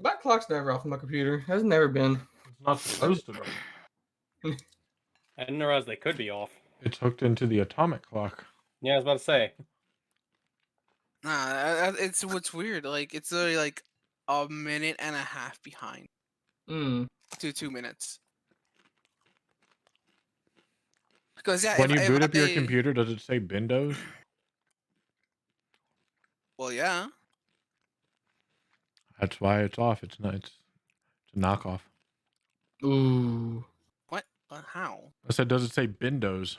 That clock's never off my computer. Has never been. It's not supposed to be. I didn't realize they could be off. It's hooked into the atomic clock. Yeah, I was about to say. Nah, it's what's weird. Like it's literally like a minute and a half behind Mm. to 2 minutes. Because yeah, When you if boot up your I- computer, does it say Windows? Well, yeah. That's why it's off. It's not. It's a knockoff. Ooh. What? How? I said, does it say Windows?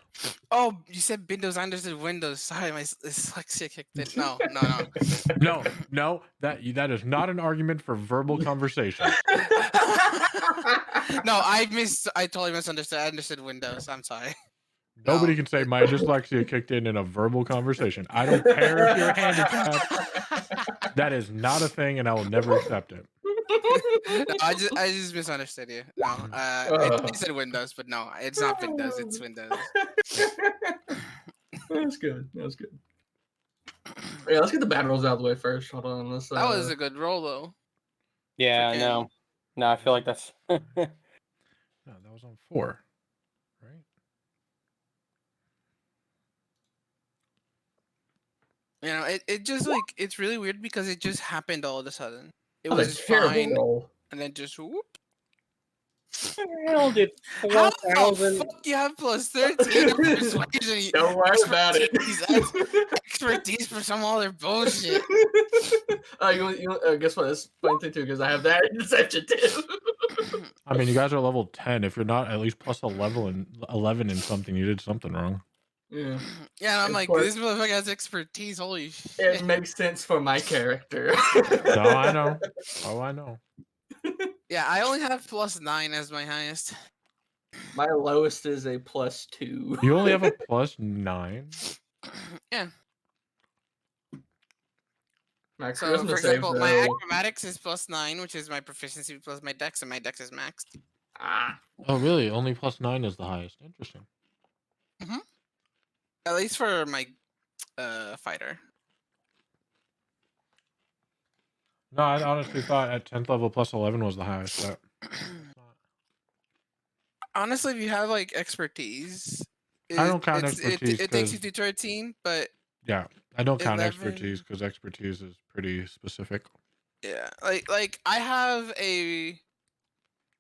Oh, you said Windows. I understood Windows. Sorry, my dyslexia kicked in. No. No. That is not an argument for verbal conversation. No, I totally misunderstood. I understood Windows. I'm sorry. Nobody No. can say my dyslexia kicked in a verbal conversation. I don't care if you're handicapped. That is not a thing, and I will never accept it. No, I just misunderstood you. No, I said Windows, but no, it's not Windows. It's Windows. That's good. That's good. Yeah, let's get the bad rolls out of the way first. Hold on. Let's. That was a good roll, though. Yeah, Freaking- no. No, I feel like that's. No, that was on 4, right? You know, it just like it's really weird because it just happened all of a sudden. It That was was a terrible fine, roll. and then just whoop. Hell did How the 4,000. fuck you have plus 13 on persuasion? Don't worry about it. Expertise for some other bullshit. Guess what? That's funny thing too, because I have that in deception too. I mean, you guys are level 10. If you're not at least plus 11 in something, you did something wrong. Yeah, Yeah, I'm Of like, course. this motherfucker has expertise. Holy it shit. makes sense for my character. No, I know. Oh, I know. Yeah, I only have plus 9 as my highest. My lowest is a +2. You only have a plus 9. Yeah. My So, charisma for save, example, my though. acrobatics is plus 9, which is my proficiency plus my dex, and my dex is maxed. Oh, really? Only plus 9 is the highest. Interesting. At least for my fighter. No, I honestly thought at 10th level plus 11 was the highest. But Honestly, if you have like expertise, I don't count it's- expertise It takes you 'cause- to 13, but yeah, I don't count 11. expertise because expertise is pretty specific. yeah, like I have a.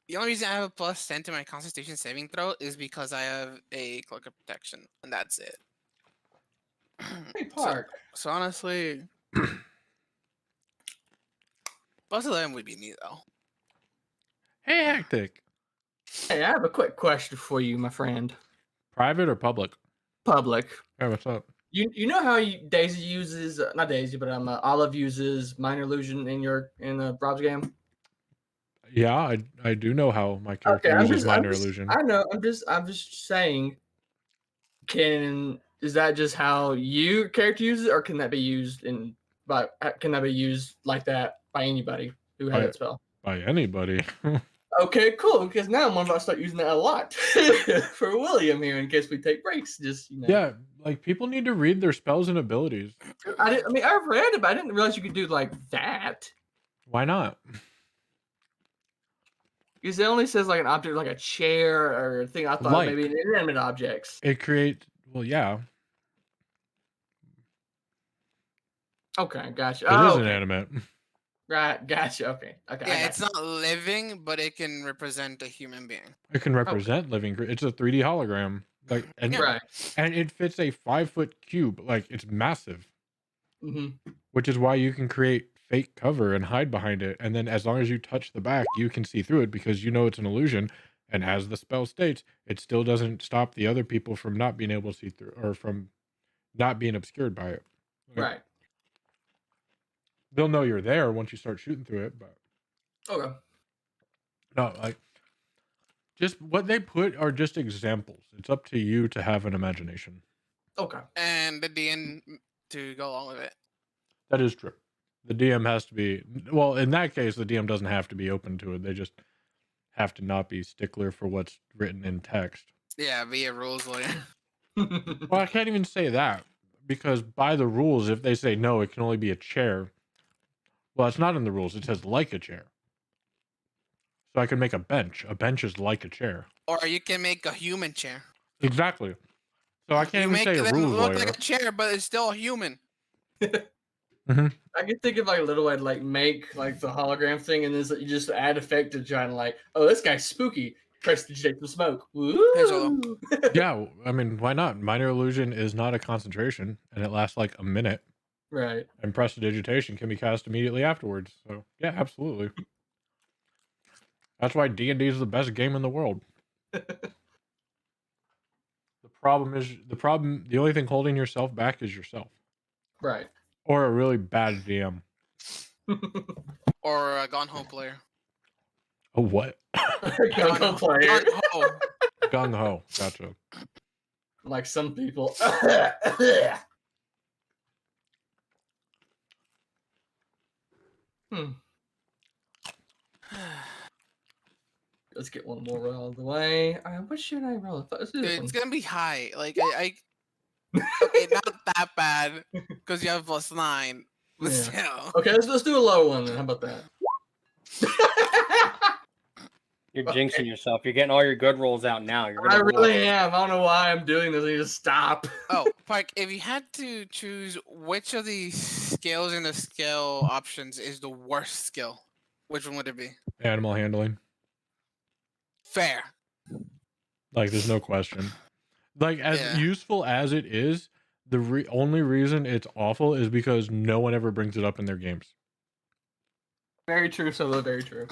The only reason I have a plus 10 to my Constitution saving throw is because I have a cloak of protection, and that's it. Hey, Park. So honestly, plus 11 would be neat though. Hey, Hectic. Hey, I have a quick question for you, my friend. Private or public? Public. Hey, what's up? You know how Daisy uses not Daisy, but Olive uses minor illusion in Rob's game. Yeah, I do know how my character I'm uses just- minor illusion. I know. I'm just saying. Is that just how your character uses it, or can that be used like that by anybody who has that spell? By anybody. Okay, cool. Because now I'm about to start using that a lot for William here in case we take breaks. Just Yeah, like people need to read their spells and abilities. I've read it, but I didn't realize you could do like that. Why not? Because it only says like an object, like a chair or a thing. I thought Like. maybe inanimate objects. It creates. Well, yeah, Okay, gotcha. it is inanimate. Right, gotcha. Okay. Yeah, it's not living, but it can represent a human being. It can represent living. It's a 3D hologram. Like, and Right. and it fits a 5-foot cube. Like, it's massive. hmm Which is why you can create fake cover and hide behind it. And then as long as you touch the back, you can see through it because you know it's an illusion. And as the spell states, it still doesn't stop the other people from not being able to see through or from not being obscured by it. Like, Right. they'll know you're there once you start shooting through it, but Okay. no, like just what they put are just examples. It's up to you to have an imagination. Okay. And the DN to go along with it. That is true. The DM has to be, well, in that case, the DM doesn't have to be open to it. They just have to not be stickler for what's written in text. Yeah, be a rules lawyer. Well, I can't even say that because by the rules, if they say no, it can only be a chair. Well, it's not in the rules. It says like a chair. So I can make a bench. A bench is like a chair. Or you can make a human chair. Exactly. So I can't You even make say a them rules look lawyer. like a chair, but it's still a human. I could think of like a little way to like make like the hologram thing, and then you just add effect to try and like, oh, this guy's spooky. Press to detect some smoke. Solo. Woo! Yeah, I mean, why not? Minor illusion is not a concentration, and it lasts like a minute. Right. And prestidigitation can be cast immediately afterwards. So yeah, absolutely. That's why D&D is the best game in the world. The only thing holding yourself back is yourself. Right. Or a really bad DM. Or a Gone Home player. A what? Go player. Gone Ho. Gung ho. Gotcha. Like some people. Let's get one more roll out of the way. What should I roll? Let's do this Dude, one. it's gonna be high. Like I okay, not that bad because you have +9, but Yeah. still. Okay, let's do a low one then. How about that? You're Okay. jinxing yourself. You're getting all your good rolls out now. You're I gonna really am. I don't know why I'm doing this. I need to stop. Oh, Park, if you had to choose which of the skills in the skill options is the worst skill, which one would it be? Animal handling. Fair. Like, there's no question. Like, as Yeah. useful as it is, the only reason it's awful is because no one ever brings it up in their games. Very true, Solo. Very true.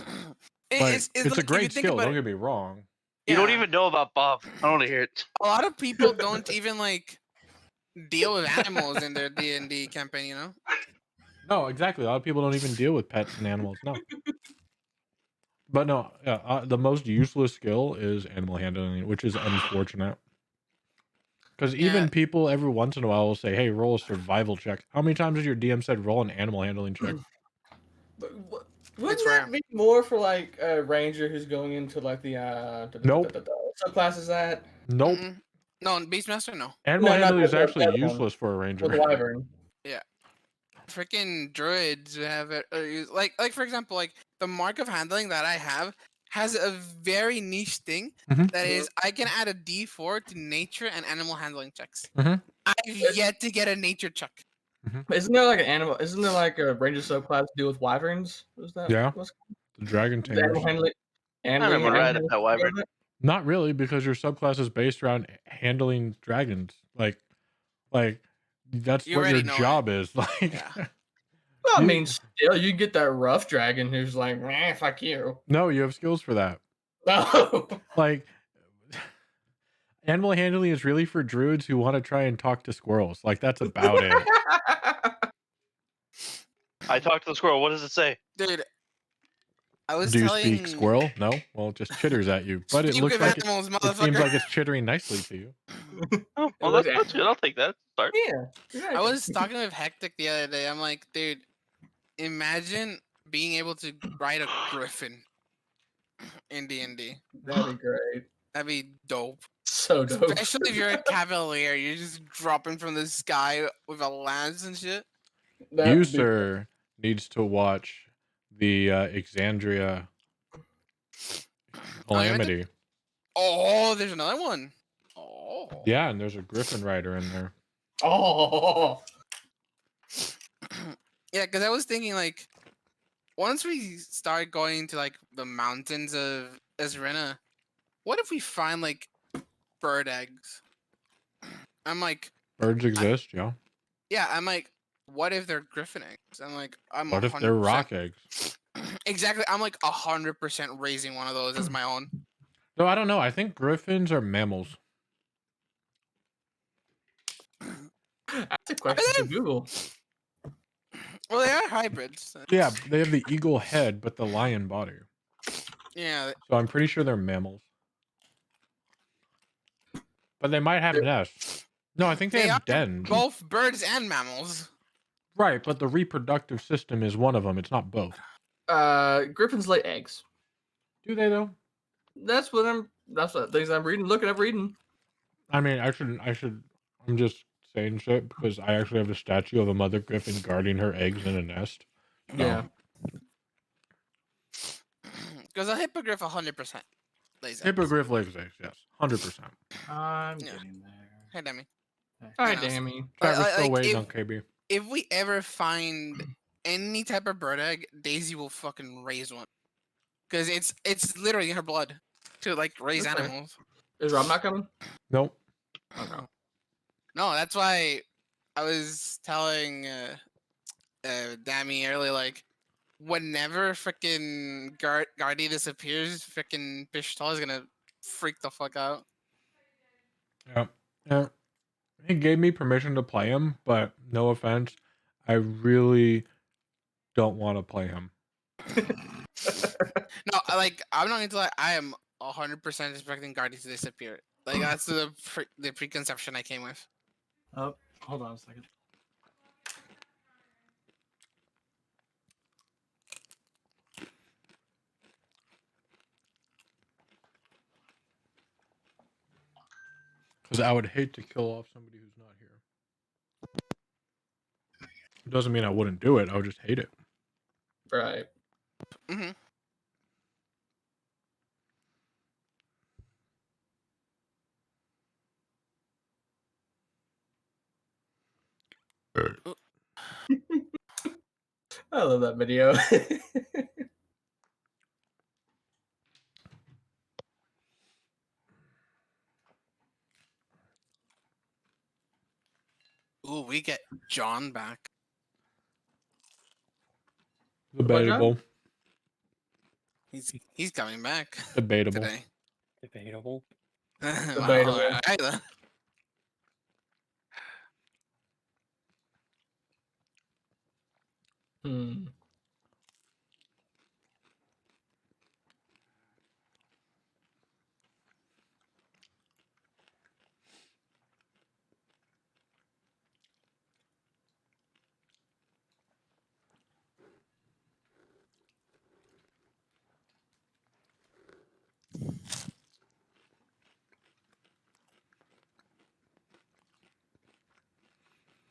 Like, It's it's like, a if you great think skill. about Don't it, get me wrong. You don't yeah, even know about Bob. I don't want to hear it. a lot of people don't even like deal with animals in their D&D campaign, you know? No, exactly. A lot of people don't even deal with pets and animals. No. But no, yeah, the most useless skill is animal handling, which is unfortunate. Because even Yeah. people every once in a while will say, "Hey, roll a survival check." How many times has your DM said roll an animal handling check? But wouldn't It's that rare. be more for like a ranger who's going into like the Nope. subclass is that? Nope. Mm-mm. No, Beastmaster, no. Animal No, not handling is the actually other one. useless for a ranger. With the wyvern. Freaking druids have it. Like for example, like the mark of handling that I have has a very niche thing Mhm. that is I can add a D4 to nature and animal handling checks. Mhm. I've yet to get a nature check. Isn't there like an animal? Isn't there like a ranger subclass to deal with wyverns? Is that Yeah. what's The dragon the animal tamers. handling? I never read it that wyvern. Not really, because your subclass is based around handling dragons. Like that's You what your already know it. job is. Like, Yeah. Well, I You- mean, still, you get that rough dragon who's like, "Meh, fuck you." no, you have skills for that. No. Like, animal handling is really for druids who want to try and talk to squirrels. Like, that's about it. I talked to the squirrel. What does it say? Dude, I was Do you telling speak squirrel? No. Well, it just chitters at you. But it Speak looks with like animals, it seems motherfucker. like it's chittering nicely to you. Oh, well, was that's good. I'll take that. Start. Yeah. I was talking with Hectic the other day. I'm like, dude, imagine being able to ride a griffin in D&D. That'd be great. That'd be dope. So dope. Especially if you're a cavalier, you're just dropping from the sky with a lance and shit. That'd You, be- sir, needs to watch the Exandria Calamity. Oh, there's another one. Oh. Yeah, and there's a griffin rider in there. Oh. Yeah, because I was thinking like, once we start going to like the mountains of Ezrina, what if we find like bird eggs? I'm like, Birds exist, yeah. yeah, I'm like, what if they're griffin eggs? I'm like, I'm What if they're 100% rock eggs? Exactly, I'm like 100% raising one of those as my own. No, I don't know. I think griffins are mammals. That's a question to Google. Well, they are hybrids. Yeah, they have the eagle head, but the lion body. Yeah, So I'm pretty sure they're mammals. But they might have They're- nests. No, I think they they have are dens. both birds and mammals. Right, but the reproductive system is one of them. It's not both. Griffins lay eggs. Do they though? That's what things I'm reading. Look at I'm reading. I mean, I'm just saying shit because I actually have a statue of a mother griffin guarding her eggs in a nest. So, Yeah. Because a hippogriff 100% lays eggs. Hippogriff lays eggs, yes, 100%. I'm Yeah. getting there. Hey, Demi. Hi, know. Dammy. Chat, we're Like- still like, waiting if- on KB. If we ever find any type of bird egg, Daisy will fucking raise one. Because it's literally in her blood to like raise Okay. animals. Is Rob not coming? Nope. Okay. No, that's why I was telling Dammy earlier, like, whenever freaking Guardy disappears, freaking Pishtal is gonna freak the fuck out. Yeah. Yeah. He gave me permission to play him, but no offense, I really don't want to play him. No, I'm not going to lie, I am 100% expecting Guardy to disappear. Like, that's the preconception I came with. Oh, hold on a second. Because I would hate to kill off somebody who's not here. It doesn't mean I wouldn't do it. I would just hate it. Right. Hmm. I love that video. Ooh, we get John back. Debatable. He's coming back Debatable. today. Debatable. Debatable. Wow, alright then. Hmm.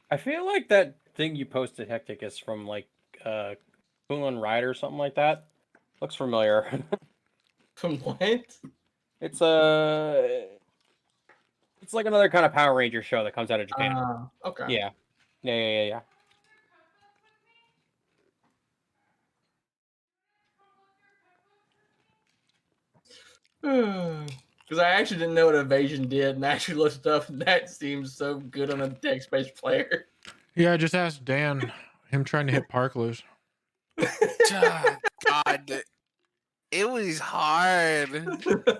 I feel like that thing you posted, Hectic, is from like Kunlun Ride or something like that. Looks familiar. From what? It's it's like another kind of Power Ranger show that comes out of Japan. Okay. Yeah. Yeah. Because I actually didn't know what evasion did, and I actually looked it up, and that seems so good on a text-based player. Yeah, I just asked Dan. Him trying to hit Parkless. God, it was hard.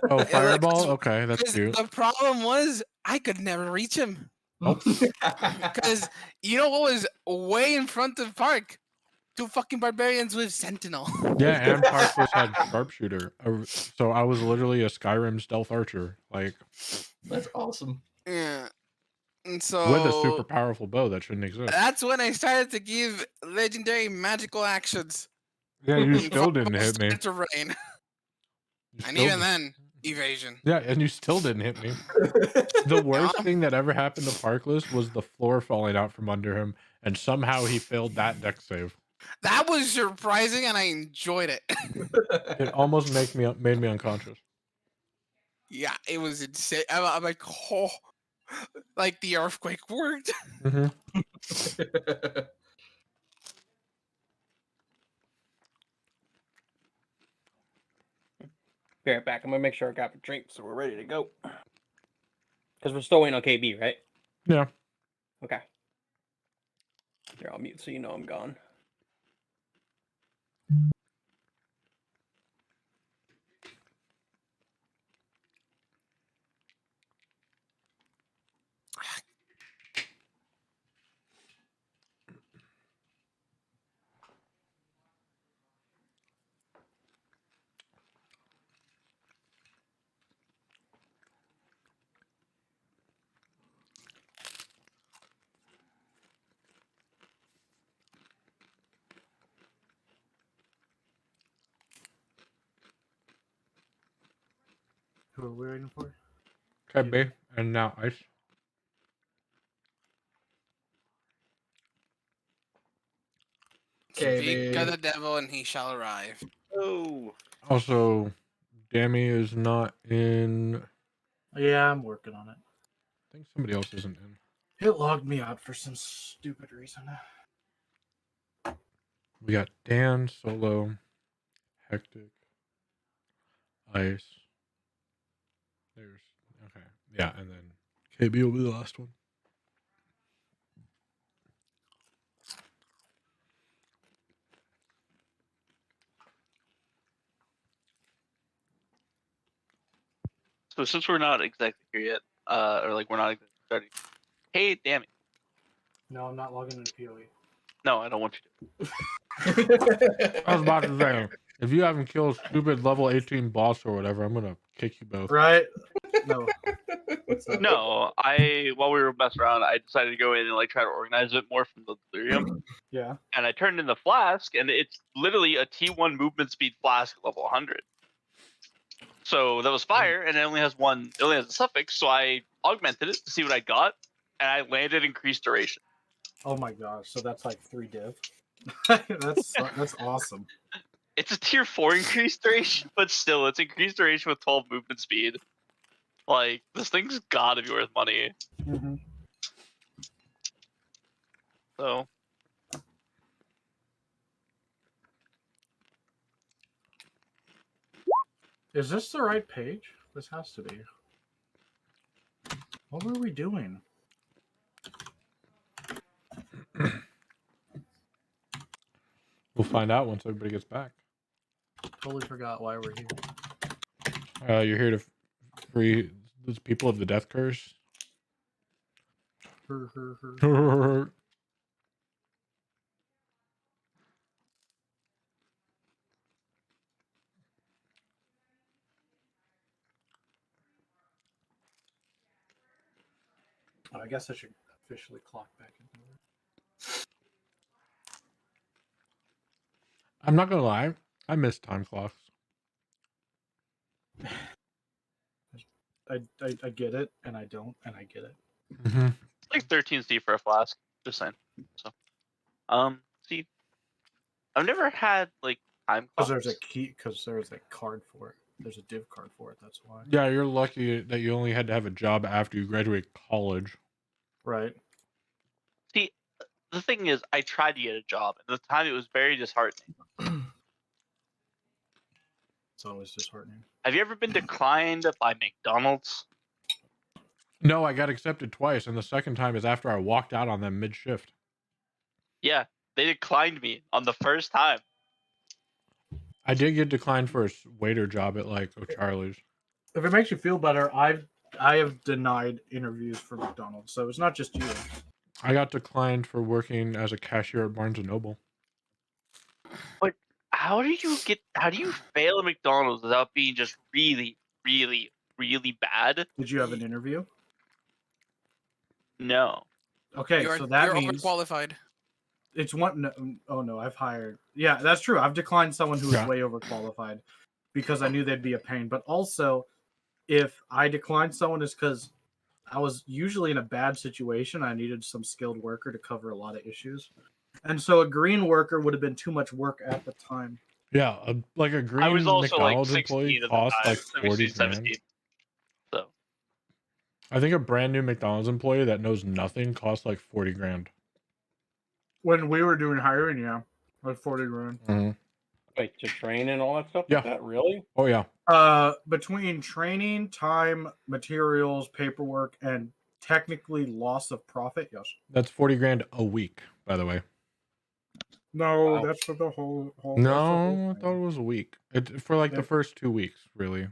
Oh, like, fireball? Okay, that's 'Cause cute. the problem was I could never reach him. Nope. Because you know what was way in front of Park? Two fucking barbarians with Sentinel. Yeah, and Parkless had sharpshooter. So I was literally a Skyrim stealth archer, like That's awesome. Yeah. And so with a super powerful bow that shouldn't exist. that's when I started to give legendary magical actions. Yeah, you And still didn't fireballs hit me. started to rain. You And still even di- then, evasion. Yeah, and you still didn't hit me. The worst Yeah. thing that ever happened to Parkless was the floor falling out from under him, and somehow he failed that deck save. That was surprising, and I enjoyed it. It almost made me unconscious. Yeah, it was insane. I'm like, oh, like the earthquake worked. Hmm. Be right back. I'm gonna make sure I got a drink so we're ready to go. Because we're still waiting on KB, right? Yeah. Okay. Here, I'll mute so you know I'm gone. Who are we waiting for? Okay, B, and now ice. Okay, Speak babe. of the devil, and he shall arrive. Oh, Also, Dammy is not in. Yeah, I'm working on it. I think somebody else isn't in. It logged me out for some stupid reason. We got Dan, Solo, Hectic, Ice. There's okay, yeah, and then KB will be the last one. So since we're not exactly here yet, or like we're not exactly starting. Hey, damn it! No, I'm not logging into PoE. No, I don't want you to. I was about to say, if you haven't killed stupid level 18 boss or whatever, I'm gonna kick you both. Right? No. What's up? No, while we were messing around, I decided to go in and like try to organize it more from the delirium, Yeah. and I turned in the flask, and it's literally a T1 movement speed flask at level 100. So that was fire, and it only has a suffix. So I augmented it to see what I got, and I landed increased duration. Oh my gosh. So that's like 3 div. that's awesome. It's a tier 4 increased duration, but still, it's increased duration with 12 movement speed. Like, this thing's gotta be worth money. Mm-hmm. So, Is this the right page? This has to be. What were we doing? We'll find out once everybody gets back. Totally forgot why we're here. You're here to free those people of the death curse. Oh, I guess I should officially clock back into it. I'm not gonna lie, I miss time clocks. I get it, and I don't, and I get it. Mm-hmm. it's like 13C for a flask. Just saying. So, see, I've never had, like, time Because clocks. there's a key. Because there's a card for it. There's a div card for it. That's why. Yeah, you're lucky that you only had to have a job after you graduate college. Right. See, the thing is, I tried to get a job, and at the time it was very disheartening. It's always disheartening. Have you ever been declined by McDonald's? No, I got accepted twice, and the second time is after I walked out on them mid-shift. Yeah, they declined me on the first time. I did get declined for a waiter job at like O'Charlie's. If it makes you feel better, I have denied interviews for McDonald's, so it's not just you. I got declined for working as a cashier at Barnes & Noble. How do you fail at McDonald's without being just really, really, really bad? Did you have an interview? No. Okay, You're, so that you're means overqualified. it's one. No, oh no, I've hired. Yeah, that's true. I've declined someone who was Yeah. way overqualified because I knew they'd be a pain. But also, if I declined someone, it's because I was usually in a bad situation. I needed some skilled worker to cover a lot of issues, and so a green worker would have been too much work at the time. Yeah, like a green I was also like McDonald's 16 employee at the costs time, like 40 grand. 17. So I think a brand new McDonald's employee that knows nothing costs like 40 grand. When we were doing hiring, yeah, like 40 grand. Mm-hmm. Wait, to train and all that stuff Yeah. like that? Really? Oh yeah. Between training, time, materials, paperwork, and technically loss of profit, yes. That's 40 grand a week, by the way. No, Wow. that's for the whole. No, I thought it was a week. It for like the Yeah. first 2 weeks, really.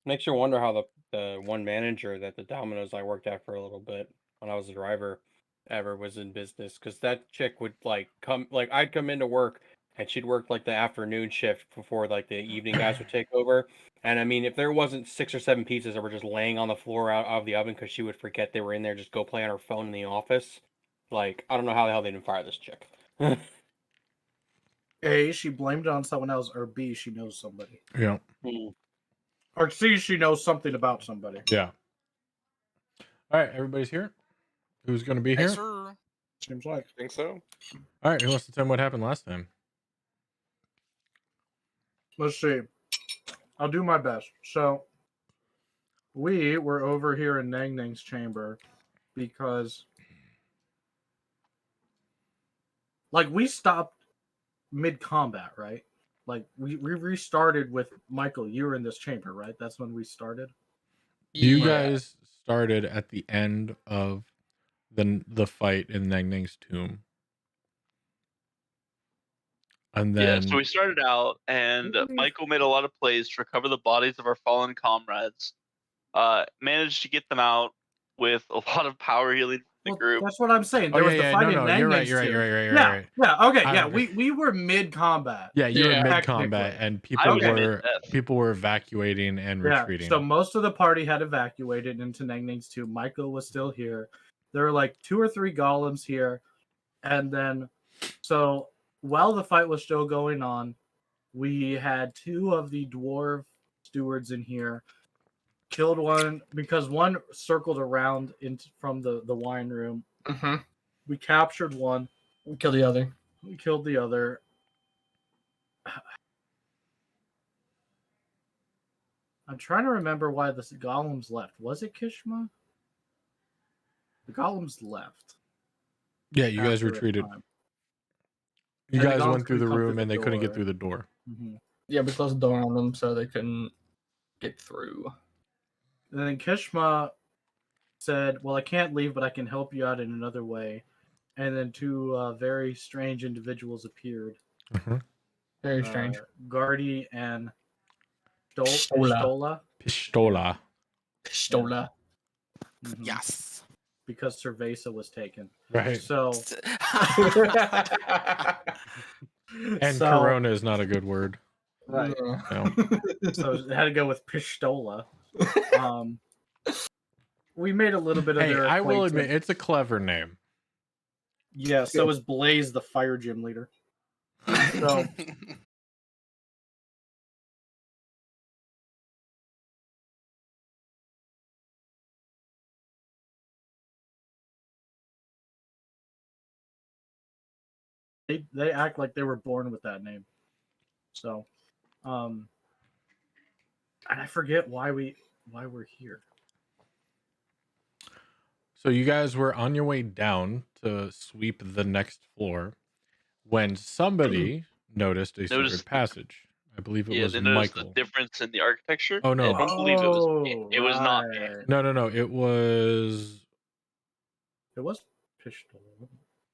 Makes you wonder how the one manager that the Domino's I worked at for a little bit when I was a driver ever was in business, because that chick would I'd come into work and she'd work like the afternoon shift before like the evening guys would take over. And I mean, if there wasn't 6 or 7 pizzas that were just laying on the floor out of the oven because she would forget they were in there, just go play on her phone in the office. Like, I don't know how the hell they didn't fire this chick. A, she blamed it on someone else, or B, she knows somebody. Yeah. Or C, she knows something about somebody. Yeah. All right, everybody's here. Who's going to be here? Yes, sir. Seems like. I think so. All right, who wants to tell me what happened last time? Let's see. I'll do my best. So we were over here in Nang Nang's chamber because, like, we stopped mid combat, right? Like we restarted with Michael. You were in this chamber, right? That's when we started. You Yeah. guys started at the end of the fight in Nang Nang's tomb. And then Yeah, so we started out, and Michael made a lot of plays to recover the bodies of our fallen comrades. Managed to get them out with a lot of power healing from the Well, group. that's what I'm saying. Oh, There yeah, was the yeah, fight no, in no, Nang you're right, Nang's you're right, tomb. you're right, you're Yeah, right. yeah, okay, I yeah. agree. We were mid combat. Yeah, you were Yeah. mid combat Technically. and I was people mid-death. were evacuating and Yeah. retreating. So most of the party had evacuated into Nang Nang's tomb. Michael was still here. There were like 2 or 3 golems here, and then so while the fight was still going on, we had 2 of the dwarf stewards in here. Killed one because one circled around from the wine room. Mm-hmm. We captured one. Kill the other. We killed the other. I'm trying to remember why the golems left. Was it Kishma? The golems left. Yeah, you guys after a retreated. time. You And the guys golems went through the couldn't come room through and the they couldn't get door. through the door. Mhm. Yeah, we closed the door on them so they couldn't get through. And then Kishma said, "Well, I can't leave, but I can help you out in another way." And then 2 very strange individuals appeared. Very strange. Gardy and Pistola. Pistola. Pistola. Pistola. Mhm. Yes. Because Cerveza was taken. Right. So And so, Corona is not a good word. right. No. So it had to go with Pistola. We made a little bit of Hey, their I will admit acquaintance. it's a clever name. Yeah, so is Blaze, the fire gym leader. So they act like they were born with that name. So, and I forget why we're here. So you guys were on your way down to sweep the next floor when somebody noticed a secret Noticed- passage. I believe it Yeah, was they noticed Michael. the difference in the architecture. Oh, no. I don't believe it was. Oh, It was not me. right. No. It was It was Pistola.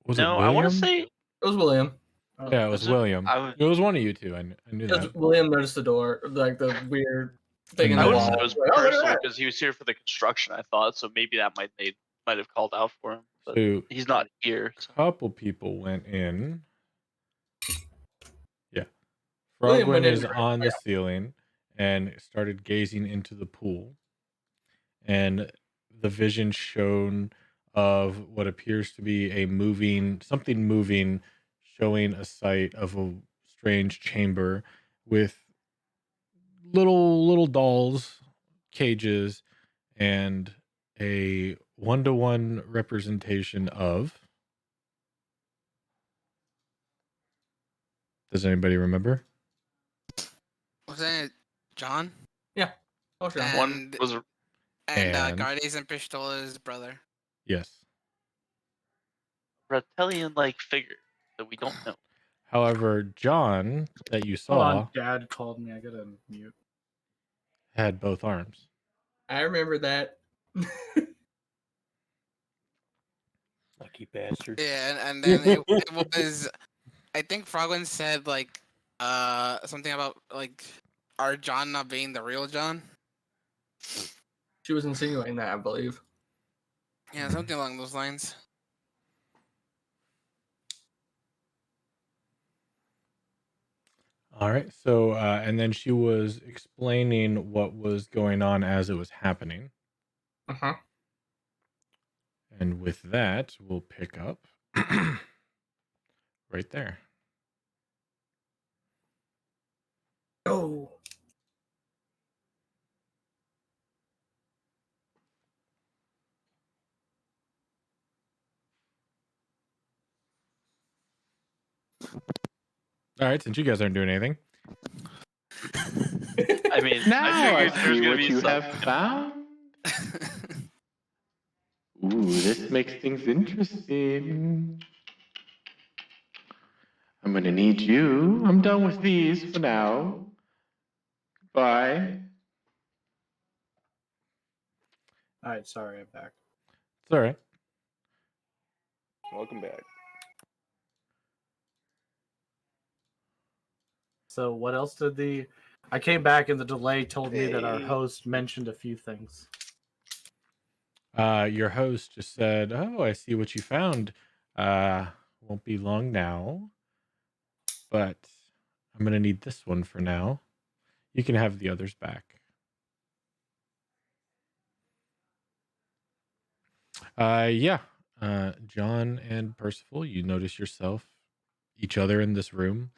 was No, it I want William? to say It was William. Oh, Yeah, it was Was it- William. I would- It was one of you two. I knew Because that. William noticed the door, like the weird thing in I the I would would wall. say it was Like, oh, look at personal that. because he was here for the construction. I thought so. Maybe that might have called out for him, but So he's not here. a So. couple people went in. Yeah. William went Frogwin in is first. on the ceiling and started gazing into the pool. And the vision shown of what appears to be something moving, showing a sight of a strange chamber with little dolls, cages, and a 1-to-1 representation of. Does anybody remember? Wasn't it John? Oh, sure. And- One was And Guardians and Pistola's brother. Yes. reptilian-like figure that we don't know. However, John, that you Hold on, saw, Dad called me. I gotta mute. had both arms. I remember that. Lucky bastard. Yeah, and then it was. I think Frogwin said like something about like our John not being the real John. She was insinuating that, I believe. Yeah, something along those lines. All right. So, and then she was explaining what was going on as it was happening. Uh-huh. And with that, we'll pick up right there. Oh. All right. Since you guys aren't doing anything, I I mean, Now I I figured there's see gonna what be you some. have found. Ooh, this makes things interesting. I'm gonna need you. I'm done with these for now. Bye. All right, sorry, I'm back. It's all right. Welcome back. So what else did the? I came back and the delay told me that our Hey. host mentioned a few things. Your host just said, "Oh, I see what you found. Won't be long now, but I'm gonna need this one for now. You can have the others back." Yeah. John and Percival, you notice each other in this room.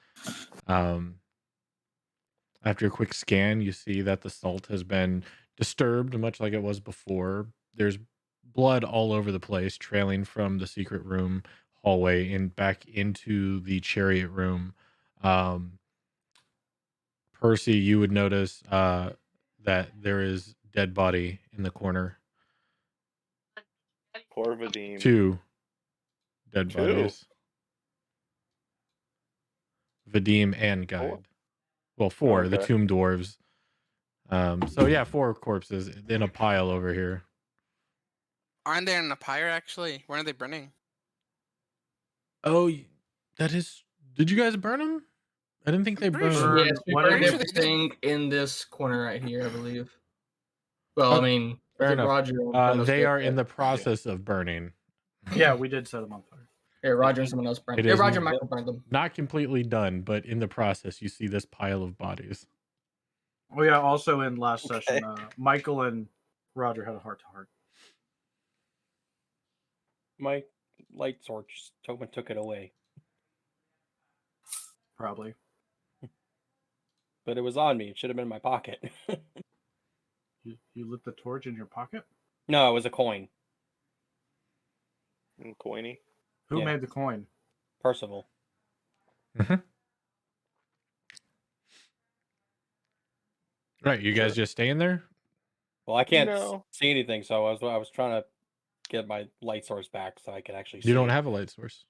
After a quick scan, you see that the salt has been disturbed, much like it was before. There's blood all over the place, trailing from the secret room hallway and back into the chariot room. Percy, you would notice that there is dead body in the corner. Poor Vadim. 2 dead Two? bodies. Vadim and Guide. Four? Well, 4, the Okay. tomb dwarves. So yeah, 4 corpses in a pile over here. Aren't they in a pyre actually? When are they burning? Oh, that is. Did you guys burn them? I didn't think they I'm pretty burned. sure- Yes, we What burned is- everything in this corner right here, I believe. Well, I Okay, mean, I fair think enough. Roger will burn those They dead are in the bodies. process of burning. Yeah, we did set them on fire. Yeah, Roger and someone else burned It them. Yeah, is Roger and n- Michael burned them. Not completely done, but in the process, you see this pile of bodies. Oh yeah, also in last Okay. session, Michael and Roger had a heart to heart. My light source, Tobin took it away, Probably. but it was on me. It should have been in my pocket. You lit the torch in your pocket? No, it was a coin. Coiny. Who Yeah. made the coin? Percival. Right, you guys Sure. just staying there? Well, I can't No. see anything, so I was trying to get my light source back so I could actually see. You don't have a light source.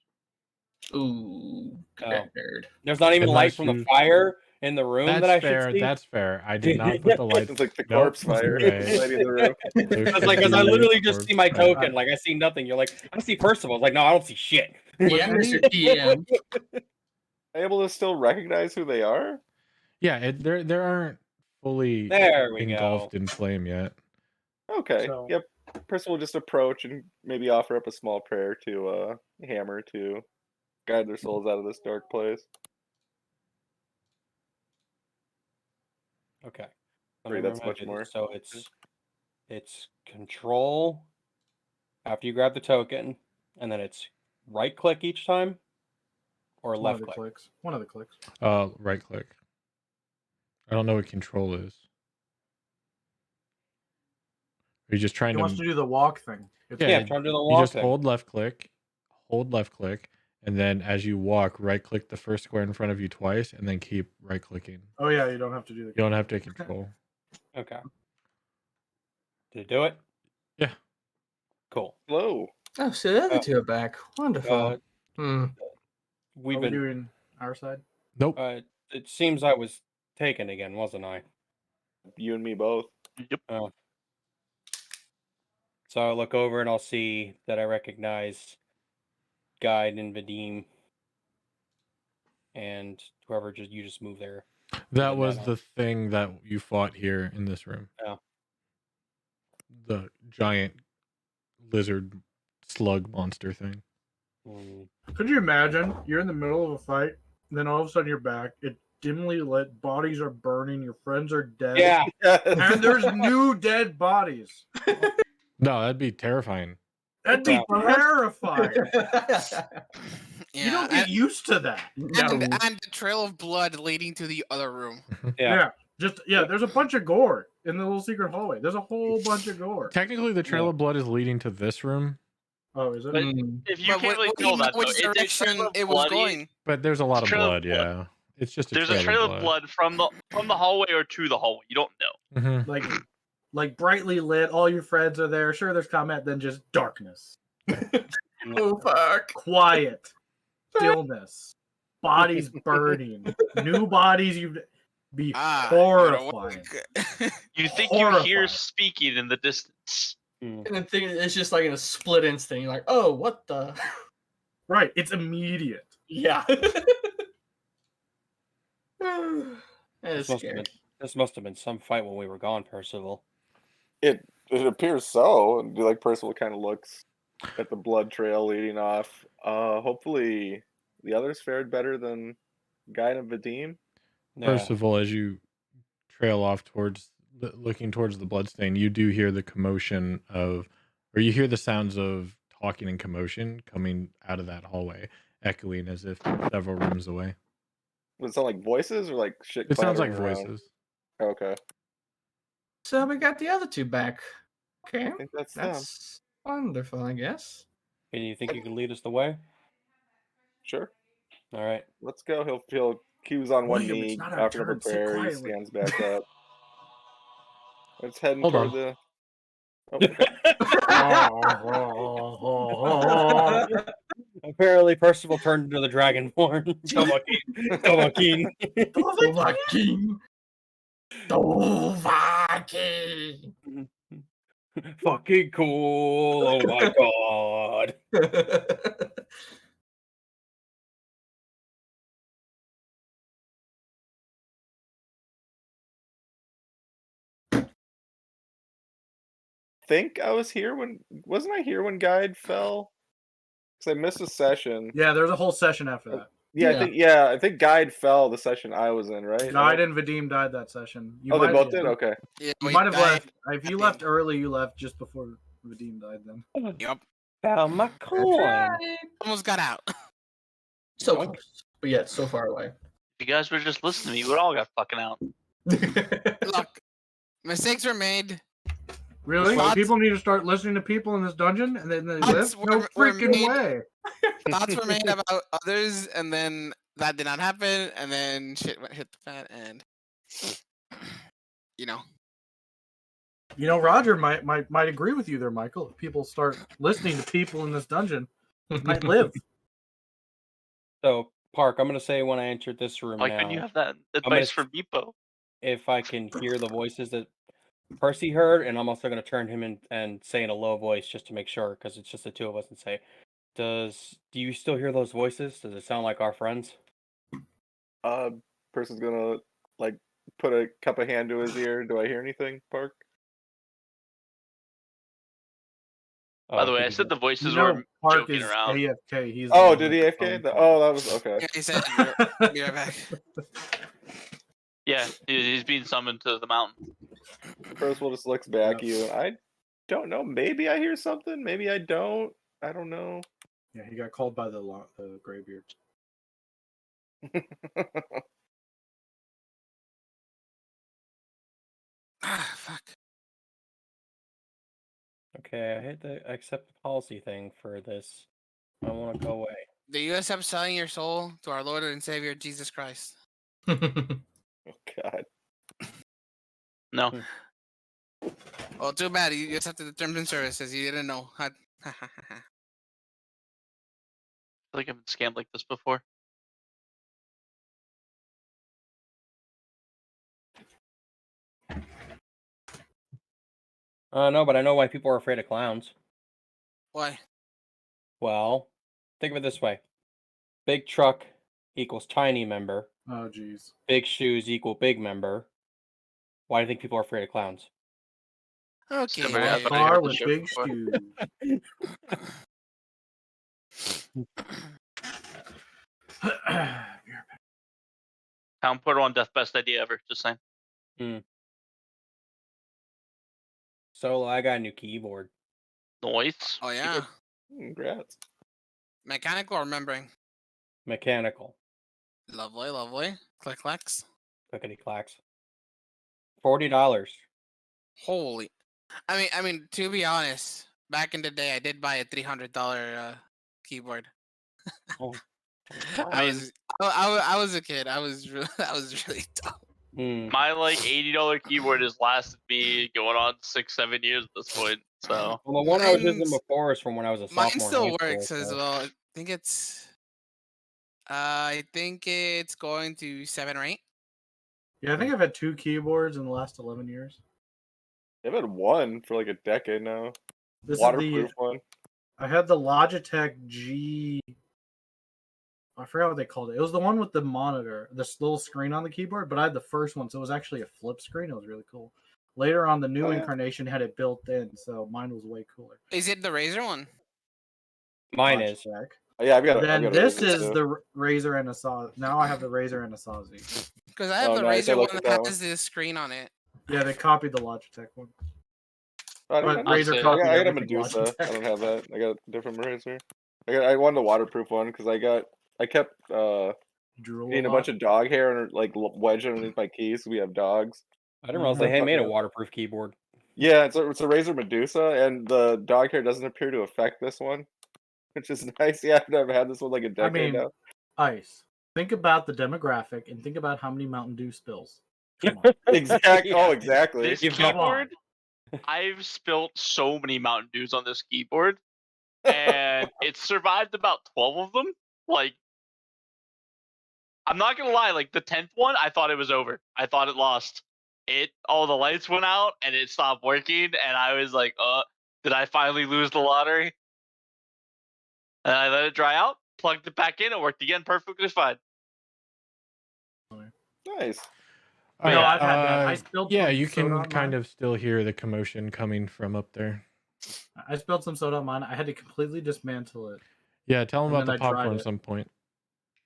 Ooh, Oh. nerd. There's not even light Unless from the you- fire in the room that I That's fair. should see. That's fair. I did not put the lights. It's like the Nope, corpse fire you're right. lighting the room. There It's should like, because I be literally just see my corpse fire. token. Like, I see nothing. You're like, I see Percival. It's like, no, I don't see shit. Yeah, Mr. TM. Able to still recognize who they are? Yeah, they aren't fully There we engulfed go. in flame yet. Okay. So- Yep. Person will just approach and maybe offer up a small prayer to Hammer to guide their souls out of this dark place. Okay. Three, Let me that's remind much you, more. So it's control after you grab the token, and then it's right click each time, or One left of the click. clicks. One of the clicks. Right click. I don't know what control is. Are you just trying He to? wants to do the walk thing. It's Yeah, Yeah, trying to do the You walk just thing. hold left click, and then as you walk, right click the first square in front of you twice, and then keep right clicking. Oh yeah, you don't have to do You the. don't have to control. Okay. Did it do it? Yeah. Cool. Hello. Oh, so the other two are back. Wonderful. Uh, Are We've we been. doing our side? Nope. It seems I was taken again, wasn't I? You and me both. So I look over and I'll see that I recognize Guide and Vadim, and whoever you just moved there. That the was memo. the thing that you fought here in this room. Oh. The giant lizard slug monster thing. Could you imagine? You're in the middle of a fight, then all of a sudden you're back. It dimly lit. Bodies are burning. Your friends are dead. Yeah. And there's new dead bodies. No, that'd be terrifying. That'd be Wow. terrifying. Yeah, You don't get used to that. and the trail of blood leading to the other room. Yeah. There's a bunch of gore in the little secret hallway. There's a whole bunch of gore. Technically, the trail Yeah. of blood is leading to this room, Oh, is it? But- Mm. If you But can't really we tell know that, though, which it's direction kind of it was bloody. going. but there's a lot of Trail of blood. blood. Yeah, It's just a There's trail a trail of of blood. blood from the hallway or to the hallway. You don't know. Mhm. Like brightly lit. All your friends are there. Sure, there's comment, then just darkness, Oh fuck. quiet, stillness, bodies burning, new bodies. You'd be horrifying. You think you hear Horrifying. speaking in the distance. And the thing it's just like in a split instant. You're like, oh, what the? Right, it's immediate. Yeah. That is scary. This must have been some fight when we were gone, Percival. It appears so. And like Percival kind of looks at the blood trail leading off. Hopefully the others fared better than Guy and Vadim. Yeah. Percival, as you trail off looking towards the bloodstain, you do hear the commotion or you hear the sounds of talking and commotion coming out of that hallway, echoing as if several rooms away. Does it sound like voices or like shit? It sounds like clattering around? voices. Okay, So we got the other two back. Okay. I think that's them. That's wonderful, I guess. And you think you can lead us the way? Sure, All right. let's go. He'll cues on one William, it's knee not our after number turn, sit prayer. He quietly. stands back up. It's heading Hold toward on. the. Oh, Apparently, Percival turned into the Dragonborn. Dovahkiin. Dovahkiin. Dovahkiin. Fucking cool. Oh my god. think I was here when wasn't I here when Guide fell? Because I missed a session. Yeah, there's a whole session after that. I think Guide fell the session I was in, right? Guide and Vadim died that session. You Oh, they might- both did. Okay. Yeah, You we might have died left. If at you the left end. early, you left just before Vadim died. Then. Yep. Found my coin. Almost got out. So Yoink. close. But yet, so far away. If you guys would just listen to me, we would all got fucking out. Look, mistakes were made. Really? Thoughts- People need to start listening to people in this dungeon, and then they Thoughts live. No were freaking made- way. Thoughts were made about others, and then that did not happen, and then shit hit the fan, and you know. You know, Roger might agree with you there, Michael. If people start listening to people in this dungeon, might live. So, Park, I'm gonna say when I entered this room Why now, couldn't you have that gonna advice s- from Meepo? if I can hear the voices that Percy heard, and I'm also gonna turn him in and say in a low voice just to make sure, because it's just the two of us, and say, do you still hear those voices? Does it sound like our friends? Person's gonna like put a cup of hand to his ear. Do I hear anything, Park? By the way, I did you- said the voices You know, were Park joking is around. AFK. He's Oh, did he AFK? Oh, that was okay. Yeah, he said, "Be right back." Yeah, he's being summoned to the mountain. Percival just looks back at you, and I don't know. Maybe I hear something. Maybe I don't. I don't know. Yeah, he got called by the Greybeard. Ah, fuck. Okay, I hit the accept the policy thing for this. I want to go away. Do you accept selling your soul to our Lord and Savior Jesus Christ? Oh God. No, Well, too bad. You accepted the terms and services. You didn't know. I feel like I've been scammed like this before. No, but I know why people are afraid of clowns. Why? Well, think of it this way: big truck equals tiny member. Oh, jeez. Big shoes equal big member. Why do you think people are afraid of clowns? Okay. Never Well, happened to car hear with this joke big before. shoes. Town Portal on Death, best idea ever. Just saying. So I got a new keyboard. Noise. Oh yeah. Congrats. Mechanical or membrane? Mechanical. Lovely, lovely. Click clacks. Clickety clacks. $40. Holy. I mean, to be honest, back in the day, I did buy a $300 keyboard. Oh, I was a kid. I was really dumb. My like $80 keyboard has lasted me going on 6-7 years at this point. So Well, the one I was using Mine's- before is from when I was a sophomore. Mine in still high school, works as so- well. I think it's going to 7 or 8. Yeah, I think I've had 2 keyboards in the last 11 years. I've had one for like a decade now. This Waterproof is one. I had the Logitech G. I forgot what they called it. It was the one with the monitor, this little screen on the keyboard, but I had the first one, so it was actually a flip screen. It was really cool. Later on, the new Oh, yeah. incarnation had it built in, so mine was way cooler. Is it the Razer one? Mine is. Logitech. Oh, yeah, I've got. Then I've got this a Razer is too. the Razer and a Saw. Now I have the Razer and a Sawzy. Because I have Oh, the nice. I Razer one looked at that that one. has this screen on it. Yeah, they copied the Logitech one. I But don't- Razer say- copied I got a everything Medusa. Logitech. I don't have that. I got a different Razer. I wanted a waterproof one because I kept Drool getting a lot. bunch of dog hair and like wedged underneath my keys. We have dogs. I didn't realize Mhm. they had made a Yeah. waterproof keyboard. Yeah, it's a Razer Medusa, and the dog hair doesn't appear to affect this one, which is nice. Yeah, I've never had this one like a decade mean, now. Ice. Think about the demographic and think about how many Mountain Dew spills. Come on. Exactly. Yeah. Oh, exactly. this You've got- keyboard, I've spilt so many Mountain Dews on this keyboard, and it survived about 12 of them. Like, I'm not gonna lie, like the 10th one, I thought it was over. I thought it lost. All the lights went out and it stopped working, and I was like, did I finally lose the lottery? And I let it dry out, plugged it back in, it worked again perfectly fine. Nice. All No, right, I've had that. I spilled yeah, some you soda can on kind mine. of still hear the commotion coming from up there. I spilled some soda on mine. I had to completely dismantle it. Yeah, tell them And about then the I dried popcorn it. at some point.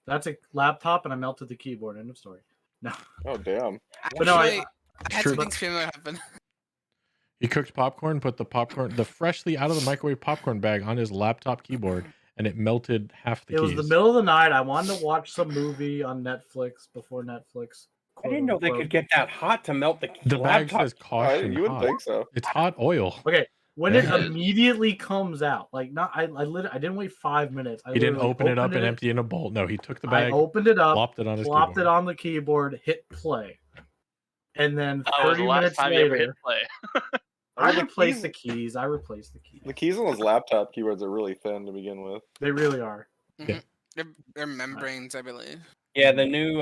That's a laptop, and I melted the keyboard. End of story. No, Oh, damn. but no, Actually, I had True. something similar happen. He cooked popcorn, put the freshly out of the microwave popcorn bag on his laptop keyboard, and it melted half the it keys. was the middle of the night. I wanted to watch some movie on Netflix before Netflix. I didn't know they quote, could get that hot to melt the The bag laptop. says caution You wouldn't hot. think so. It's hot oil. Okay, when Yeah. it immediately comes out, like not, I didn't wait 5 minutes. I He didn't literally open it up and opened empty it in a bowl. No, he took the I bag, opened it up, plopped it on his plopped keyboard. it on the keyboard, hit play, and then That was 30 the last minutes time you ever hit later, play. I mean, the replaced keys- the keys. I replaced the keys. The keys on those laptop keyboards are really thin to begin with. They really are. Yeah. They're membranes, I believe. Yeah, the new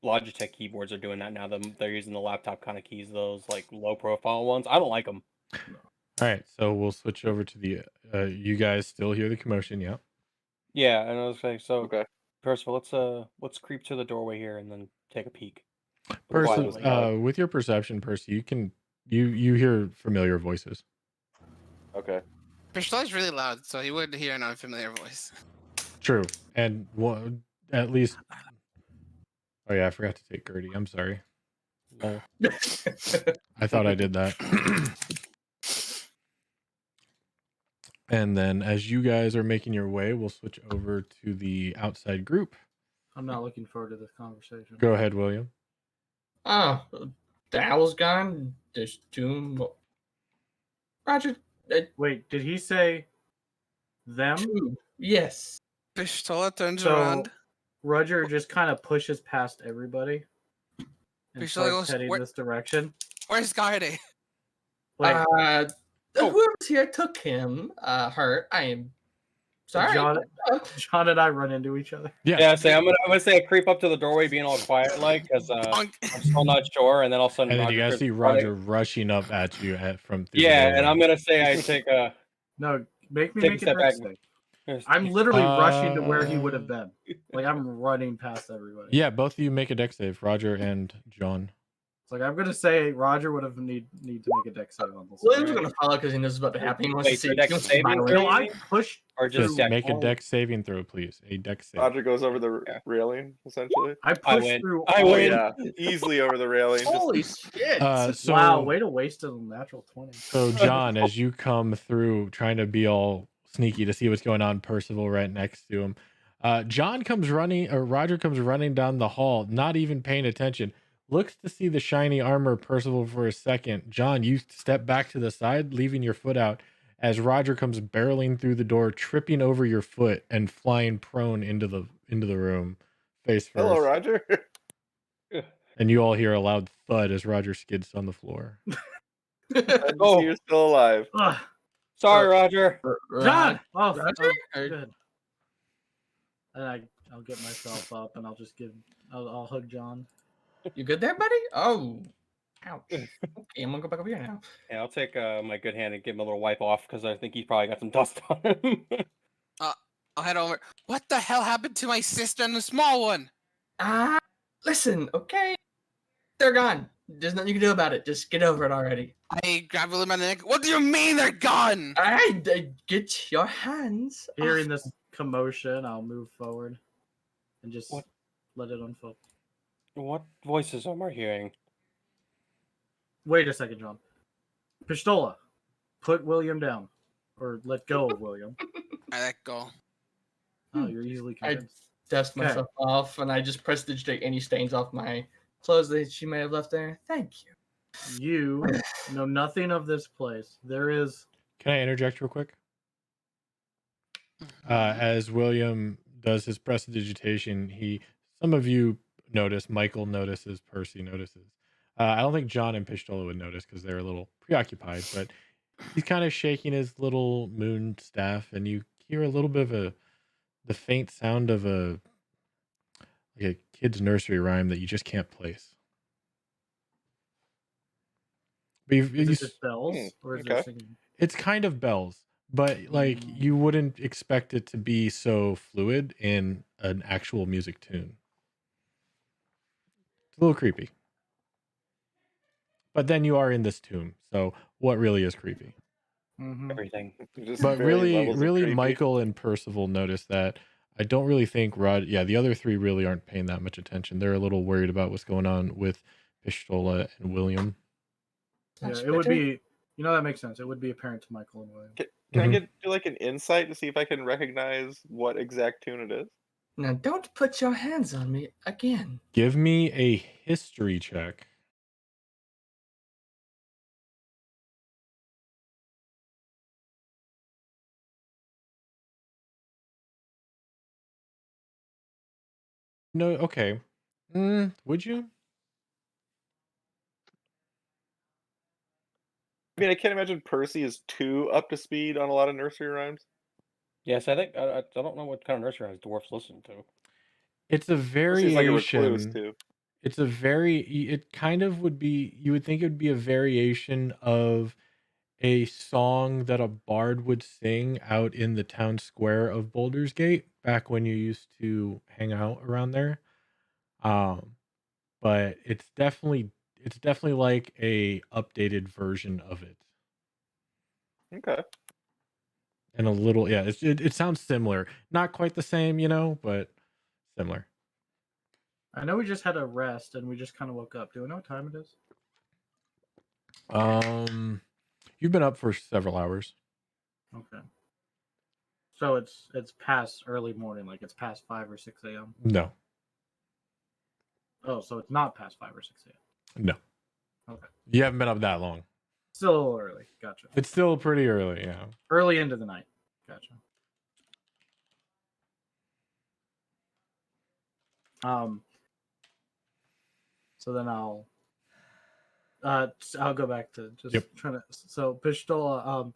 Logitech keyboards are doing that now. They're using the laptop kind of keys, those like low profile ones. I don't like them. All right, so we'll switch over to the. You guys still hear the commotion? Yeah. Yeah, and I was like, so Okay. first of all, let's creep to the doorway here and then take a peek. Percy, Quietly. with your perception, Percy, you hear familiar voices. Okay. Pistol is really loud, so he would hear an unfamiliar voice. True, and one at least. Oh yeah, I forgot to take Gertie. I'm sorry. Lol. I thought I did that. And then, as you guys are making your way, we'll switch over to the outside group. I'm not looking forward to this conversation. Go ahead, William. Oh, the owl's gone. There's 2 more. Roger, Wait, did he say them? 2. Yes. Pistola turns So around. Roger just kind of pushes past everybody and Pistola starts goes, heading "Where- this direction. Where's Garde? Like Whoever's here took him. Hurt. I am sorry. John and I run into each other. Yeah, say I'm gonna say creep up to the doorway, being all quiet like, because I'm still not sure, and then all of a sudden And then you guys Roger see starts running. Roger rushing up at you from. through the Yeah, and doorway. I'm gonna say I take a. No, make me Take a make a step dex back. save. I'm literally rushing to where he would Uh, have been. Like I'm running past everybody. Yeah, both of you make a dex save, Roger and John. It's like I'm gonna say Roger would have need to make a dex save on this. William's gonna follow because he knows what's about to happen. He wants Wait, to see so dex he wants to saving violate. throw? No, I pushed. Or Just just deck. make a all- dex saving throw, please. A dex save. Roger goes over the Yeah. railing, essentially. I I pushed win. through. I all- win. Yeah, easily over the railing. Just- Holy shit! So, Wow, way to waste a natural 20. So John, as you come through, trying to be all sneaky to see what's going on, Percival right next to him. John comes running, or Roger comes running down the hall, not even paying attention. Looks to see the shiny armor Percival for a second. John, you step back to the side, leaving your foot out, as Roger comes barreling through the door, tripping over your foot and flying prone into the room, face first. Hello, Roger. And you all hear a loud thud as Roger skids on the floor. Glad to see you're still alive. Ugh. Sorry, Roger. John! Oh, Roger? good. And I'll get myself up and I'll hug John. You good there, buddy? Oh, ouch. Okay, I'm gonna go back over here now. Yeah, I'll take my good hand and give him a little wipe off because I think he's probably got some dust on him. I'll head over. What the hell happened to my sister and the small one? Listen, okay? They're gone. There's nothing you can do about it. Just get over it already. I grab William by the neck. What do you mean they're gone? Get your hands Hearing off. this commotion, I'll move forward and just What? let it unfold. What voices am I hearing? Wait a second, John. Pistola, put William down. Or let go of William. I let go. Oh, you're easily I convinced. dust Okay. myself off, and I just prestidigitate any stains off my clothes that she may have left there. Thank you. You know nothing of this place. There is... Can I interject real quick? As William does his prestidigitation, some of you notice, Michael notices, Percy notices. I don't think John and Pistola would notice because they're a little preoccupied, but he's kind of shaking his little moon staff, and you hear a little bit of the faint sound of a kid's nursery rhyme that you just can't place. But Is it just bells? Or is okay. there singing? it's kind of bells, but like you wouldn't expect it to be so fluid in an actual music tune. It's a little creepy. But then you are in this tomb, so what really is creepy? Mm-hmm. Everything. Just But varying really, levels of really, creepy. Michael and Percival notice that. I don't really think the other three really aren't paying that much attention. They're a little worried about what's going on with Pistola and William. Yeah, That's it would better. be... You know, that makes sense. It would be apparent to Michael and William. Can I do like an insight to see if I can recognize what exact tune it is? Now, don't put your hands on me again. Give me a history check. No, okay. Would you? I mean, I can't imagine Percy is too up to speed on a lot of nursery rhymes. Yes, I think I don't know what kind of nursery rhymes dwarfs listen to. It's a Percy's like a recluse variation. too. It kind of would be, you would think it would be a variation of a song that a bard would sing out in the town square of Baldur's Gate back when you used to hang out around there. But it's definitely like a updated version of it. Okay. And a little, yeah, it sounds similar. Not quite the same, but similar. I know we just had a rest and we just kind of woke up. Do we know what time it is? You've been up for several hours. Okay. So it's past early morning, like it's past 5 or 6 a.m. No. Oh, so it's not past 5 or 6 a.m. No. Okay. You haven't been up that long. Still a little early. Gotcha. It's still pretty early, yeah. Early into the night. Gotcha. So then I'll go back to just trying to. So Pistola,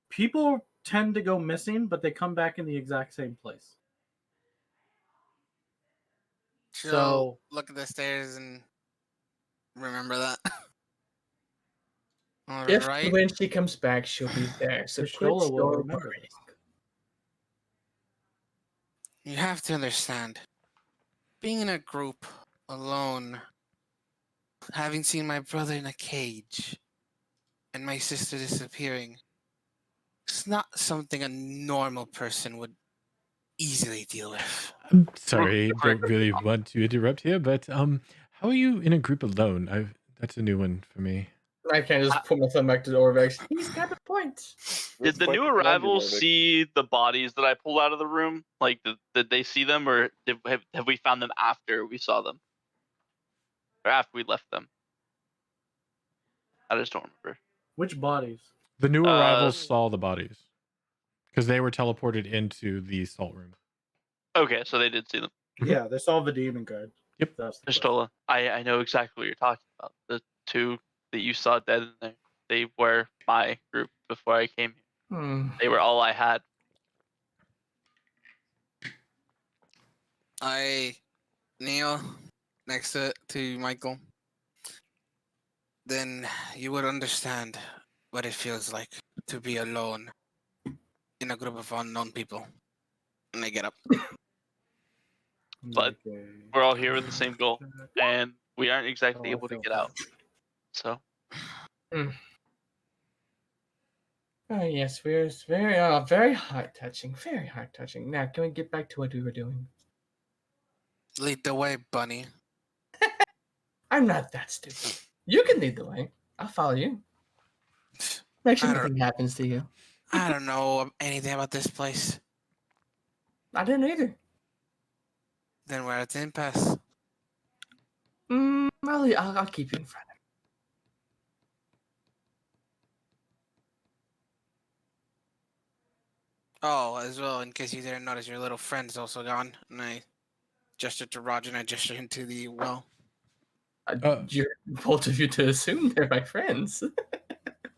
people tend to go missing, but they come back in the exact same place. So look at the stairs and remember that. All If right. when she comes back, she'll be there. So quit Pistola will your remember worrying. this. You have to understand. Being in a group alone, having seen my brother in a cage, and my sister disappearing, it's not something a normal person would easily deal with. I'm sorry, I don't really want to interrupt here, but how are you in a group alone? That's a new one for me. I can't just put my thumb back to the Orvex. He's got a point. Did the new arrivals see the bodies that I pulled out of the room? Like, did they see them, or have we found them after we saw them, or after we left them? I just don't remember. Which bodies? The new arrivals saw the bodies because they were teleported into the salt room. Okay, so they did see them. Yeah, they saw the demon guard. Yep. That's the question. Pistola. I know exactly what you're talking about. The two that you saw dead in there, they were my group before I came here. Hmm. They were all I had. I kneel next to Michael. Then you would understand what it feels like to be alone in a group of unknown people. And I get up. But Make a We're all here with the same goal, check. and we aren't exactly Oh, I able to felt get that. out. So Oh yes, very very heart touching, very heart touching. Now, can we get back to what we were doing? Lead the way, bunny. I'm not that stupid. You can lead the way. I'll follow you. Make sure I don't- nothing happens to you. I don't know anything about this place. I didn't either. Then we're at the impasse. I'll keep you in front. Oh, as well, in case you didn't notice, your little friend's also gone. And I gestured to Roger and I gestured into the well. You're both of you to assume they're my friends.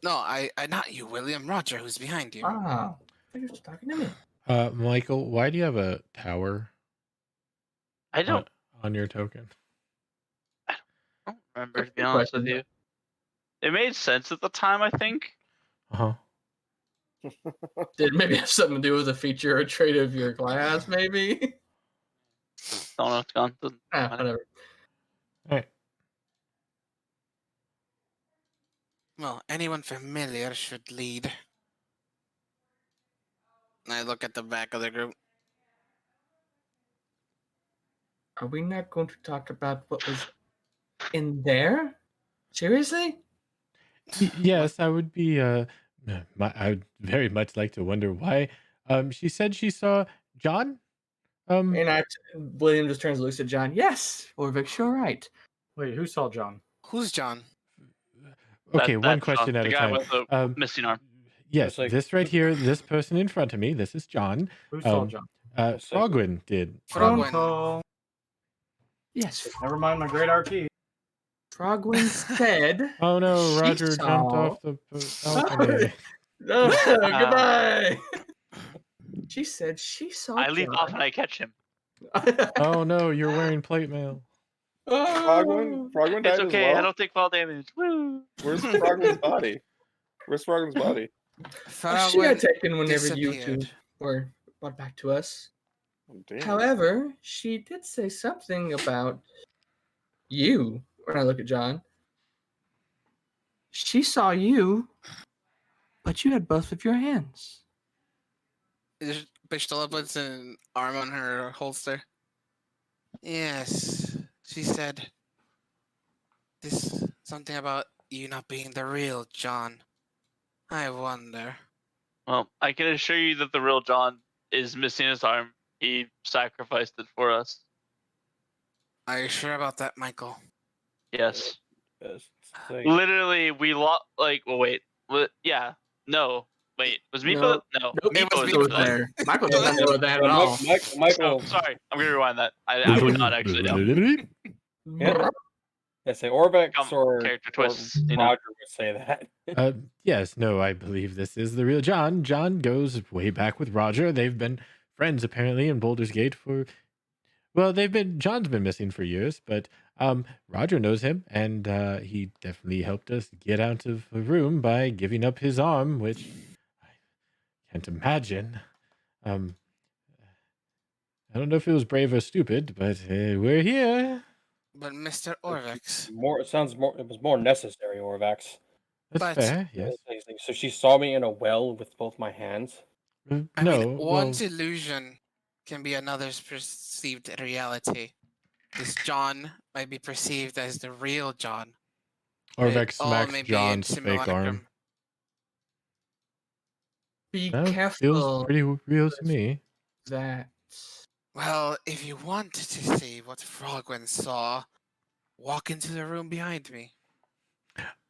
No, I not you, William. Roger, who's behind you. Ah, you're just talking to me. Michael, why do you have a tower I don't, on your token? I don't remember, to be Good honest with question. you. It made sense at the time, I think. Uh-huh. Did it maybe have something to do with a feature or trait of your class, maybe? Don't know, it's gone. Doesn't matter. Whatever. All right. Well, anyone familiar should lead. And I look at the back of the group. Are we not going to talk about what was in there? Seriously? Yes, I would be. I would very much like to wonder why. She said she saw John. And William just turns and looks at John. Yes, Orvik, you're right. Wait, who saw John? Who's John? Okay, one That's question at the a guy time. with the missing arm. Yes, It's like- this right here, this person in front of me, this is John. Who saw John? It's like- Frogwin did. Phone Frogwin. call. Yes, Never mind my great RT. Frogwin said. Oh no, She Roger jumped saw- off the balcony. No, goodbye. She said she saw. I leap John. off and I catch him. Oh no, you're wearing plate mail. Frogwin died It's as okay, I well? don't take fall damage. Woo! Where's Frogwin's body? Where's Frogwin's body? She got Frogwin taken whenever you two disappeared. were brought back to us. Oh, damn. However, she did say something about you. When I look at John, she saw you, but you had both of your hands. Pistola puts an arm on her holster. Yes, she said this something about you not being the real John. I wonder. Well, I can assure you that the real John is missing his arm. He sacrificed it for us. Are you sure about that, Michael? Yes. It's like- Literally, we lost. Like, well, wait. Yeah. No. Wait. Was Meepo? No. No. Nope, It was Meepo Michael was was there. there. Michael does not know that at all. Oh, Michael, sorry. I'm gonna rewind that. I would not actually know. Yeah. I say Orbex Come, or character or twists, you know. Roger would say that. Yes, no, I believe this is the real John. John goes way back with Roger. They've been friends apparently in Boulder's Gate for. Well, John's been missing for years, but Roger knows him, and he definitely helped us get out of the room by giving up his arm, which I can't imagine. I don't know if it was brave or stupid, but we're here. But Mr. Orvex, It was more necessary, Orvax. That's But- fair, yes. So she saw me in a well with both my hands. I No, mean, well, one's illusion can be another's perceived reality. This John might be perceived as the real John. Orvex All smacks may be John's fake simulacrum. arm. Be That careful. feels pretty real to me. That. Well, if you wanted to see what Frogwin saw, walk into the room behind me.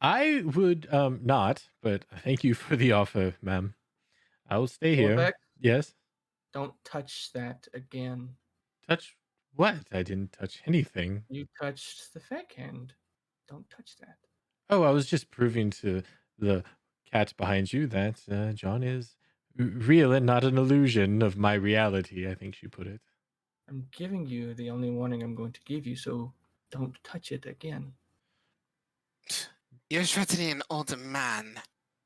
I would not, but thank you for the offer, ma'am. I will stay here. Beck, Yes. don't touch that again. Touch what? I didn't touch anything. You touched the fake hand. Don't touch that. Oh, I was just proving to the cat behind you that John is real and not an illusion of my reality, I think she put it. I'm giving you the only warning I'm going to give you, so don't touch it again. You're threatening an older man.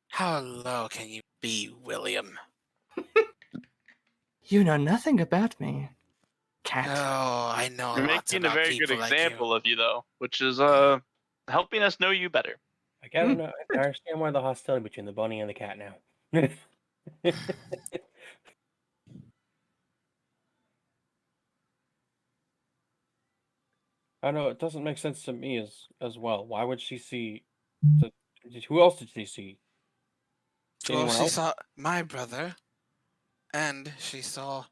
How low can you be, William? You know nothing about me, cat. Oh, I know You're lots making a about very good people like you. example of you, though, which is helping us know you better. I gotta know. I understand why the hostility between the bunny and the cat now. I know it doesn't make sense to me as well. Why would she see? The, who else did she see? See Well, anyone she else? saw my brother, and she saw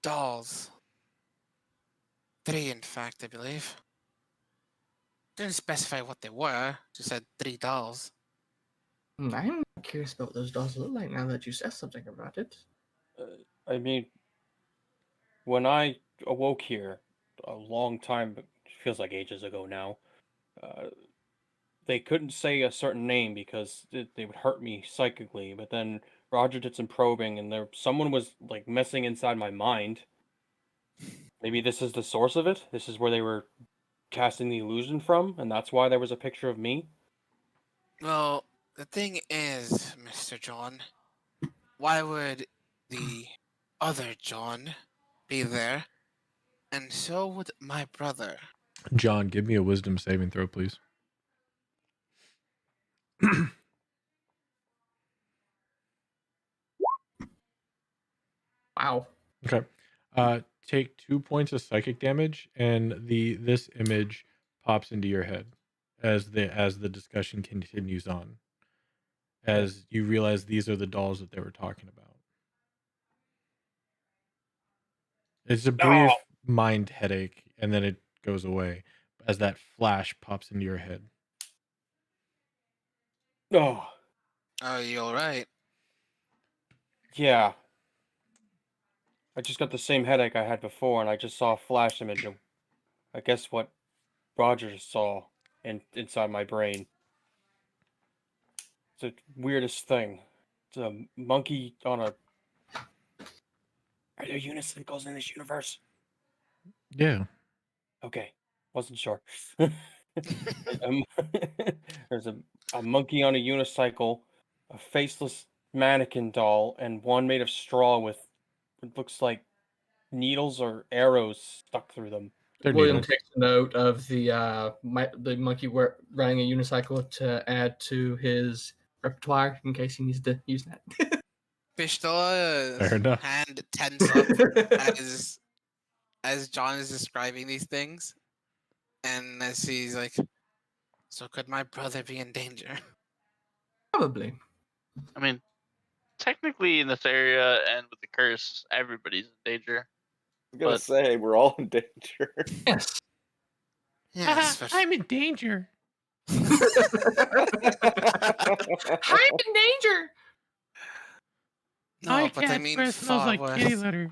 dolls. 3, in fact, I believe. Didn't specify what they were. Just said 3 dolls. I'm curious about what those dolls look like now that you said something about it. I mean, when I awoke here a long time, but it feels like ages ago now, they couldn't say a certain name because they would hurt me psychically. But then Roger did some probing, and someone was like messing inside my mind. Maybe this is the source of it. This is where they were casting the illusion from, and that's why there was a picture of me. Well, the thing is, Mr. John, why would the other John be there? And so would my brother. John, give me a wisdom saving throw, please. Wow. Okay. Take 2 points of psychic damage, and this image pops into your head as the discussion continues on. As you realize these are the dolls that they were talking about. It's a brief mind headache, and then it goes away as that flash pops into your head. Oh, Oh, you alright? yeah. I just got the same headache I had before, and I just saw a flash image of, I guess, what Roger saw inside my brain. It's the weirdest thing. It's a monkey on a. Are there unicycles in this universe? Yeah. Okay, wasn't sure. Um, There's a monkey on a unicycle, a faceless mannequin doll, and one made of straw with it looks like needles or arrows stuck through them. They're William needles. takes a note of the monkey riding a unicycle to add to his repertoire in case he needs to use that. Fair enough. Hand tense up as John is describing these things, and as he's like, "So could my brother be in danger?" Probably. I mean, technically in this area and with the curse, everybody's in danger. I was gonna But- say we're all in danger. Yes. Yes, but I'm in danger. I'm in danger. no, but I mean, far worse. litter.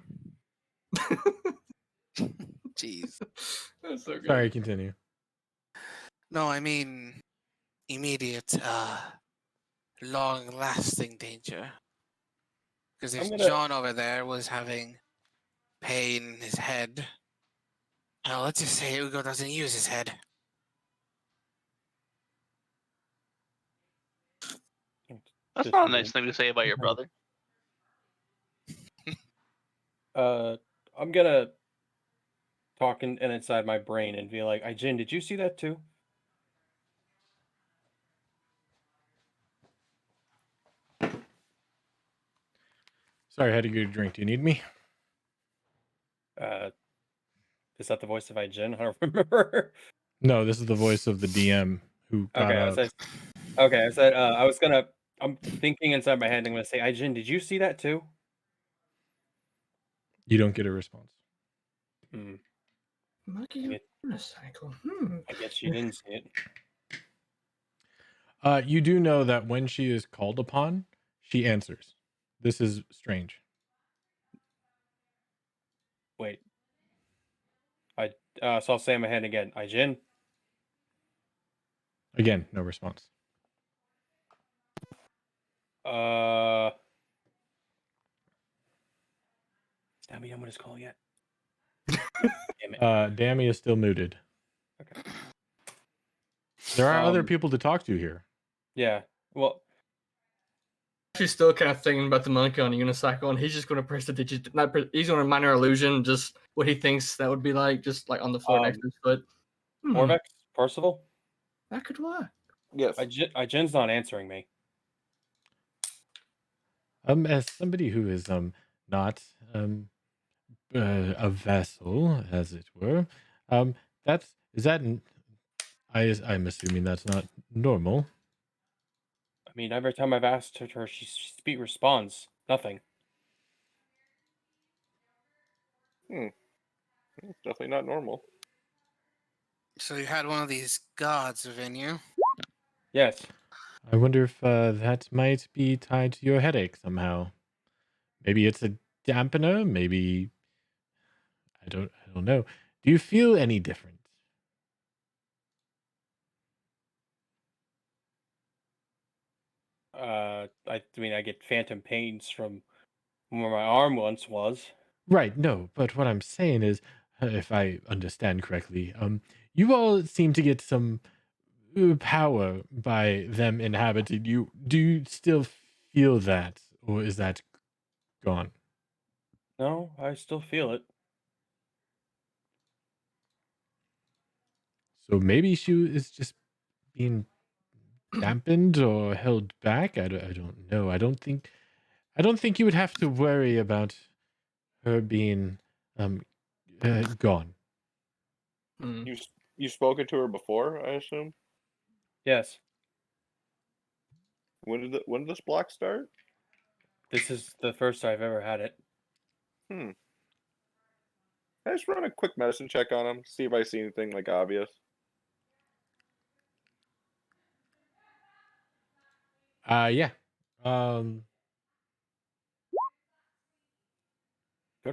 That's Jeez. so good. Sorry, continue. No, I mean immediate, long-lasting danger. Because if I'm gonna- John over there was having pain in his head, well, let's just say Ugo doesn't use his head. That's Just not a me. nice thing to say about your brother. I'm gonna talk and inside my brain and be like, Jin, did you see that too? Sorry, I had to get a drink. Do you need me? Is that the voice of Jin? I don't remember. No, this is the voice of the DM who got up. I said I'm thinking inside my head, I'm gonna say, Jin, did you see that too? You don't get a response. Monkey Yeah. unicycle. I guess you didn't see it. You do know that when she is called upon, she answers. This is strange. Wait. So I'll say in my head again. Aijin. Again, no response. Tell me what it's called yet. Damn it. Dammy is still muted. Okay. There are other people to talk to here. Yeah. Well, She's still kind of thinking about the monkey on a unicycle, and he's just going to press the digit. He's going to minor illusion, just what he thinks that would be like, just like on the floor next to his foot. Orvex, Percival. That could work. Yes. Aijin's not answering me. As somebody who is not a vessel, as it were, I'm assuming that's not normal. I mean, every time I've asked her, she responds nothing. It's definitely not normal. So you had one of these gods within you. Yes. I wonder if that might be tied to your headache somehow. Maybe it's a dampener. Maybe I don't know. Do you feel any different? I mean, I get phantom pains from where my arm once was. Right. No, but what I'm saying is, if I understand correctly, you all seem to get some power by them inhabiting you. Do you still feel that, or is that gone? No, I still feel it. So maybe she is just being dampened or held back. I don't know. I don't think you would have to worry about her being gone. You spoken to her before, I assume. Yes. When did this block start? This is the first I've ever had it. I just run a quick medicine check on him, see if I see anything like obvious. Yeah. Good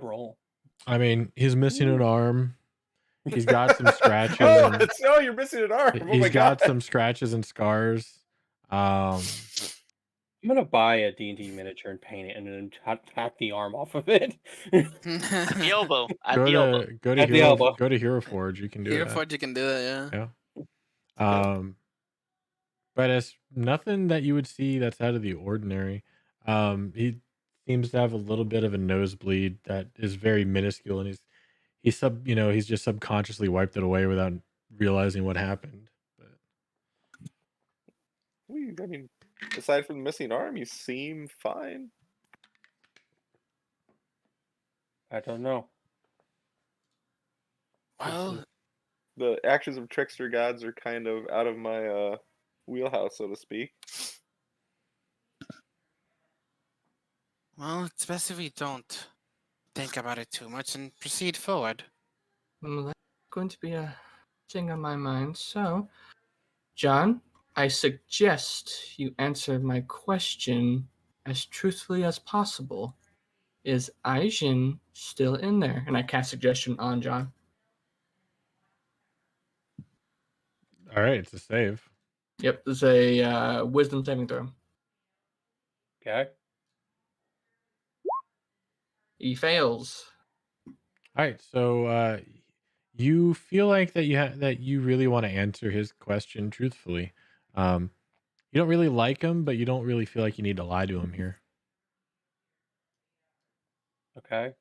roll. I mean, he's missing an arm. He's got some scratches. Oh, you're missing an arm. Oh He's my got God. some scratches and scars. I'm gonna buy a D&D miniature and paint it, and then hack the arm off of it. The elbow. At Go the elbow. to At the elbow. Go to Hero Forge. You can do Here that. for you can do that, yeah. Yeah. But it's nothing that you would see that's out of the ordinary. He seems to have a little bit of a nosebleed that is very minuscule, and he's just subconsciously wiped it away without realizing what happened. But I mean, aside from the missing arm, you seem fine. I don't know. Well, The actions of trickster gods are kind of out of my wheelhouse, so to speak. well, it's best if we don't think about it too much and proceed forward. Well, that's going to be a thing on my mind. So, John, I suggest you answer my question as truthfully as possible. Is Aijin still in there? And I cast suggestion on John. all right, it's a save. Yep, there's a wisdom saving throw. Okay. He fails. All right, so you feel like that you really want to answer his question truthfully. You don't really like him, but you don't really feel like you need to lie to him here. Okay.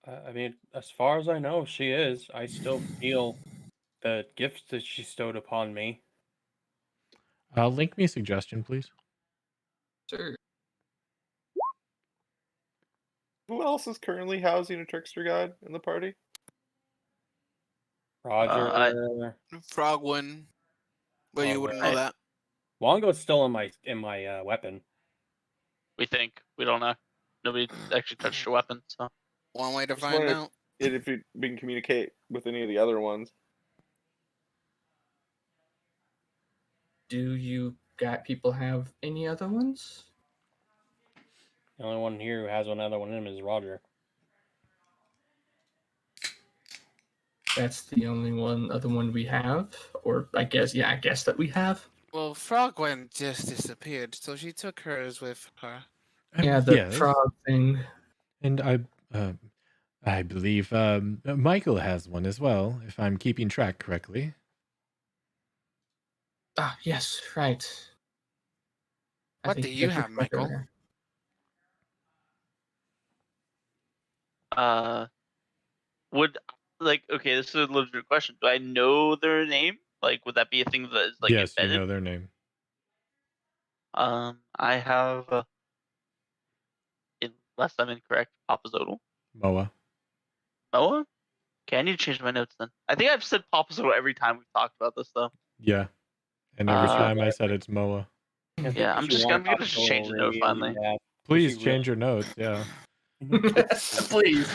I mean, as far as I know, she is. I still feel the gifts that she bestowed upon me. Link me a suggestion, please. Sure. Who else is currently housing a trickster god in the party? Roger. Frogwin. But you Oh, wouldn't right. know that. Longo's still in my weapon. We think. We don't know. Nobody actually touched your weapon, so. One way to Just find wondering out. if we can communicate with any of the other ones. Do you people have any other ones? The only one here who has another one in him is Roger. That's the only other one we have, or I guess that we have. Well, Frogwen just disappeared, so she took hers with her. Yeah, the yes. frog thing. And I believe Michael has one as well, if I'm keeping track correctly. Ah, yes, right. I What think do you guys were have, correct Michael? earlier. Would okay, this is a legit question. Do I know their name? Like, would that be a thing that is like yes, embedded? you know their name. I have, unless I'm incorrect, Papazodal. Moa. Moa? Okay, I need to change my notes then. I think I've said Papazodal every time we've talked about this though. Yeah. And every Uh, time I said it's Moa. I think Yeah, if I'm she wanted gonna just Papazolo change the note really finally. bad, if Please she change your notes, yeah. Please.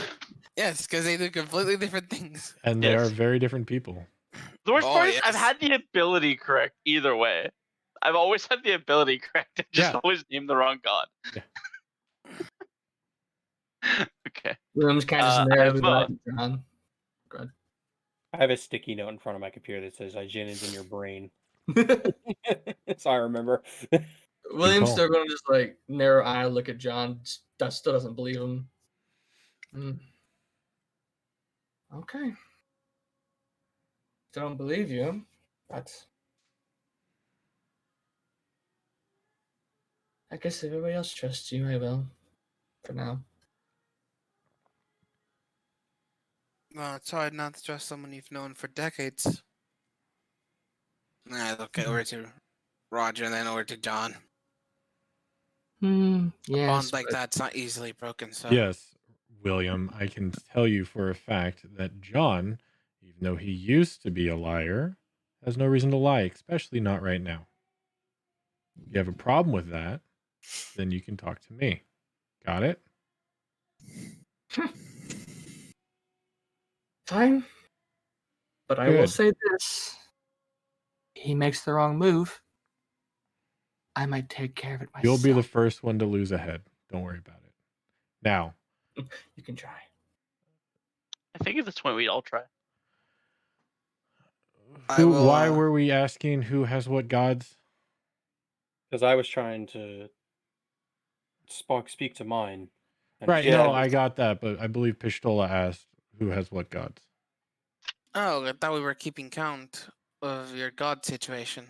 Yes, because they do completely different things. And they are Yes. very different people. The worst Oh, part is I've yes. had the ability correct either way. I've always had the ability correct. I just Yeah. always named the wrong god. Yeah. Okay. William's kind of just I have narrowly Moa. like John. Good. I have a sticky note in front of my computer that says "Hygienine's in your brain," so I remember. William's call. still going to just like narrow eye look at John. That still doesn't believe him. Okay. Still don't believe you, but I guess if everybody else trusts you, I will. For now. Well, it's hard not to trust someone you've known for decades. Nah, okay, over to Roger and then over to John. A Yes. bond like but that's not easily broken, so. Yes, William, I can tell you for a fact that John, even though he used to be a liar, has no reason to lie, especially not right now. If you have a problem with that, then you can talk to me. Got it? Fine. But I will Good. say this. He makes the wrong move. I might take care of it myself. You'll be the first one to lose a head. Don't worry about it. Now, You can try. I think at this point we'd all try. why were we asking who has what gods? Because I was trying to speak to mine. and Right, she no, had- I got that, but I believe Pistola asked who has what gods. Oh, I thought we were keeping count of your god situation.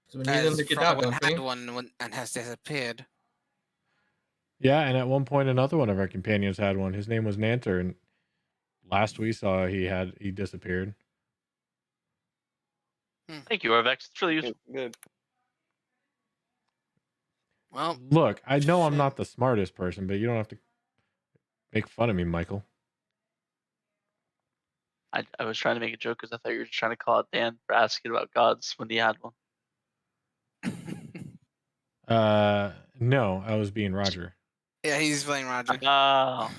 So we need them As to get out, Frogwen don't we? had one and has disappeared. Yeah, and at one point another one of our companions had one. His name was Nanter, and last we saw he disappeared. Thank you, Arvex. It's really useful. Good. Well, Look, I know I'm shit. not the smartest person, but you don't have to make fun of me, Michael. I was trying to make a joke because I thought you were just trying to call out Dan for asking about gods when he had one. No, I was being Roger. Yeah, he's playing Roger. Oh.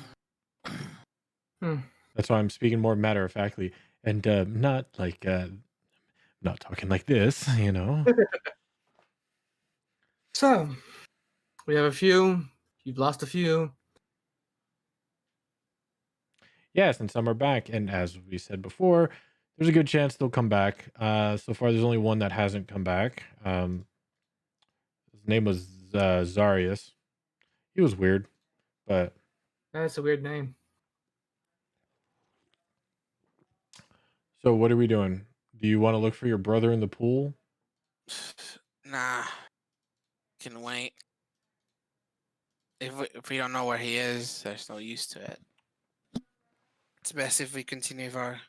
That's why I'm speaking more matter of factly and not like not talking like this, you know. So, we have a few. You've lost a few. Yes, and some are back, and as we said before, there's a good chance they'll come back. So far, there's only one that hasn't come back. His name was Zarius. He was weird, but That's a weird name. so what are we doing? Do you want to look for your brother in the pool? Nah. Can wait. If we don't know where he is, there's no use to it. It's best if we continue with our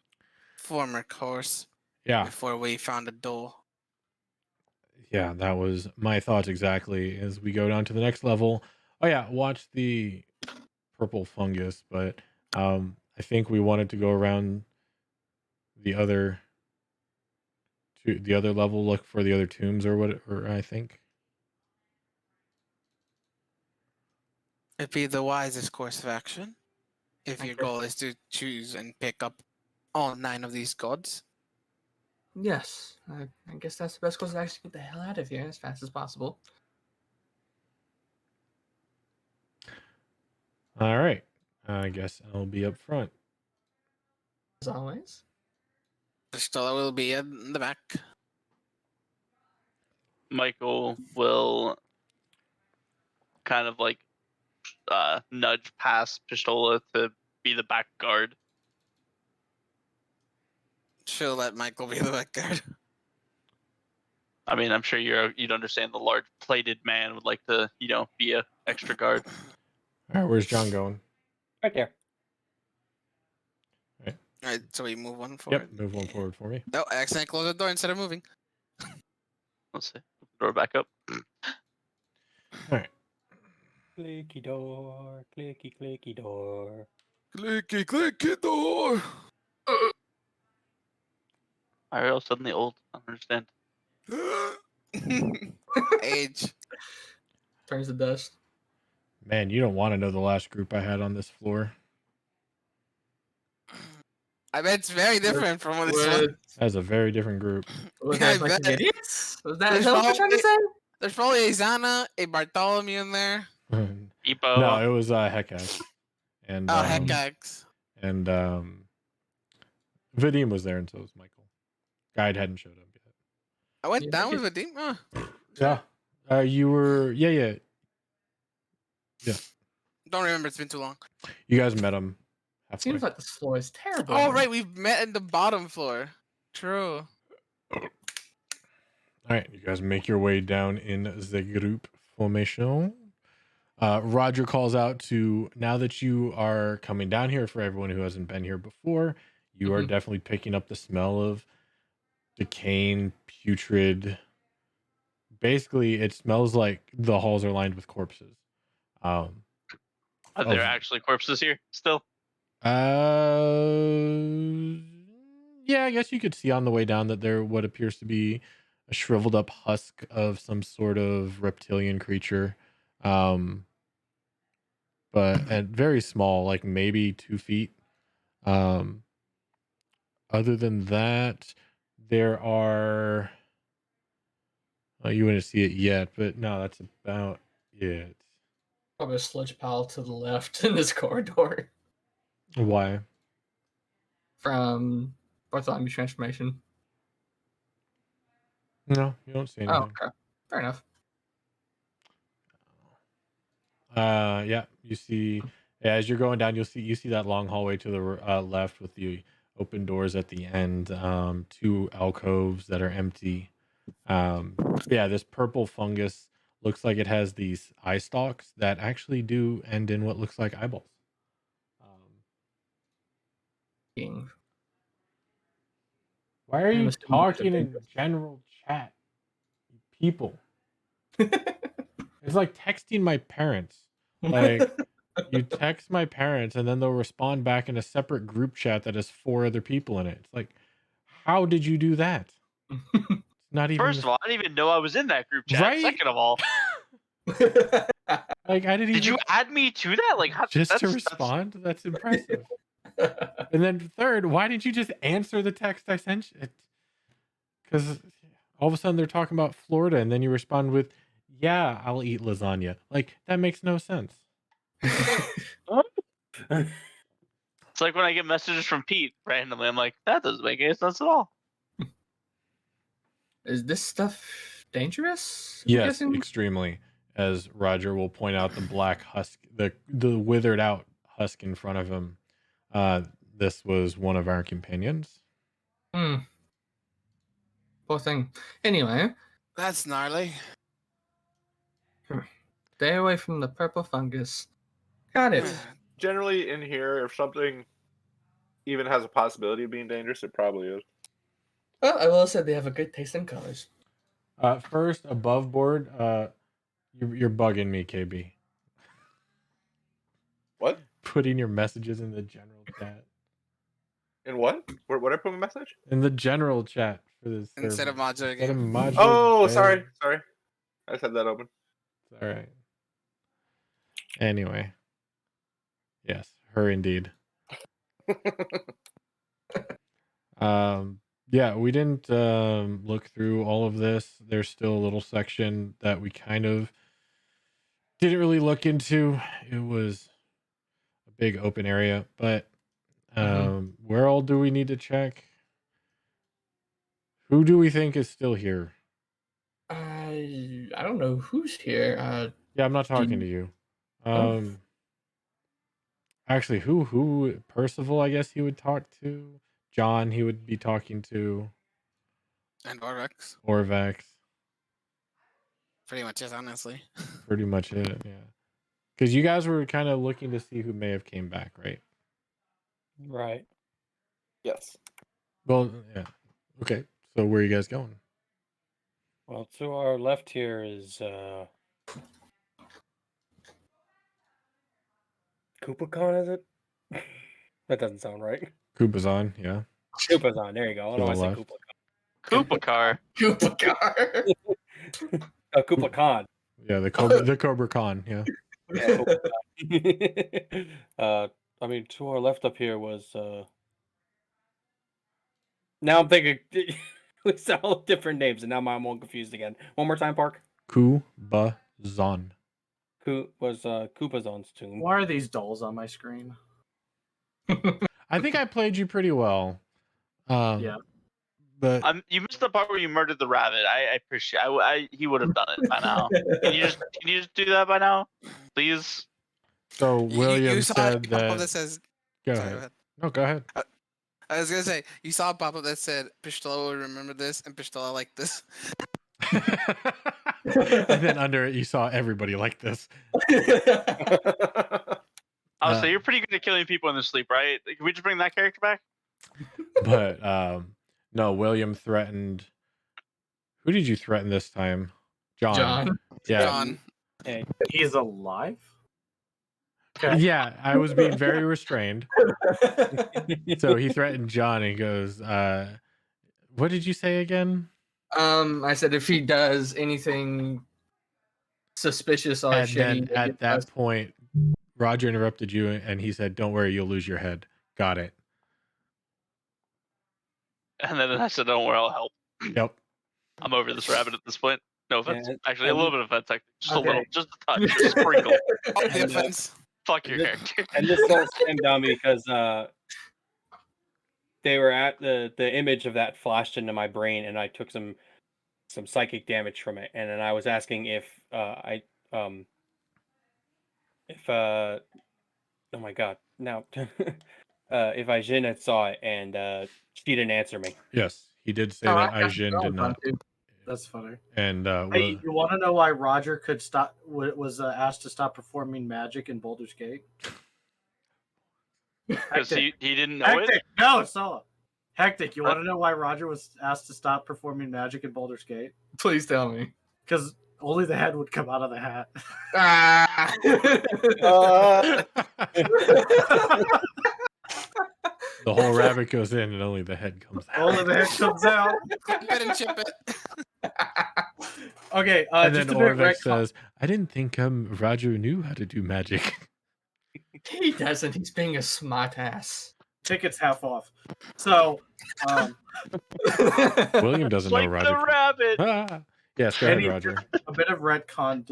former course Yeah, before we found a door. yeah, that was my thoughts exactly. As we go down to the next level, oh yeah, watch the purple fungus, but I think we wanted to go around the other to the other level, look for the other tombs or what, or I think. It'd be the wisest course of action if your Okay. goal is to choose and pick up all 9 of these gods. Yes, I guess that's the best course to actually get the hell out of here as fast as possible. All right. I guess I'll be up front. As always. Pistola will be in the back. Michael will kind of like nudge past Pistola to be the back guard. She'll let Michael be the back guard. I mean, I'm sure you'd understand the large plated man would like to, be a extra guard. All right, where's John going? Right there. All right, so we move one forward. Yep, move one forward for me. No, I accidentally closed the door instead of moving. Let's see. Door back up. All right. Clicky door, clicky door. Clicky door. Why are you all suddenly old? I don't understand. Age. Turns to dust. Man, you don't want to know the last group I had on this floor. I bet it's very different from what this one. Was, That's a very different group. was I that a bunch of bet. idiots? Was that There's what you're trying to say? There's probably a Zana, a Bartholomew in there. No, Epo. it was Hekax. And Oh, Hekax. and Vadim was there, and so was Michael. Guide hadn't showed up yet. I went Yeah, down you- with Vadim. Oh, Yeah. You were yeah. don't remember. It's been too long. You guys met him halfway. Seems like this floor is terrible. Oh, right. We've met in the bottom floor. True. All right, you guys make your way down in the group formation. Roger calls out to, now that you are coming down here, for everyone who hasn't been here before, you are Mhm. definitely picking up the smell of decaying, putrid. Basically, it smells like the halls are lined with corpses. Are there of- actually corpses here still? Yeah, I guess you could see on the way down that there what appears to be a shriveled up husk of some sort of reptilian creature. But and very small, like maybe 2 feet. Other than that, there are. You wouldn't see it yet, but no, that's about it. Probably a sludge pile to the left in this corridor Why? from Bartholomew's transformation. No, you don't see anything. Oh, okay. Fair enough. Yeah, you see. Yeah, as you're going down, you see that long hallway to the left with the open doors at the end. 2 alcoves that are empty. Yeah, this purple fungus looks like it has these eye stalks that actually do end in what looks like eyeballs. Being Why are I'm you assuming these are talking in dangerous. general chat, you people? It's like texting my parents. Like, you text my parents and then they'll respond back in a separate group chat that has 4 other people in it. It's like, how did you do that? It's not even First of all, I didn't even know I was in that group chat. Right? Second of all, like I didn't did you even add me to that? Like, how, just to that's- respond. That's impressive. And then third, why didn't you just answer the text I sent you? Because all of a sudden they're talking about Florida, and then you respond with, "Yeah, I'll eat lasagna." Like that makes no sense. It's like when I get messages from Pete randomly. I'm like, that doesn't make any sense at all. Is this stuff dangerous? I'm Yes, guessing? extremely. As Roger will point out the black husk, the withered out husk in front of him. This was one of our companions. Hmm. Poor thing. Anyway, That's gnarly. stay away from the purple fungus. Got it. Generally, in here, if something even has a possibility of being dangerous, it probably is. Well, I will say they have a good taste in colors. First, above board, you're bugging me, KB. What? Putting your messages in the general chat. In what? Where would I put my message? In the general chat for this. Instead of modular Instead of game. modular Oh, game. sorry. I just had that open. It's all right. Anyway. Yes, her indeed. Yeah, we didn't look through all of this. There's still a little section that we kind of didn't really look into. It was a big open area, but where all do we need to check? Who do we think is still here? I don't know who's here. Yeah, I'm not talking you- to you. Oh. Actually, who Percival? I guess he would talk to. John, he would be talking to. And Orvex. Orvex. Pretty much is, honestly. Pretty much it. Yeah, because you guys were kind of looking to see who may have came back, right? Right. Yes. Well, yeah. Okay, so where are you guys going? Well, to our left here is Kupacon, is it? That doesn't sound right. Kubazan, yeah. Kupacon, there you go. I don't know why I To said the Kupacon. Koopa car. Koopa car. Kupacon. Yeah, the Cobra Khan, yeah. Yeah, Kupacon. I mean, to our left up here was now I'm thinking it's all different names, and now I'm all confused again. One more time, Park. Kubazan. Was Kupazon's tomb. Why are these dolls on my screen? I think I played you pretty well. Yeah. But You missed the part where you murdered the rabbit. I appreciate. He would have done it by now. Can you just do that by now, please? so William you saw said a pop-up that. that says. Go Sorry, ahead. No, go ahead. I was gonna say you saw a pop-up that said Pistola would remember this and Pistola like this. And then under it, you saw everybody like this. I would say you're pretty good at killing people in their sleep, right? Can we just bring that character back? But no, William threatened. Who did you threaten this time? John. Yeah. John. Hey, He's alive? Okay. Yeah, I was being very restrained. So he threatened John and he goes, what did you say again? I said if he does anything suspicious or And shitty, then at that point, Roger interrupted you and he said, "Don't worry, you'll lose your head." Got it. And then I said, "Don't worry, I'll help." Yep. I'm over this rabbit at this point. No offense. Yeah, Actually, a little bit of offense. Actually. Just Okay. a little, just a touch, just a sprinkle. Oh, the And, offense. Fuck your this- character. and this all stemmed on me because they were at the image of that flashed into my brain, and I took some psychic damage from it, and then I was asking if oh my god, now if Aijin had saw it, and she didn't answer me. Yes, he did say Oh, that I got Aijin the did not. dude. That's funny. And Hey, you want to know why Roger could stop? Was asked to stop performing magic in Baldur's Gate? Because he didn't know Hectic. it. No, Solo. Hectic. You want to know why Roger was asked to stop performing magic in Baldur's Gate? Please tell me. Because only the head would come out of the hat. Ah. the whole rabbit goes in and only the head comes out. Only the head comes out. Chip it and chip it. Okay. And just then a bit Orvex retcon. says, "I didn't think Roger knew how to do magic." He doesn't. He's being a smart ass. Tickets half off. So, William doesn't know Like Roger. the rabbit. Ah. Yes, go ahead, Any- Roger. a bit of retcon.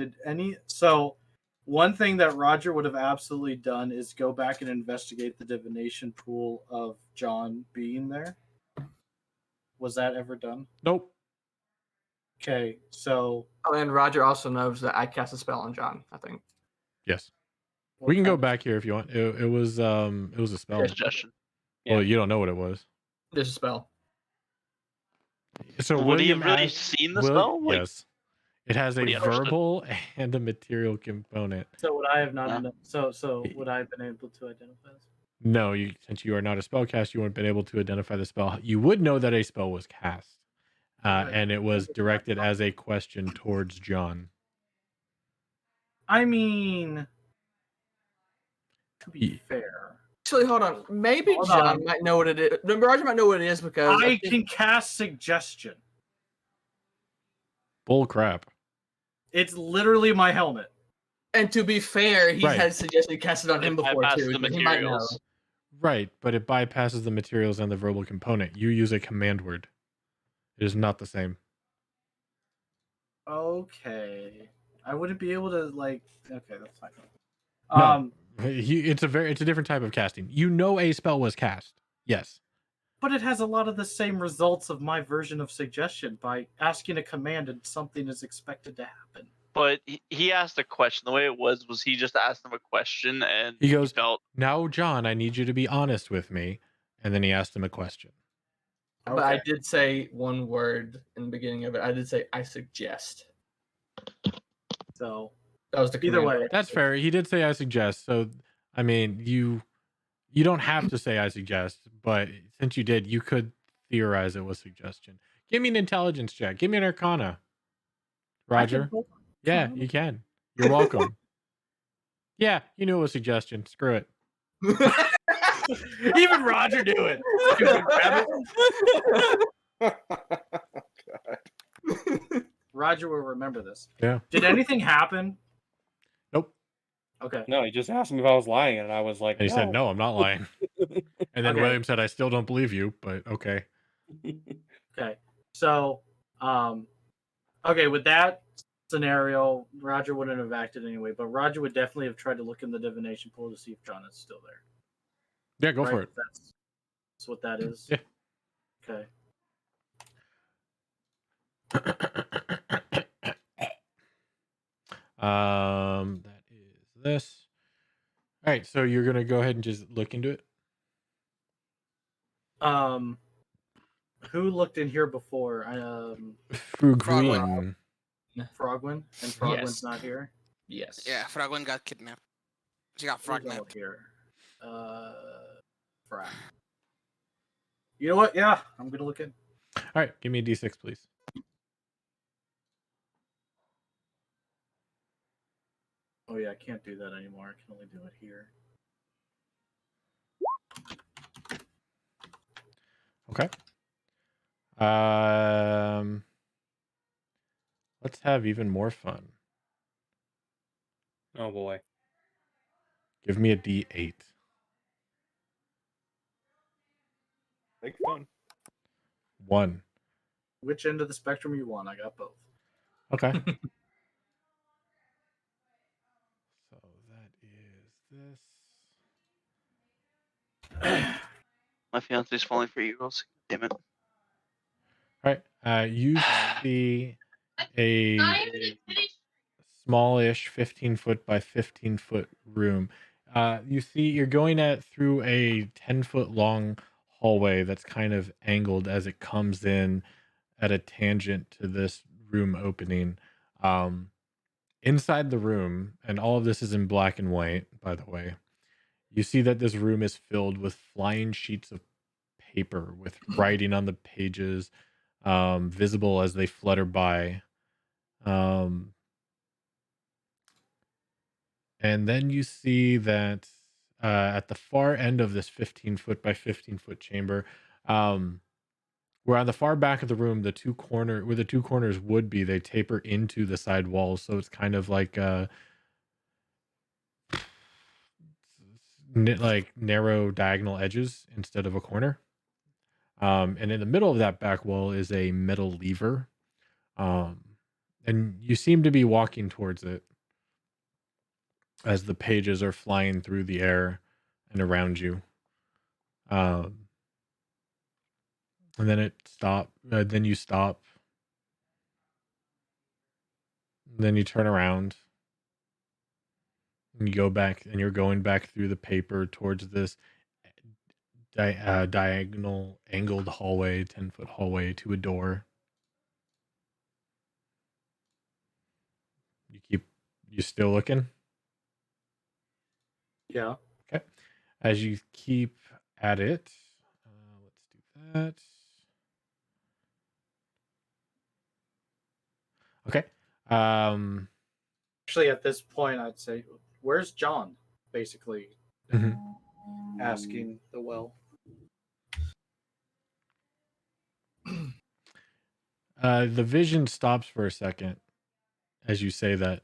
So one thing that Roger would have absolutely done is go back and investigate the divination pool of John being there. Was that ever done? Nope. Okay, so Oh, and Roger also knows that I cast a spell on John, I think. Yes. what We can go kind of- back here if you want. It was a spell. Suggestion. Well, you don't know what it was. There's a spell. So Would he have William really asked- seen the spell? Like, yes. It has a Would he understood? verbal and a material component. So would I have not? Yeah. So would I have been able to identify this? No, since you are not a spellcaster, you wouldn't been able to identify the spell. You would know that a spell was cast, Right. and it was directed as a question towards John. I mean, to be Ye- fair, Actually, hold on. Maybe Hold John on. might know what it is. Roger might know what it is because I can cast suggestion. Bull crap. It's lliterally my helmet. And to be fair, he Right. had suggested cast it on him before bypass too. the so he might know. materials. Right, but it bypasses the materials and the verbal component. You use a command word. It is not the same. Okay. I wouldn't be able to like. Okay, that's fine. No, it's a different type of casting. You know a spell was cast. Yes. But it has a lot of the same results of my version of suggestion by asking a command and something is expected to happen. But he asked a question. The way it was he just asked him a question, and He goes, felt "Now, John, I need you to be honest with me." And then he asked him a question. But I Okay. did say one word in the beginning of it. I did say I suggest. So That was the either command way, word. That's fair. He did say I suggest. So, I mean, you don't have to say I suggest, but since you did, you could theorize it was suggestion. Give me an intelligence check. Give me an arcana. I can Roger. roll Yeah, Arcana. you can. You're welcome. Yeah, you knew it was suggestion. Screw it. Even Roger knew it. Stupid rabbit. Roger will remember this. Yeah. Did anything happen? Nope. Okay. No, he just asked me if I was lying, and I was like, And he said, "No, I'm not lying." And then Okay. William said, "I still don't believe you, but okay." Okay. So, okay, with that scenario, Roger wouldn't have acted anyway, but Roger would definitely have tried to look in the divination pool to see if John is still there. Yeah, go right? for it. That's what that is. Yeah. Okay. That is this. All right, so you're gonna go ahead and just look into it. Who looked in here before? Frugwin. Frogwin, and Frogwin's Yes. not here. Yes. Yeah, Frogwin got kidnapped. She got Who's all frog-napped. here? Frag. You know what? Yeah, I'm gonna look in. All right, give me a d6, please. Oh yeah, I can't do that anymore. I can only do it here. Okay. Let's have even more fun. oh boy. Give me a d8. Make fun. 1. Which end of the spectrum you want? I got both. Okay. So that is this. my fiance's falling for you. Damn it. All right. You see a smallish 15-foot by 15-foot room. You see, you're going through a 10-foot long hallway that's kind of angled as it comes in at a tangent to this room opening. Inside the room, and all of this is in black and white, by the way, you see that this room is filled with flying sheets of paper with writing on the pages, visible as they flutter by. And then you see that at the far end of this 15-foot by 15-foot chamber, where on the far back of the room, where the two corners would be, they taper into the side walls, so it's kind of like like narrow diagonal edges instead of a corner. And in the middle of that back wall is a metal lever, and you seem to be walking towards it as the pages are flying through the air and around you. And then it stop. Then you stop. Then you turn around. And you go back, and you're going back through the paper towards this diagonal angled hallway, 10-foot hallway to a door. You still looking? Yeah. Okay. As you keep at it, let's do that. Okay. Actually, at this point, I'd say, "Where's John?" Basically, Mhm. asking the well. The vision stops for a second as you say that,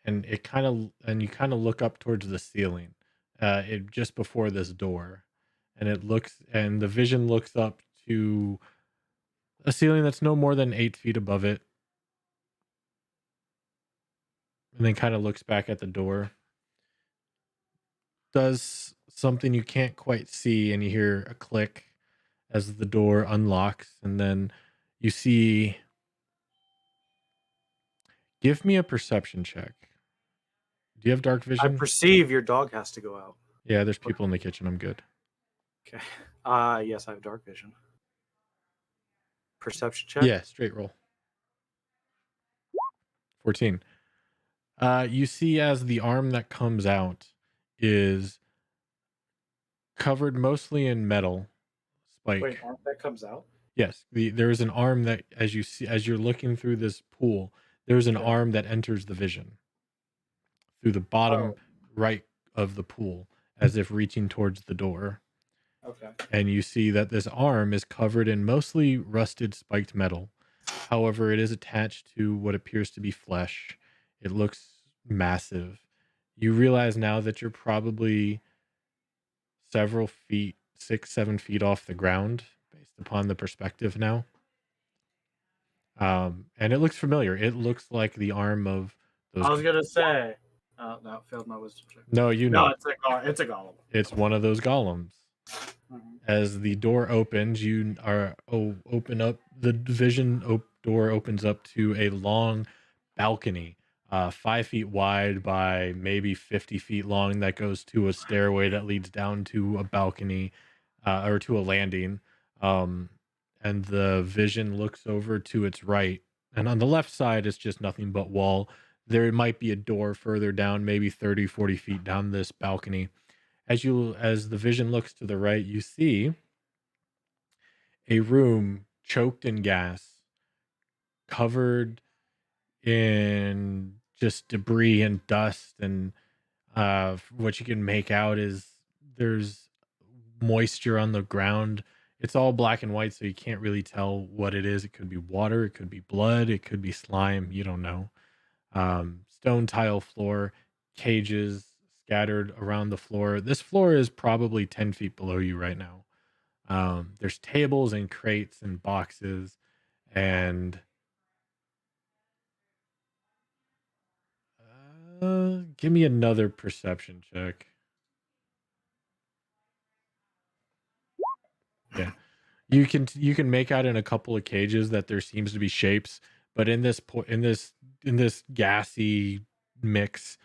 and you kind of look up towards the ceiling, it just before this door, and the vision looks up to a ceiling that's no more than 8 feet above it, and then kind of looks back at the door. Does something you can't quite see, and you hear a click as the door unlocks, and then you see. Give me a perception check. Do you have dark I vision? perceive your dog has to go out. Yeah, there's people in the kitchen. I'm good. Okay. Yes, I have dark vision. Perception check. Yeah, straight roll. 14. You see as the arm that comes out is covered mostly in metal spike. Wait, arm that comes out. Yes, there is an arm that, as you're looking through this pool, there's an Okay. arm that enters the vision through the bottom right of the pool, as if reaching towards the door. Okay. And you see that this arm is covered in mostly rusted spiked metal. However, it is attached to what appears to be flesh. It looks massive. You realize now that you're probably several feet, 6, 7 feet off the ground, based upon the perspective now. And it looks familiar. It looks like the arm of those. I was gonna say. No, failed my wisdom check. No, you know. No, it's a golem. It's one of those golems. Mhm. As the door opens, you are open up. The door opens up to a long balcony, 5 feet wide by maybe 50 feet long. That goes to a stairway that leads down to a balcony, or to a landing. Um, and the vision looks over to its right, and on the left side is just nothing but wall. There might be a door further down, maybe 30, 40 feet down this balcony. As the vision looks to the right, you see a room choked in gas, covered in just debris and dust, and what you can make out is there's moisture on the ground. It's all black and white, so you can't really tell what it is. It could be water, it could be blood, it could be slime. You don't know. Stone tile floor, cages scattered around the floor. This floor is probably 10 feet below you right now. There's tables and crates and boxes, and give me another perception check. Yeah, you can make out in a couple of cages that there seems to be shapes, but in this gassy mix,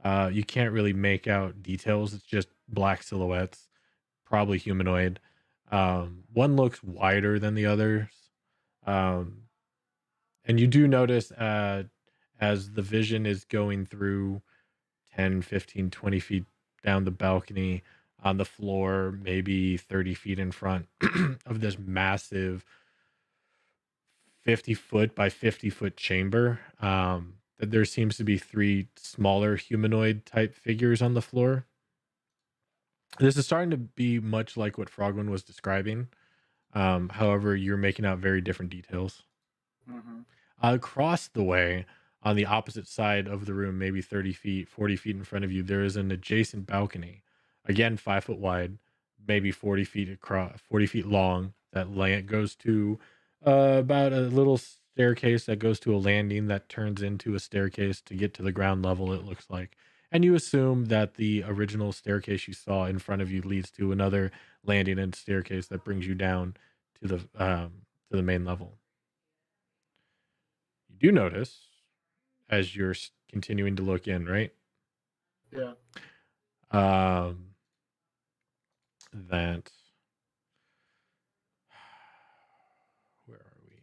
you can't really make out details. It's just black silhouettes, probably humanoid. One looks wider than the others. Um, and you do notice, as the vision is going through 10, 15, 20 feet down the balcony, on the floor, maybe 30 feet in front of this massive 50-foot by 50-foot chamber, that there seems to be three smaller humanoid type figures on the floor. This is starting to be much like what Frogman was describing. However, you're making out very different details. Mhm. Across the way, on the opposite side of the room, maybe 30 feet, 40 feet in front of you, there is an adjacent balcony. Again, 5 foot wide, maybe 40 feet across, 40 feet long. That goes to about a little staircase that goes to a landing that turns into a staircase to get to the ground level, it looks like. And you assume that the original staircase you saw in front of you leads to another landing and staircase that brings you down to the main level. You do notice, as you're continuing to look in, right? Yeah. That where are we?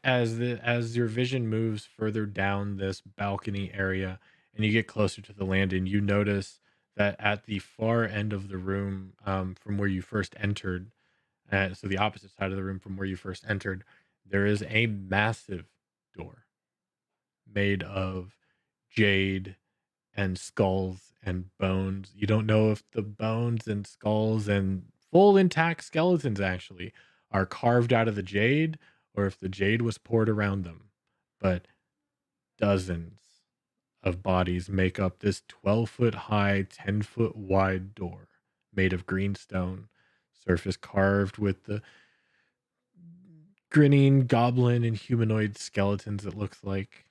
As your vision moves further down this balcony area and you get closer to the landing, you notice that at the far end of the room, from where you first entered, so the opposite side of the room from where you first entered, there is a massive door made of jade and skulls and bones. You don't know if the bones and skulls and full intact skeletons actually are carved out of the jade or if the jade was poured around them. But dozens of bodies make up this 12-foot high, 10-foot wide door made of green stone, surface carved with the grinning goblin and humanoid skeletons, it looks like.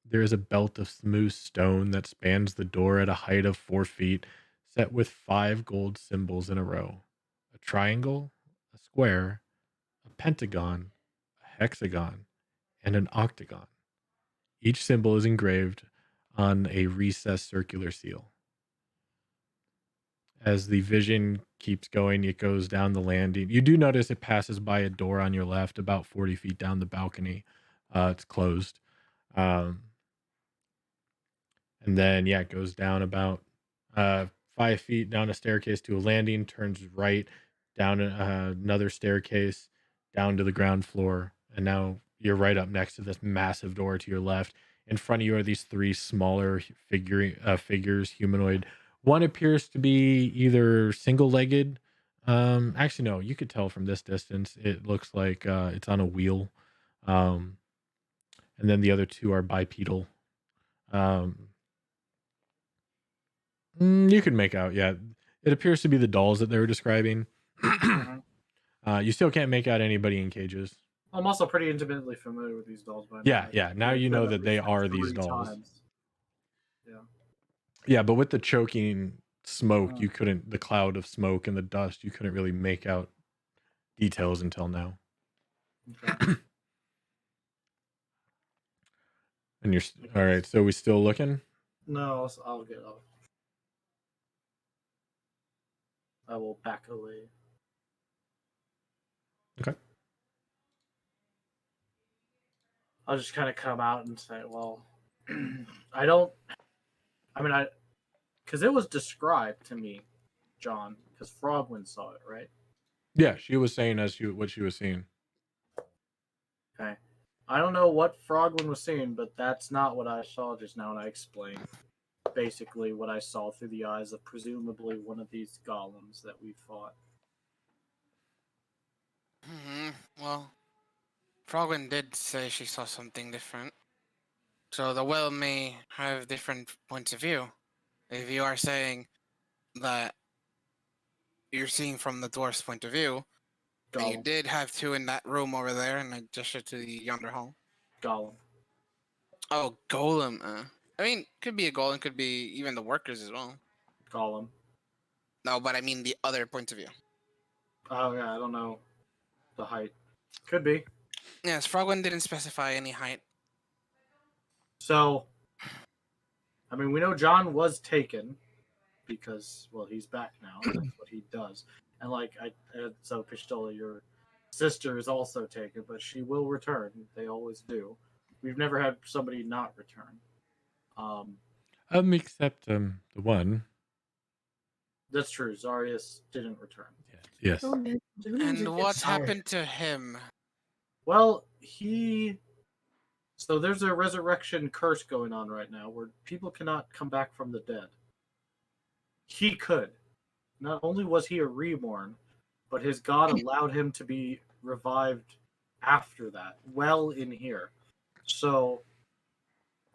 There is a belt of smooth stone that spans the door at a height of 4 feet, set with 5 gold symbols in a row: a triangle, a square, a pentagon, a hexagon, and an octagon. Each symbol is engraved on a recessed circular seal. As the vision keeps going, it goes down the landing. You do notice it passes by a door on your left, about 40 feet down the balcony. It's closed. Um, and then, yeah, it goes down about 5 feet down a staircase to a landing, turns right down another staircase down to the ground floor. And now you're right up next to this massive door to your left. In front of you are these 3 smaller figures, humanoid. One appears to be either single-legged. Actually, no, you could tell from this distance. It looks like it's on a wheel. Um, and then the other 2 are bipedal. Um, you can make out, yeah. It appears to be the dolls that they were describing. Mhm. You still can't make out anybody in cages. I'm also pretty intimately familiar with these dolls by now. Yeah, yeah. Now played you with know them that at they least are these 3 dolls. times. Yeah. Yeah, but with the choking smoke, Mm. you couldn't, the cloud of smoke and the dust, you couldn't really make out details until now. Okay. And you're, all right, so we still looking? No, I'll get off. I will back away. Okay. I'll just kind of come out and say, well, because it was described to me, John, because Frogwind saw it, right? Yeah, she was saying what she was seeing. Okay. I don't know what Frogwind was seeing, but that's not what I saw just now, and I explained basically what I saw through the eyes of presumably one of these golems that we fought. Well, Frogwin did say she saw something different. So the well may have different points of view. If you are saying that you're seeing from the dwarf's point of view, and you Golem. did have 2 in that room over there, and I gestured to the yonder hall. Golem. Oh, golem. I mean, could be a golem, could be even the workers as well. Golem. No, but I mean the other point of view. Oh, yeah, I don't know the height. Could be. Yes, Frogwin didn't specify any height. So, I mean, we know John was taken because, well, he's back now. That's what he does. And so Pistola, your sister is also taken, but she will return. They always do. We've never had somebody not return. Except the one. That's true. Zarius didn't return. Yes. And what happened to him? Well, so there's a resurrection curse going on right now where people cannot come back from the dead. He could. Not only was he a reborn, but his god allowed him to be revived after that, well in here. So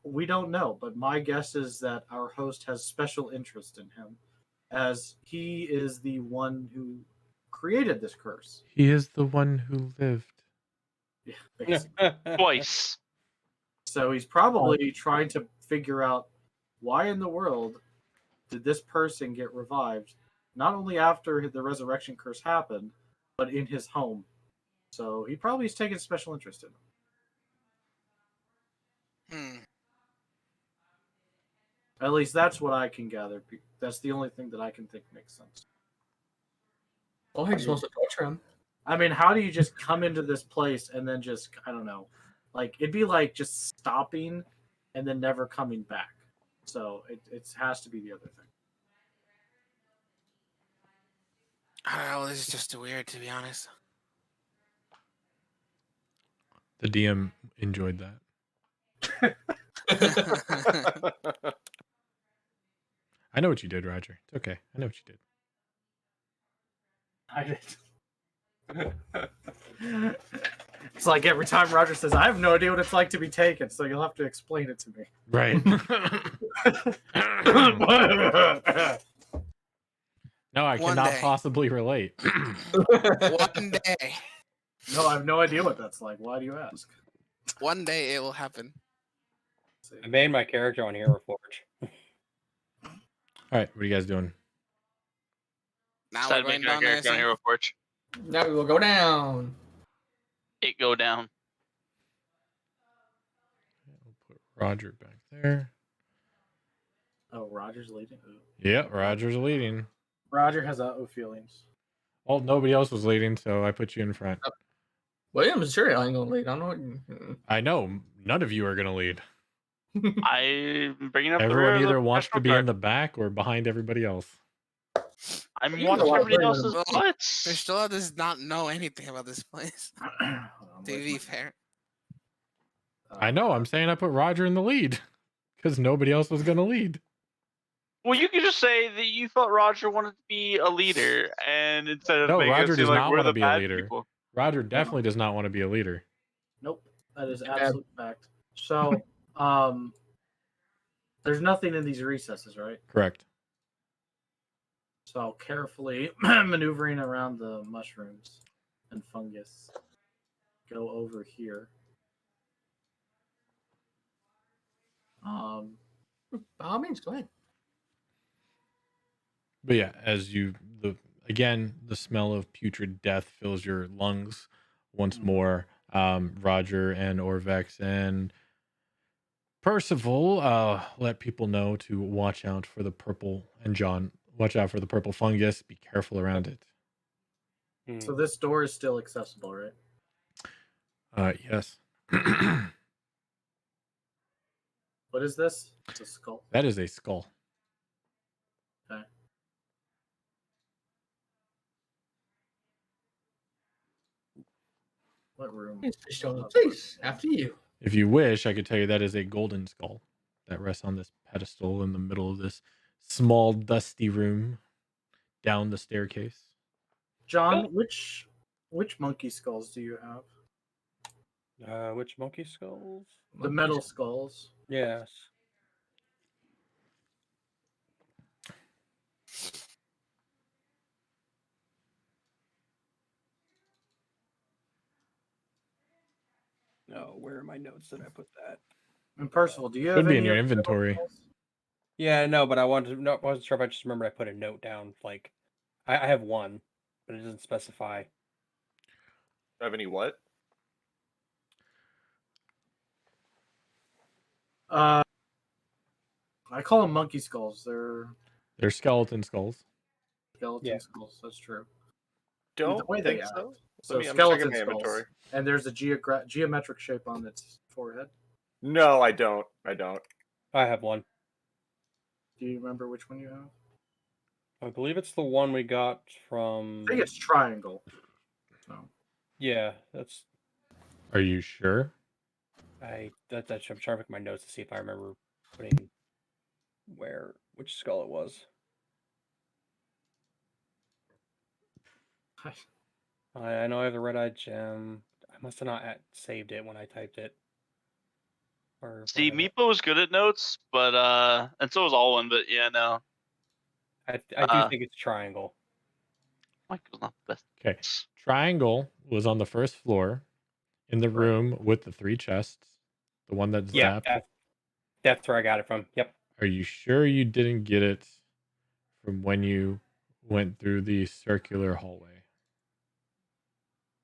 we don't know, but my guess is that our host has special interest in him, as he is the one who created this curse. He is the one who lived. Yeah, basically. Twice. So he's probably trying to figure out why in the world did this person get revived, not only after the resurrection curse happened, but in his home. So he probably is taking special interest in him. Hmm. At least that's what I can gather. That's the only thing that I can think makes sense. Well, he's supposed to torture him. I mean, how do you just come into this place and then just, I don't know, like it'd be like just stopping and then never coming back. So it has to be the other thing. I don't know, this is just weird, to be honest. The DM enjoyed that. I know what you did, Roger. It's okay. I know what you did. I did. It's like every time Roger says, "I have no idea what it's like to be taken," so you'll have to explain it to me. Right. No, I One cannot day. possibly relate. One day. No, I have no idea what that's like. Why do you ask? One day it will happen. I made my character on Hero Forge. All right, what are you guys doing? Now Decided we're to going make our down character on there. Hero Forge. Now we will go down. It go down. We'll put Roger back there. Oh, Roger's leading. Ooh. Yeah, Roger's leading. Roger has feelings. Well, nobody else was leading, so I put you in front. William's sure I ain't gonna lead. I don't know. I know none of you are gonna lead. I'm bringing up the Everyone rear of the either wants to professional be in card. the back or behind everybody else. I'm You watching know what, everybody bring it else's up. butts. Cristela does not know anything about this place. To be fair. I know. I'm saying I put Roger in the lead because nobody else was gonna lead. Well, you could just say that you thought Roger wanted to be a leader, and instead of No, making Roger it seem does like not we're want to the be a bad leader. people. Roger definitely does not want to be a leader. Nope, that is Too bad. absolute fact. So, there's nothing in these recesses, right? Correct. So carefully maneuvering around the mushrooms and fungus. Go over here. By all means, go ahead. But yeah, as you the smell of putrid death fills your lungs once more. Roger and Orvex and Percival let people know to watch out for the purple, and John, watch out for the purple fungus. Be careful around it. So this door is still accessible, right? Yes. What is this? It's a skull. That is a skull. Okay. What room? Please, after you. If you wish, I could tell you that is a golden skull that rests on this pedestal in the middle of this small, dusty room down the staircase. John, which monkey skulls do you have? Which monkey skulls? The metal skulls. Yes. No, where are my notes that I put that? And Percival, do you have Should be in any your of the metal inventory. skulls? Yeah, no, but I wasn't sure if I just remember I put a note down. Like, I have one, but it doesn't specify. Have any what? I call them monkey skulls. They're They're skeleton skulls. skeleton Yeah. skulls. That's true. Don't way they think act. so. So I'm checking skeleton my skulls, inventory. and there's a geometric shape on its forehead. No, I don't. I don't. I have one. Do you remember which one you have? I believe it's the one we got from. I think it's triangle. So Yeah, that's. Are you sure? I'm trying to make my notes to see if I remember putting which skull it was. I know I have the red-eyed gem. I must have not saved it when I typed it. Or See, whatever. Meepo was good at notes, but and so was Alwyn, but yeah, no. I do think it's triangle. Michael's not the best. Okay. Triangle was on the first floor in the room with the 3 chests. The one that Yeah, zapped. that's where I got it from. Yep. Are you sure you didn't get it from when you went through the circular hallway?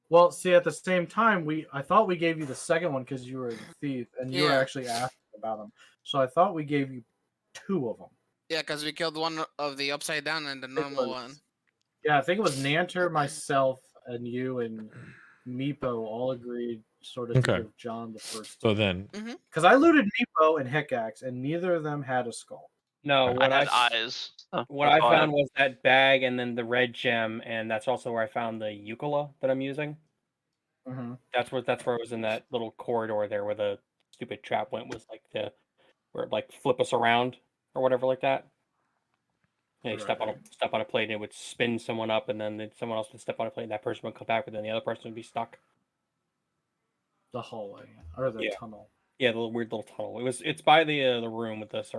well, see, at the same time, I thought we gave you the second one because you were the thief, and you were Yeah. actually asking about them. So I thought we gave you 2 of them. Yeah, because we killed one of the upside down and the normal one. Yeah, I think it was Nanter, myself, and you and Meepo all agreed sort of Okay. to give John the first. So then, Because I looted Meepo and Hickaxe, and neither of them had a skull. No, what I had eyes. what I found was that bag and then the red gem, and that's also where I found the Euclid that I'm using. Mm-hmm. That's where it was in that little corridor there where the stupid trap went, was like where it like flip us around or whatever like that. Yeah, you step on a plate and it would spin someone up, and then someone else would step on a plate and that person would come back, but then the other person would be stuck. The hallway or the Yeah. tunnel. Yeah, the weird little tunnel. It's by the room with the weird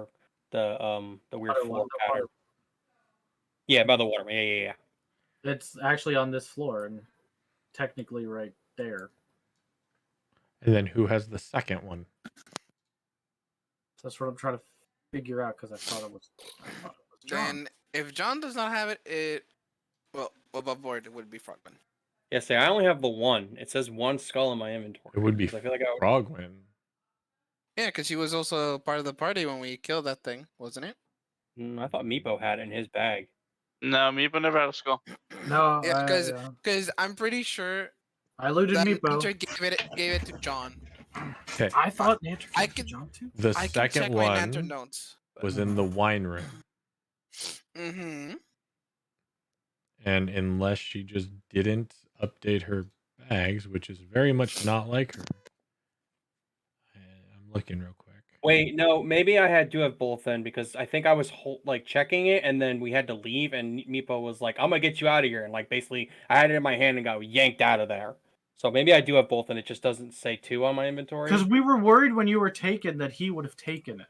Water, floor the pattern. water. Yeah, by the water. Yeah. It's actually on this floor and technically right there. And then who has the second one? That's what I'm trying to figure out because I thought it was John. Then if John does not have it, well above board it would be Frogman. Yeah, see, I only have the one. It says one skull in my inventory. It would be 'cause I feel like I would... Frogwin. Yeah, because he was also part of the party when we killed that thing, wasn't it? I thought Meepo had it in his bag. No, Meepo never had a skull. No, Yeah, yeah. because I'm pretty sure I looted that Meepo. Nanter gave it to John. Okay. I thought Nanter I gave it to could- John too. The I can second check my Nanter one notes. was in the wine room. Mm-hmm. And unless she just didn't update her bags, which is very much not like her. I'm looking real quick. Wait, no, maybe I do have both then because I think I was like checking it and then we had to leave and Meepo was like, "I'm gonna get you out of here," and like basically I had it in my hand and got yanked out of there. So maybe I do have both and it just doesn't say 2 on my inventory. Because we were worried when you were taken that he would have taken it.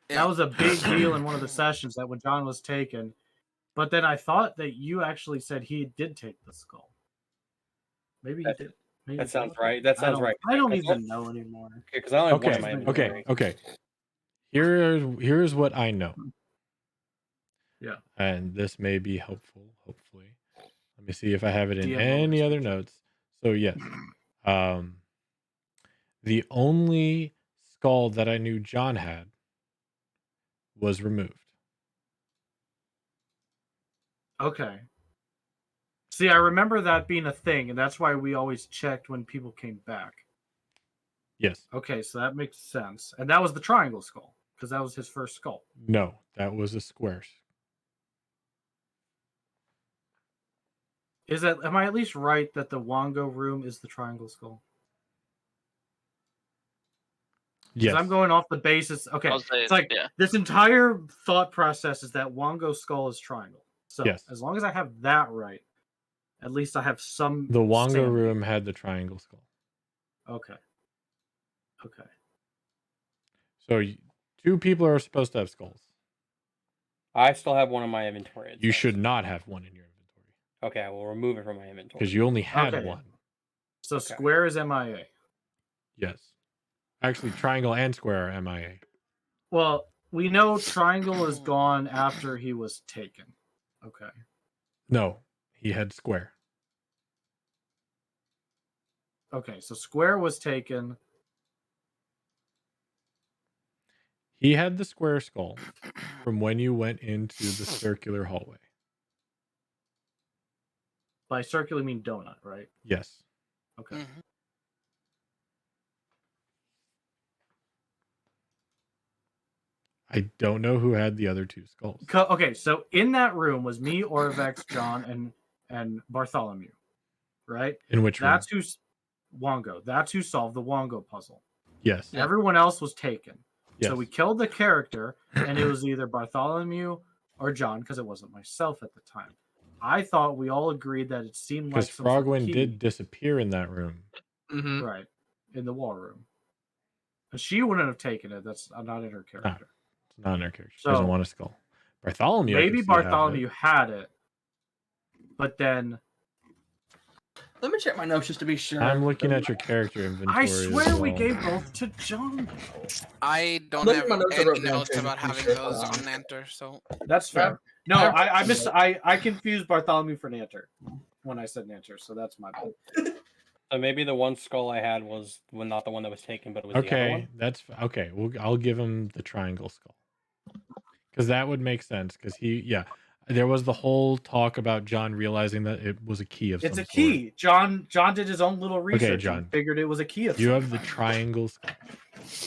Yeah. That was a big deal in one of the sessions that when John was taken. But then I thought that you actually said he did take the skull. Maybe he did. Maybe That he sounds did. right. That sounds right. I don't Because even know anymore. because I only have one in my Okay. inventory. Okay. Here's what I know. Yeah. And this may be helpful, hopefully. Let me see if I have it in DM any always. other notes. So yes. The only skull that I knew John had was removed. Okay. See, I remember that being a thing, and that's why we always checked when people came back. Yes. Okay, so that makes sense. And that was the triangle skull, because that was his first skull. No, that was a square. Am I at least right that the Wongo room is the triangle skull? Yes. I'm going off the basis. Okay, I'll say it's like yeah. this entire thought process is that Wongo skull is triangle. So Yes. as long as I have that right, at least I have some. The Wongo standing. room had the triangle skull. Okay. Okay. So 2 people are supposed to have skulls. I still have one in my inventory. it You says. should not have one in your inventory Okay, I will remove it from my inventory. because you only had Okay. one. So Okay. square is MIA. Yes. Actually, triangle and square are MIA. Well, we know triangle is gone after he was taken. Okay. No, he had square. Okay, so square was taken. He had the square skull from when you went into the circular hallway. By circular, you mean donut, right? Yes. Okay. Mm-hmm. I don't know who had the other 2 skulls. Okay, so in that room was me, Orvex, John, and Bartholomew, right? In which room? That's who's Wongo. That's who solved the Wongo puzzle. Yes. Yeah. Everyone else was taken. Yes. So we killed the character, and it was either Bartholomew or John, because it wasn't myself at the time. I thought we all agreed that it seemed like Because some sort of Frogwin key. did disappear in that room. Mm-hmm. Right, in the war room. And she wouldn't have taken it. That's not in her character. It's not in her character. She doesn't So, want a skull. Bartholomew. I can Maybe see have Bartholomew it. had it, but then Let me check my notes just to be sure. I'm looking at your character inventory. I as swear we well. gave both to John. I don't Look have at my notes I any wrote down, notes too, about to be having sure. those on Nanter, so That's fair. No, Yeah. I confused Bartholomew for Nanter when I said Nanter, so that's my bad. So maybe the one skull I had was not the one that was taken, but it was the other Okay, one. that's okay. I'll give him the triangle skull because that would make sense. Because there was the whole talk about John realizing that it was a key of It's some a key. John did his own little research John. and figured it was a key of You some have the kind. triangle skull.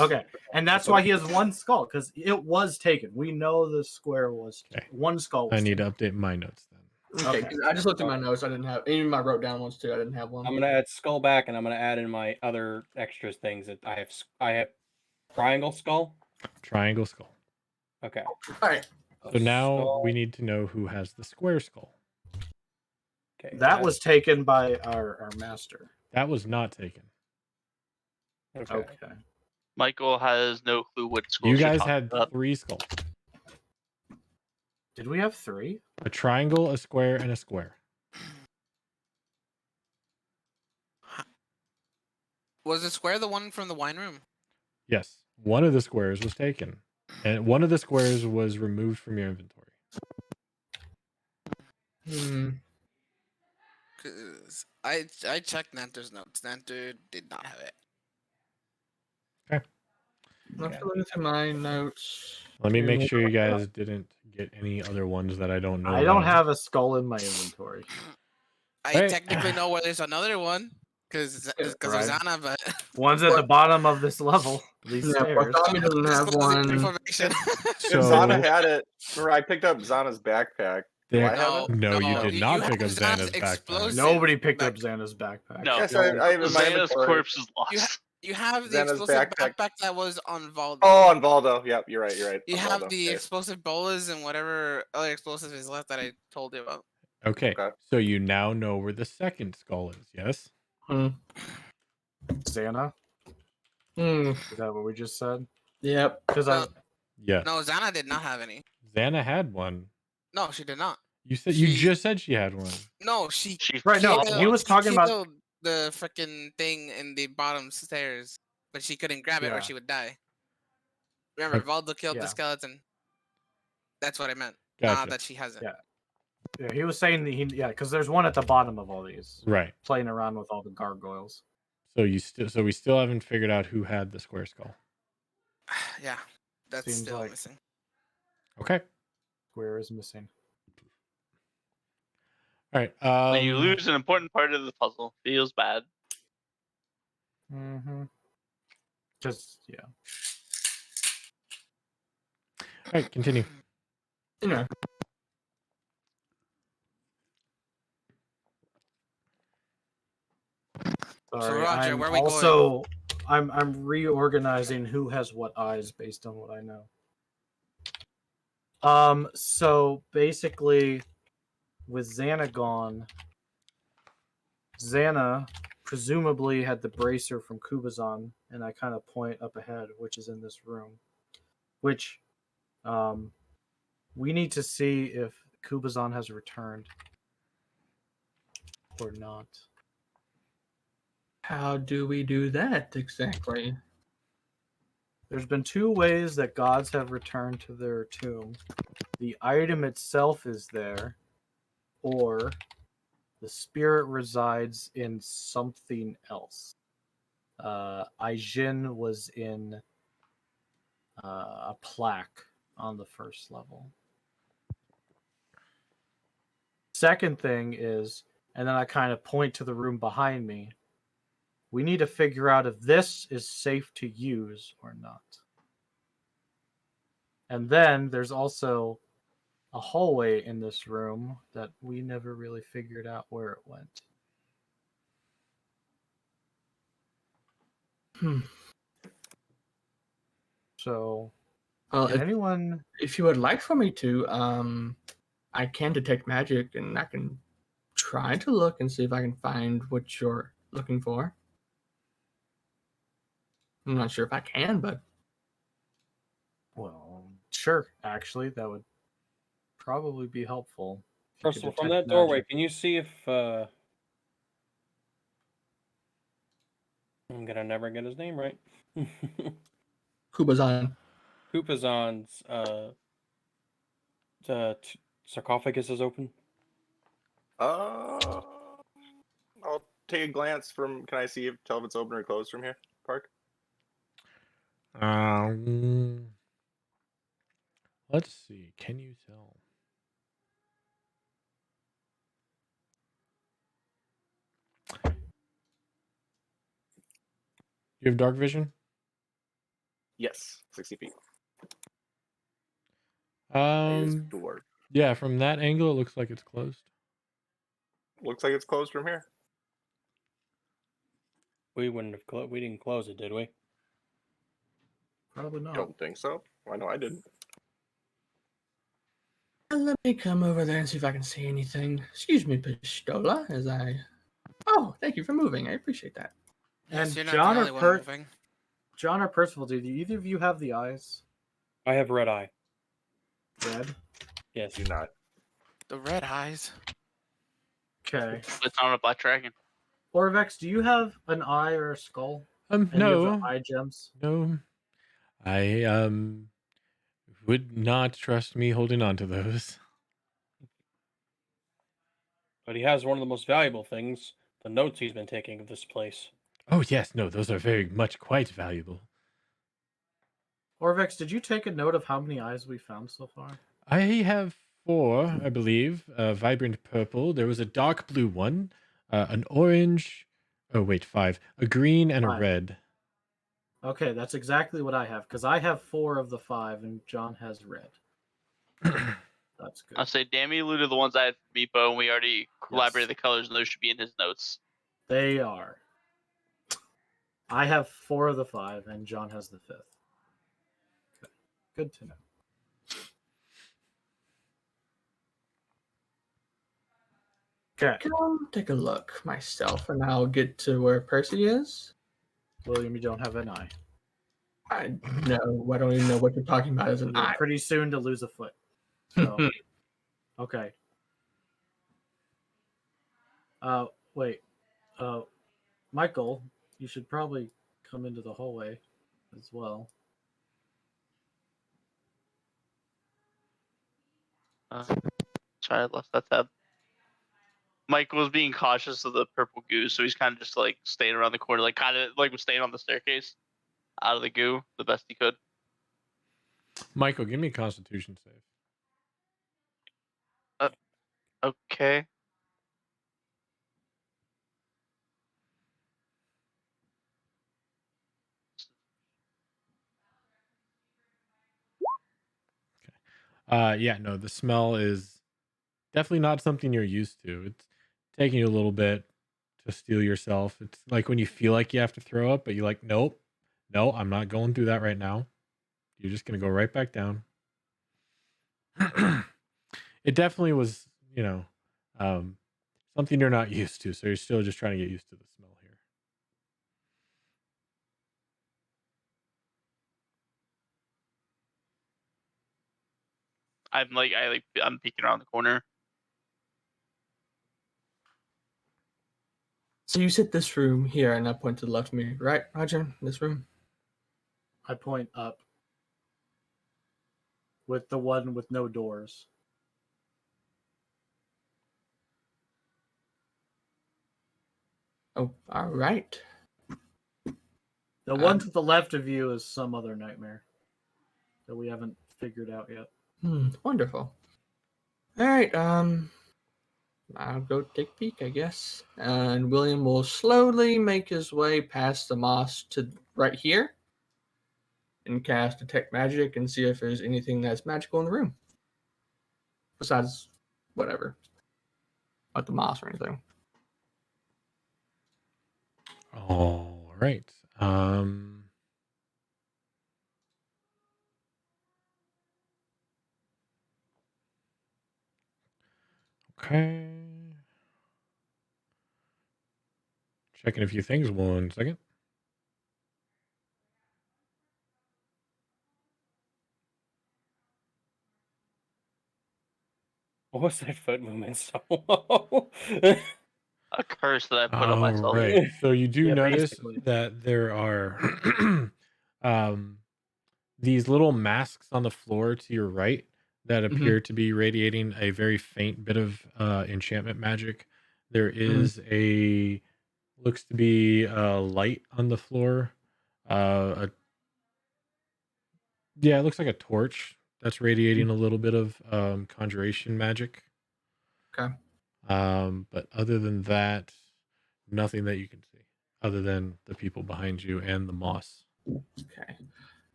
Okay, and that's why he has one skull, because it was taken. We know the square was Okay. one skull. Was I need taken. to update my notes then. Okay, Okay. 'cause I just looked at my notes. I didn't have even I wrote down ones too. I didn't have one. I'm gonna add skull back, and I'm gonna add in my other extras things that I have. I have triangle skull. Triangle skull. Okay. All right. So now Skull. we need to know who has the square skull. Okay. That was taken by our master. That was not taken. Okay. Michael has no clue what school You you're guys talking had about. 3 skulls. Did we have 3? A triangle, a square, and a square. Was the square the one from the wine room? Yes. One of the squares was taken. And one of the squares was removed from your inventory. Hmm. Cause I checked Nanter's notes. Nanter did not have it. Okay. After looking through my notes. Let me do make we sure you know- guys didn't get any other ones that I don't know I don't about. have a skull in my inventory. I Hey. technically know where there's another one because of Right. Zana, but One's at the bottom of this level, these Yeah, stairs. Bartholomew doesn't have disclosing one. information. If Zana had it, remember I picked up Zana's backpack. Do There- I have it? No, you did not you pick have up Xana's backpack. explosive Nobody picked up back- Xana's backpack. No. Yes, I have it in my Xana's inventory. corpse is lost. You have the Xana's explosive backpack. backpack that was on Valdo. Oh, on Valdo. Yep, you're right. You on have Valdo. the Okay. explosive bolas and whatever other explosive is left that I told you about. Okay. Okay. So you now know where the second skull is, yes? Hmm. Xana? Hmm. Is that what we just said? Yep. Because I Yes. No, Zana did not have any. Xana had one. No, she did not. You said She- you just said she had one. No, she Right, no, killed- he was talking about killed the freaking thing in the bottom stairs, but she couldn't grab it Yeah. or she would die. Remember, Okay. Valdo killed Yeah. the skeleton. That's what I meant. Gotcha. Not that she hasn't. Yeah. Yeah, he was saying that because there's one at the bottom of all these, Right. playing around with all the gargoyles. So we still haven't figured out who had the square skull. Yeah, that's Seems still like- missing. Okay. Square is missing. All right. When you lose an important part of the puzzle, feels bad. Mm-hmm. Just yeah. All right, continue. You know. Sorry, Roger, I'm where are we going? also I'm reorganizing who has what eyes based on what I know. So basically with Xana gone, Xana presumably had the bracer from Kubazan, and I kind of point up ahead, which is in this room. Which we need to see if Kubazan has returned or not. How do we do that exactly? There's been 2 ways that gods have returned to their tomb. The item itself is there, or the spirit resides in something else. Aijin was in a plaque on the first level. Second thing is, and then I kind of point to the room behind me, we need to figure out if this is safe to use or not. And then there's also a hallway in this room that we never really figured out where it went. Hmm. So, Well, can anyone? if you would like for me to, I can detect magic, and I can try to look and see if I can find what you're looking for. I'm not sure if I can, but Well, sure. Actually, that would probably be helpful. if you First could of all, from detect that doorway, magic. can you see if I'm gonna never get his name right. Kubazan. Kupazan's sarcophagus is open. I'll take a glance from. Can I tell if it's open or closed from here, Park? Let's see. Can you tell? You have dark vision? Yes, 60 feet. I use Um, dwarf. yeah, from that angle, it looks like it's closed. Looks like it's closed from here. We wouldn't have we didn't close it, did we? Probably not. Don't think so. I know I didn't. Let me come over there and see if I can see anything. Excuse me, Pistola, as I... Oh, thank you for moving. I appreciate that. Yes, And you're not John the or only one moving. John or Percival, do either of you have the eyes? I have red eye. Red. Yes. Do not. The red eyes. Okay. It's on a black dragon. Orvex, do you have an eye or a skull? Any of the No, eye gems? no. I would not trust me holding on to those. But he has one of the most valuable things, the notes he's been taking of this place. Oh yes, no, those are very much quite valuable. Orvex, did you take a note of how many eyes we found so far? I have 4, I believe. Vibrant purple. There was a dark blue one, an orange. Oh wait, 5. A green and a 5. red. Okay, that's exactly what I have, because I have 4 of the 5, and John has red. That's good. I'll say Dammy alluded to the ones I had from Meepo, and we already collaborated the colors, and those should be in his notes. They are. I have 4 of the 5, and John has the 5th. Okay. Good to know. Okay, Come take a look myself, and I'll get to where Percy is. William, you don't have an eye. I don't even know what you're talking about as an You're eye. pretty soon to lose a foot. So, okay. Wait. Michael, you should probably come into the hallway as well. Sorry, I left that tab. Mike was being cautious of the purple goo, so he's kind of just like staying around the corner, like kind of like was staying on the staircase, out of the goo the best he could. Michael, give me a Constitution save. Okay. Yeah, no, the smell is definitely not something you're used to. It's taking you a little bit to steel yourself. It's like when you feel like you have to throw up, but you're like, nope, no, I'm not going through that right now. You're just gonna go right back down. It definitely was, um, something you're not used to. So you're still just trying to get used to the smell here. I'm peeking around the corner. So you said this room here, and I point to the left of me, right, Roger? This room? I point up with the one with no doors. Oh, all right. The one to the left of you is some other nightmare that we haven't figured out yet. Wonderful. All right, I'll go take a peek, I guess. And William will slowly make his way past the moss to right here and cast Detect Magic and see if there's anything that's magical in the room. Besides whatever. Not the moss or anything. All right. Okay. Checking a few things. 1 second. What was that foot movement so low? A curse that I put on All myself. right. So you do Yeah, notice basically. that there are these little masks on the floor to your right that appear to be radiating a very faint bit of enchantment magic. There is looks to be a light on the floor. Yeah, it looks like a torch that's radiating a little bit of conjuration magic. Okay. But other than that, nothing that you can see other than the people behind you and the moss. Okay.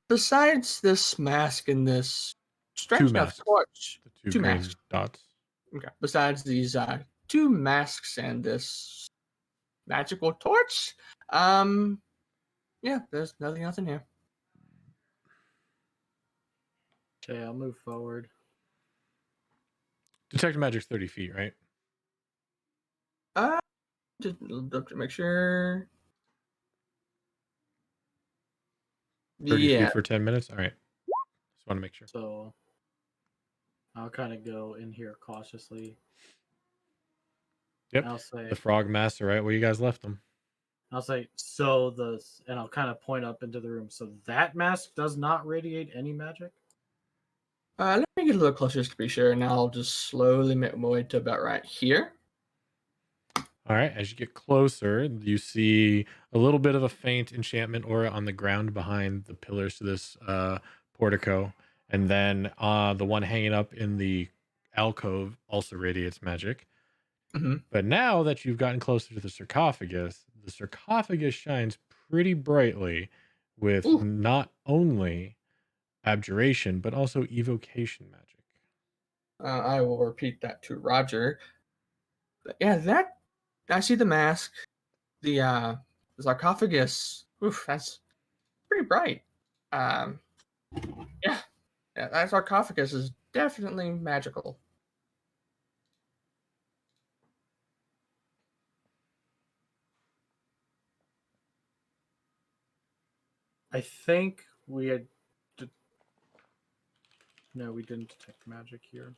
Besides this mask and this strange enough masks. torch, The 2 two green masks. dots. Okay. Besides these 2 masks and this magical torch, yeah, there's nothing else in here. Okay, I'll move forward. Detect magic's 30 feet, right? Uh, Just look to make sure. 30 Yeah. feet for 10 minutes. All right. Just want to make sure. So I'll kind of go in here cautiously. Yep. I'll say, The frog master, right where you guys left them. and I'll kind of point up into the room. So that mask does not radiate any magic? Let me get a little closer just to be sure, and I'll just slowly make my way to about right here. All right. As you get closer, you see a little bit of a faint enchantment aura on the ground behind the pillars to this portico. And then the one hanging up in the alcove also radiates magic. Mhm. But now that you've gotten closer to the sarcophagus shines pretty brightly with Ooh. not only abjuration, but also evocation magic. I will repeat that to Roger. But yeah, I see the mask, the sarcophagus. Oof, that's pretty bright. Um, yeah, that sarcophagus is definitely magical. I think we had. No, we didn't detect magic here.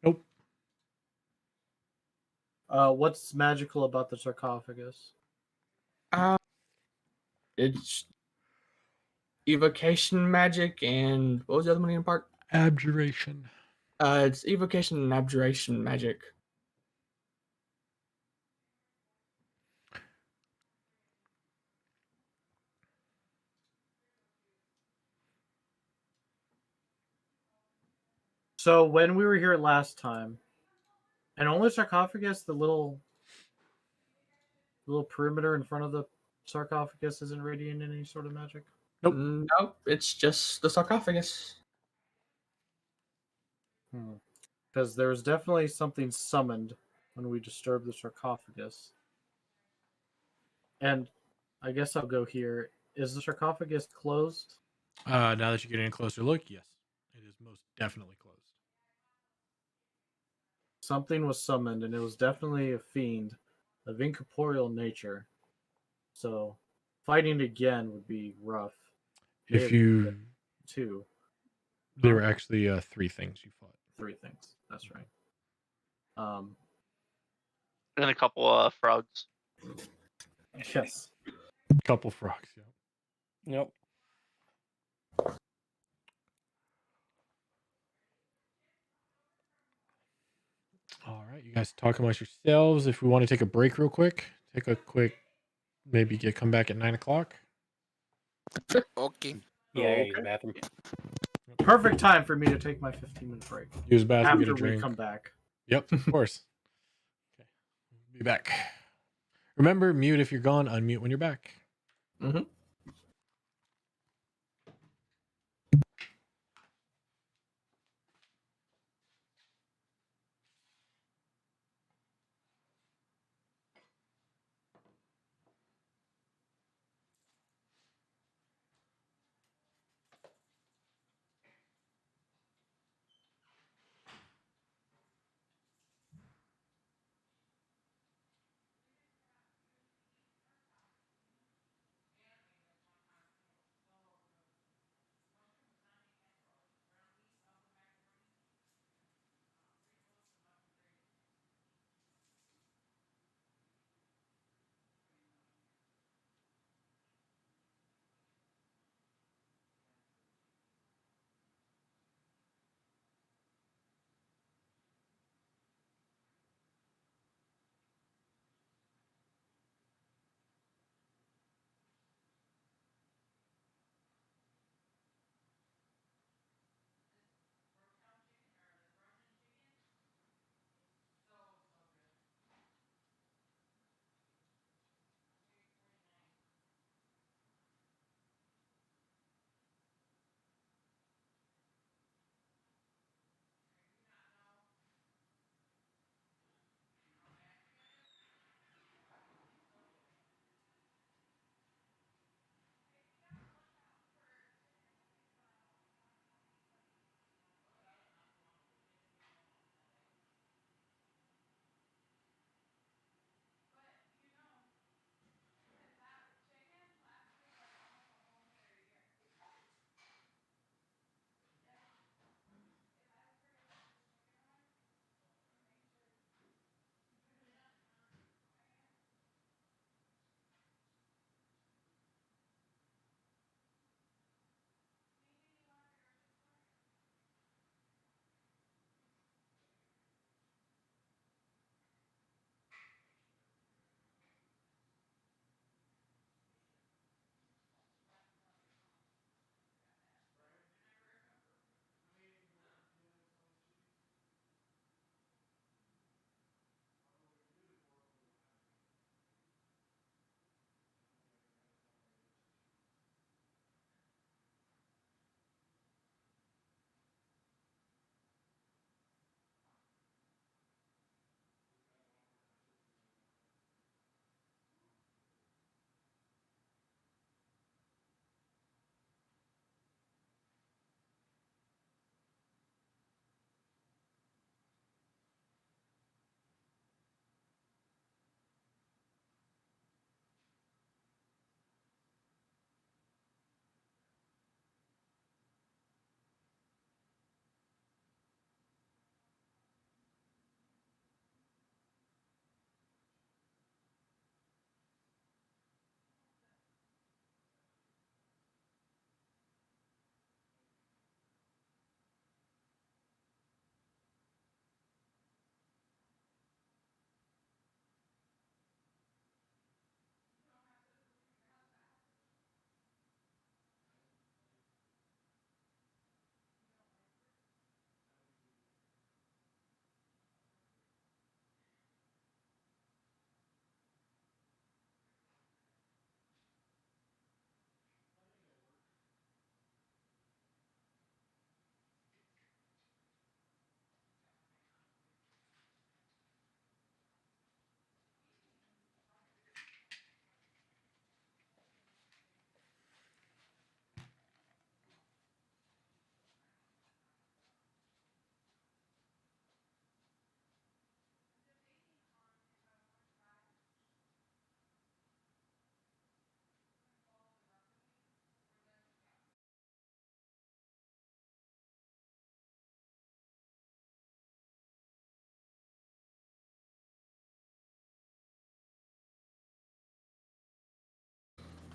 Nope. What's magical about the sarcophagus? It's evocation magic, and what was the other one in part? Abjuration. It's evocation and abjuration magic. So when we were here last time, and only sarcophagus, the little perimeter in front of the sarcophagus isn't radiating any sort of magic? Nope. Nope, it's just the sarcophagus. Because there was definitely something summoned when we disturbed the sarcophagus. And I guess I'll go here. Is the sarcophagus closed? Now that you're getting a closer look, yes, it is most definitely closed. Something was summoned, and it was definitely a fiend of incorporeal nature. So fighting again would be rough. May If have you, been two, there were actually 3 things you fought. 3 things. That's right. And a couple frogs. Yes. Couple frogs. Yeah. Yep. All right, you guys talk amongst yourselves. If we want to take a break real quick, maybe come back at 9 o'clock. Okay. Yeah, I gotta use the Okay. bathroom. Perfect time for me to take my 15-minute break. Use the bathroom, get After a we drink. come back. Yep, of course. Okay, be back. Remember, mute if you're gone, unmute when you're back. Mm-hmm.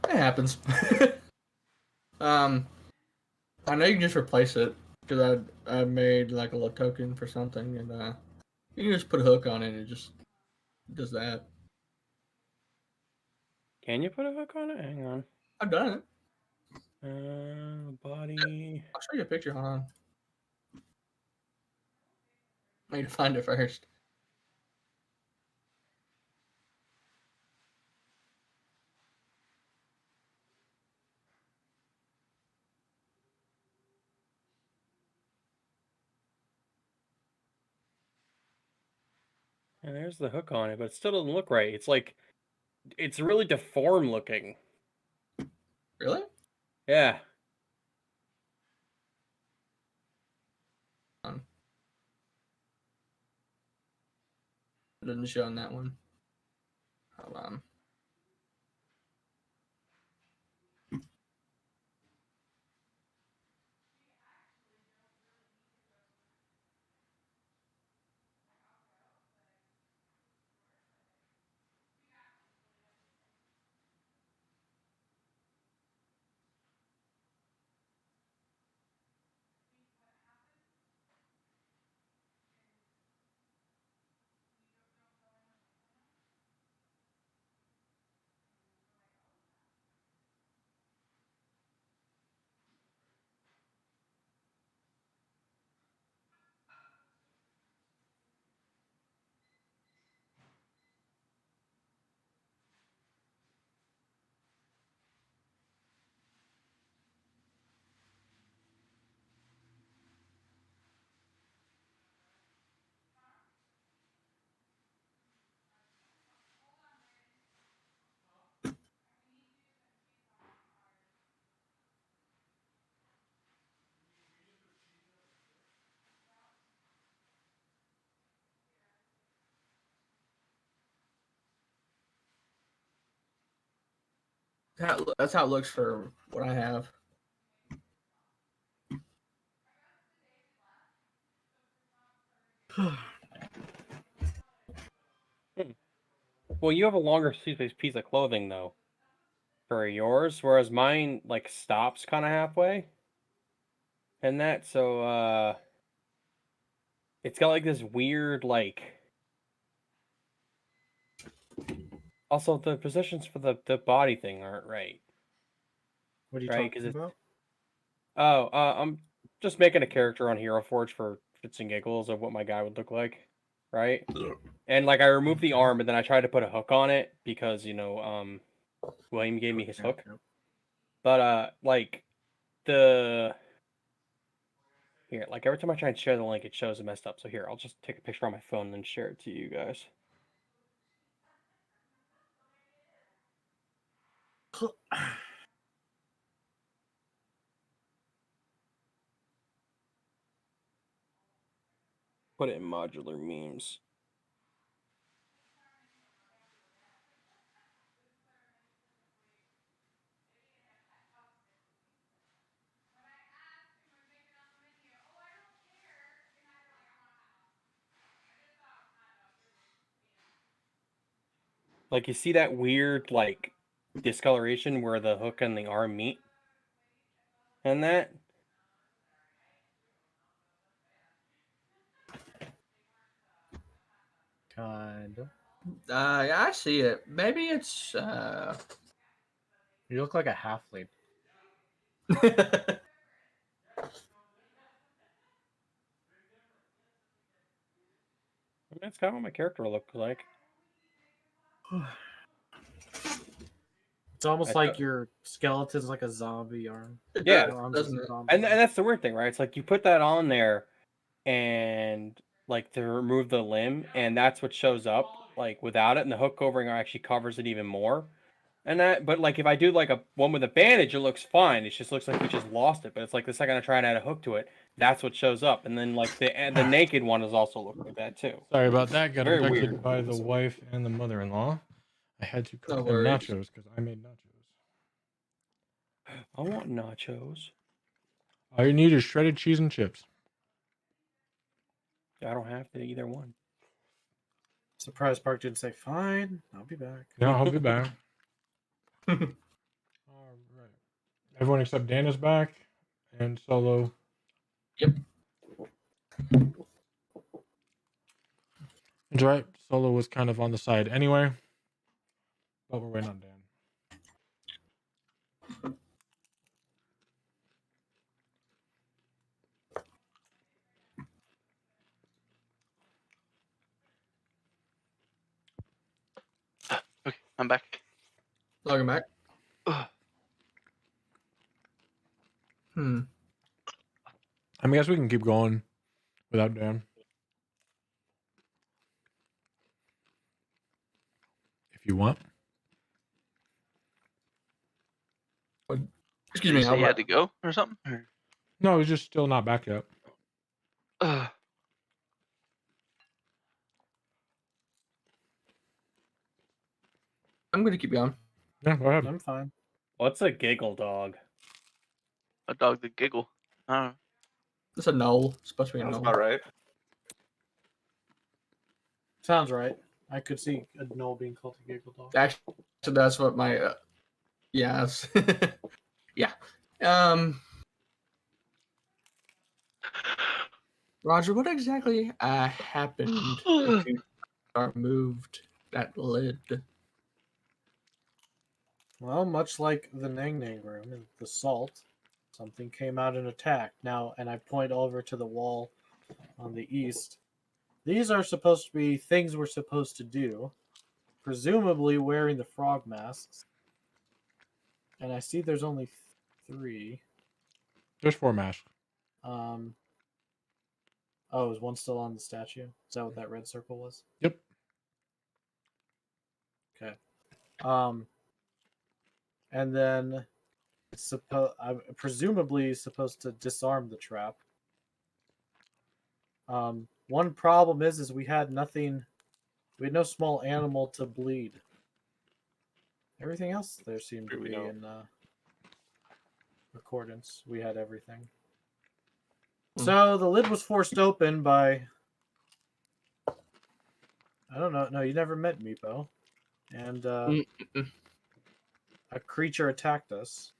It happens. I know you can just replace it because I made like a little token for something, and you can just put a hook on it and it just does that. Can you put a hook on it? Hang on. I've done it. Body. I'll show you a picture. Hold on. I need to find it first. And there's the hook on it, but it still doesn't look right. It's like, it's really deformed looking. Really? Yeah. It doesn't show on that one. Hold on. That's how it looks for what I have. Well, you have a longer piece of clothing though for yours, whereas mine like stops kind of halfway. And that, so it's got like this weird like. Also, the positions for the body thing aren't right. What are you Right? talking about? I'm just making a character on Hero Forge for shits and giggles of what my guy would look like, right? And like I removed the arm, and then I tried to put a hook on it because William gave me his hook. Yep. But like the here, like every time I try and share the link, it shows it messed up. So here, I'll just take a picture on my phone and then share it to you guys. Put it in modular memes. Like you see that weird like discoloration where the hook and the arm meet? And that? Kind of. Yeah, I see it. Maybe it's You look like a halfling. I mean, that's kind of what my character looked like. It's almost I like thought- your skeleton's like a zombie arm. It Yeah, does, Arms doesn't is a it? zombie and arm. that's the weird thing, right? It's like you put that on there and like to remove the limb, and that's what shows up like without it, and the hook covering actually covers it even more. And that, but like if I do like a one with a bandage, it looks fine. It just looks like you just lost it. But it's like the second I try and add a hook to it, that's what shows up. And then like the naked one is also look like that too. Sorry about that. Got Very abducted weird. by the wife and the mother-in-law. I had to No cook them worries. nachos because I made nachos. I want nachos. All you need is shredded cheese and chips. I don't have to either one. Surprise Park didn't say, fine, I'll be back. Yeah, I'll be back. Everyone except Dan is back, and Solo. Yep. It's right. Solo was kind of on the side anyway, but we're waiting on Dan. Okay, I'm back. Welcome back. Ugh. I guess we can keep going without Dan. If you want. Excuse Did me. you say you had How to go or something? Or- No, he's just still not back yet. Ugh. I'm going to keep going. Yeah, go ahead. I'm fine. What's a giggle dog? A dog that giggle. I don't know. It's a null. It's supposed to be a That's null. about right. Sounds right. I could see a null being called a giggle dog. Actually, that's what my yes. Yeah. Roger, what exactly happened if you moved that lid? Well, much like the Nang Nang room in the salt, something came out and attacked. Now, and I point over to the wall on the east. These are supposed to be things we're supposed to do, presumably wearing the frog masks. And I see there's only 3. There's 4 masks. Oh, is one still on the statue? Is that what that red circle was? Yep. Okay. And then it's presumably supposed to disarm the trap. One problem is we had nothing. We had no small animal to bleed. Everything else there seemed to We be know. in accordance. We had everything. Hmm. So the lid was forced open by. I don't know. No, you never met Meepo, and Mm-mm. a creature attacked us,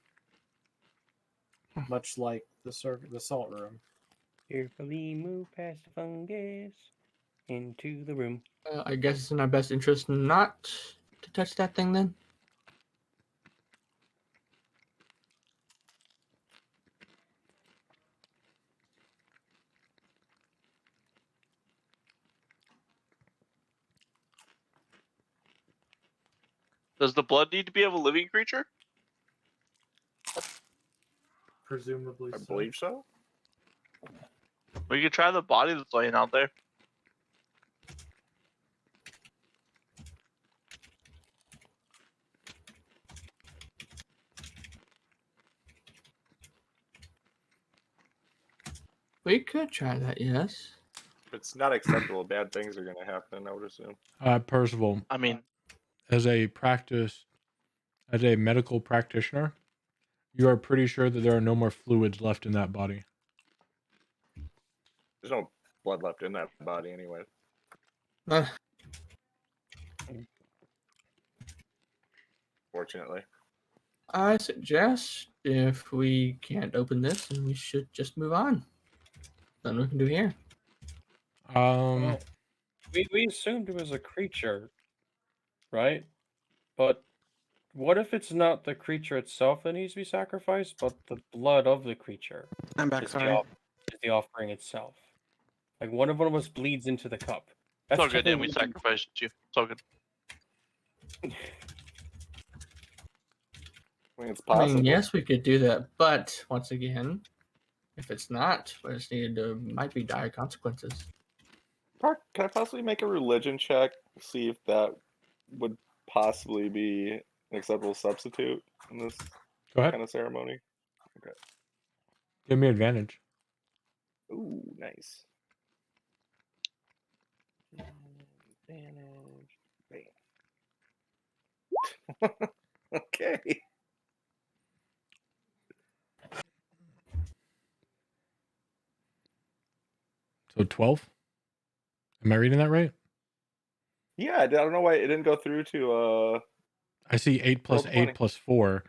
much like the salt room. Carefully move past the fungus into the room. I guess it's in our best interest not to touch that thing then. Does the blood need to be of a living creature? Presumably, I so. believe so. We could try the body that's laying out there. We could try that, yes. If it's not acceptable, bad things are going to happen, I would assume. Percival, I mean, as a medical practitioner, you are pretty sure that there are no more fluids left in that body. There's no blood left in that body anyway. Uh, Fortunately. I suggest if we can't open this, then we should just move on. Nothing we can do here. Well, we assumed it was a creature, right? But what if it's not the creature itself that needs to be sacrificed, but the blood of the creature I'm back. is Sorry. is the offering itself? Like one of us bleeds into the cup. it's all good, Dan. technically We sacrificed you. It's all good. I mean, it's I possible. mean, yes, we could do that, but once again, if it's not, what is needed might be dire consequences. Can I possibly make a religion check? See if that would possibly be an acceptable substitute in this Go ahead. kind of ceremony? Give me advantage. Ooh, nice. Advantage. Bam. Okay. So 12? Am I reading that right? Yeah, I don't know why it didn't go through to I see 8 plus Roll 8 20. plus 4,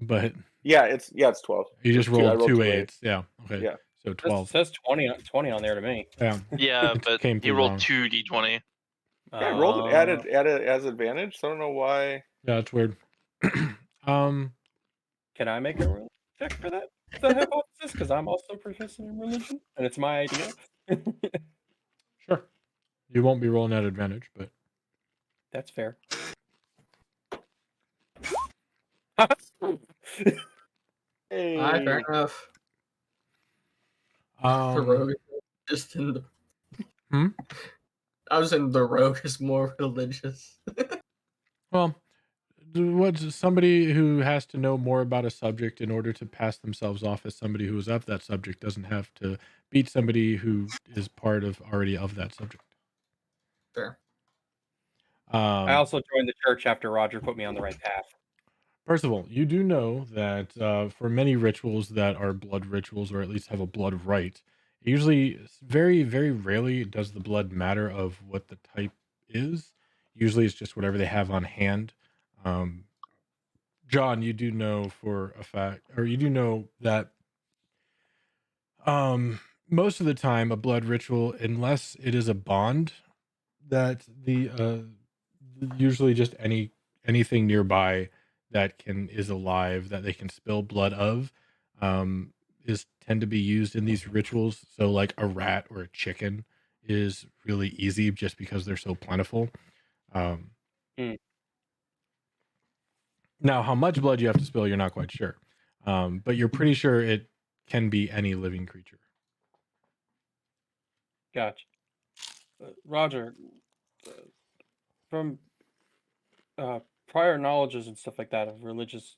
but Yeah, it's 12. You just It's two- I rolled rolled 2 two 8s. Yeah. Okay. Yeah. So It 12. says 20 on there to me. Yeah. Yeah, It but came he through rolled wrong. 2d20. Yeah, I rolled it Uh, added as advantage. So I don't know why. Yeah, that's weird. Can I make a religion check for that hypothesis? Because I'm also proficient in religion, and it's my idea. Sure. You won't be rolling at advantage, but That's fair. Alright, fair Hey, enough. The rogue is just in the. Hmm? I was in the rogue is more religious. Well, what's somebody who has to know more about a subject in order to pass themselves off as somebody who is of that subject doesn't have to beat somebody who is part of already of that subject. Fair. I also joined the church after Roger put me on the right path. First of all, you do know that for many rituals that are blood rituals, or at least have a blood rite, usually very, very rarely does the blood matter of what the type is. Usually it's just whatever they have on hand. Um, John, you do know for a fact, or you do know that most of the time a blood ritual, unless it is a bond, that the usually just anything nearby that can is alive that they can spill blood of is tend to be used in these rituals. So like a rat or a chicken is really easy just because they're so plentiful. Um, Hmm. Now, how much blood you have to spill, you're not quite sure, but you're pretty sure it can be any living creature. Gotcha. Roger, from prior knowledges and stuff like that of religious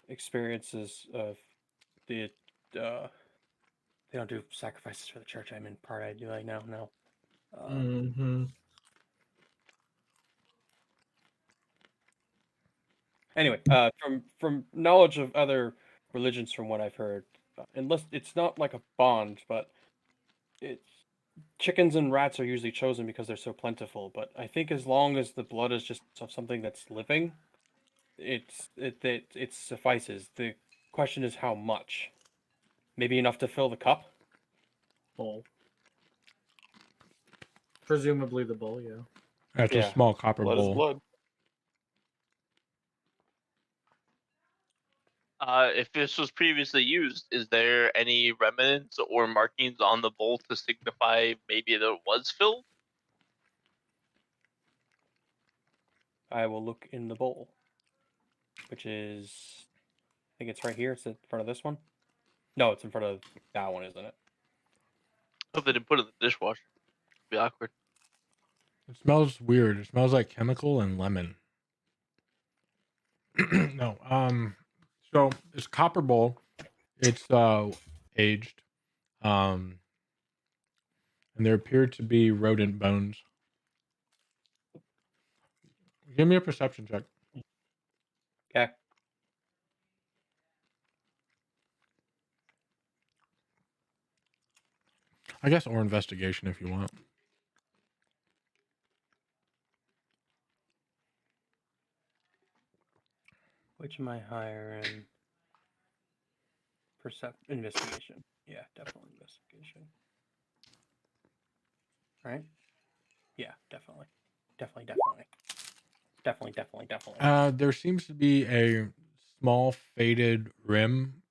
experiences of the they don't do sacrifices for the church I'm in part. I do like now. No. Mm-hmm. Anyway, from knowledge of other religions, from what I've heard, unless it's not like a bond, but it's chickens and rats are usually chosen because they're so plentiful. But I think as long as the blood is just of something that's living, it suffices. The question is how much. Maybe enough to fill the cup. Bowl. Presumably the bowl, yeah. That's a Yeah. small copper blood is bowl. blood. If this was previously used, is there any remnants or markings on the bowl to signify maybe that it was filled? I will look in the bowl, which is, I think it's right here. It's in front of this one. No, it's in front of that one, isn't it? Hope they didn't put it in the dishwasher. It'd be awkward. It smells weird. It smells like chemical and lemon. No. So it's copper bowl. It's aged. And there appear to be rodent bones. Give me a perception check. Okay. I guess, or investigation if you want. Which am I higher in? Investigation. Yeah, definitely investigation. Right? Yeah, definitely. Definitely. There seems to be a small faded rim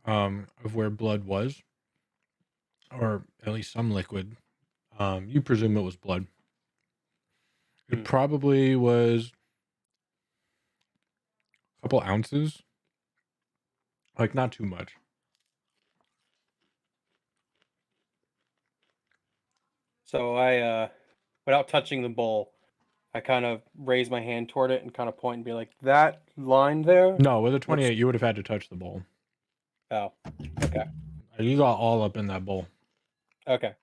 of where blood was, or at least some liquid. You presume it was blood. It Hmm. probably was a couple ounces, like not too much. So I, without touching the bowl, I kind of raise my hand toward it and kind of point and be like, that line there? No, with a Looks- 28, you would have had to touch the bowl. Oh, okay. You got all up in that bowl. Okay.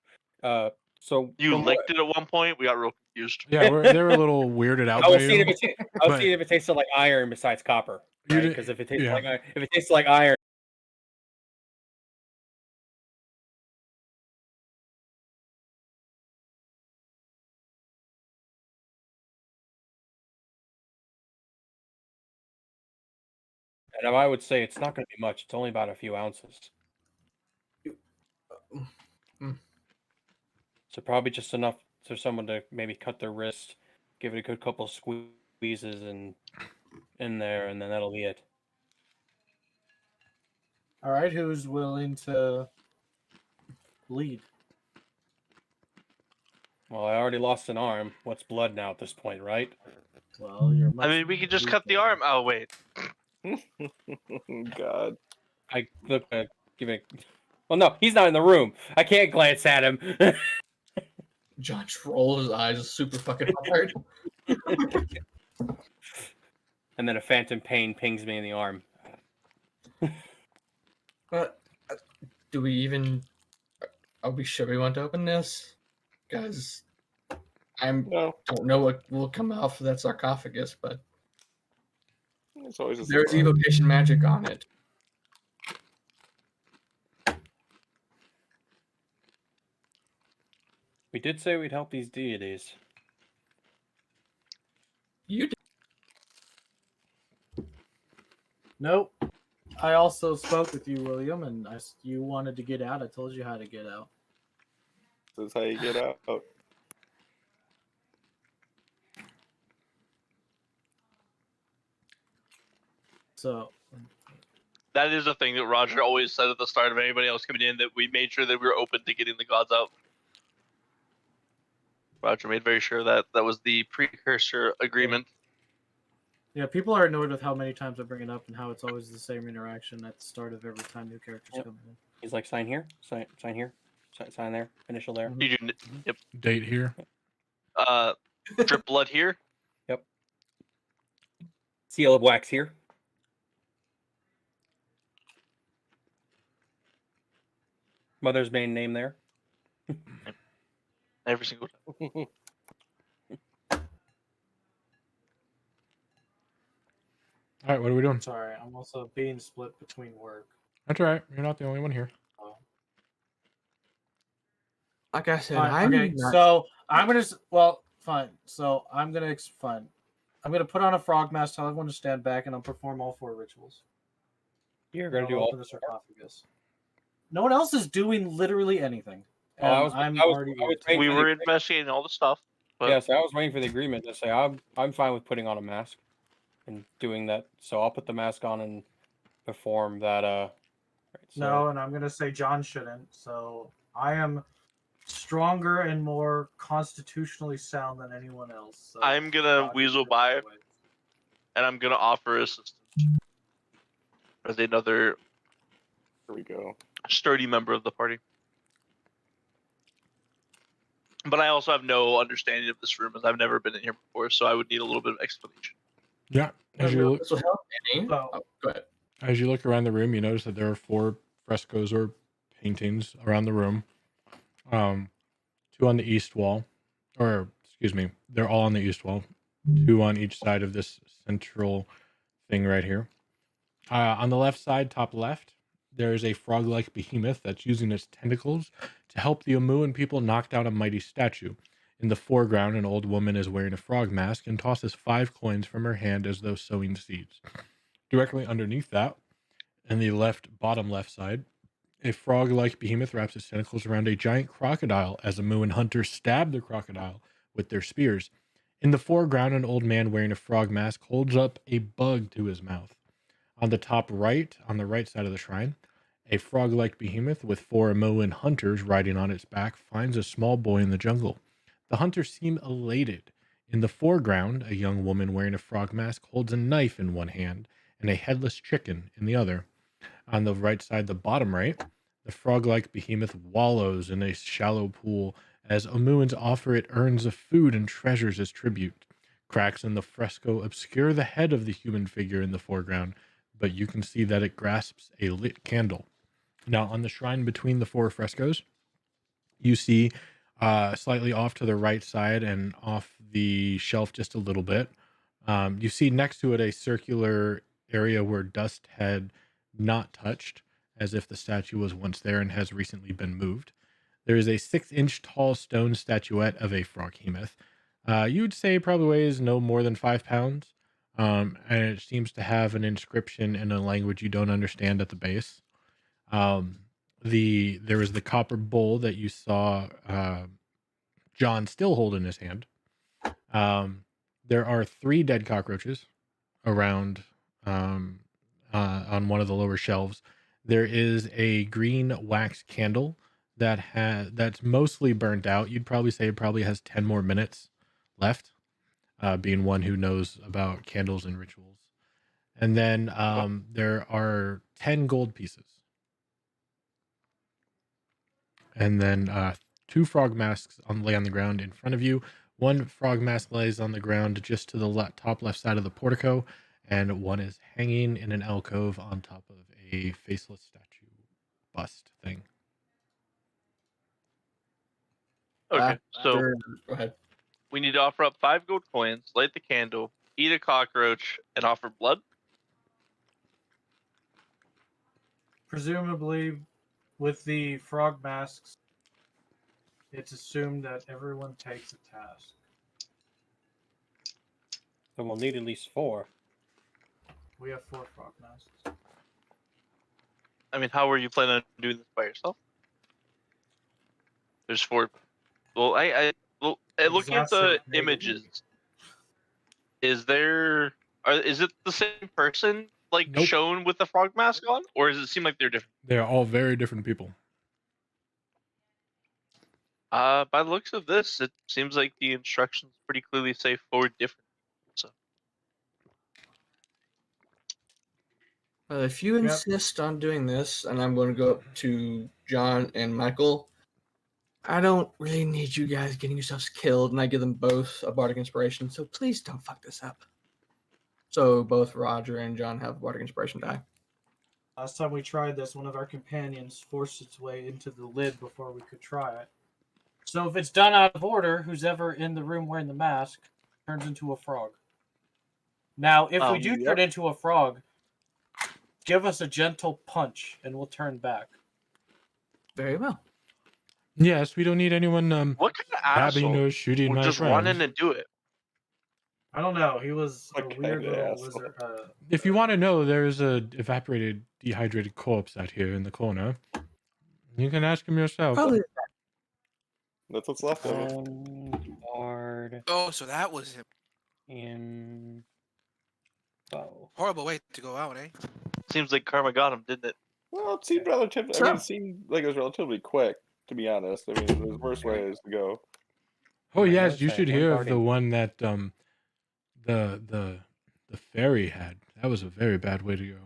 So You from what licked it at one point. We got real confused. Yeah, they were a little weirded out I by was seeing you. if I was but seeing if it tasted like iron besides copper. You Right? did- Because if it tastes yeah. like if it tastes like iron, And I would say it's not going to be much. It's only about a few ounces. Hmm. So probably just enough for someone to maybe cut their wrist, give it a good couple squeezes and in there, and then that'll be it. All right, who's willing to lead? Well, I already lost an arm. What's blood now at this point, right? Well, you're much. I mean, we could just cut the arm. Oh wait, God. I look at give it. Well, no, he's not in the room. I can't glance at him. John rolls his eyes super fucking hard. And then a phantom pain pings me in the arm. But do we even? Are we sure we want to open this? Guys, I No, don't know what will come out of that sarcophagus, but it's always a there's surprise. evocation magic on it. We did say we'd help these deities. You did. Nope. I also spoke with you, William, and you wanted to get out. I told you how to get out. This is how you get out. So that is a thing that Roger always said at the start of anybody else coming in, that we made sure that we were open to getting the gods out. Roger made very sure that that was the precursor agreement. yeah, people are annoyed with how many times I bring it up and how it's always the same interaction at the start of every time new characters Yep. come in. He's like, sign here, sign here, sign there, initial there. Mhm. Did you, Date here. drip blood here? Seal of wax here. Mother's maiden name there. Every single time. All right, what are we doing? Sorry, I'm also being split between work. That's all right. You're not the only one here. Like I said, Fine, I'm okay, not. so I'm gonna. Well, fine. So I'm gonna. Fine. I'm gonna put on a frog mask, tell everyone to stand back, and I'll perform all 4 rituals. You're And gonna I'll do all. open the sarcophagus. No one else is doing literally anything. Oh, I And was I'm waiting already. for We the were agreement. investigating all the stuff. But Yeah, so I was waiting for the agreement to say I'm fine with putting on a mask and doing that. So I'll put the mask on and perform that. Right, so, No, and I'm gonna say John shouldn't. So I am stronger and more constitutionally sound than anyone else. So I'm gonna Roger, weasel go by, away. and I'm gonna offer assistance as another Here we go. sturdy member of the party. But I also have no understanding of this room, as I've never been in here before, so I would need a little bit of explanation. Yeah. As I you know look, this will help any. Oh. Oh, go ahead. as you look around the room, you notice that there are 4 frescoes or paintings around the room. 2 on the east wall, or excuse me, they're all on the east wall. 2 on each side of this central thing right here. On the left side, top left, there is a frog-like behemoth that's using its tentacles to help the Omuan people knock down a mighty statue. In the foreground, an old woman is wearing a frog mask and tosses 5 coins from her hand as though sowing seeds. Directly underneath that, in the bottom left side, a frog-like behemoth wraps its tentacles around a giant crocodile as Omuan hunters stab the crocodile with their spears. In the foreground, an old man wearing a frog mask holds up a bug to his mouth. On the top right, on the right side of the shrine, a frog-like behemoth with 4 Omuan hunters riding on its back finds a small boy in the jungle. The hunters seem elated. In the foreground, a young woman wearing a frog mask holds a knife in one hand and a headless chicken in the other. On the right side, the bottom right, the frog-like behemoth wallows in a shallow pool as Omuans offer it urns of food and treasures as tribute. Cracks in the fresco obscure the head of the human figure in the foreground, but you can see that it grasps a lit candle. Now, on the shrine between the 4 frescoes, you see slightly off to the right side and off the shelf just a little bit, you see next to it a circular area where dust had not touched, as if the statue was once there and has recently been moved. There is a 6-inch tall stone statuette of a froghemoth. You'd say probably weighs no more than 5 pounds. and it seems to have an inscription in a language you don't understand at the base. There was the copper bowl that you saw John still hold in his hand. There are 3 dead cockroaches around on one of the lower shelves. There is a green wax candle that's mostly burnt out. You'd probably say it probably has 10 more minutes left, being one who knows about candles and rituals. And then there are 10 gold pieces. And then 2 frog masks lay on the ground in front of you. 1 frog mask lays on the ground just to the top left side of the portico, and 1 is hanging in an alcove on top of a faceless statue bust thing. Okay, so Go ahead. we need to offer up 5 gold coins, light the candle, eat a cockroach, and offer blood. Presumably, with the frog masks, it's assumed that everyone takes a task. So we'll need at least 4. We have 4 frog masks. I mean, how are you planning on doing this by yourself? There's 4. Well, looking at the Exacerbate. images, is it the same person like Nope. shown with the frog mask on, or does it seem like they're different? They're all very different people. By the looks of this, it seems like the instructions pretty clearly say 4 different. So If you insist on doing this, and I'm going to go up to John and Michael, I don't really need you guys getting yourselves killed, and I give them both a bardic inspiration. So please don't fuck this up. So both Roger and John have bardic inspiration die. Last time we tried this, one of our companions forced its way into the lid before we could try it. So if it's done out of order, who's ever in the room wearing the mask turns into a frog. Now, if we do turn into a frog, give us a gentle punch and we'll turn back. Very well. Yes, we don't need anyone what kind of stabbing asshole or shooting will my just run friends. in and do it? I don't know. He was a What weird kind of little asshole? wizard. If you want to know, there's a evaporated, dehydrated corpse out here in the corner. You can ask him yourself. Probably That's what's left of it. Bard Oh, so that was him. in bow. Horrible way to go out, eh? Seems like karma got him, didn't it? Well, it seemed relatively. I mean, it seemed like it was relatively quick, to be honest. I mean, there's worse ways to go. Oh My yes, notes you say should one hear of bard the in- one that the fairy had. That was a very bad way to go.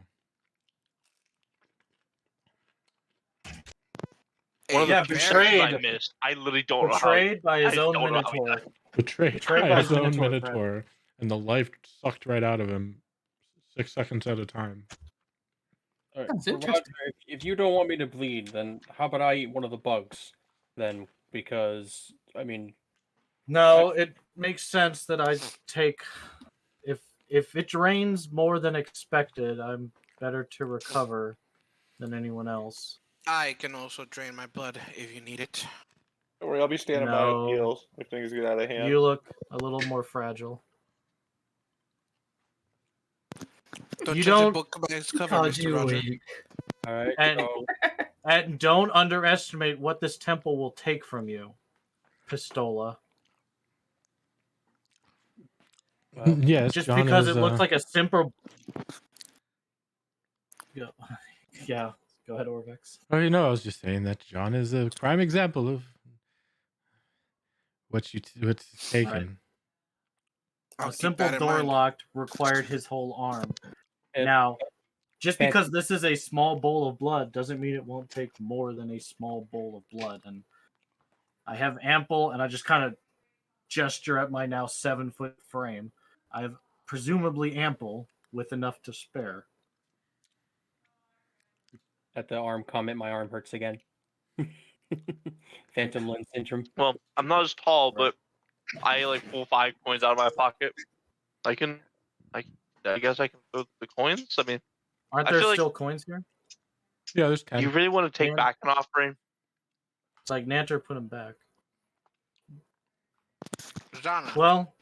One of the Yeah, few betrayed. sections I missed. I literally don't know how. Betrayed by his I own don't know how he minotaur. died. Betrayed Betrayed by by his his own minotaur minotaur, and the life sucked right out of him 6 seconds at a time. All right, That's so Roger, interesting. if you don't want me to bleed, then how about I eat one of the bugs? Then, because I mean, No, it makes sense that I take if it drains more than expected, I'm better to recover than anyone else. I can also drain my blood if you need it. Don't worry, I'll be standing by No. at heels if things get out of hand. You look a little more fragile. Don't You judge a don't book by its cover, called Mr. you Roger. weak. all right, And- so And don't underestimate what this temple will take from you, Pistola. well, Yes, Just John because is, it looks like a simple. Yeah, go ahead, Orvex. Oh, you know, I was just saying that John is a prime example of what's taken. I'll A keep simple that in door mind. locked required his whole arm. And- Now, just Fancy. because this is a small bowl of blood doesn't mean it won't take more than a small bowl of blood. And I have ample, and I just kind of gesture at my now 7-foot frame. I have presumably ample with enough to spare. at the arm comment, my arm hurts again. Phantom limb syndrome. Well, I'm not as tall, but I like pull 5 coins out of my pocket. I guess I can throw the coins. I mean, Aren't I there feel like- still coins here? Yeah, there's do you 10. really want to take Man. back an offering? It's like Nanter put them back. Zana. Well,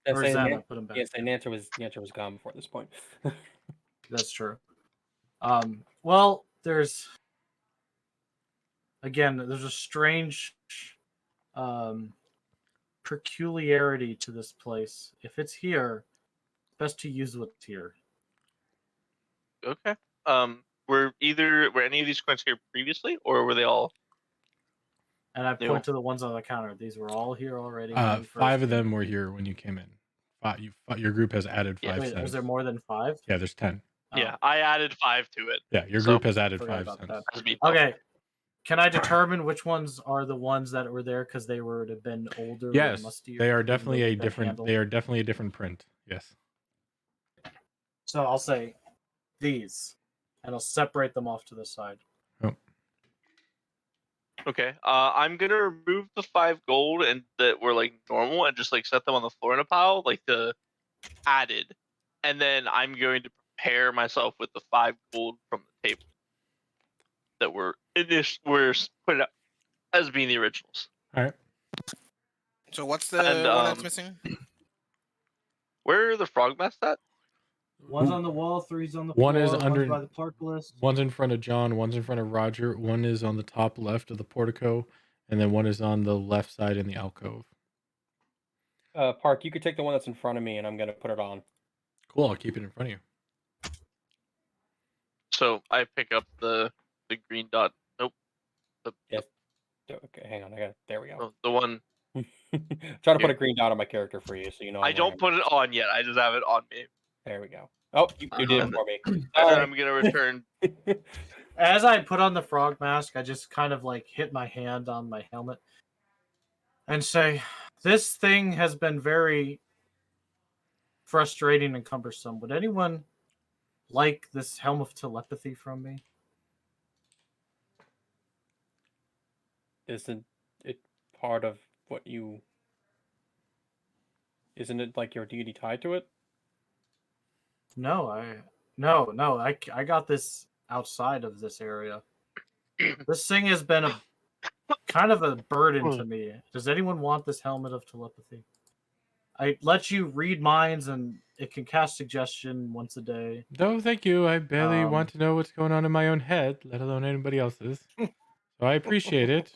Or say Xana put him back. Yes, and the answer was gone before this point. That's true. Well, there's a strange peculiarity to this place. If it's here, best to use what's here. Okay. Were any of these coins here previously, or were they all? And I New. point to the ones on the counter. These were all here already. when we 5 first of came them in. were here when you came in. Your group has added Yeah. 5 Wait, cents. was there more than 5? Yeah, there's 10. Oh, Yeah, I added 5 to it. Yeah, your So, group has added forgot 5 about cents. that. That's me, though. Okay. Can I determine which ones are the ones that were there because they would have been older and Yes, mustier? they are and definitely they've a been different. handled? They are definitely a different print. Yes. So I'll say these, and I'll separate them off to the side. Okay. I'm gonna remove the 5 gold and that were like normal and just like set them on the floor in a pile, like the added, and then I'm going to prepare myself with the 5 gold from the table that were put out as being the originals. All right. So what's the And one that's missing? where are the frog masks at? One's on the wall, 3's on the One floor, is one's under- by the park list. One's in front of John. One's in front of Roger. One is on the top left of the portico, and then one is on the left side in the alcove. Park, you could take the one that's in front of me, and I'm gonna put it on. Cool. I'll keep it in front of you. So I pick up the green dot. Nope. Okay, hang on. There we go. Oh, the one. Try to put a green dot on my character for you, so you know. I don't put it on yet. I just have it on me. There we go. Oh, you did it for me. And then I'm gonna return. As I put on the frog mask, I just kind of like hit my hand on my helmet and say, "This thing has been very frustrating and cumbersome. Would anyone like this helm of telepathy from me?" Isn't it part of what you? Isn't it like your deity tied to it? No, I got this outside of this area. This thing has been a kind of a burden to me. Does anyone want this helmet of telepathy? I let you read minds, and it can cast suggestion once a day. No, thank you. I barely want to know what's going on in my own head, let alone anybody else's. So I appreciate it.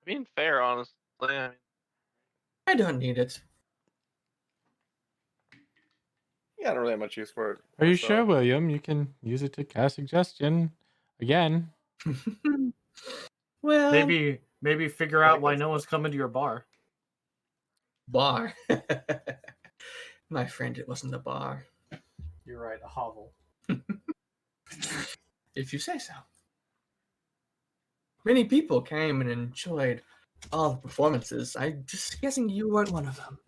Being fair, honestly. I mean, I don't need it. Yeah, I don't really have much use for it. Are you myself. sure, William? You can use it to cast suggestion again. Well, Maybe figure out why no one's coming to your bar. bar. My friend, it wasn't a bar. You're right, a hovel. If you say so. Many people came and enjoyed all the performances. I'm just guessing you weren't one of them.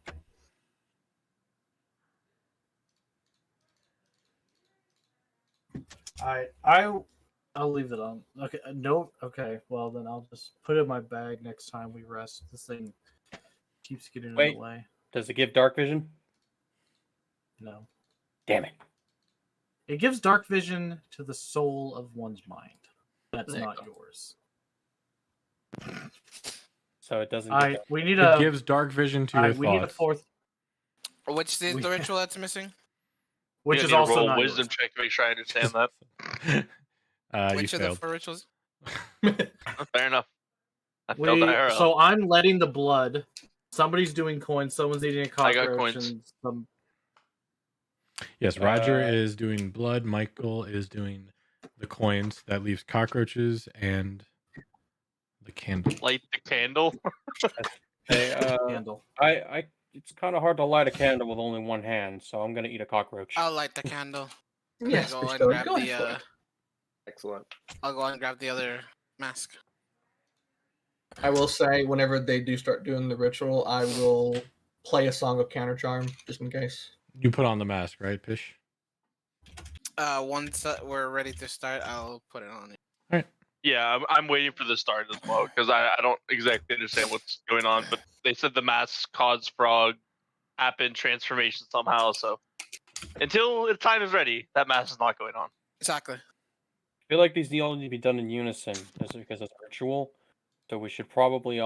I'll leave it on. Okay, no. Okay, well then I'll just put it in my bag next time we rest. This thing keeps getting in Wait. the way. Does it give dark vision? No, Damn it! it gives dark vision to the soul of one's mind. That's There you not go. yours. So it doesn't. Give We need It a. gives dark vision to your we need a thoughts. fourth, Which is We- the ritual that's missing? which you is need to also roll a not wisdom yours. check to make sure I understand that. You Which of the failed. 4 rituals? Fair enough. I failed IRL. So I'm letting the blood. Somebody's doing coins. Someone's eating a I got cockroach. coins. And some. Yes, Roger is doing blood. Michael is doing the coins. That leaves cockroaches and the candle. Light the candle. Hey, Candle. It's kind of hard to light a candle with only one hand, so I'm gonna eat a cockroach. I'll light the candle. Yes, Go for and sure. grab Go the, for it. Excellent. I'll go and grab the other mask. I will say, whenever they do start doing the ritual, I will play a song of counter charm just in case. You put on the mask, right, Pish? Once we're ready to start, I'll put it on. Yeah, I'm waiting for the start as well because I don't exactly understand what's going on, but they said the masks cause frog happen transformation somehow. So until the time is ready, that mask is not going on. Exactly. I feel like these all need to be done in unison, just because it's ritual. So we should probably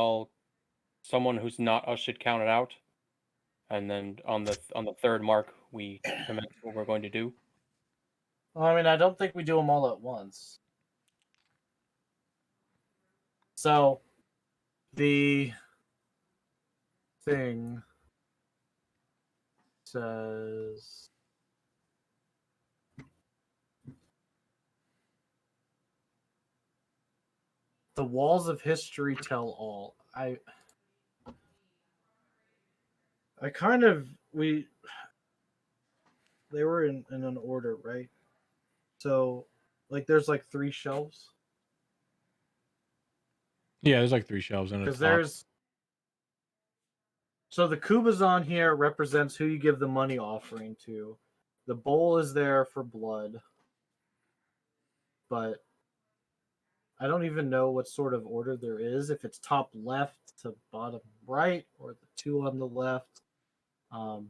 someone who's not us should count it out, and then on the third mark we commence what we're going to do. Well, I mean, I don't think we do them all at once. So, the thing says the walls of history tell all. I kind of they were in an order, right? So, like, there's like 3 shelves Yeah, there's like 3 shelves and a because top. there's. So the kubazon here represents who you give the money offering to. The bowl is there for blood, but I don't even know what sort of order there is. If it's top left to bottom right, or the 2 on the left. So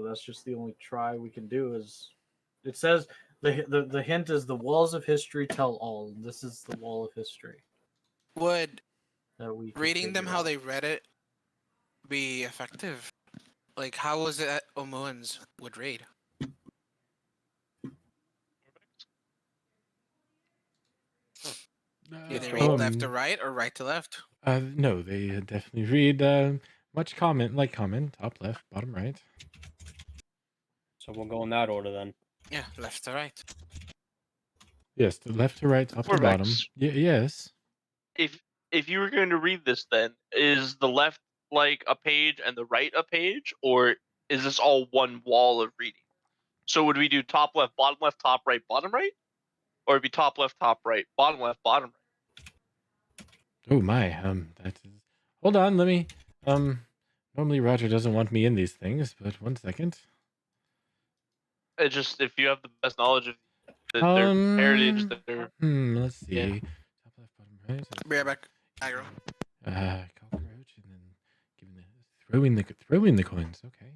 that's just the only try we can do. Is it says the hint is the walls of history tell all. And this is the wall of history Would that we can reading them figure how out. they read it be effective? Like, how was it that Omuans would read? Do they read left to right or right to left? No, they definitely read comment, top left, bottom right. So we'll go in that order then. Yeah, left to right. Yes, the left to right, top to Corvex, bottom. Yes. If you were going to read this, then is the left like a page and the right a page, or is this all one wall of reading? So would we do top left, bottom right, or it'd be top left, top right, bottom left, bottom right? Oh my, that is. Hold on, let me. Normally Roger doesn't want me in these things, but 1 second. It's just if you have the best knowledge of their heritage, their Let's see. Yeah. Top left, bottom right. Be right back. Aggro. Cockroach, and then throwing the coins. Okay.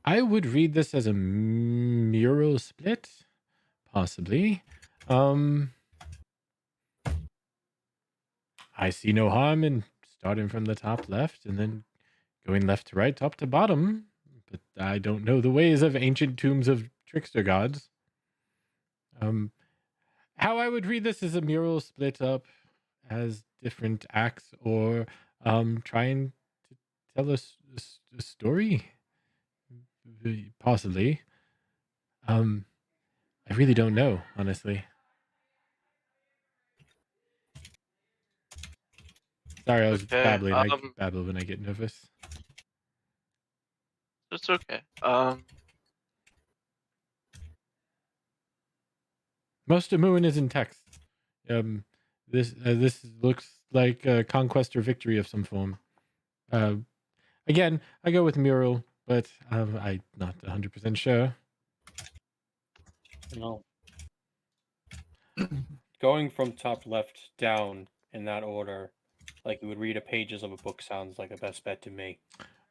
I would read this as a mural split, possibly. I see no harm in starting from the top left and then going left to right, top to bottom. But I don't know the ways of ancient tombs of trickster gods. How I would read this is a mural split up as different acts, or trying to tell a story, possibly. I really don't know, honestly. Sorry, I was Okay, babbling. I babble when I get nervous. it's okay. Most of Moon is in text. This looks like a conquest or victory of some form. Again, I go with mural, but I'm not 100% sure. No. Going from top left down in that order, like you would read a pages of a book, sounds like a best bet to me.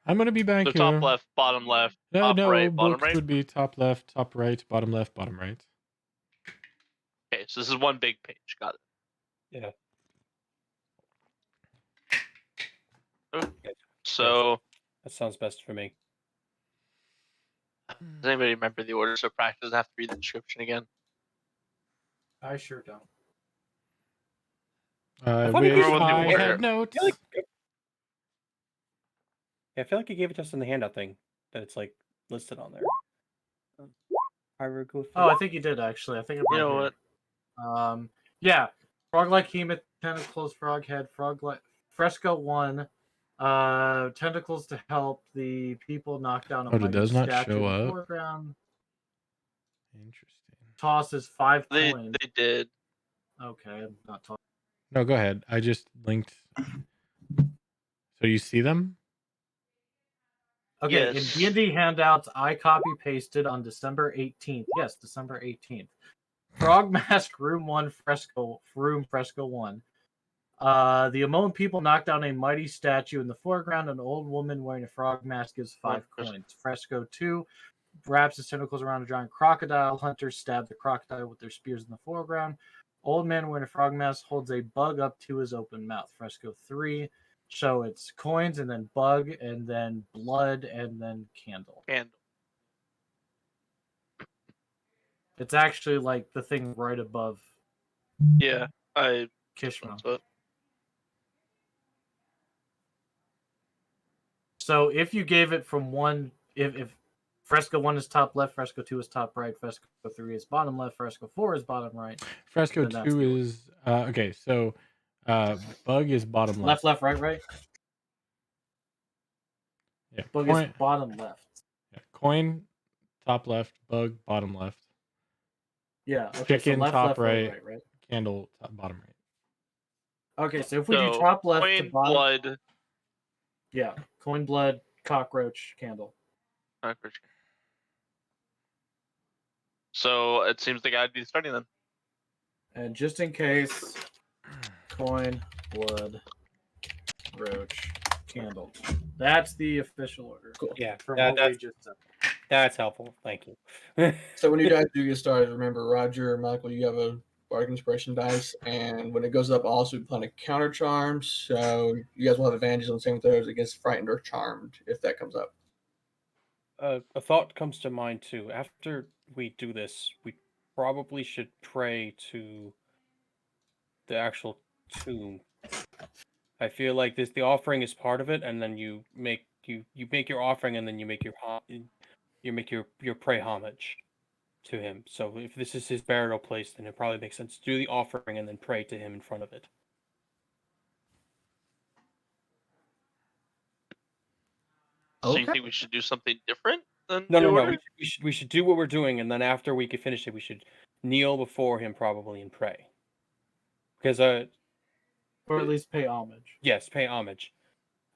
I'm gonna be back So here. top left, top right, bottom books right. would be top left, top right, bottom right. Okay, so this is one big page. Got it. Yeah. Okay. So that sounds best for me. Does anybody remember the order? So practice doesn't have to read the description again. I sure don't. I thought he wish gave it to I me. had notes. I feel like you gave it to us in the handout thing that it's like listed on there. Hieroglyphic. Oh, I think you did actually. I think it You know might be. Yeah. Frog-like hemoth, tentacles, frog head, frog-like fresco 1. Tentacles to help the people knock down a Oh, it mighty does not statue show in the up? foreground. Interesting. Tosses 5 They coins. did. Okay, I'm not talking. No, go ahead. I just linked. So you see them? Okay, Yes. in D&D handouts, I copy pasted on December 18th. Yes, December 18th. Frog Mask Room 1 Fresco 1. The Amon people knock down a mighty statue in the foreground. An old woman wearing a frog mask gives 5 coins. Fresco 2 wraps its tentacles around a giant crocodile. Hunters stab the crocodile with their spears in the foreground. Old man wearing a frog mask holds a bug up to his open mouth. Fresco 3. So it's coins and then bug and then blood and then candle. Candle. It's actually like the thing right above Yeah, I. Kishma. So, So if you gave it from one, if Fresco 1 is top left, Fresco 2 is top right, Fresco 3 is bottom left, Fresco 4 is bottom right. Fresco Then that's 2 the order. is okay. So bug is bottom left. Left, right, right. Yeah, Bug coin. is bottom left. Yeah, coin top left. Bug bottom left. Yeah. Okay. Chicken so left, top left, right. right. Candle top bottom right. Okay. So if we do so top left to coin, bottom, blood. yeah, coin, blood, cockroach, candle. Cockroach. So it seems the guy would be starting then. And just in case, coin, blood, roach, candle. That's the official order. Cool. Yeah, From that, what we that's just said. that's helpful. Thank you. So when you guys do get started, remember Roger or Michael, you have a bardic inspiration dice, and when it goes up, also plan a counter charm. So you guys will have advantages on saving throws against frightened or charmed if that comes up. A thought comes to mind too. After we do this, we probably should pray to the actual tomb. I feel like the offering is part of it, and then you make your offering, and then you make your pray homage to him. So if this is his burial place, then it probably makes sense to do the offering and then pray to him in front of it. So you Okay. think we should do something different than No, the no, no. order? We should do what we're doing, and then after we can finish it, we should kneel before him probably and pray. Because Or at least pay homage. yes, pay homage,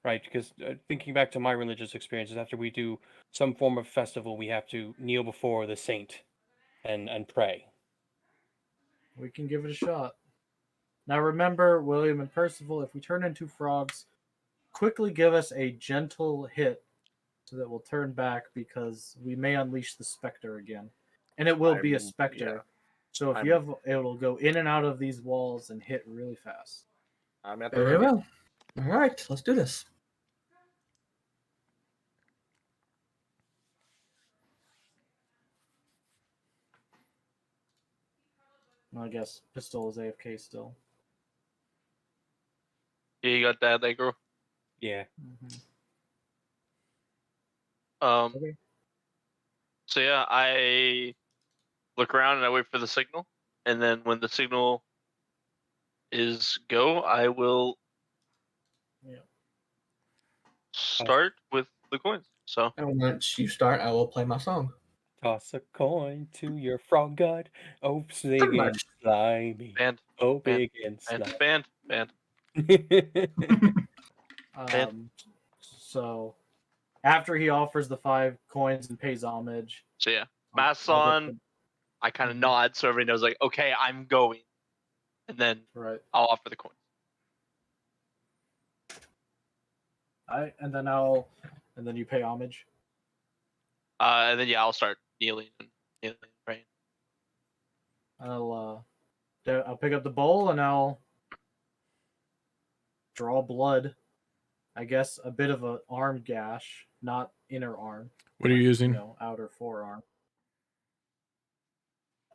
right? Because thinking back to my religious experiences, after we do some form of festival, we have to kneel before the saint and pray. We can give it a shot. Now remember, William and Percival, if we turn into frogs, quickly give us a gentle hit so that we'll turn back because we may unleash the specter again. And it will be a specter. Yeah, So if I'm- you have, it'll go in and out of these walls and hit really fast. I'm at the Very ready. well. All right, let's do this. Well, I guess pistol is AFK still. Yeah, you got that, girl. Yeah. Okay. So yeah, I look around and I wait for the signal, and then when the signal is go, I will Yeah. start with the coins. So And once you start, I will play my song. Toss a coin to your frog god. Oh, Pretty big and much. slimy. band, Oh, band, big and band, slimy. So after he offers the 5 coins and pays homage, So yeah, I'll- masks I'll get on. I kind of nod so everybody knows, like, okay, I'm going, and then right. I'll offer the coins. And then you pay homage. And then yeah, I'll start kneeling and praying. I'll pick up the bowl and I'll draw blood. I guess a bit of an arm gash, not inner arm. What are you using? Outer forearm.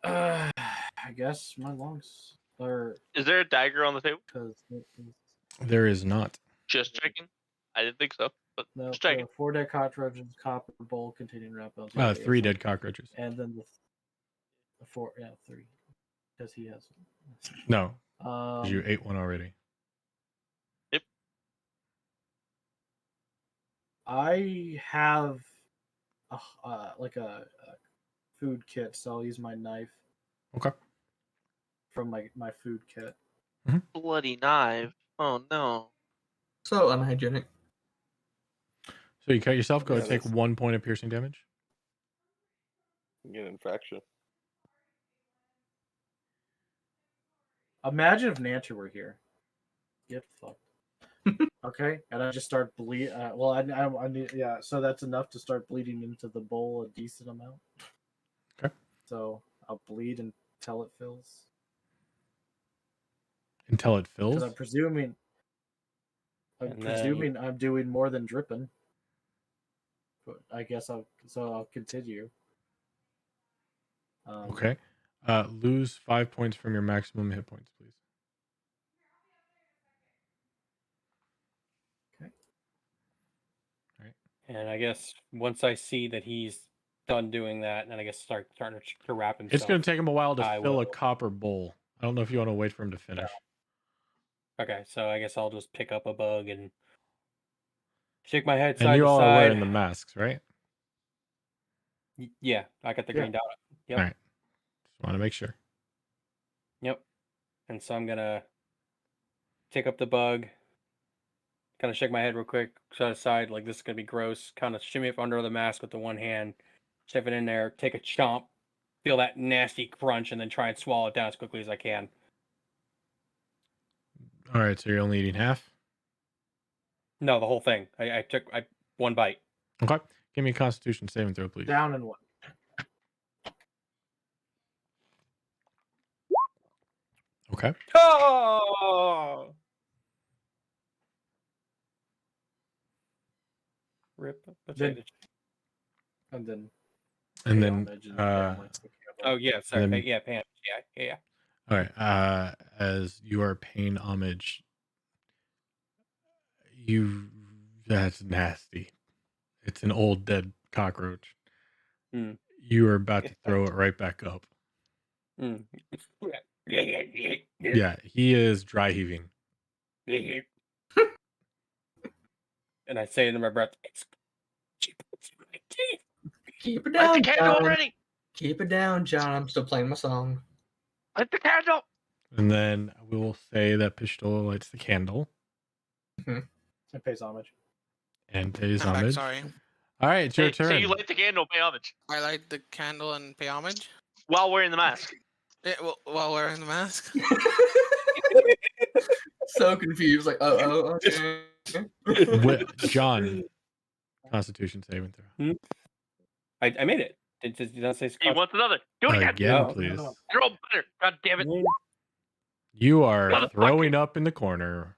I guess my lungs are Is there a dagger on the table? because There is not. Just checking. I didn't think so, but no, just checking. 4 dead cockroaches, copper bowl containing rat bones. 3 dead cockroaches. And then the 4, 3, because he has. No, 'cause you Um, ate one already. I have like a food kit, so I'll use my knife. Okay. From my food kit. Bloody knife. Oh no. So unhygienic. So you cut yourself. Go Yeah, and take that's- 1 point of piercing damage. You get an infection. Imagine if Nanter were here. Get fucked. Okay, and I just start bleed. Well, I need, yeah. So that's enough to start bleeding into the bowl a decent amount. Okay. So I'll bleed until it fills. Until it Because fills? I'm presuming. And then- I'm doing more than dripping. But I guess I'll continue. Okay. Lose 5 points from your maximum hit points, please. And I guess once I see that he's done doing that, and I guess starting to wrap himself. It's going to take him a while to I fill a will- copper bowl. I don't know if you want to wait for him to finish. Okay, so I guess I'll just pick up a bug and shake my head And side you to all are side. wearing the masks, right? Yeah, I got the Yeah. green dot. Yep. All right. Just want to make sure. Yep. And so I'm gonna take up the bug, kind of shake my head real quick, side to side, like this is gonna be gross. Kind of shimmy up under the mask with the one hand, shove it in there, take a chomp, feel that nasty crunch, and then try and swallow it down as quickly as I can. All right. So you're only eating half? No, the whole thing. I took one bite. Okay. Give me a constitution saving throw, please. Down and one. Okay. Oh! Rip. Then- And then. And pay then, homage and uh, lights the candle. Oh yeah, sorry. then- Yeah, Pam. Yeah. all right. As you are paying homage, that's nasty. It's an old dead cockroach. Hmm. You are about to throw it right back up. Mm. Yeah, he is dry heaving. And I say under my breath, Keep it Light the down, candle John. already. Keep it down, John. I'm still playing my song. Light the candle. And then we will say that Pistola lights the candle It pays homage. and pays I'm back, homage. sorry. All right, it's your Hey, turn. so you light the candle, pay homage I light the candle and pay homage. while wearing the mask. Yeah, well, while wearing the mask. So confused. Like, okay. John, Constitution saving throw. I made it. Did you not say He wants another. Do it again. Again, Oh, please. no. You're all better. God damn it. You are Motherfucker. throwing up in the corner.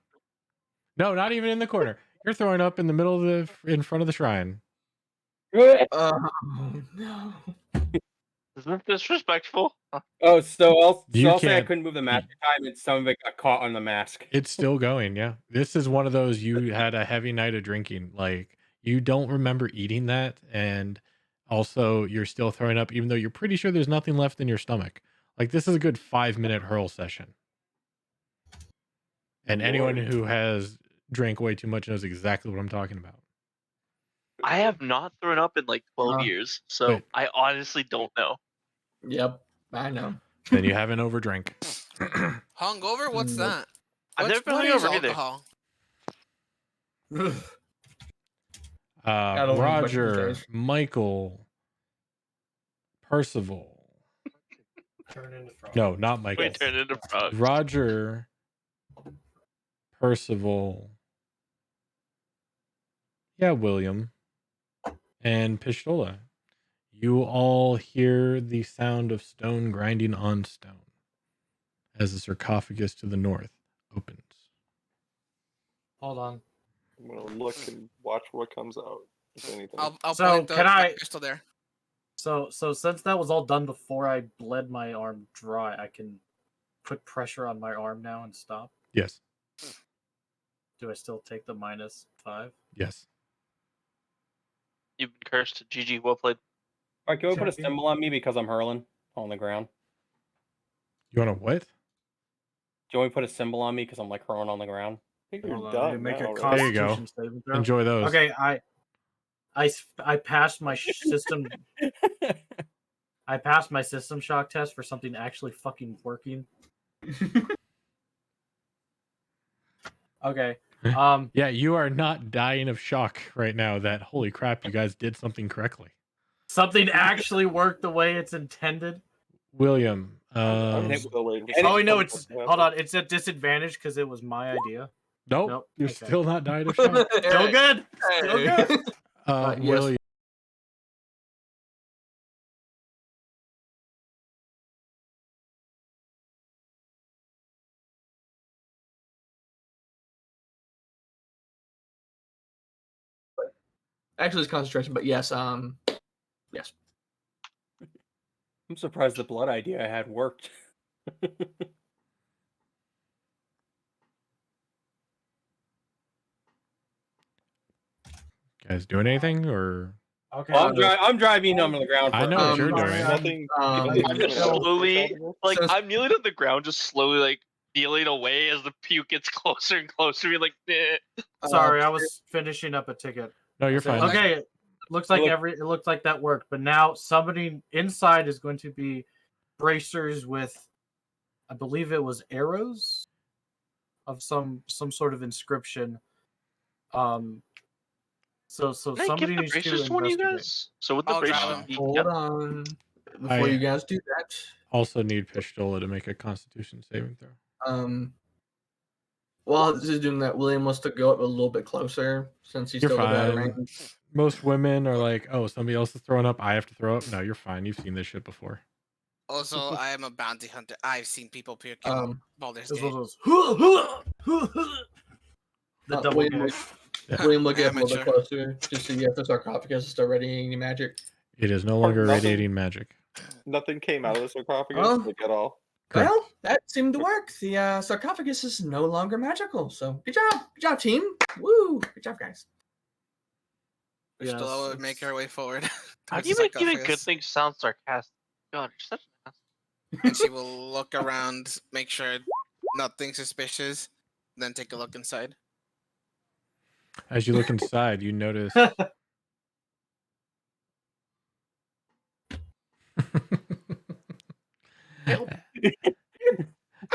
No, not even in the corner. You're throwing up in the middle of in front of the shrine. Oh, no. Isn't that disrespectful? Oh, so You I'll say I can't- couldn't move the mask in time, and some of it got caught on the mask. It's still going, yeah. This is one of those you had a heavy night of drinking. Like you don't remember eating that, and also you're still throwing up, even though you're pretty sure there's nothing left in your stomach. Like this is a good 5-minute hurl session. And anyone Lord. who has drank way too much knows exactly what I'm talking about. I have not thrown up in like 12 years, so Wait. I honestly don't know. Yep, I know. Then you haven't overdrank. Hungover? What's Nope. that? I've never been What is hungover either. alcohol? don't know much Roger, these days. Michael, Percival. Turn into frog. No, not Michael. We turned into frogs. Roger, Percival. Yeah, William. And Pistola. You all hear the sound of stone grinding on stone as the sarcophagus to the north opens. Hold on. I'm gonna look and watch what comes out, if anything. I'll So, point the can I- pistol there. So since that was all done before I bled my arm dry, I can put pressure on my arm now and stop. Yes. Do I still take the -5? Yes. You've been cursed. GG, well played. All right, can we put a Champion. symbol on me because I'm hurling on the ground? You want to what? Do you want me to put a symbol on me because I'm like hurling on the ground? I think you're Hold on, I need to done make now, a right? There you go. Constitution saving throw. Enjoy those. Okay, I passed my system. I passed my system shock test for something actually fucking working. Okay. Yeah, you are not dying of shock right now that, holy crap, you guys did something correctly. Something actually worked the way it's intended. William, I'm still waiting for and- Oh, no, something it's to happen. hold on. It's at disadvantage because it was my idea. nope, Nope, you're okay. still not dying of shock. Still good. Still Hey. good. Yes. William. Actually, it's concentration, but yes. Yes. I'm surprised the blood idea I had worked. Guys doing anything or? Okay. Well, I'm driving on the ground. I For know what you're sorry, doing. Nothing. Um, nothing I'm just coming out of the slowly, salvageable? like, Since- I'm kneeling on the ground, just slowly, like, feeling away as the puke gets closer and closer. Be like, eh. Sorry, I was finishing up a ticket. No, you're I said, fine. okay, it looks like Look- it looks like that worked, but now somebody inside is going to be bracers with, I believe it was arrows of some sort of inscription. So Can I somebody give the needs to bracers to one of you investigate. guys? So with the I'll grab bracers, them. Hold yep. on. Before you guys do that, Also need Pistola to make a Constitution saving throw. while this is doing that, William wants to go up a little bit closer since he's You're still got that fine. range. Most women are like, "Oh, somebody else is throwing up. I have to throw up." No, you're fine. You've seen this shit before. Also, I am a bounty hunter. I've seen people puke in Um, Baldur's This Gate. was the double William, kick. William, look up a little bit Amateur. closer just to see if the sarcophagus is still radiating any magic. It is no longer nothing. radiating magic. Nothing came out of the sarcophagus, Oh. like at all. Correct. Well, that seemed to work. The sarcophagus is no longer magical. So good job, team. Woo, good job, guys. Yes, Stella would make it's- her way forward. How towards do you the make even good sarcophagus, things sound sarcastic? God, you're such an ass. and she will look around, make sure nothing suspicious, then take a look inside. As you look inside, you notice.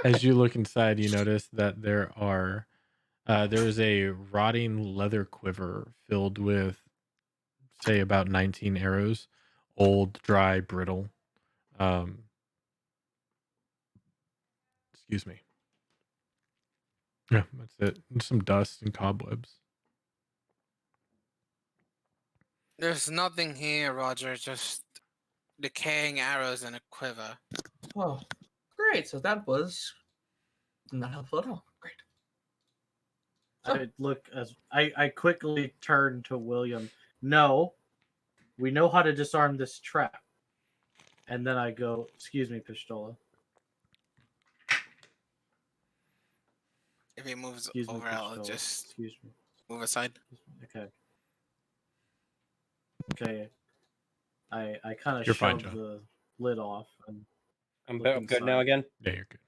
As you look inside, you notice that there is a rotting leather quiver filled with, say, about 19 arrows, old, dry, brittle. Excuse me. Yeah, that's it. And some dust and cobwebs. There's nothing here, Roger. Just decaying arrows and a quiver. Oh, great. So that was not helpful at all. Great. I look as I quickly turn to William. No, we know how to disarm this trap. And then I go, excuse me, Pistola. If he moves Excuse me, over, I'll Pistola. just Excuse me. move aside. Okay. Okay. I kind of You're fine, shoved John. the lid off and I'm Look good now inside. again. Yeah, you're good.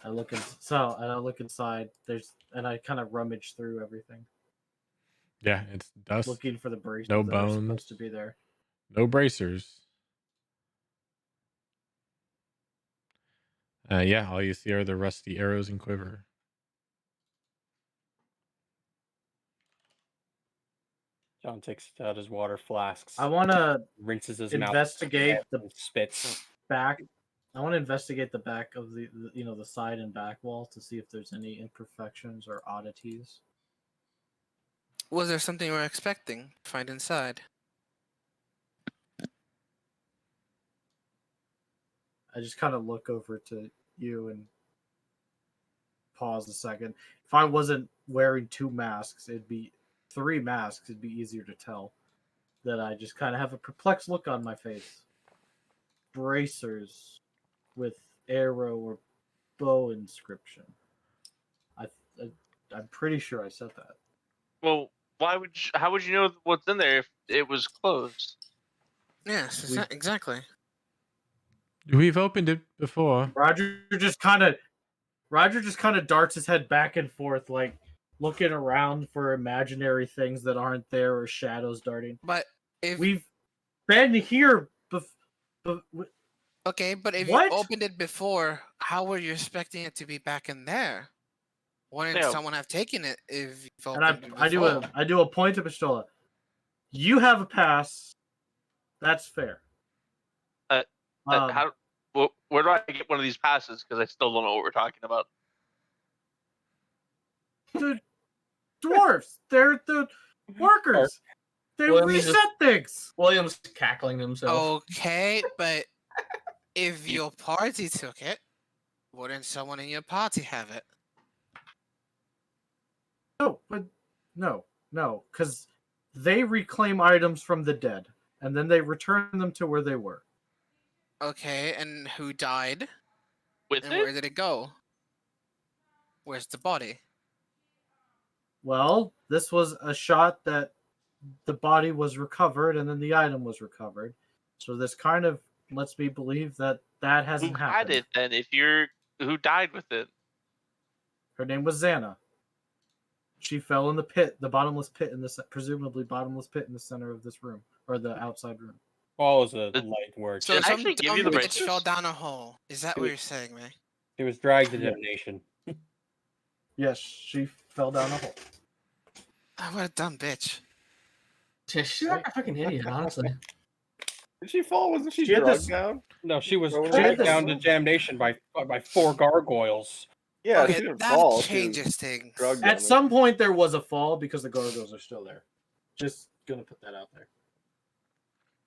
I look inside. And I kind of rummage through everything, Yeah, it's dust. looking for the bracers No that are bones. supposed to be there. No bracers. Yeah, all you see are the rusty arrows and quiver. John takes out his water flasks, I want to rinses his investigate mouth, the and spits. back. I want to investigate the back of the side and back wall to see if there's any imperfections or oddities. Was there something you were expecting to find inside? I just kind of look over to you and pause a second. If I wasn't wearing two masks, it'd be three masks. It'd be easier to tell that I just kind of have a perplexed look on my face. Bracers with arrow or bow inscription. I'm pretty sure I said that. Well, how would you know what's in there if it was closed? Yes, We- exactly. We've opened it before. Roger just kind of darts his head back and forth, like looking around for imaginary things that aren't there or shadows darting. But if We've been here okay, but if What? you opened it before, how were you expecting it to be back in there? Wouldn't Yeah. someone have taken it if you've and opened it I before? do a point to Pistola. You have a pass. That's fair. Where do I get one of these passes? Because I still don't know what we're talking about. The dwarves, they're the workers. They Well, let me reset just- things. William's cackling himself. Okay, but if your party took it, wouldn't someone in your party have it? No, but No, because they reclaim items from the dead, and then they return them to where they were. Okay, and who died? With And it? where did it go? Where's the body? Well, this was a shot that the body was recovered, and then the item was recovered. So this kind of lets me believe that Who hasn't had happened. it then? Who died with it? Her name was Xana. She fell in the pit, the bottomless pit presumably bottomless pit in the center of this room, or the outside room. Fall is a Did- light word. So Did I some actually give dumb you the bitch braces? fell down a hole. Is that what Dude. you're saying, man? She was dragged to Yeah. damnation. Yes, she fell down a hole. Oh, what a dumb bitch. She's like a fucking idiot, honestly. Did she fall? Wasn't she She had drugged this- down? No, she was She had dragged this- down to damnation by 4 gargoyles. Yeah, Okay, she didn't that fall. She was changes things. drugged down At some point, there was a fall because the gargoyles are still there. Just gonna put that out there.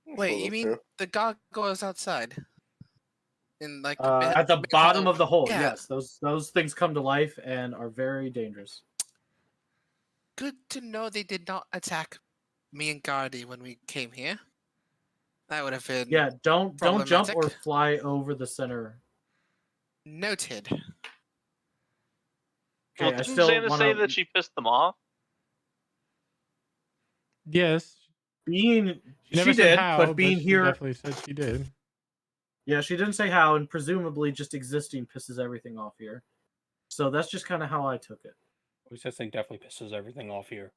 there. I Wait, suppose you that's mean true. the gargoyles outside? In like a bit, At the big bottom hole. of the hole, Yeah. yes, those things come to life and are very dangerous. Good to know they did not attack me and Gardy when we came here. That would have been Yeah, don't jump or Problematic. fly over the center. noted. Okay, Well, I didn't still Xana want say to that she pissed them off? Yes. being. She never She said did, how, but being she here. definitely said she did. Yeah, she didn't say how, and presumably just existing pisses everything off here. So that's just kind of how I took it. This thing definitely pisses everything off here.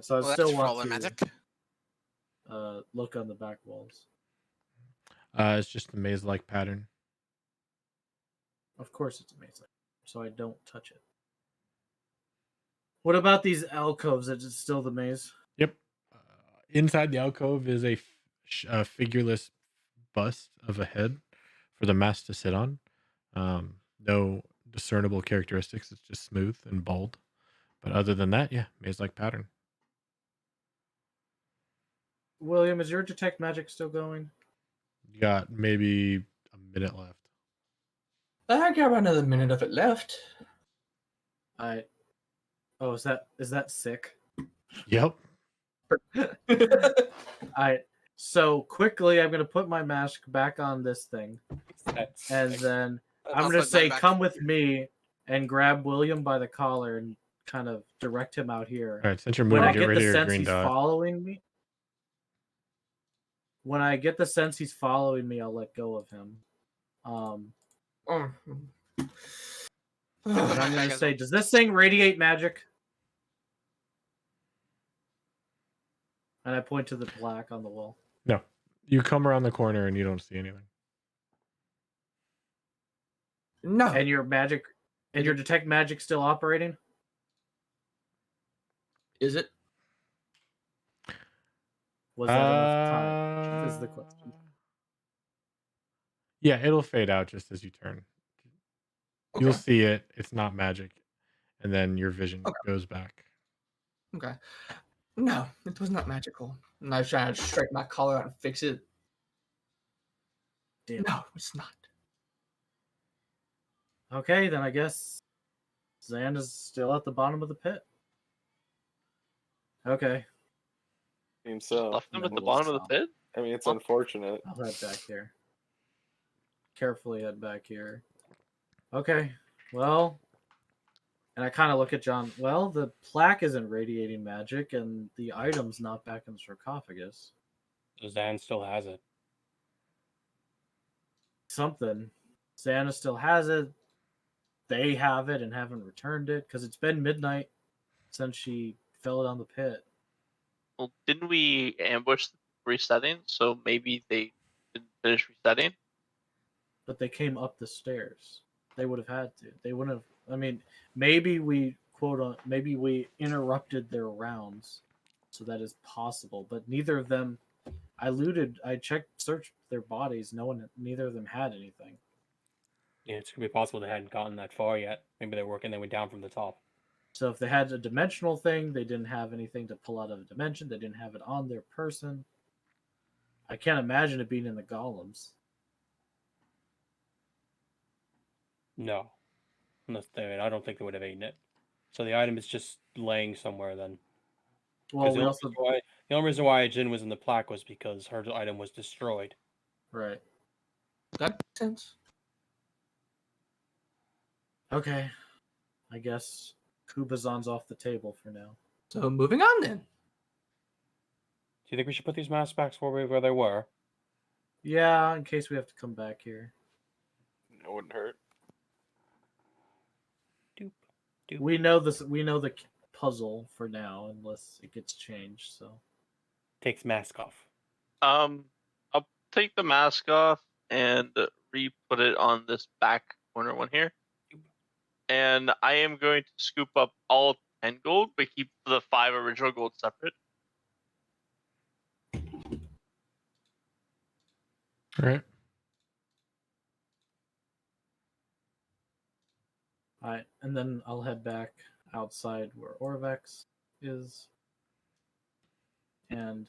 So I Well, still that's want problematic. to look on the back walls. It's just a maze-like pattern. Of course, it's amazing. So I don't touch it. What about these alcoves? Is it still the maze? Yep. Inside the alcove is a figureless bust of a head for the mask to sit on. No discernible characteristics. It's just smooth and bald. But other than that, yeah, maze-like pattern. William, is your detect magic still going? You got maybe a minute left. I got another minute of it left. Oh, is that sick? Yep. So quickly, I'm gonna put my mask back on this thing, That's and then I'm I'll gonna put say, mine back. "Come with me," and grab William by the collar and kind of direct him out here. All right, since you're When moving, I get get rid the of your sense green he's dot. following me, I'll let go of him. Oh. And I'm Back gonna as say, well. "Does this thing radiate magic?" And I point to the black on the wall. No. You come around the corner and you don't see anything. No. And your magic, and your detect magic still operating? Is it? Was that enough time? Is the question. Yeah, it'll fade out just as you turn. Okay. You'll see it. It's not magic. And then your vision Okay. goes back. Okay. No, it was not magical. And I was trying to strike my collar out and fix it. Damn. No, it's not. Okay, then I guess Zan is still at the bottom of the pit. Okay, Seems so. Left them no, at the we'll bottom of the stop. pit? I mean, it's Well- unfortunate. I'll head back here. Carefully head back here. Okay, well, and I kind of look at John. Well, the plaque isn't radiating magic, and the item's not back in the sarcophagus. Zan still has it. Something. Santa still has it. They have it and haven't returned it because it's been midnight since she fell down the pit. Well, didn't we ambush the resetting? So maybe they didn't finish resetting? But they came up the stairs. They would have had to. They wouldn't have. I mean, maybe we maybe we interrupted their rounds, so that is possible. But neither of them. I searched their bodies. Neither of them had anything. Yeah, it's gonna be possible they hadn't gotten that far yet. Maybe they're working their way down from the top. So if they had a dimensional thing, they didn't have anything to pull out of a dimension. They didn't have it on their person. I can't imagine it being in the golems. No, unless they, I don't think they would have eaten it. So the item is just laying somewhere then. Well, Because we also the only reason why Jin was in the plaque was because her item was destroyed. right. That makes sense. Okay, I guess Kubazan's off the table for now. So moving on then. Do you think we should put these masks back where they were? Yeah, in case we have to come back here. It wouldn't hurt. Doop, doop. We know this. We know the puzzle for now, unless it gets changed. So Takes mask off. I'll take the mask off and re-put it on this back corner one here. And I am going to scoop up all 10 gold, but keep the 5 original gold separate. All right. all right, and then I'll head back outside where Orvex is, and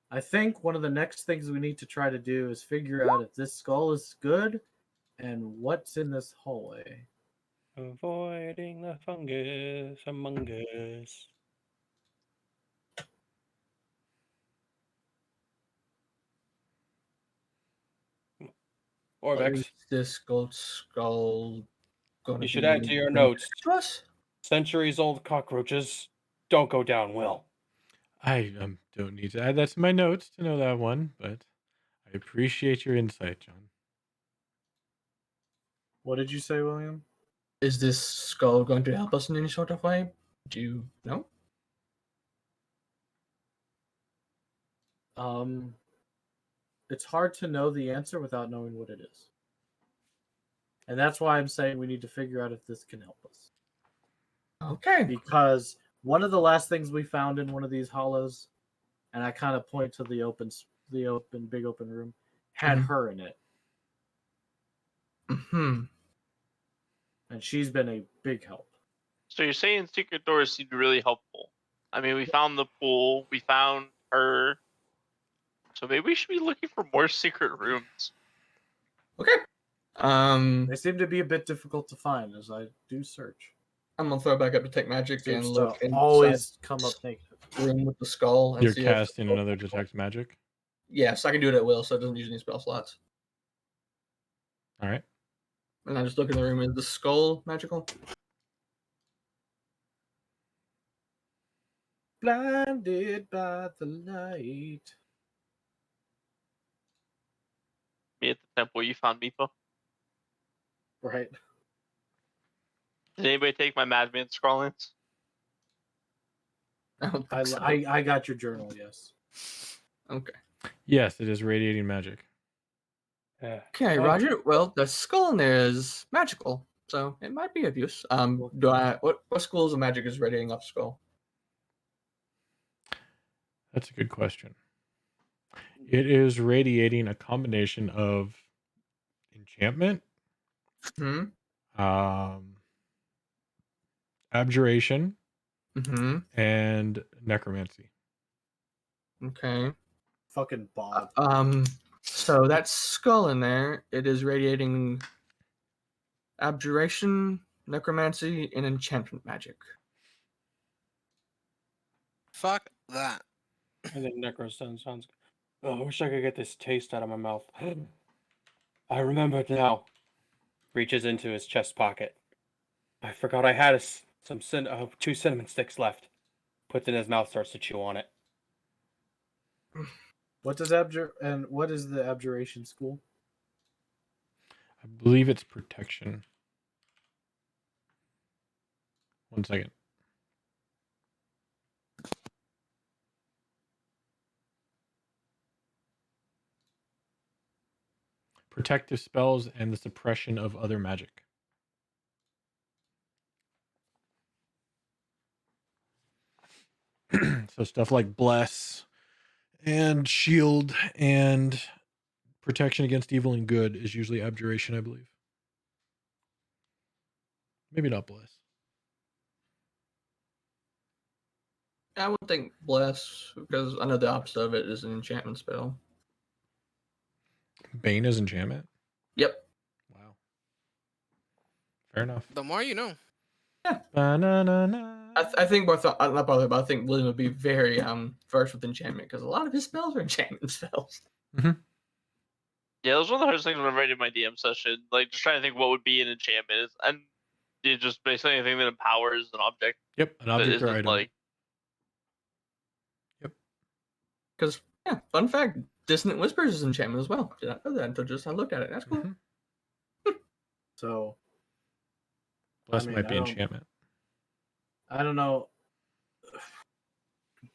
I think one of the next things we need to try to do is figure out if this skull is good and what's in this hallway. Avoiding the fungus among us. What Orvex, is this gold skull going to you should be add to your bring notes. to us? Centuries-old cockroaches don't go down well. I don't need to add that to my notes to know that one, but I appreciate your insight, John. What did you say, William? Is this skull going to help us in any sort of way? Do you know? It's hard to know the answer without knowing what it is. And that's why I'm saying we need to figure out if this can help us. Okay. Because one of the last things we found in one of these hollows, and I kind of point to the big open room, had Mhm. her in it. Hmm. And she's been a big help. So you're saying secret doors seem really helpful. I mean, we found the pool, we found her. So maybe we should be looking for more secret rooms. Okay. They seem to be a bit difficult to find as I do search. I'm gonna throw back up Detect Magic and Seems look to inside always come up negative. the room with the skull and You're see casting if another Detect Magic. Yes, I can do it at will, so it doesn't use any spell slots. All right. And I just look in the room. Is the skull magical? Blinded by the light. Me at the temple, you found Meepo. Right. Did anybody take my Madman scrawlings? I don't think so. I got your journal, yes. Okay. Yes, it is radiating magic. Okay, Roger. Well, the skull in there is magical, so it might be of use. What schools of magic is radiating off skull? That's a good question. It is radiating a combination of enchantment, Hmm. abjuration, Hmm. and necromancy. Okay. Fucking Bob. So that skull in there, it is radiating abjuration, necromancy, and enchantment magic. Fuck that. I think Necrostone sounds good. Oh, I wish I could get this taste out of my mouth. I remember it now. Reaches into his chest pocket. I forgot I had two cinnamon sticks left. Puts it in his mouth, starts to chew on it. What is the abjuration school? I believe it's protection. One second. Protective spells and the suppression of other magic. So stuff like bless and shield and protection against evil and good is usually abjuration, I believe. Maybe not bless. I would think bless, because I know the opposite of it is an enchantment spell. Bane is enchantment. Yep. Wow. Fair enough. The more you know. Ba-na-na-na. I think both not both, but I think William would be very versed with enchantment because a lot of his spells are enchantment spells. Yeah, that was one of the hardest things when I did my DM session. Like, just trying to think what would be an enchantment, and you just basically anything that empowers an object. Yep, an That object or isn't item. like. Yep. Because fun fact, Dissonant Whispers is enchantment as well. Did not know that until just I looked at it. That's cool. So Bless mean, might be I don't- enchantment. I don't know.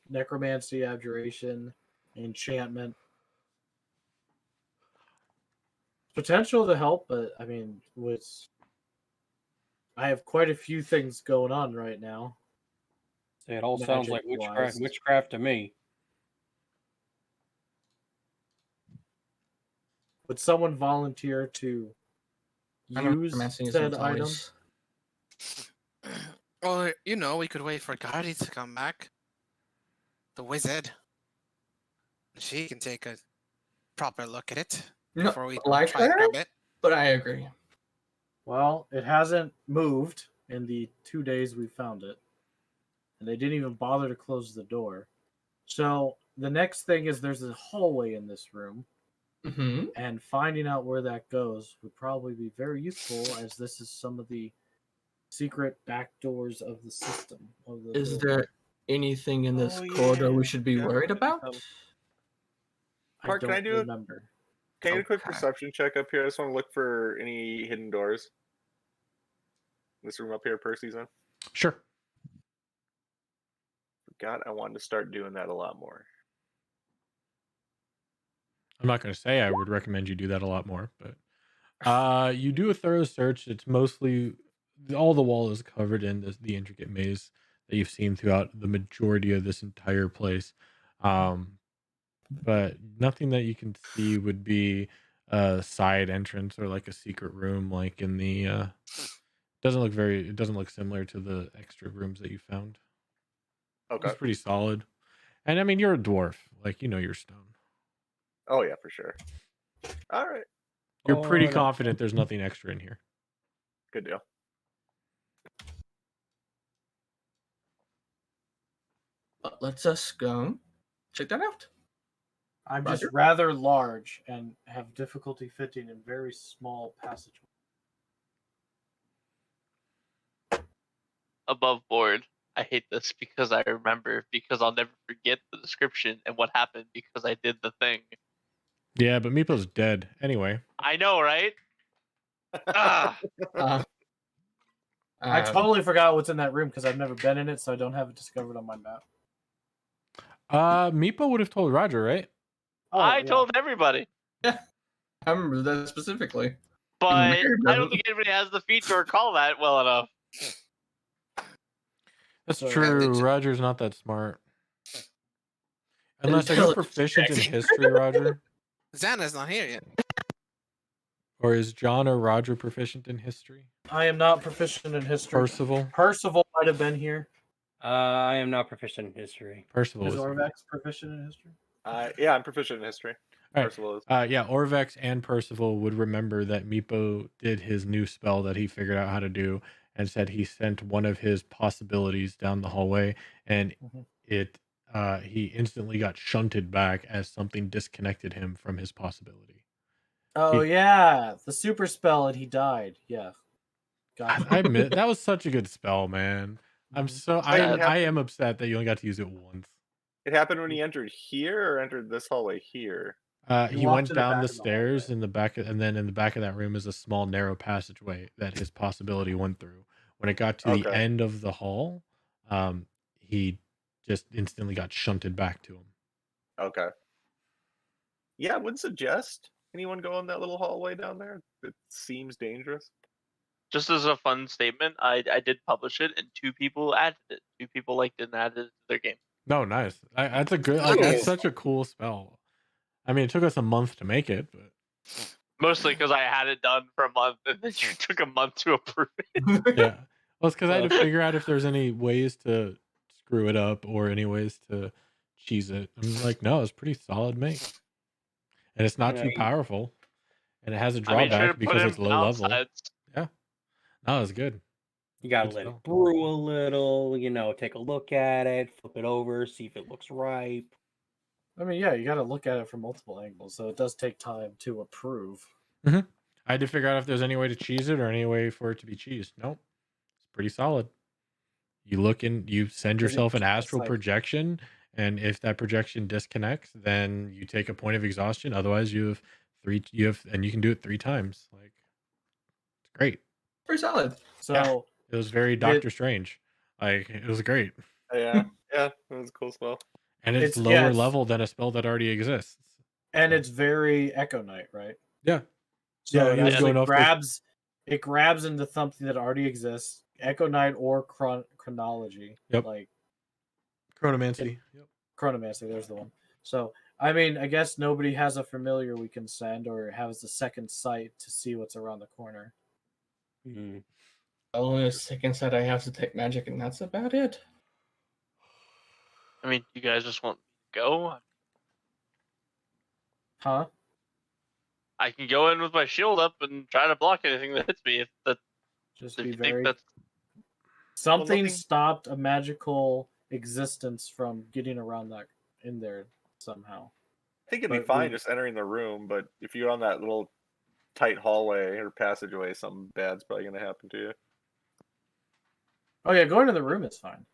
Necromancy, abjuration, enchantment. Potential to help, but I mean, I have quite a few things going on right now. See, it all sounds like Magic-wise. witchcraft to me. Would someone volunteer to I know use necromancy is said always- item? Well, we could wait for Gardy to come back. The wizard. She can take a proper look at it No, before we like try and that? grab it. But I agree. Well, it hasn't moved in the 2 days we found it. And they didn't even bother to close the door. So the next thing is there's a hallway in this room. Mm-hmm. And finding out where that goes would probably be very useful, as this is some of the secret back doors of the system. Is there anything in this Oh, corridor we yeah, should be worried about? Mark, can I do remember. Can you do a quick Okay. perception check up here? I just want to look for any hidden doors. This room up here, Percy's in. Sure. God, I wanted to start doing that a lot more. I'm not going to say I would recommend you do that a lot more, but you do a thorough search. It's mostly all the wall is covered in the intricate maze that you've seen throughout the majority of this entire place. But nothing that you can see would be a side entrance or like a secret room, like in the. It doesn't look similar to the extra rooms that you found. Okay. It's pretty solid, and I mean you're a dwarf, like you know your stone. Oh yeah, for sure. All right. You're pretty Oh, no. confident there's nothing extra in here. Good deal. Let's us go check that out. I'm just Roger? rather large and have difficulty fitting in very small passageways. Above board. I hate this because I remember, because I'll never forget the description and what happened because I did the thing. Yeah, but Meepo's dead anyway. I know, right? Ah, I totally forgot what's in that room because I've never been in it, so I don't have it discovered on my map. Meepo would have told Roger, right? Oh, I yeah. told everybody, I remember that specifically. but Mary I don't doesn't. think anybody has the feat to recall that well enough. That's So- true. Yeah, Roger's not that smart. Unless, are you Intelligence proficient in check. history, Roger? Xana's not here yet. Or is John or Roger proficient in history? I am not proficient in history. Percival? Percival might have been here. I am not proficient in history. Percival Is is here. Orvex proficient in history? Yeah, I'm proficient in history. All right. Percival is. Yeah, Orvex and Percival would remember that Meepo did his new spell that he figured out how to do and said he sent one of his possibilities down the hallway and Mhm. he instantly got shunted back as something disconnected him from his possibility. Oh, yeah. The super spell and he died. Yeah. Gotcha. I admit that was such a good spell, man. I am upset that you only got to use it once. It happened when he entered here or entered this hallway here. He walked went to the down back the of the stairs hallway. in the back, and then in the back of that room is a small narrow passageway that his possibility went through. When it got to the Okay. end of the hall, he just instantly got shunted back to him. Okay. Yeah, I wouldn't suggest anyone go in that little hallway down there. It seems dangerous. Just as a fun statement, I did publish it, and 2 people added it. 2 people liked it and added it to their game. No, nice. That's a good. Like, that's such a cool spell. I mean, it took us a month to make it, but Mostly because I had it done for a month, and then you took a month to approve it. yeah. Well, it's because I had to figure out if there's any ways to screw it up or any ways to cheese it. I'm like, no, it's pretty solid make, and it's not too Right. powerful, and it has a I made drawback sure to put because in it's low level. downsides. Yeah, no, it's good. You gotta Good let spell. it brew a little, take a look at it, flip it over, see if it looks ripe. I mean, yeah, you got to look at it from multiple angles, so it does take time to approve. I had to figure out if there's any way to cheese it or any way for it to be cheesed. Nope. It's pretty solid. You look in, you send Is it yourself an just astral like projection, and if that projection disconnects, then you take a point of exhaustion. Otherwise, and you can do it 3 times. Like, it's great. Pretty solid. Yeah, so? it was very It Doctor Strange. Like, it was great, Yeah, yeah, that was a cool spell. and it's It's yeah, lower it's, level than a spell that already exists. and So, it's very Echo Knight, right? yeah, So yeah. He was it going off the grabs into something that already exists, Echo Knight or chronology, Yep. like chronomancy. Yep. chronomancy. There's the one. So I mean, I guess nobody has a familiar we can send or has the second sight to see what's around the corner. Mm. Only second set I have to take magic, and that's about it. I mean, you guys just want to go? Huh? I can go in with my shield up and try to block anything that hits me Just if be you think very. that's Something nothing- stopped a magical existence from getting around that in there somehow. I think it'd be But fine we- just entering the room, but if you're on that little tight hallway or passageway, something bad's probably gonna happen to you. Oh yeah, going to the room is fine.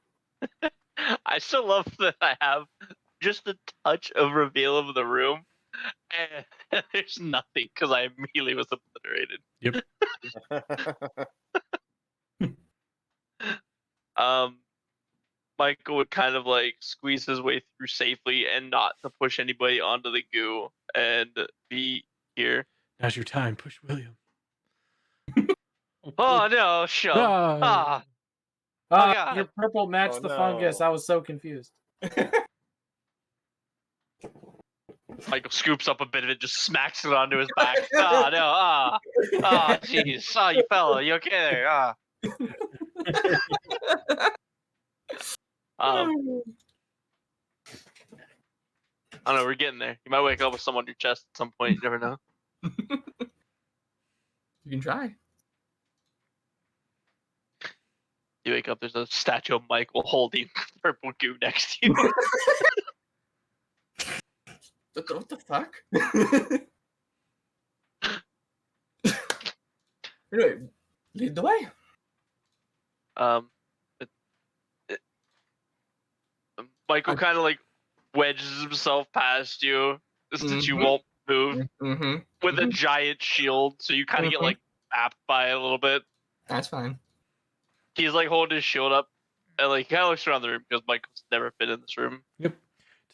I still love that I have just a touch of reveal of the room, and there's nothing because I immediately was obliterated. Michael would kind of like squeeze his way through safely and not to push anybody onto the goo and be here. Now's your time. Push William. Oh no, shove. Ah. Oh, God. Your purple matched Oh, the fungus. no. I was so confused. Michael scoops up a bit of it, just smacks it onto his back. Oh no, oh jeez. Oh, you fell. You okay there? I don't know, we're getting there. You might wake up with some on your chest at some point, you never know. You can try. You wake up, there's a statue of Michael holding purple goo next to you. What the fuck? Anyway, lead the way. Michael kind of like wedges himself past you so that you Mhm. won't move Mm-hmm. with a giant shield, so you kind of get like zapped by it a little bit. That's fine. He's like holding his shield up and like kind of looks around the room because Michael's never been in this room. Yep.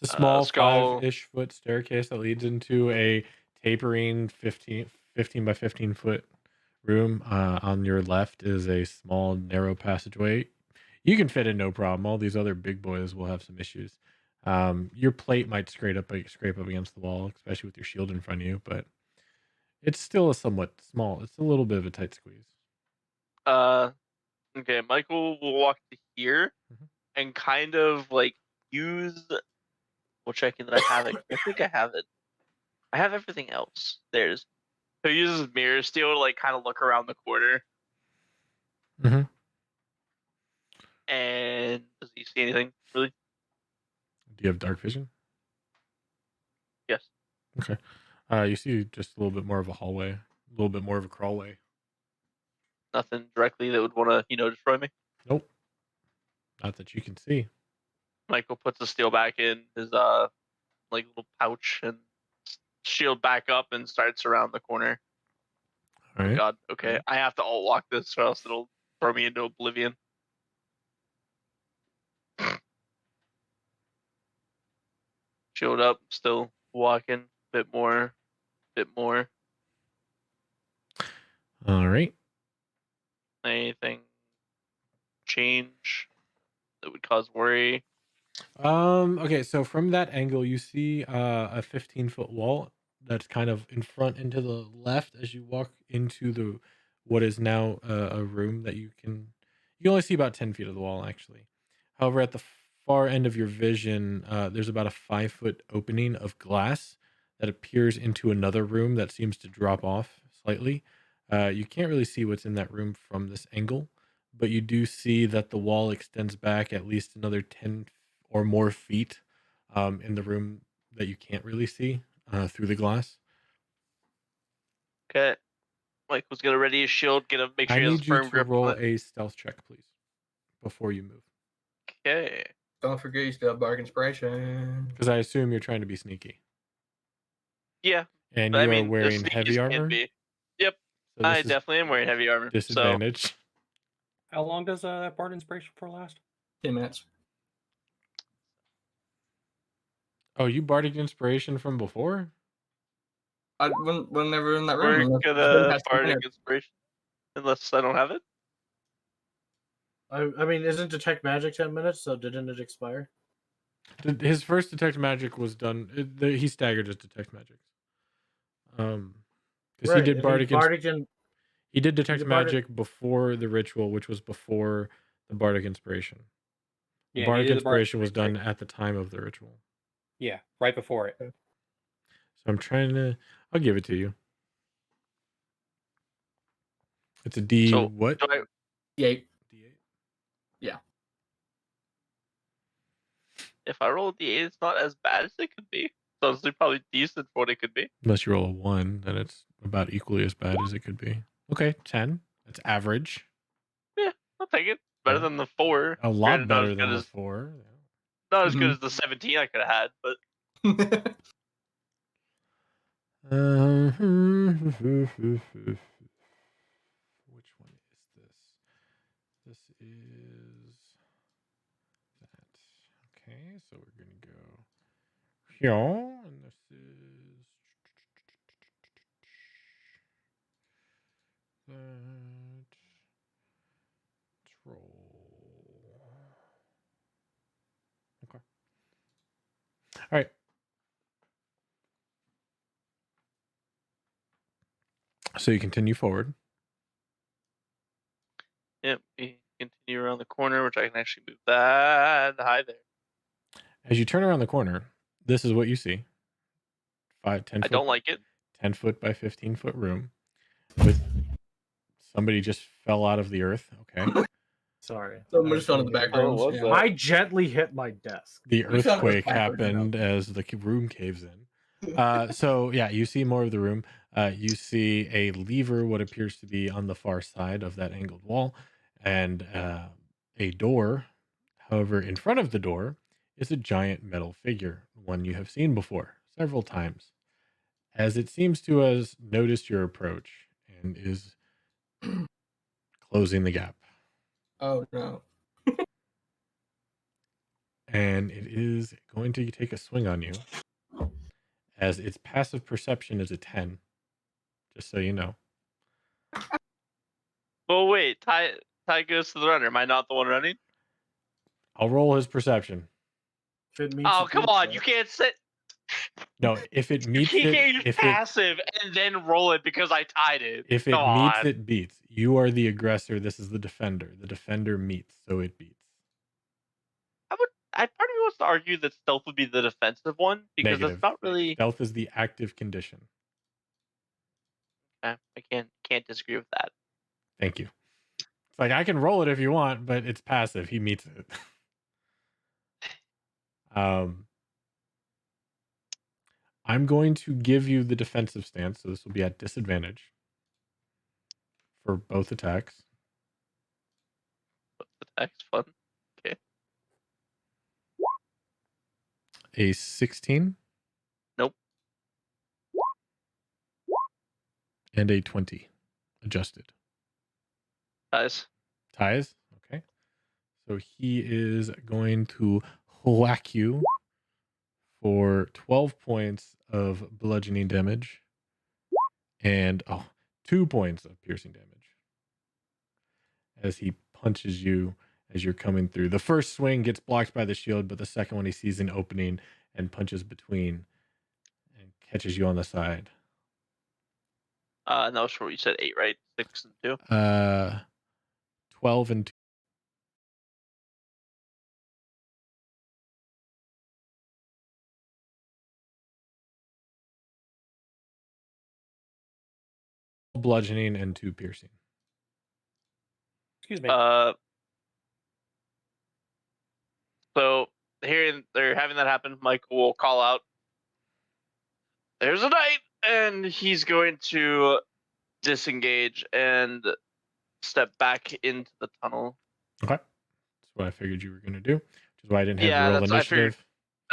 It's a small Skull. 5-ish foot staircase that leads into a tapering 15 by 15 foot room. On your left is a small narrow passageway. You can fit in no problem. All these other big boys will have some issues. Your plate might scrape up against the wall, especially with your shield in front of you, but it's still a somewhat small. It's a little bit of a tight squeeze. Okay, Michael will walk to here and kind of like use. We'll check in that I have it. I think I have it. I have everything else. There's. So he uses mirror steel to like kind of look around the corner. Mhm. And does he see anything really? Do you have dark vision? Yes. Okay. You see just a little bit more of a hallway, a little bit more of a crawlway. Nothing directly that would want to destroy me. Nope. Not that you can see. Michael puts the steel back in his like little pouch and shield back up and starts around the corner. All right. God, okay. I have to alt lock this or else it'll throw me into oblivion. Shield up, still walking, bit more. All right. Anything change that would cause worry? Okay, so from that angle, you see a 15-foot wall that's kind of in front and to the left as you walk into the what is now a room that you can only see about 10 feet of the wall actually. However, at the far end of your vision, there's about a 5-foot opening of glass that appears into another room that seems to drop off slightly. You can't really see what's in that room from this angle, but you do see that the wall extends back at least another 10 or more feet in the room that you can't really see through the glass. Okay. Like, was gonna ready his shield, make I sure he has a need you firm to grip roll on it. a stealth check, please, before you move. Okay. Don't forget you still have bardic inspiration. Because I assume you're trying to be sneaky. Yeah. And But I you are mean, as wearing sneaky heavy as can armor. be. Yep. So I this is definitely am wearing heavy armor. So disadvantage. How long does that Bard Inspiration for last? 10 minutes. Oh, you bardic inspiration from before? Whenever in that room. we're unless it's been gonna past 10 bardic minutes. inspiration. Unless I don't have it. I mean, isn't detect magic 10 minutes? So didn't it expire? His first detect magic was done. He staggered his detect magic. Because he Right. did and bardic. He did detect did bardic- magic before the ritual, which was before the bardic inspiration. The Yeah, he bardic did the Bard inspiration was done Inspiration. at the time of the ritual. Yeah, right before it. So I'm trying to. I'll give it to you. It's a D. So What? do I? D8. D8. If I roll a D8, it's not as bad as it could be. So it's probably decent for what it could be. Unless you roll a 1, then it's about equally as bad as it could be. Okay, 10. That's average. Yeah, I'll take it. Better Yeah. than the 4. A lot Granted, not better as than good the as 4. not as good as the 17 I could have had, but Yeah. Which one is this? This is that. Okay, so we're going to go here, and this is that. Let's roll. Okay. All right. So you continue forward. yep. We continue around the corner, which I can actually move that high there. As you turn around the corner, this is what you see. 10 I foot, don't like it. 10 foot by 15 foot room with somebody just fell out of the earth. Okay. Sorry. Someone just fell in the back Oh, rooms. was Yeah. that? I gently hit my desk. The We found those earthquake backwards, happened as the room caves in. So yeah, you see more of the room. You see a lever, what appears to be on the far side of that angled wall, and a door. However, in front of the door is a giant metal figure, one you have seen before several times, as it seems to have noticed your approach and is closing the gap. Oh no. And it is going to take a swing on you, as its passive perception is a 10. Just so you know. But wait, Ty goes to the runner. Am I not the one running? I'll roll his perception. If it meets Oh, it come beats on. it. You can't sit. No, if it You meets can't it, use if it passive and then roll it because I tied it. if it Come meets, on. it beats. You are the aggressor. This is the defender. The defender meets, so it beats. Part of me wants to argue that stealth would be the defensive one because Negative. that's not really. Stealth is the active condition. I can't disagree with that. Thank you. It's like I can roll it if you want, but it's passive. He meets it. I'm going to give you the defensive stance, so this will be at disadvantage for both attacks. Attack's fun. A 16. Nope. And a 20 adjusted. Guys. Ties. Okay. So he is going to whack you for 12 points of bludgeoning damage and 2 points of piercing damage as he punches you as you're coming through. The first swing gets blocked by the shield, but the second one he sees an opening and punches between and catches you on the side. No, sure. You said 8, right? 6 and 2. 12 and 2. Bludgeoning and 2 piercing. Excuse me. So here they're having that happen. Michael will call out, "There's a knight," and he's going to disengage and step back into the tunnel. Okay. That's what I figured you were going to do, which is why I didn't have you Yeah, roll that's I figured. initiative.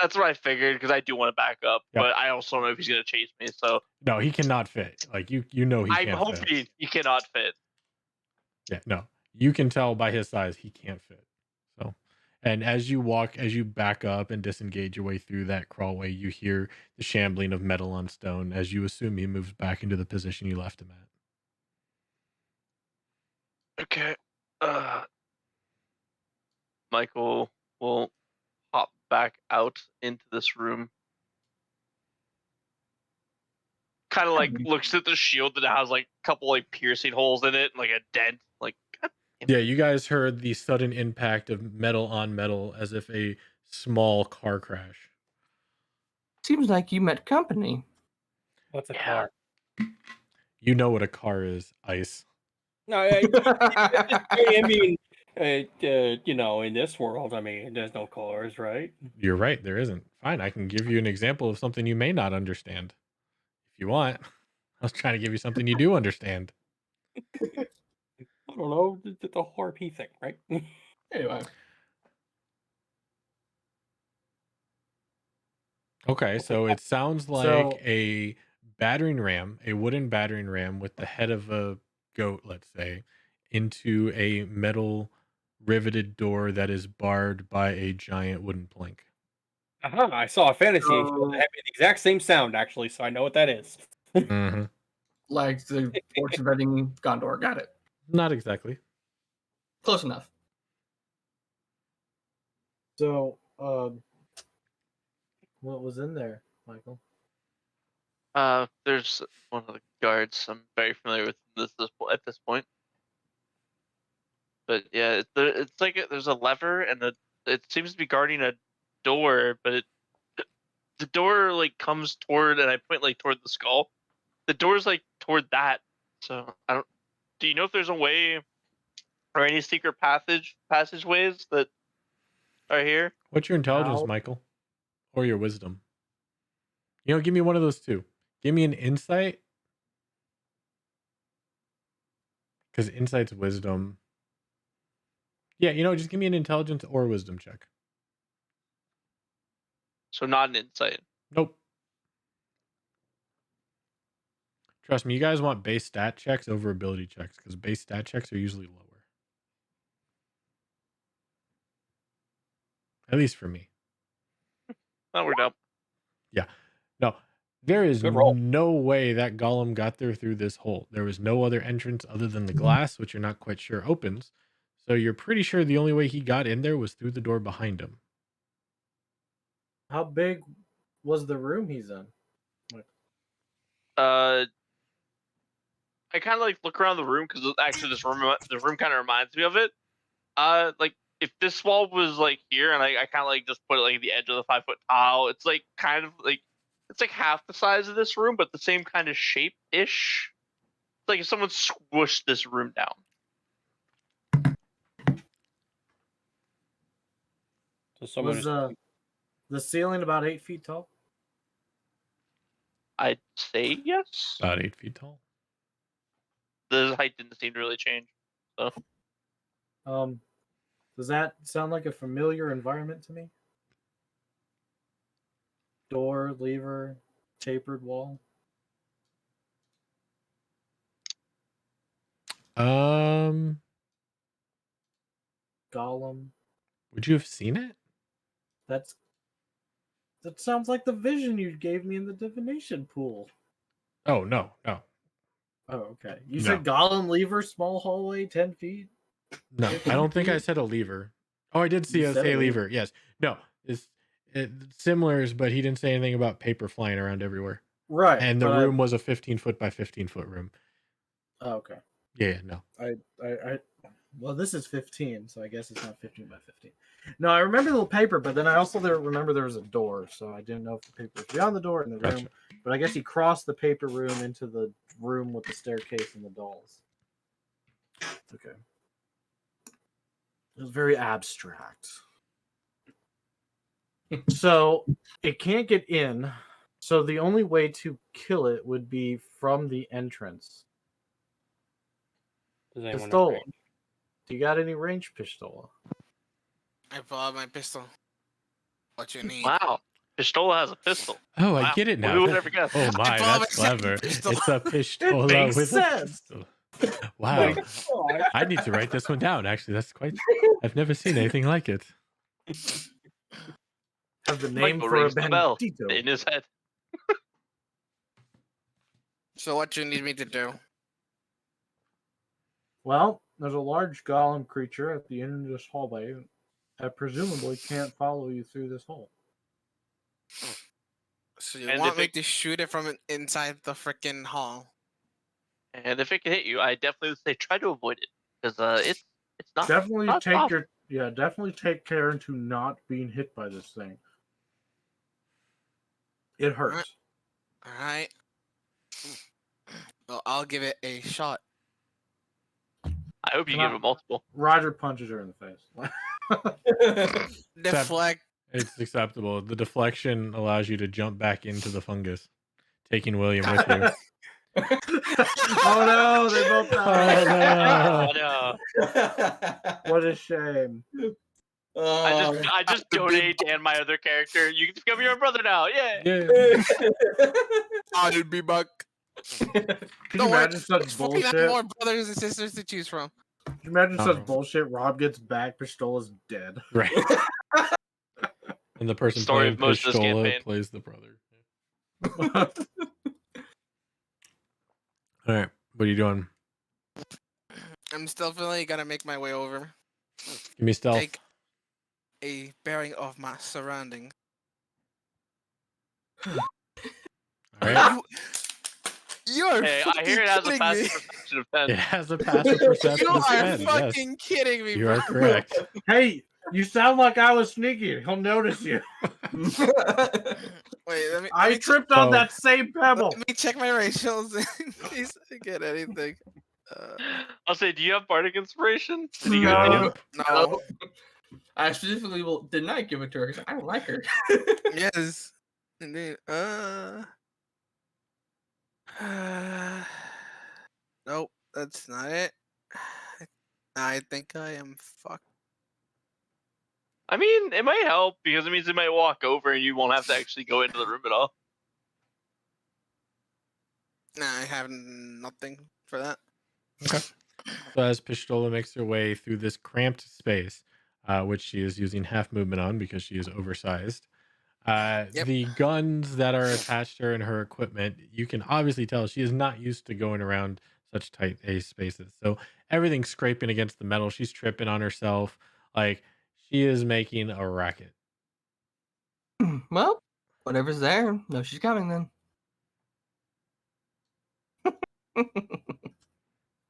That's what I figured because I do want to back up, Yep. but I also don't know if he's going to chase me. So No, he cannot fit. Like you know he I'm can't fit. hoping he cannot fit. Yeah, no. You can tell by his size he can't fit. So, and as you back up and disengage your way through that crawlway, you hear the shambling of metal on stone as you assume he moves back into the position you left him at. Okay. Michael will hop back out into this room. Kind of like looks at the shield that has like a couple like piercing holes in it, and like a dent. Like, God damn it. Yeah, you guys heard the sudden impact of metal on metal as if a small car crash. Seems like you met company. What's a Yeah. car? You know what a car is, Ice. No, I mean, you know, in this world, I mean, there's no cars, right? You're right, there isn't. Fine, I can give you an example of something you may not understand. If you want. I was trying to give you something you do understand. I don't know, the whole RP thing, right? Anyway, Okay, so it sounds like So- a battering ram, a wooden battering ram with the head of a goat, let's say, into a metal riveted door that is barred by a giant wooden plank. I saw a fantasy show So- that had the exact same sound, actually, so I know what that is. Mm-hmm. like the fortune betting Gondor. Got it. Not exactly. Close enough. So, what was in there, Michael? There's one of the guards. I'm very familiar with this at this point. But yeah, it's like there's a lever and it seems to be guarding a door, but the door like comes toward, and I point like toward the skull. The door's like toward that. So I don't. Do you know if there's a way or any secret passageways that are here? What's your intelligence, How- Michael? Or your wisdom? Give me one of those two. Give me an insight. Because insight's wisdom. Yeah, just give me an intelligence or wisdom check. So not an insight. Nope. Trust me, you guys want base stat checks over ability checks because base stat checks are usually lower. At least for me. That worked out. Yeah. No, there is Good roll. no way that golem got there through this hole. There was no other entrance other than the glass, which you're not quite sure opens. So you're pretty sure the only way he got in there was through the door behind him. How big was the room he's in? I kind of like look around the room because actually the room kind of reminds me of it. Like if this wall was like here, and I kind of like just put it like the edge of the 5-foot tile, it's like kind of like it's like half the size of this room, but the same kind of shape ish. It's like if someone squished this room down. So someone Was who's- the ceiling about 8 feet tall? I'd say yes. About 8 feet tall. The height didn't seem to really change. So Does that sound like a familiar environment to me? Door, lever, tapered wall. Golem. Would you have seen it? That sounds like the vision you gave me in the divination pool. Oh, no. Oh, okay. You No. said golem, lever, small hallway, 10 feet. No, I don't think I said a lever. Oh, I did see You a said say a lever. lever. Yes. No, it's similar, but he didn't say anything about paper flying around everywhere. Right. And the but room was a 15-foot by 15-foot room. Oh, okay. Yeah, no. Well, this is 15, so I guess it's not 15 by 15. No, I remember the paper, but then I also remember there was a door, so I didn't know if the paper was beyond the door in the room. Gotcha. But I guess he crossed the paper room into the room with the staircase and the dolls. Okay. It was very abstract. So it can't get in. So the only way to kill it would be from the entrance. Does anyone have Pistola. range? Do you got any range, Pistola? I pull out my pistol. What you need? Wow. Pistola has a pistol. Oh, I Wow. get it now. Who would ever guess? Oh my, bought that's my second clever. pistol. It's a It pistola makes with sense. a pistol. Wow. Oh, I need to write this one down. Actually, that's quite. I've never seen anything like it. Have the name Michael for a rings the bell bandito. in his head. So what you need me to do? Well, there's a large golem creature at the end of this hallway that presumably can't follow you through this hole. So you And want if me it- to shoot it from inside the freaking hall? And if it can hit you, I definitely would say try to avoid it because it's not Definitely not take possible. definitely take care into not being hit by this thing. It hurts. All right. Well, I'll give it a shot. I hope you Can give I- it multiple. Roger punches her in the face. Deflect. It's acceptable. The deflection allows you to jump back into the fungus, taking William with you. Oh no, they both died. Oh, no. no. What a shame. I just the donate Dan my other character. You can become your own brother now. Yeah. Yeah. I'll be back. Can you Don't worry, imagine such there's 49 bullshit? more brothers and sisters to choose from. Can you imagine such Oh. bullshit? Rob gets back, Pistola's dead. Right. And the person Story playing of most of this Pistola campaign. plays the brother. All right. What are you doing? I'm still feeling gotta make my way over. Give me stealth. Take a bearing of my surroundings. All right. You're Hey, I fucking hear it has a kidding passive me. perception of 10. It has a passive perception You of are 10. Yes, fucking kidding me, you bro. are correct. Hey, you sound like I was sneaky. He'll notice you. Wait, let me. I let me tripped on So- that same pebble. Let me check my ratios in case I get anything. I'll say, do you have bardic inspiration? Did you No. go Nope. No. I specifically did not give it to her because I don't like her. Yes. Indeed. Nope, that's not it. I think I am fucked. I mean, it might help because it means it might walk over and you won't have to actually go into the room at all. Nah, I have nothing for that. So as Pistola makes her way through this cramped space, which she is using half movement on because she is oversized, Yep. the guns that are attached to her and her equipment, you can obviously tell she is not used to going around such tight spaces. So everything's scraping against the metal. She's tripping on herself. Like she is making a racket. Well, whatever's there. No, she's coming then.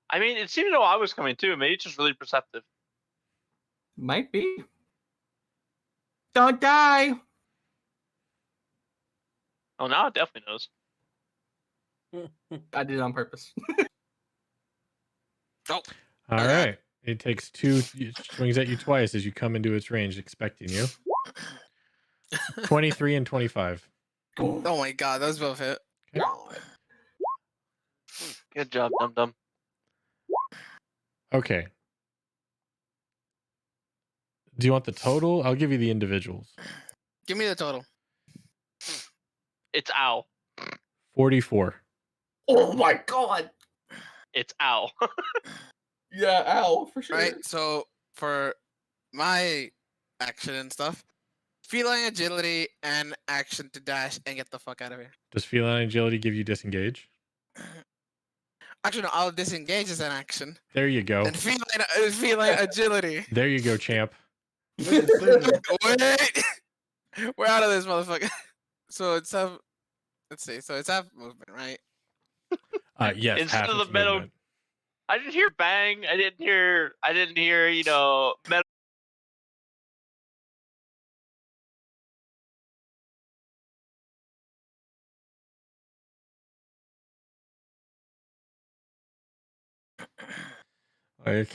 I mean, it seemed to know I was coming too. Maybe it's just really perceptive. Might be. Don't die. Oh, now it definitely knows. I did it on purpose. All Okay. right. It takes two swings at you twice as you come into its range, expecting you. 23 and 25. Oh my god, those both hit. Good job, Dum Dum. Okay. Do you want the total? I'll give you the individuals. Give me the total. It's ow. 44. Oh my god. It's ow. Yeah, ow, for sure. Right, so for my action and stuff, feline agility and action to dash and get the fuck out of here. Does feline agility give you disengage? Actually, no, I'll disengage as an action. There you go. And feline agility. There you go, champ. Wait, we're out of this motherfucker. So it's have. Let's see. So it's half movement, right? Yes. Instead half of the its metal- movement. I didn't hear bang. I didn't hear, metal. Like,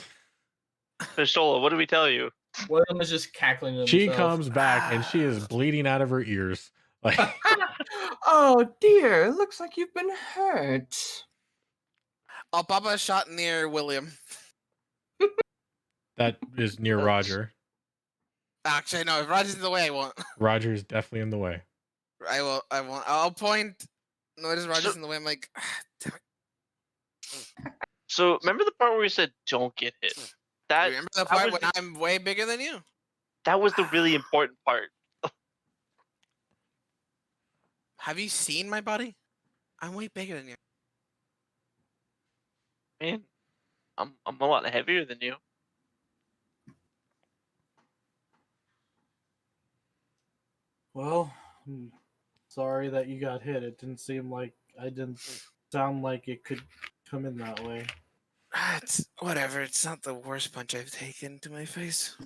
Pishola, what did we tell you? William is just cackling to She himself. comes back and she is bleeding out of her ears. Like Oh dear, looks like you've been hurt. I'll pop a shot near William. that is near That's- Roger. Actually, no. If Roger's in the way, I won't. Roger is definitely in the way. I will. I won't. I'll point. Notice Roger's So- in the way. I'm like, damn it. So remember the part where we said don't get hit? That Remember the that part was when the- I'm way bigger than you? that was the really important part. Have you seen my body? I'm way bigger than you. Man, I'm a lot heavier than you. Well, sorry that you got hit. It didn't seem like I didn't sound like it could come in that way. It's whatever. It's not the worst punch I've taken to my face.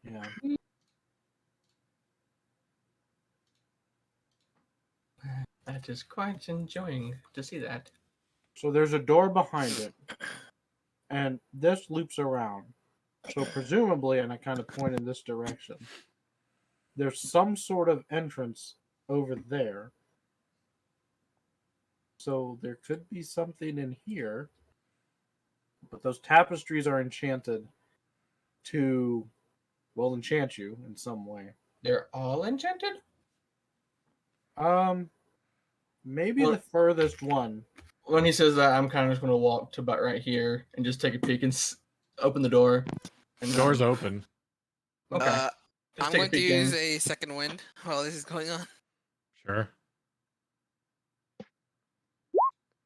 Yeah. That is quite enjoying to see that. So there's a door behind it, and this loops around. So presumably, and I kind of point in this direction, there's some sort of entrance over there. So there could be something in here, but those tapestries are enchanted to, well, enchant you in some way. They're all enchanted? Maybe Well- the furthest one. When he says that, I'm kind of just going to walk to about right here and just take a peek and open the door. And Door's open. Okay. Uh, Just I'm take a going to peek use in. a second wind while this is going on. Sure.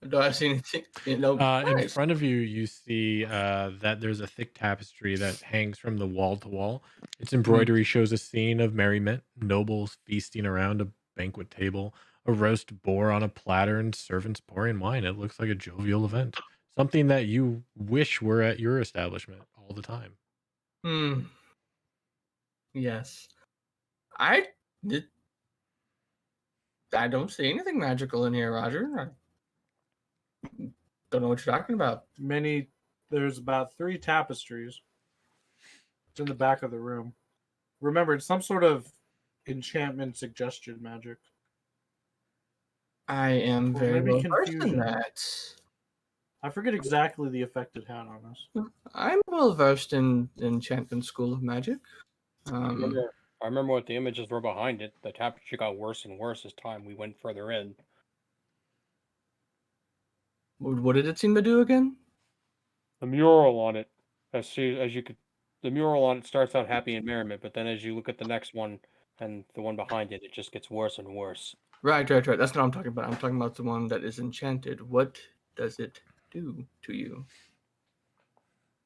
Do I see anything? In Nice. front of you, you see that there's a thick tapestry that hangs from the wall to wall. Its embroidery shows a scene of merriment, nobles feasting around a banquet table, a roast boar on a platter, and servants pouring wine. It looks like a jovial event, something that you wish were at your establishment all the time. Yes. I did. I don't see anything magical in here, Roger. I don't know what you're talking about. There's about 3 tapestries. It's in the back of the room. Remember, it's some sort of enchantment suggestion magic. I am Or very maybe well versed in confusion. that. I forget exactly the effect it had on us. I'm well versed in enchantment school of magic. I remember what the images were behind it. The tapestry got worse and worse as time we went further in. What did it seem to do again? The mural on it, as you could, the mural on it starts out happy and merriment, but then as you look at the next one and the one behind it, it just gets worse and worse. Right. That's what I'm talking about. I'm talking about the one that is enchanted. What does it do to you?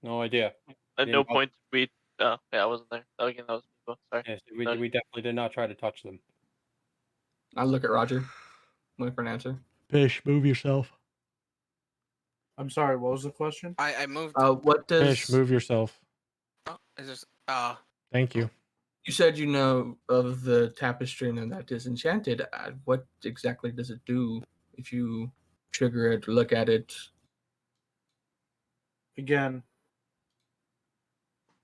No idea. At Yeah, no well- point did we. Oh, yeah, I wasn't there. Oh, again, that was me. Sorry. Yes, Sorry. we definitely did not try to touch them. I look at Roger, wait for an answer. Fish, move yourself. I'm sorry, what was the question? I moved. What does Fish, move yourself. Oh, is this? Thank you. you said you know of the tapestry and that is enchanted? What exactly does it do if you trigger it, look at it? Again,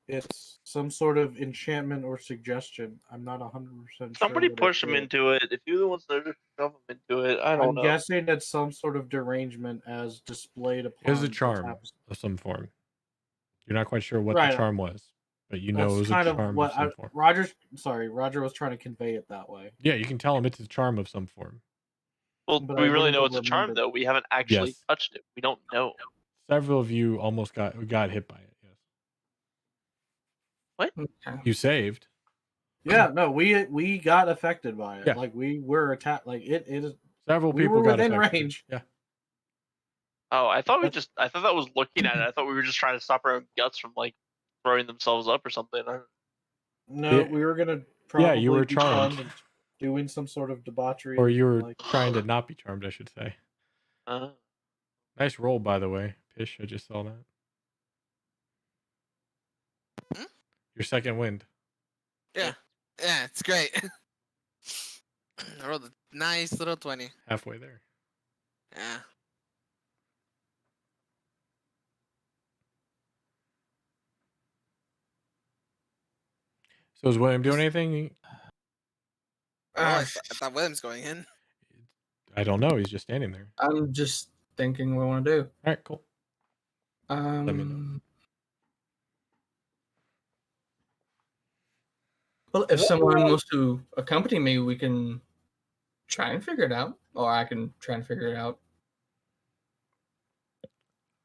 it's some sort of enchantment or suggestion. I'm not 100% sure. Somebody what it push him did. into it. If you're the ones that just shove him into it, I don't I'm know. guessing it's some sort of derangement as displayed upon It was a the charm tapestry. of some form. You're not quite sure what Right. the charm was, but you know That's it was kind a of charm what of some form. Roger was trying to convey it that way. Yeah, you can tell him it's a charm of some form. Well, But do I we really wouldn't know have it's a charm remembered. though? We haven't actually Yes. touched it. We don't know. Several of you almost got hit by it. Yes, Okay. you saved. Yeah, no, we got affected by it. Yeah. Like we were attacked. Like it is. Several We people were got within affected. range. Yeah, Oh, I thought That's- I thought that was looking at it. I thought we were just trying to stop our own guts from like throwing themselves up or something. No, Yeah. we were gonna Yeah, probably you were be charmed. and doing some sort of debauchery. or you were like trying to not be charmed, I should say. Uh, Nice roll, by the way, Pish. I just saw that. Hmm? Your second wind. Yeah, it's great. I rolled a nice little 20. Halfway there. Yeah. So is William doing anything? Well, Uh, I thought William's going in. I don't know. He's just standing there. I'm just thinking what I want to do. All right, cool. me know. Well, if someone wants to accompany me, we can try and figure it out, or I can try and figure it out.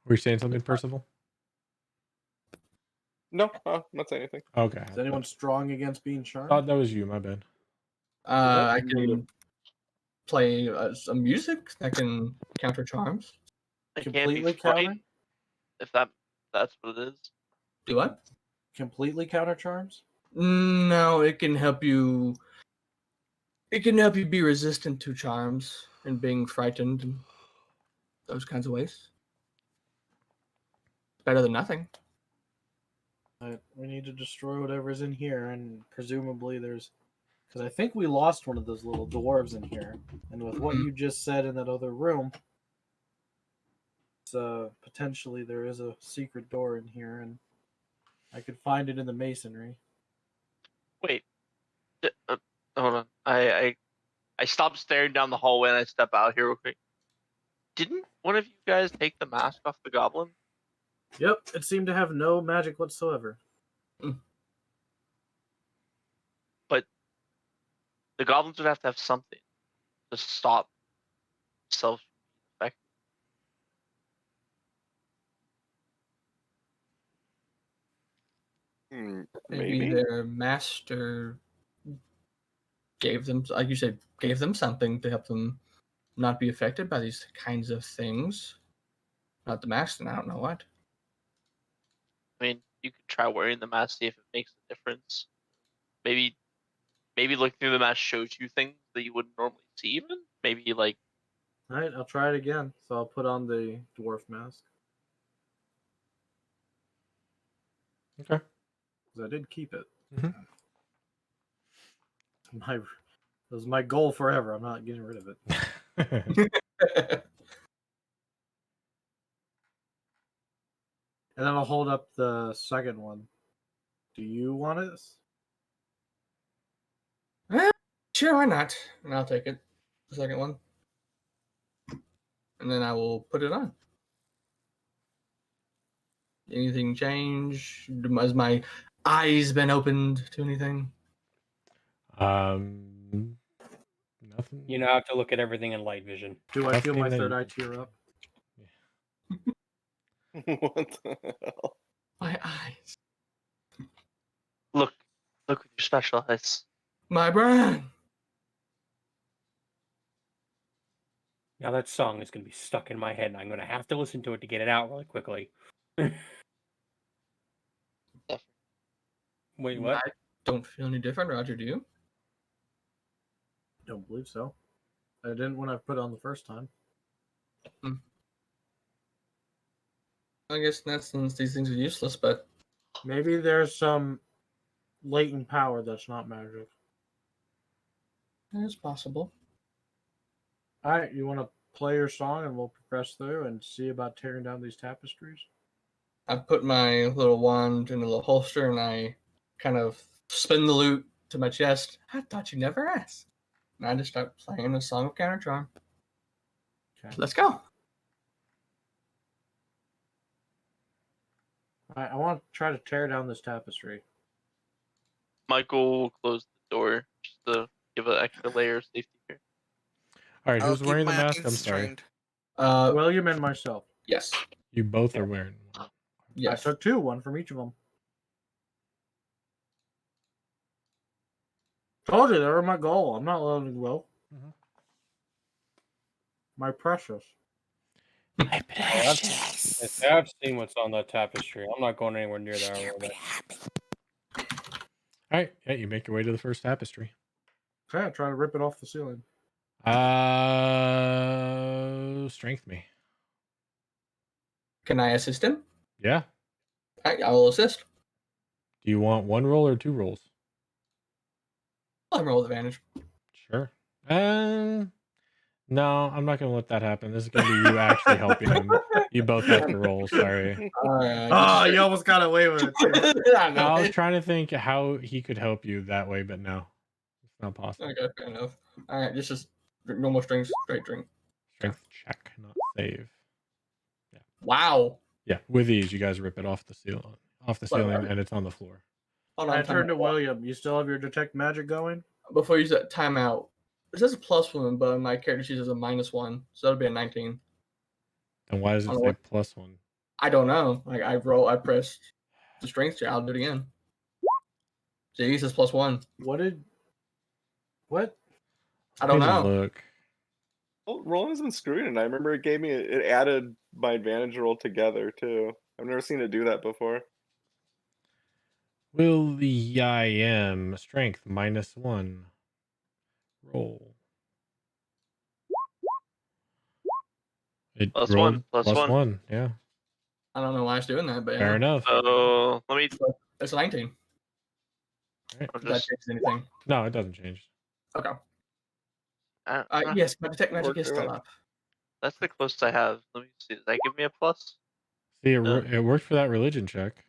Were you saying something, Percival? No, not saying anything. Okay. Is anyone strong against being charmed? Thought that was you. My bad. I You need can play some music that can counter charms. It can't Completely be fright, counter? if that's what it is. Do what? Completely counter charms? No, it can help you. It can help you be resistant to charms and being frightened and those kinds of ways. Better than nothing. We need to destroy whatever's in here, and presumably there's. Because I think we lost one of those little dwarves in here. And with what you just said in that other room, potentially there is a secret door in here, and I could find it in the masonry. Wait. Hold on. I stopped staring down the hallway and I step out here real quick. Didn't one of you guys take the mask off the goblin? Yep, it seemed to have no magic whatsoever. But the goblins would have to have something to stop self effect. Maybe their master gave them, like you said, gave them something to help them not be affected by these kinds of things. Not the mask, and I don't know what. I mean, you could try wearing the mask, see if it makes a difference. Maybe looking through the mask shows you things that you wouldn't normally see. Even maybe like All right, I'll try it again. So I'll put on the dwarf mask. Okay. Because I did keep it. Mhm. It was my goal forever. I'm not getting rid of it. And then I'll hold up the second one. Do you want this? Sure, why not? And I'll take it. The second one. And then I will put it on. Anything change? Has my eyes been opened to anything? Nothing. You now have to look at everything in light vision. Do I feel my Nothing that third you eye can- tear up? What the hell? My eyes. look with your special eyes. My brain. Now that song is going to be stuck in my head, and I'm going to have to listen to it to get it out really quickly. Wait, what? I don't feel any different, Roger. Do you? Don't believe so. I didn't when I put it on the first time. I guess in that sense, these things are useless, but Maybe there's some latent power that's not magic. it's possible. All right, you want to play your song and we'll progress through and see about tearing down these tapestries? I put my little wand in a little holster and I kind of spin the lute to my chest. I thought you never asked. And I just start playing a song of counter charm. Okay. Let's go. All right, I want to try to tear down this tapestry. Michael will close the door just to give an extra layer of safety here. All right, I'll who's keep wearing the my mask? I'm eyes sorry. trained. William and myself. Yes. You both are wearing one. Yes. I took two, one from each of them. Told you they were my goal. I'm not letting go. Mhm. My precious. My I've seen what's on that tapestry. I'm not going anywhere near that. All right, yeah, you make your way to the first tapestry. Okay, try to rip it off the ceiling. Strength me. Can I assist him? Yeah. I will assist. Do you want one roll or two rolls? I'll roll with advantage. Sure. No, I'm not gonna let that happen. This is gonna be you actually helping him. You both have to roll. Sorry. Oh, you almost got away with it too. I know. I was trying to think how he could help you that way, but no, it's not possible. Okay, fair enough. All right, this is normal strength, straight drink. Strength check, not save. Wow. Yeah, with these, you guys rip it off the ceiling, Wait. and it's on the floor. Hold I on. turned to Time William. You still have your detect magic going? Before you set timeout, it says a +1, but my character sheet says a -1, so that'll be a 19. And why does I it don't say know. +1? I don't know. Like I pressed the strength check. I'll do it again. See, it says +1. What? I don't Need to know. look. Well, rolling has been screwed, and I remember it gave me it added my advantage roll together too. I've never seen it do that before. Will the IM strength -1 roll? It +1, rolled +1. +1. Yeah, I don't know why it's doing that, but fair yeah, enough. So let me. it's a 19. Right. I'll If that just. changes anything. No, it doesn't change. Okay. Uh, Yes, my detect magic Worked is still out. up. That's the closest I have. Let me see. Does that give me a plus? See, No. it worked for that religion check.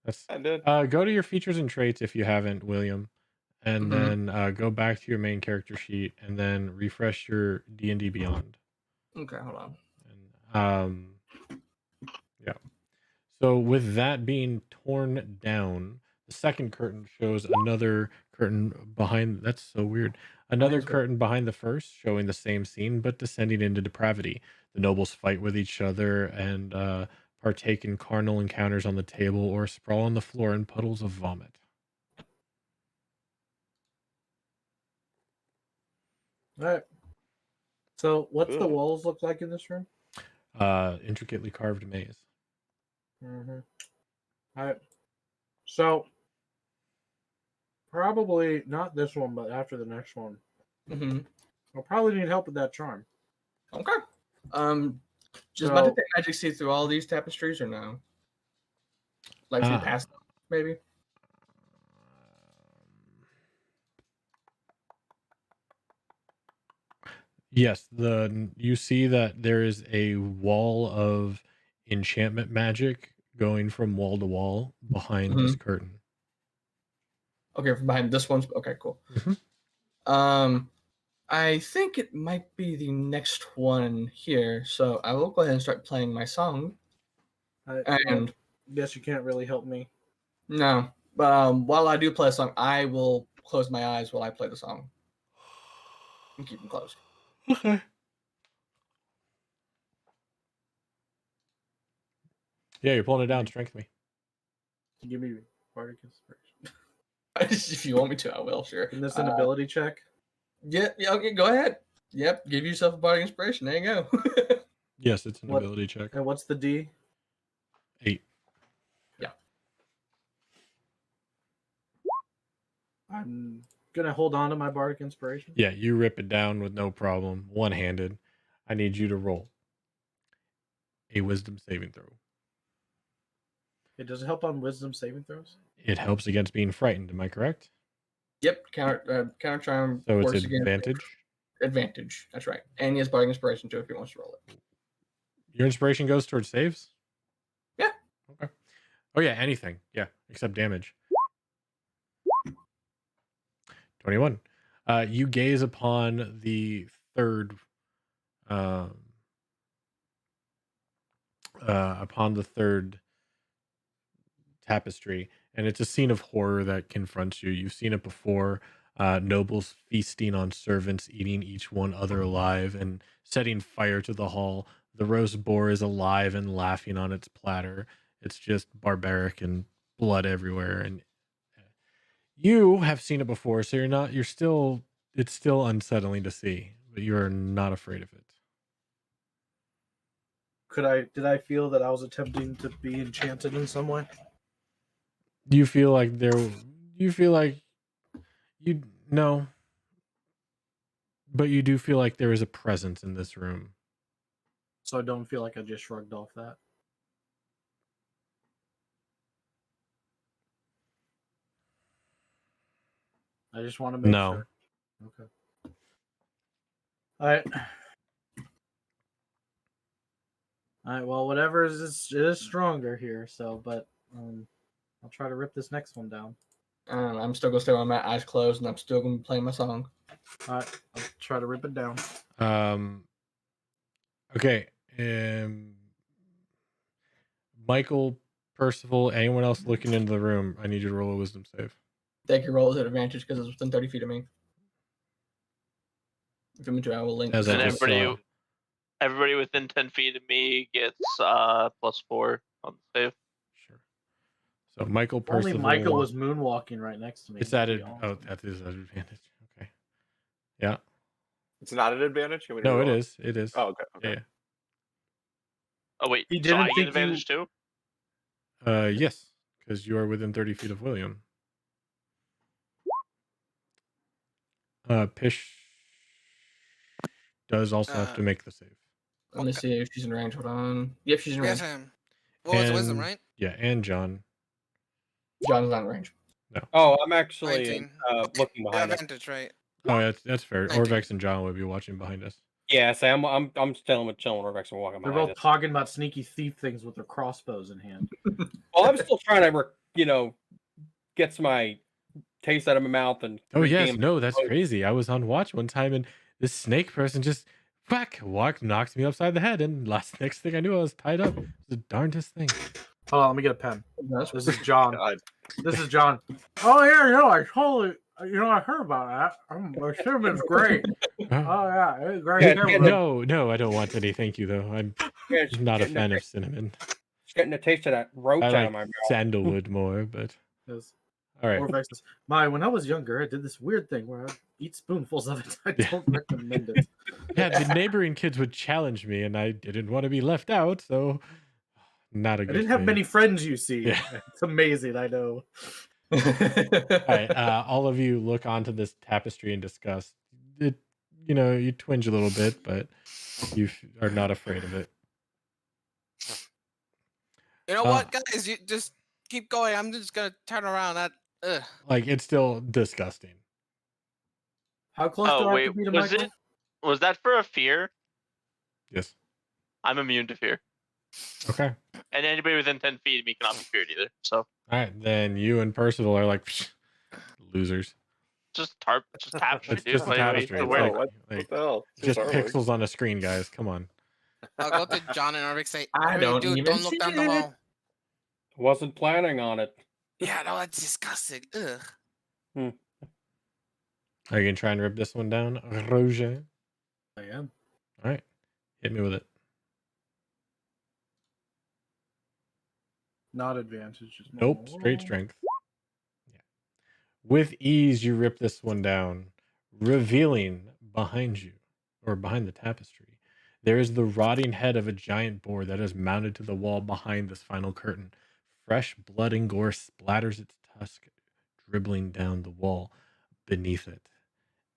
That's I did. go to your features and traits if you haven't, William, and Mhm. then go back to your main character sheet, and then refresh your D&D Beyond. Okay, hold on. And yeah. So with that being torn down, the second curtain shows another curtain behind. That's so weird. Another Mine's good. curtain behind the first, showing the same scene but descending into depravity. The nobles fight with each other and partake in carnal encounters on the table or sprawl on the floor in puddles of vomit. All right. So, what's the Ugh. walls look like in this room? Intricately carved maze. Mm-hmm. All right. So, probably not this one, but after the next one, Mm-hmm. I'll probably need help with that charm. Okay. Does my So, detect magic see through all these tapestries or no? Like see Ah. past them, maybe? Yes, you see that there is a wall of enchantment magic going from wall to wall behind this curtain. Okay, from behind this one's okay, cool. Mhm. I think it might be the next one here, so I will go ahead and start playing my song. And guess you can't really help me. no, while I do play a song, I will close my eyes while I play the song and keep them closed. Okay. Yeah, you're pulling it down. Strength me. Give me bardic inspiration. If you want me to, I will. Sure. Isn't this an ability check? Yeah. Okay. Go ahead. Yep. Give yourself a bardic inspiration. There you go. Yes, it's an What- ability check. And what's the D? 8. I'm gonna hold on to my bardic inspiration. Yeah, you rip it down with no problem, one-handed. I need you to roll a wisdom saving throw. It does it help on wisdom saving throws? It helps against being frightened. Am I correct? Yep. Counter charm. So it's works against advantage. advantage. That's right. And he has bardic inspiration too if he wants to roll it. Your inspiration goes towards saves? Yeah. Okay. Oh yeah, anything. Yeah, except damage. 21. You gaze upon the third tapestry, and it's a scene of horror that confronts you. You've seen it before. Nobles feasting on servants, eating each one other alive, and setting fire to the hall. The roast boar is alive and laughing on its platter. It's just barbaric and blood everywhere. And you have seen it before, so it's still unsettling to see, but you're not afraid of it. Did I feel that I was attempting to be enchanted in some way? Do you feel like you no, but you do feel like there is a presence in this room. So I don't feel like I just shrugged off that. I just want to make No. sure. Okay. All right. All right. Well, whatever is stronger here. So, but I'll try to rip this next one down. I'm still gonna stay with my eyes closed, and I'm still gonna be playing my song. All right. I'll try to rip it down. Okay. Michael, Percival, anyone else looking into the room, I need you to roll a wisdom save. Take your roll at advantage because it's within 30 feet of me. If you want to, I will link. As this I And just out. saw. everybody within 10 feet of me gets +4 on the save. Sure. So Michael, If only Percival. Michael was moonwalking right next to me. It's that'd be added. awesome. Oh, that is an advantage. Okay. Yeah. It's not an advantage. You want me to No, it roll is. It is. Oh, okay. Okay. Yeah. Oh wait, He so didn't I get think advantage too? Yes, because you are within 30 feet of William. Pish does also have to make the save. Let me see if she's in range. Hold on. Yep, she's in range. Yes, I am. What was wisdom, And- right? Yeah, and John. John's not in range. Oh, I'm actually 19. looking behind us. Advantage, right? Oh, that's fair. 19. Orvex and John would be watching behind us. Yeah, so I'm chilling with Rex and walking They're behind both us. talking about sneaky thief things with their crossbows in hand. Well, I'm still trying to, get my taste out of my mouth and. Oh yes, regain- no, that's crazy. I was on watch one time and this snake person just knocked me upside the head, and next thing I knew, I was tied up. It was the darndest thing. Hold on, let me get a pen. That's This is John. God. This is John. Oh yeah, no, I totally. I heard about that. The cinnamon's great. Oh yeah, it's great. Yeah, cinnamon. No, I don't want any. Thank you, though. I'm Yeah, it's not a getting fan of cinnamon. Just getting a taste of that roach I out like of my mouth. sandalwood more, but Yes. all right. Orvex says, when I was younger, I did this weird thing where I eat spoonfuls of it. I Yeah. don't recommend it. Yeah, the neighboring kids would challenge me, and I didn't want to be left out, so not a I good didn't have thing. many friends, you see. Yeah. It's amazing, I know. All right, all of you look onto this tapestry in disgust. It, you twinge a little bit, but you are not afraid of it. You know what, guys? You just keep going. I'm just gonna turn around. Like, it's still disgusting. How close do Oh I wait, have to be to was Michael? was that for a fear? Yes. I'm immune to fear, Okay. and anybody within 10 feet of me cannot be feared either. So All right, then you and Percival are like losers. just tapestry, It's dude. just a Like, tapestry. so It's weird. like, What like the hell? it's just Star Wars. pixels on a screen, guys. Come on. I'll go to John and Arvik say, I "Whatever you don't do, even don't look down the see it." wall." Wasn't planning on it. Yeah, no, that's disgusting. Ugh. Are you gonna try and rip this one down, Roger? I am. All right, hit me with it. Not advantage. Just Nope, normal straight roll. strength. Yeah. With ease, you rip this one down, revealing behind you, or behind the tapestry, there is the rotting head of a giant boar that is mounted to the wall behind this final curtain. Fresh blood and gore splatters its tusk, dribbling down the wall beneath it.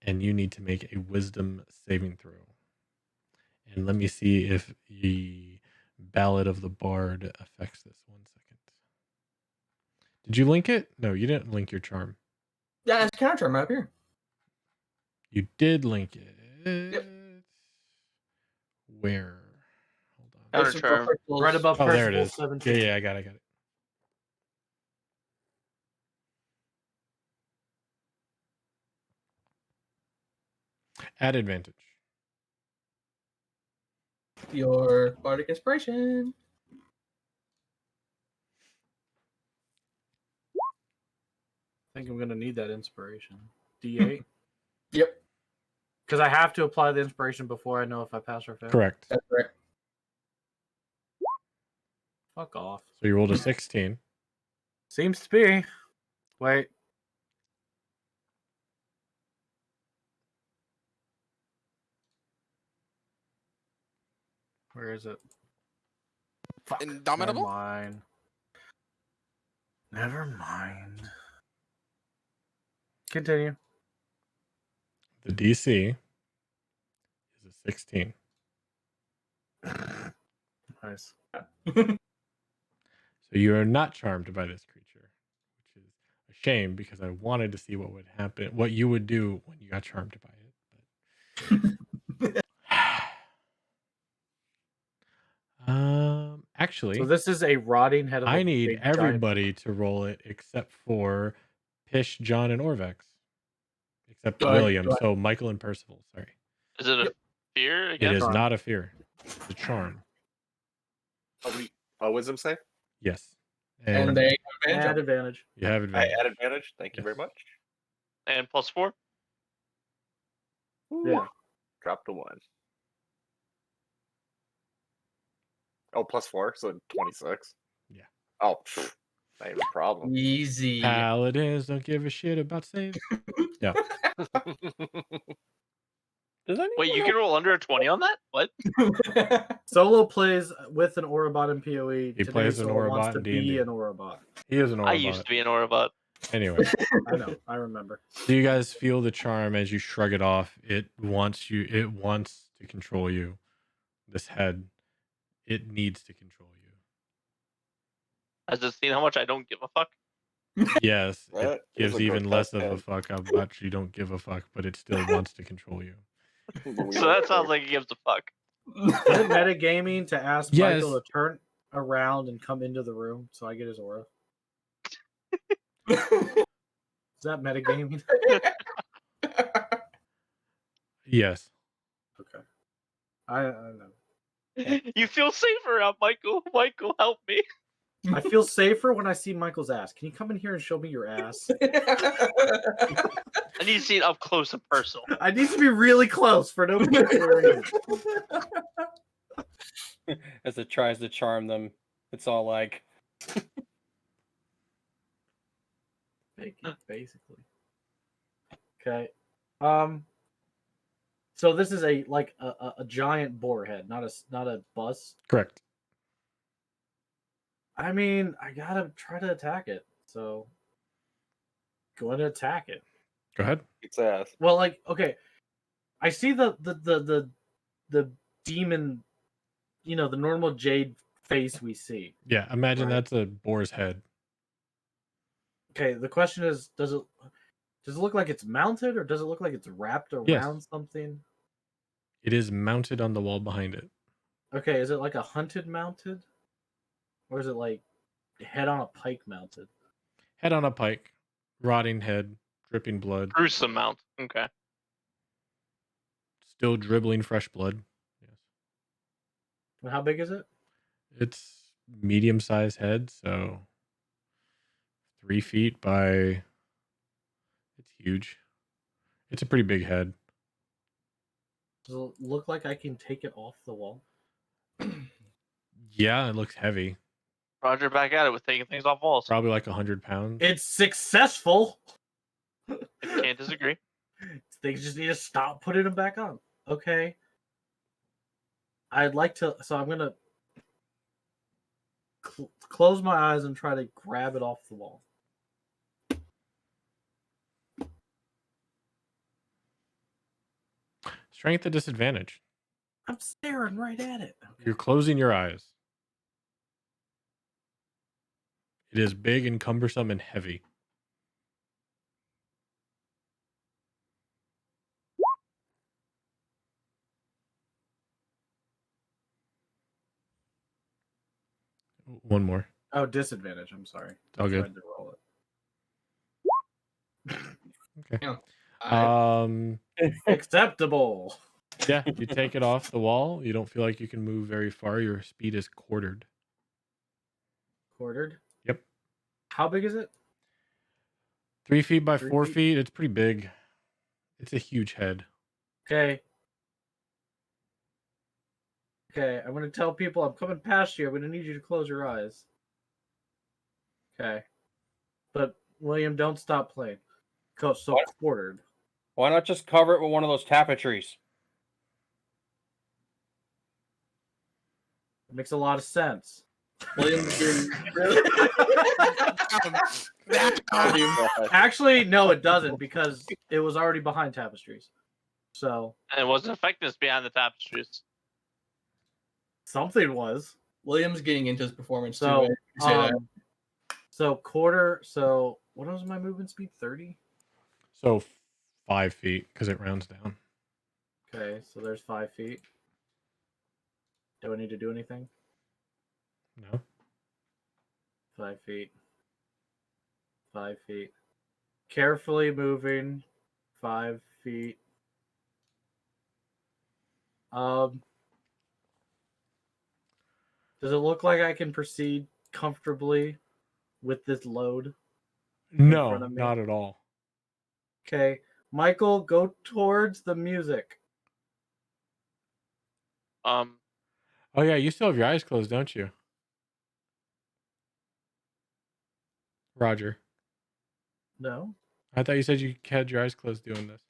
And you need to make a wisdom saving throw. And let me see if the Ballad of the Bard affects this. 1 second. Did you link it? No, you didn't link your charm. Yeah, it's counter charm right up here. You did link it. Yep. Where? Hold on. Counter It's charm. Right above Oh, there it Percival is. 17. Yeah, I got it. At advantage. Your bardic inspiration. I think I'm going to need that inspiration. D8? Yep, Because I have to apply the inspiration before I know if I pass or fail. Correct. that's right. Fuck off. So you rolled a 16. Seems to be. Wait. Where is it? Fuck. Indomitable? Never mind. Never mind. Continue. The DC is a 16. Nice. So you are not charmed by this creature, which is a shame because I wanted to see what would happen, what you would do when you got charmed by it. But Actually, So this is a rotting head of a I need big, giant- everybody to roll it except for Pish, John, and Orvex. Except Go ahead, William. go ahead. So Michael and Percival. Sorry. Is it a Yep. fear It again? is Charm. not a fear. It's a charm. Wisdom save? Yes. And they have Add advantage. advantage. You have I advantage. add advantage. Thank you very Yes. much. And +4? Yeah. Drop to 1. Oh, +4, so 26. Yeah. Oh, not even a problem. Easy. Paladins don't give a shit about saves. Yeah. Does anyone Wait, you know- can roll under a 20 on that? What? Solo plays with an Orobot in PoE. He plays an Solo wants Orobot to in be D&D. an Orobot. He is an I Orobot. used to be an Orobot. Anyway, I know. I remember. do you guys feel the charm as you shrug it off? It wants you. It wants to control you. This head, it needs to control you. Has it seen how much I don't give a fuck? Yes, That it is gives a even less of grotesque a fuck how much you don't give a fuck, but it still wants to control you. So that sounds like it gives a fuck. Is it metagaming to ask Yes. Michael to turn around and come into the room so I get his aura? Is that metagaming? Yes. Okay. I don't know. You feel safer out, Michael. Michael, help me. I feel safer when I see Michael's ass. Can you come in here and show me your ass? I need to see it up close and personal. I need to be really close for no particular reason. as it tries to charm them, it's all like, Basically. Okay. So this is a giant boar head, not a bus. Correct. I mean, I gotta try to attack it. So going to attack it. Go ahead. Its ass. Well, like, okay, I see the demon, the normal jade face we see. Yeah. Imagine Right. that's a boar's head. Okay, the question is, does it look like it's mounted, or does it look like it's wrapped around something? It is mounted on the wall behind it. Okay, is it like a hunted mounted, or is it like head on a pike mounted? Head on a pike, rotting head, dripping blood, Gruesome mount. Okay. still dribbling fresh blood. Yes. And how big is it? It's medium-sized head, so 3 feet by. It's huge. It's a pretty big head. Does it look like I can take it off the wall? Yeah, it looks heavy. Roger, back at it with taking things off walls. Probably like 100 pounds. It's successful. Can't disagree. They just need to stop putting them back on. Okay. I'd like to. So I'm gonna close my eyes and try to grab it off the wall. Strength at disadvantage. I'm staring right at it. You're closing your eyes. It is big and cumbersome and heavy. One more. Oh, disadvantage. I'm sorry. It's all I good. tried to roll it. Okay. I- Acceptable. Yeah, you take it off the wall. You don't feel like you can move very far. Your speed is quartered. Quartered. Yep. How big is it? 3 feet by 3 4 feet? feet. It's pretty big. It's a huge head. Okay. Okay, I'm gonna tell people I'm coming past you. I'm gonna need you to close your eyes. Okay. But William, don't stop playing. So What? quartered. why not just cover it with one of those tapestries? It makes a lot of sense. William's being really. Actually, no, it doesn't, because it was already behind tapestries. So And it wasn't effectiveness behind the tapestries. something was. William's getting into his performance too. So right? You say that. so quarter. So what was my movement speed? 30. So 5 feet because it rounds down. Okay, so there's 5 feet. Do I need to do anything? No. 5 feet. 5 feet. Carefully moving. 5 feet. Does it look like I can proceed comfortably with this load in No, front of me? not at all. Okay. Michael, go towards the music. Oh yeah, you still have your eyes closed, don't you? Roger. No. I thought you said you had your eyes closed doing this.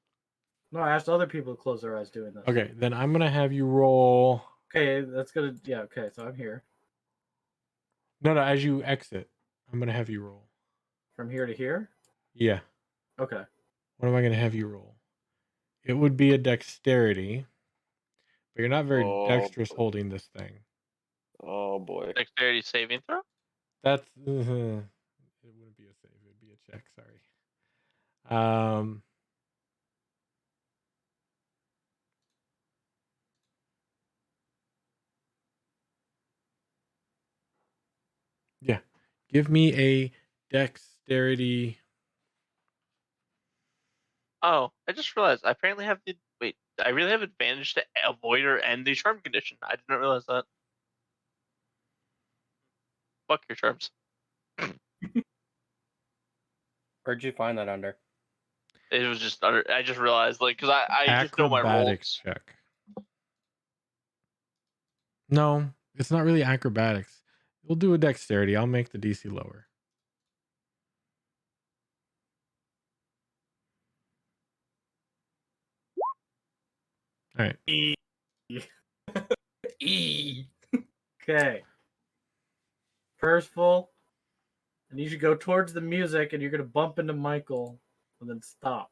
No, I asked other people to close their eyes doing this. Okay, then I'm gonna have you roll. Okay, that's gonna. Yeah, okay, so I'm here. No, as you exit, I'm gonna have you roll. From here to here? Yeah. Okay. What am I gonna have you roll? It would be a dexterity, but you're not very Oh, dexterous holding this thing. oh boy. Dexterity saving throw. That's it wouldn't be a save. It'd be a check. Sorry. Yeah. Give me a dexterity. Oh, I just realized I apparently have the wait. I really have advantage to avoid or end the charm condition. I didn't realize that. Fuck your charms. Where'd you find that under? It was just under. I just realized, like, because I just know my Acrobatics rolls. check. No, it's not really acrobatics. We'll do a dexterity. I'll make the DC lower. All right. E. Okay. Percival, I need you to go towards the music and you're gonna bump into Michael and then stop.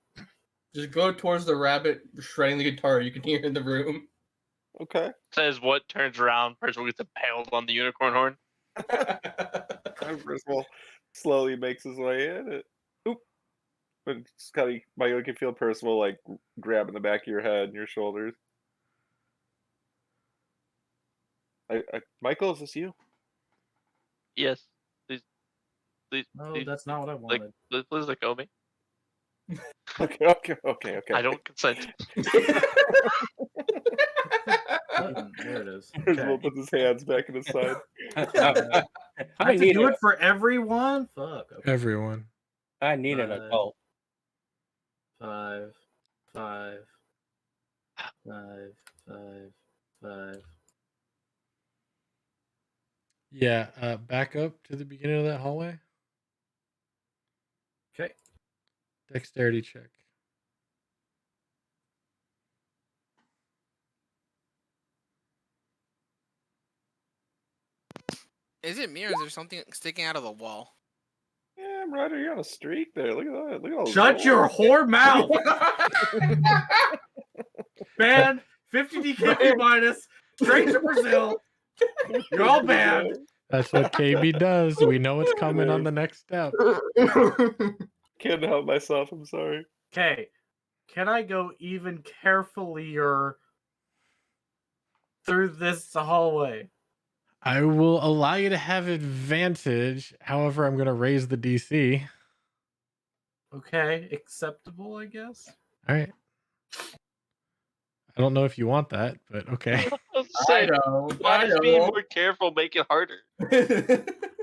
Just go towards the rabbit shredding the guitar you can hear in the room. Okay. Says what turns around. Person gets impaled on the unicorn horn. Percival slowly makes his way in. Oop. But Scotty, Michael, you can feel Percival like grabbing the back of your head and your shoulders. Michael, is this you? Yes. Please, No, please, that's not what I like, wanted. please let go of me. Okay. I don't consent. There it is. Percival Okay. puts his hands back in his side. I I have to need do it. it for everyone? Fuck. Okay. Everyone. I need an adult. 5, 5, 5, 5, 5. Yeah. Back up to the beginning of that hallway. Okay. Dexterity check. Is it me or is there something sticking out of the wall? Yeah, Ryder, you're on a streak there. Look at that. Look at all those Shut rolls. your whore mouth! Banned. 50 DKP minus. Straight to Brazil. You're all banned. That's what KB does. We know it's coming on the next step. Can't help myself. I'm sorry. Okay. Can I go even carefullier through this hallway? I will allow you to have advantage. However, I'm going to raise the DC. Okay. Acceptable, I guess. All right. I don't know if you want that, but okay. I know. Why is being more careful make it harder?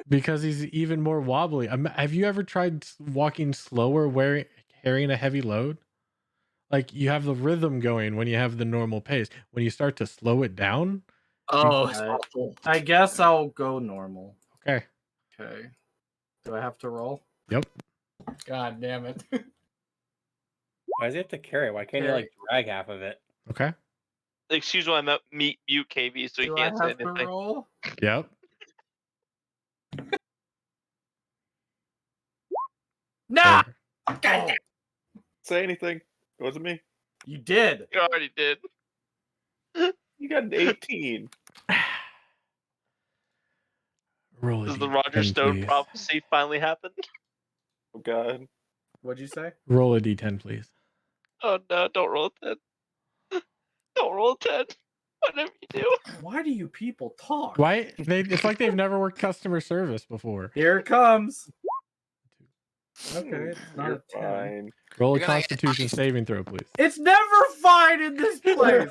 Because he's even more wobbly. Have you ever tried walking slower carrying a heavy load? Like you have the rhythm going when you have the normal pace. When you start to slow it down. Oh, it's awful. I guess I'll go normal. Okay. Okay. Do I have to roll? Yep. God damn it. Why does he have to carry? Why can't he like drag half of it? Okay. Excuse me, I'm mute KB, so he Do can't I say have to anything. roll? Yep. Nah! There. Say anything. It wasn't me. You did. You already did. You got an 18. Roll a Does the D10, Roger Stone please. prophecy finally happen? Oh God. What'd you say? Roll a D10, please. Oh no, don't roll a 10. Don't roll a 10. Whatever you do. Why do you people talk? Why? It's like they've never worked customer service before. Here it comes. Okay, it's not You're a 10. fine. Roll a You're gonna get Constitution iced. saving throw, please. It's never fine in this place.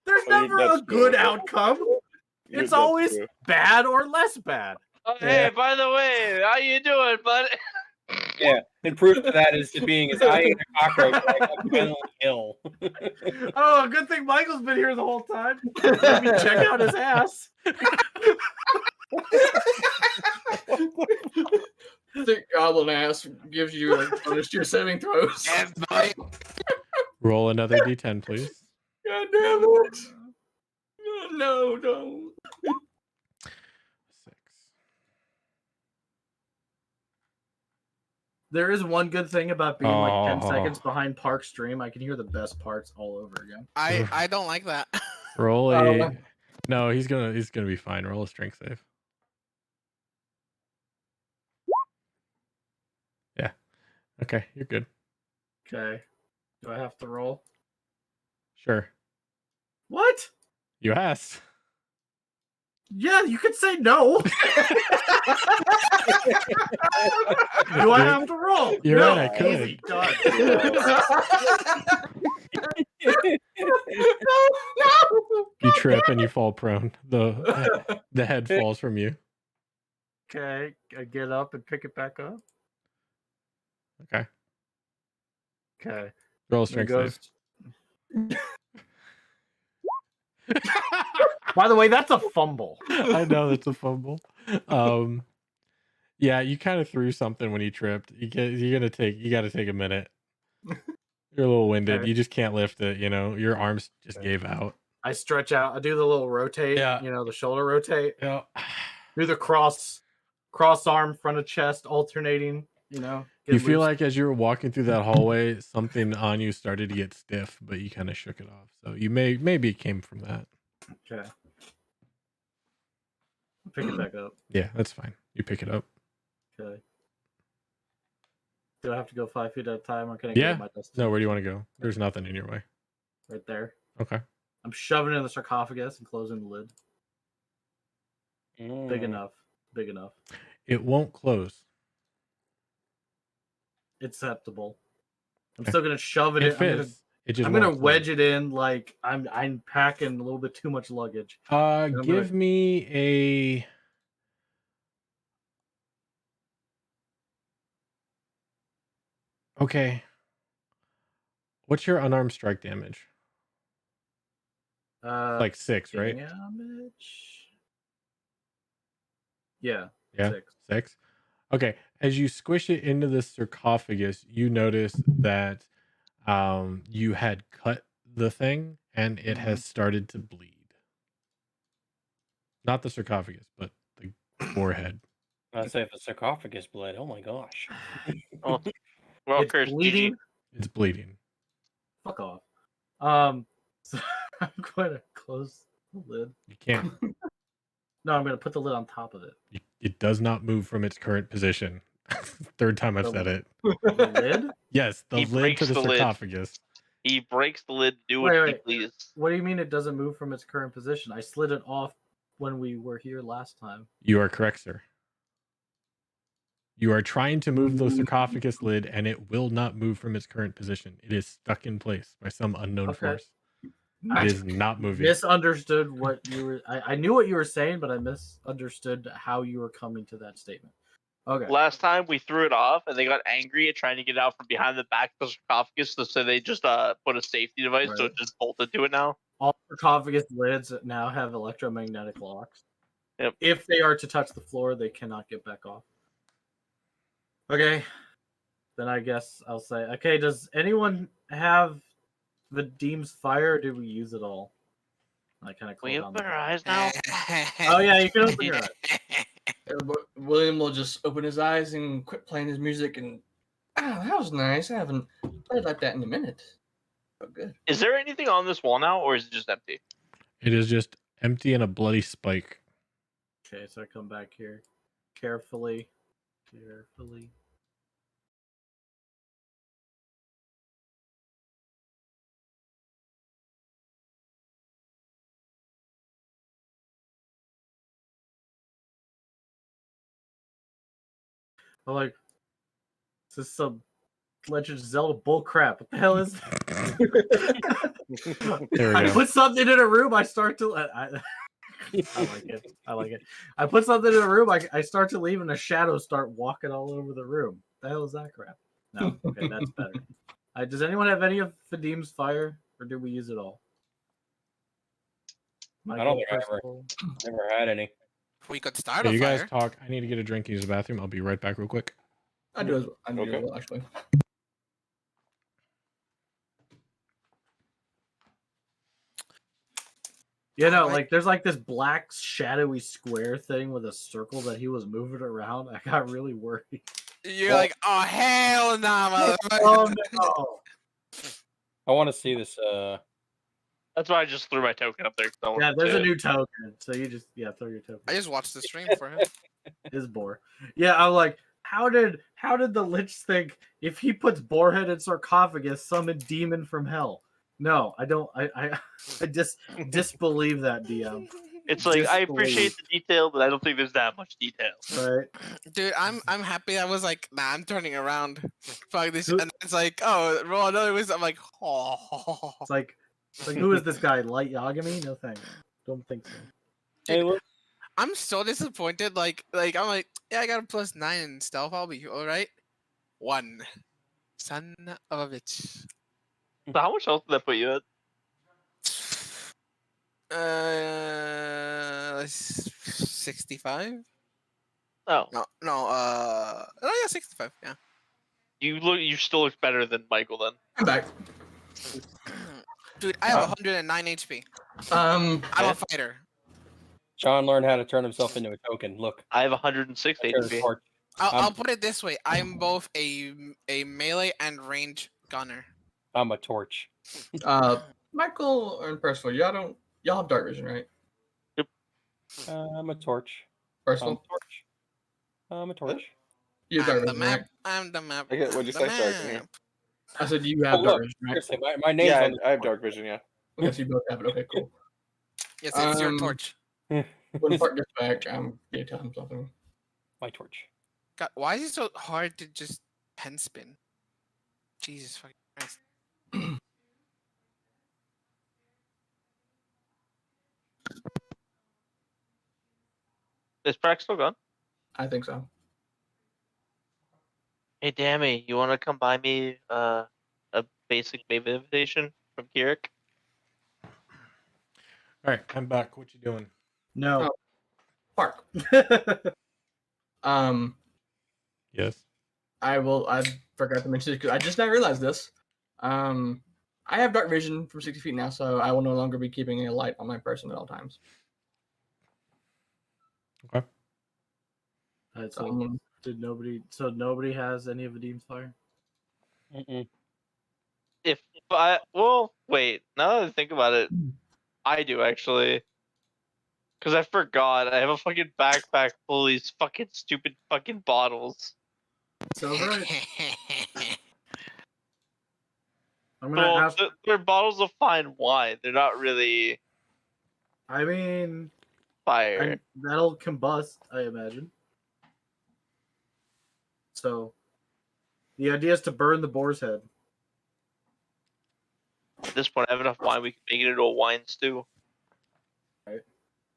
There's never That's a good true. outcome. It's That's always true. bad or less bad. Oh, hey, by the way, how you doing, bud? Yeah, and proof to that is to being as I ate a cockroach, I got violently ill. Oh, good thing Michael's been here the whole time. Let me check out his ass. Thick goblin ass gives you like bonus to your saving throws. Yes, boy. Roll another d10, please. God damn it! No, no. 6. There is one good thing about being like 10 Oh. seconds behind Park's stream. I can hear the best parts all over again. I don't like that. Roll Oh, a. No, he's gonna be fine. Roll a strength save. Yeah. Okay, you're good. Okay. Do I have to roll? Sure. What? You asked. Yeah, you could say no. Do I have to roll? You're no, right, I could. Easy, done. You trip and you fall prone. The head falls from you. Okay, I get up and pick it back up. Okay. Okay. Roll a It strength goes. save. By the way, that's a fumble. I know that's a fumble. Yeah, you kind of threw something when you tripped. You got to take a minute. You're a little winded. Okay. You just can't lift it, your arms just gave out. I stretch out. I do the little rotate. Yeah. The shoulder rotate. Yeah. Do the cross arm, front of chest, alternating. Get You feel loose. like as you were walking through that hallway, something on you started to get stiff, but you kind of shook it off. So you maybe it came from that. Okay. Pick it back up. Yeah, that's fine. You pick it up. Okay. Do I have to go 5 feet at a time, or can I Yeah. go to my destination? No, where do you want to go? There's nothing in your way. Right there. Okay. I'm shoving it in the sarcophagus and closing the lid. Big enough. Big enough. It won't close. Acceptable. I'm Okay. still gonna shove it It in. fits. It just I'm gonna won't wedge close. it in like I'm packing a little bit too much luggage. Give me a. Okay. What's your unarmed strike damage? Like 6, right? Damage. Yeah. Yeah. 6. 6. Okay. As you squish it into the sarcophagus, you notice that you had cut the thing and it has started to bleed. Not the sarcophagus, but the forehead. I'd say if the sarcophagus bled, oh my gosh. Well, It's cursed, bleeding. It's bleeding. Fuck off. So I'm going to close the lid. You can't. No, I'm going to put the lid on top of it. It does not move from its current position. Third time I've said it. The lid? Yes, the He lid to breaks the the lid. sarcophagus. He breaks the lid, do what Wait, he wait. please. What do you mean it doesn't move from its current position? I slid it off when we were here last time. You are correct, sir. You are trying to move the sarcophagus lid, and it will not move from its current position. It is stuck in place by some unknown Okay. force. I It is not moving. misunderstood what you were. I knew what you were saying, but I misunderstood how you were coming to that statement. Okay. Last time we threw it off, and they got angry at trying to get it out from behind the back of the sarcophagus, so they just put a safety device, so Right. it just bolted to it now. All sarcophagus lids now have electromagnetic locks. Yep. If they are to touch the floor, they cannot get back off. Okay. Then I guess I'll say, okay, does anyone have the Deem's Fire, or did we use it all? I kind of Will you close open down. our eyes now? Oh yeah, you can open your eyes. William will just open his eyes and quit playing his music and that was nice. I haven't played like that in a minute. But good. Is there anything on this wall now, or is it just empty? It is just empty and a bloody spike. Okay, so I come back here carefully. I'm like, this is some Legend of Zelda bull crap. What the hell is There we I go. put something in a room, I start to I like it. I like it. I put something in a room, I start to leave and the shadows start walking all over the room. The hell is that crap? No, okay, that's better. Does anyone have any of Fadim's fire, or did we use it all? I don't think I first ever- of all? Never had any. We could start Hey, a you guys fire. talk. I need to get a drink, use the bathroom. I'll be right back real quick. I do as well. I do Okay. as well, actually. Yeah, no, Like- like there's like this black shadowy square thing with a circle that he was moving around. I got really worried. You're Well- like, oh hell nah, motherfucker. Oh no! I want to see this. That's why I just threw my token up there. 'cause I wanted Yeah, there's to- a new token, so you just throw your token. I just watched the stream for him. Is Boar? Yeah, I'm like, how did the Lich think if he puts Boarhead in sarcophagus, summon demon from hell? No, I don't. I just disbelieve that DM. It's like I Disbelief. appreciate the detail, but I don't think there's that much detail. Right? Dude, I'm happy. I was like, nah, I'm turning around. Fuck this. Who- And it's like, oh, roll another wisdom. I'm like, oh. It's like who is this guy? Light Yagami? No thanks. Don't think so. Hey, look, I'm so disappointed. Like I'm like, yeah, I got a +9 in stealth. I'll be all right. 1. Son of a bitch. So how much health did that put you at? 65? Oh, No, oh yeah, 65. Yeah. you still look better than Michael then. I'm back. Dude, I have 109 HP. I'm Yeah. a fighter. John learned how to turn himself into a token. Look, I have 106 I turned his HP. torch. I'll put it this way: I'm both a melee and range gunner. I'm a torch. Michael and Percival, y'all have dark vision, right? I'm a torch. Percival, torch. I'm a torch. you have dark I'm the vision, map. right? I'm the map. I get what'd you the say? Sorry, I couldn't hear. map. I said you Oh, have dark look, vision, right? seriously, my name's Yeah, on the I have dark vision. Yeah. Okay, so you both have it. Okay, cool. Yes, it's your Um, torch. When Park gets back, I'm gonna tell him something. My torch. God, why is it so hard to just pen spin? Jesus fucking Christ. Is Prax still gone? I think so. Hey, Dammy, you want to come buy me a basic Maven invitation from Kirik? All right, I'm back. What you doing? No. Park. Yes. I forgot to mention it because I just now realized this. I have dark vision from 60 feet now, so I will no longer be keeping a light on my person at all times. Okay. So nobody has any of Vadim's fire? Mm-mm. Wait, now that I think about it, I do actually. Because I forgot, I have a fucking backpack full of these fucking stupid fucking bottles. So right. I'm gonna Well, ask. they're bottles of fine wine. They're not really I mean, fire. that'll combust, I imagine. So, the idea is to burn the boar's head. At this point, I have enough wine. We can make it into a wine stew.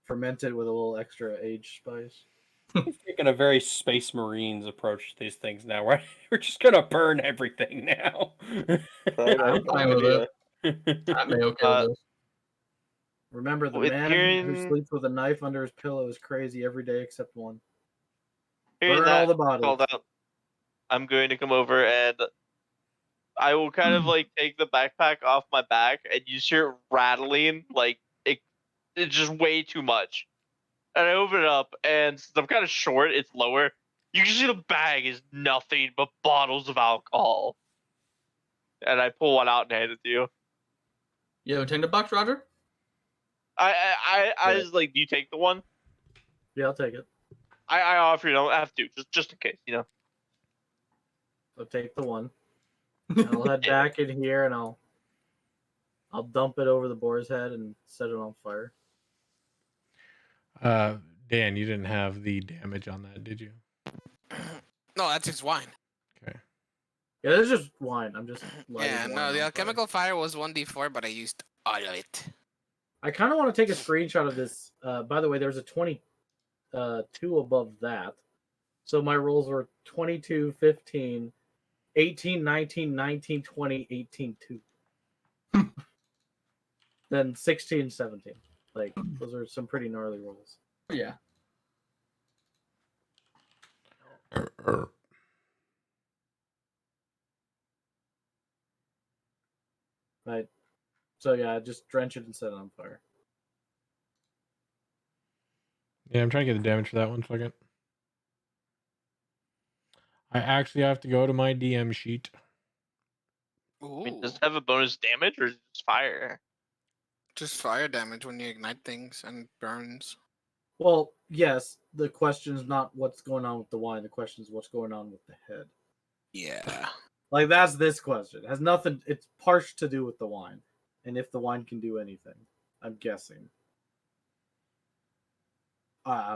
Ferment it with a little extra aged spice. He's taking a very Space Marines approach to these things now. We're just gonna burn everything now. Right, I'm fine with idea. I'm okay Uh, with this. Remember, the With man who hearing- sleeps with a knife under his pillow is crazy every day except one. Hearing Burn that all the bottles. called out, I'm going to come over and I will kind of like take the backpack off my back, and you just hear it rattling like it's just way too much. And I open it up, and since I'm kind of short, it's lower. You can see the bag is nothing but bottles of alcohol. And I pull one out and hand it to you. You have a tinder box, Roger? I Yeah. was like, do you take the one? Yeah, I'll take it. I offer you, don't have to, just in case, you know. I'll take the one. And I'll head back in here and I'll dump it over the boar's head and set it on fire. Dan, you didn't have the damage on that, did you? No, that's just wine. Okay. Yeah, it's just wine. I'm just lighting Yeah, wine no, on the fire. alchemical fire was 1d4, but I used all of it. I kind of want to take a screenshot of this. By the way, there's a 22 above that. So my rolls were 22, 15, 18, 19, 19, 20, 18, 2. Then 16, 17. Like, those are some pretty gnarly rolls. Yeah. Right. So yeah, just drench it and set it on fire. Yeah, I'm trying to get the damage for that 1 second. I actually have to go to my DM sheet. I Ooh, mean, does it have a bonus damage or is it just fire? just fire damage when you ignite things and burns. Well, yes, the question is not what's going on with the wine. The question is what's going on with the head. Yeah. Like, that's this question. It has nothing. It's partial to do with the wine, and if the wine can do anything. I'm guessing. How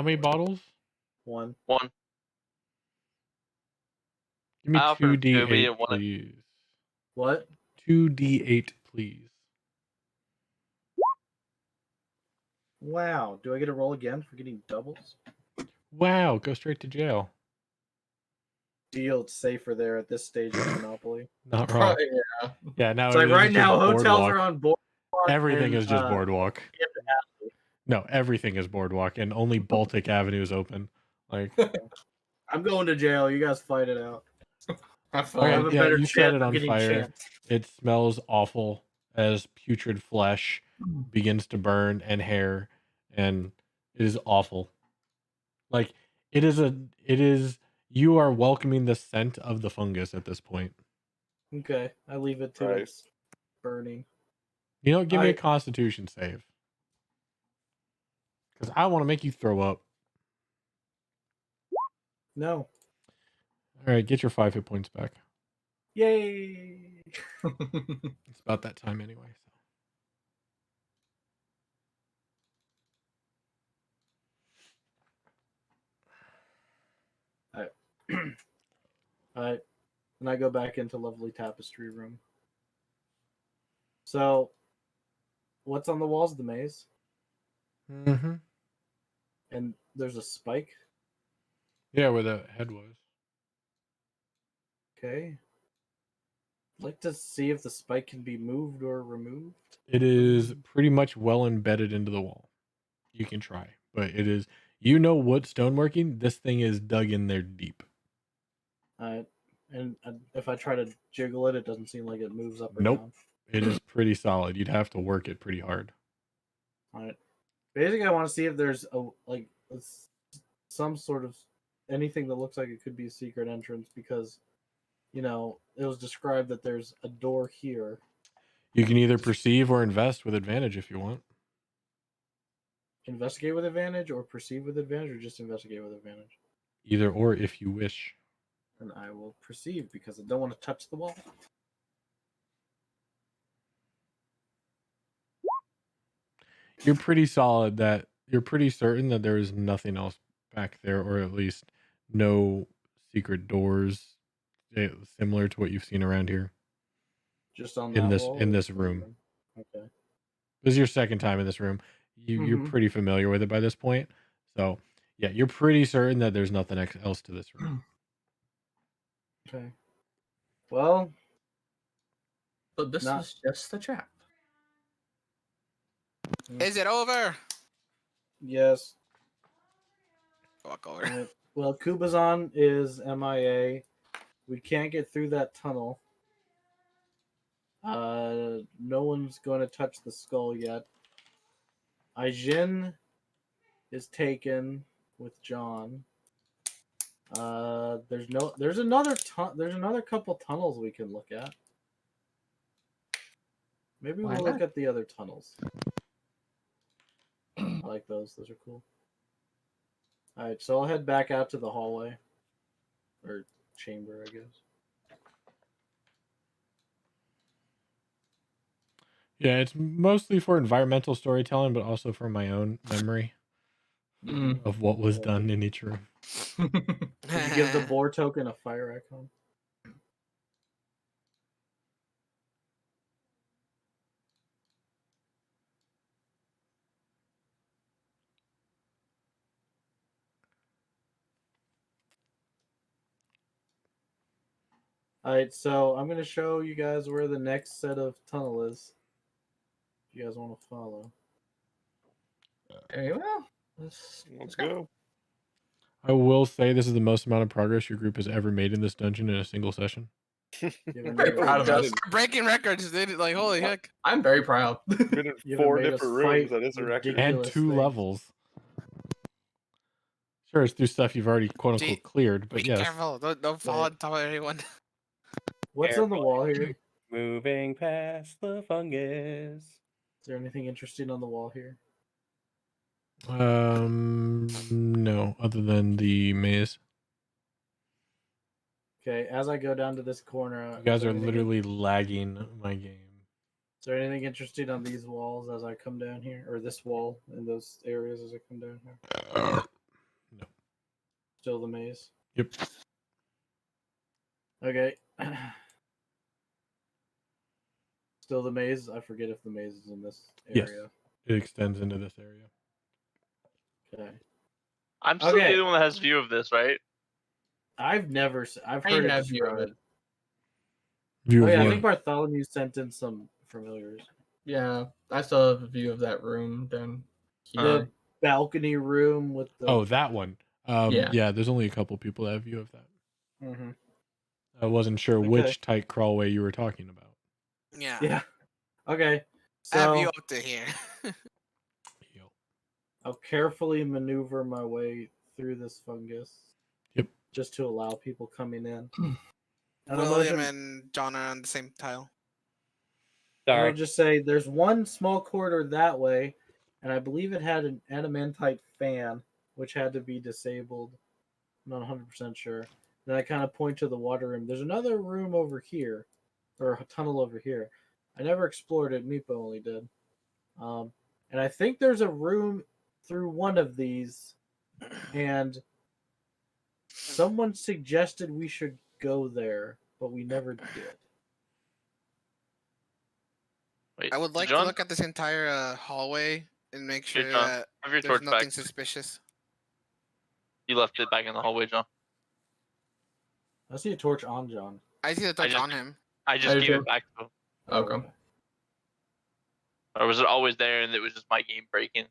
many bottles? One. One. Give me I offer 2d8, one. please. What? 2d8, please. Wow. Do I get a roll again for getting doubles? Wow, go straight to jail. Deal. It's safer there at this stage of Monopoly. Not wrong. Yeah. Yeah, now It's like right is now, just hotels boardwalk. are on boardwalk. Everything and, is just boardwalk. No, everything is boardwalk, and only Baltic Avenue is open. Like, I'm going to jail. You guys fight it out. Have I have fun. a yeah, better you set chance it of on getting fire. chance. It smells awful as putrid flesh begins to burn and hair, and it is awful. Like, it is you are welcoming the scent of the fungus at this point. Okay, I leave it to Right. its burning. You know, give me a I- Constitution save, because I want to make you throw up. No. All right, get your 5 hit points back. Yay! It's about that time anyway. So. Alright. And I go back into lovely tapestry room. So, what's on the walls of the maze? Mm-hmm. And there's a spike. Yeah, where the head was. Okay. I'd like to see if the spike can be moved or removed. It is pretty much well embedded into the wall. You can try, but it is. You know what stoneworking? This thing is dug in there deep. And if I try to jiggle it, it doesn't seem like it moves up or Nope. down. It is pretty solid. You'd have to work it pretty hard. Alright. Basically, I want to see if there's some sort of anything that looks like it could be a secret entrance because, it was described that there's a door here. You can either perceive or invest with advantage if you want. Investigate with advantage or perceive with advantage or just investigate with advantage. Either or if you wish. And I will perceive because I don't want to touch the wall. You're pretty solid that you're pretty certain that there is nothing else back there, or at least no secret doors similar to what you've seen around here Just on in that this wall? in or this another room. Okay. This is your second time in this room. You're Mhm. pretty familiar with it by this point. So, yeah, you're pretty certain that there's nothing else to this room. Okay. Well, So this Not- was just a trap. Is it over? yes. Walk over. Alright. Well, Kubazan is MIA. We can't get through that tunnel. No one's going to touch the skull yet. Aijin is taken with John. There's another couple tunnels we can look at. Maybe Why we'll look not? at the other tunnels. I like those. Those are cool. All right, so I'll head back out to the hallway or chamber, I guess. Yeah, it's mostly for environmental storytelling, but also for my own memory. Mm. of what was done in each room. Did you give the boar token a fire icon? Alright, so I'm gonna show you guys where the next set of tunnel is. If you guys want to follow. Very well. Let's go. I will say this is the most amount of progress your group has ever made in this dungeon in a single session. Given Very you proud of guys- us. Breaking records, dude. Like, holy heck. I'm very proud. Been in You haven't 4 made us different rooms. fight That is a record. And ridiculous 2 things. levels. Sure, it's through stuff you've already quote unquote Gee, cleared, but Be yes. careful. Don't fall Right. on top of anyone. What's on the wall here? Is Moving past the fungus. there anything interesting on the wall here? No, other than the maze. Okay, as I go down to this corner, You guys is there are anything- literally lagging my game. Is there anything interesting on these walls as I come down here, or this wall in those areas as I come down here? No. Still the maze. Yep. Okay. Still the maze. I forget if the maze is in this Yes. area. It extends into this area. Okay. I'm still Okay. the only one that has view of this, right? I've never. I've I heard it have view of described. View Oh of yeah, I what? think Bartholomew sent in some familiars. Yeah, I still have a view of that room down here. The balcony room with the. Oh, that one. Yeah. Yeah, there's only a couple people that have view of that. Mhm. I wasn't sure Okay. which tight crawlway you were talking about. Yeah. Yeah. Okay. I have you So up to here. Yo. I'll carefully maneuver my way through this fungus. Yep. Just to allow people coming in. And I'm William gonna- and John are on the same tile. I'll Sorry. just say there's one small corridor that way, and I believe it had an adamantite fan, which had to be disabled. I'm not 100% sure. Then I kind of point to the water room. There's another room over here, or a tunnel over here. I never explored it. Meepo only did. And I think there's a room through one of these, and someone suggested we should go there, but we never did. Wait, I would like John, to look at this entire hallway and make sure John, that have your there's torch nothing back. suspicious. You left it back in the hallway, John. I see a torch on John. I see the touch just- on him. I just I gave do. it back to him. Okay. Or was it always there and it was just my game breaking?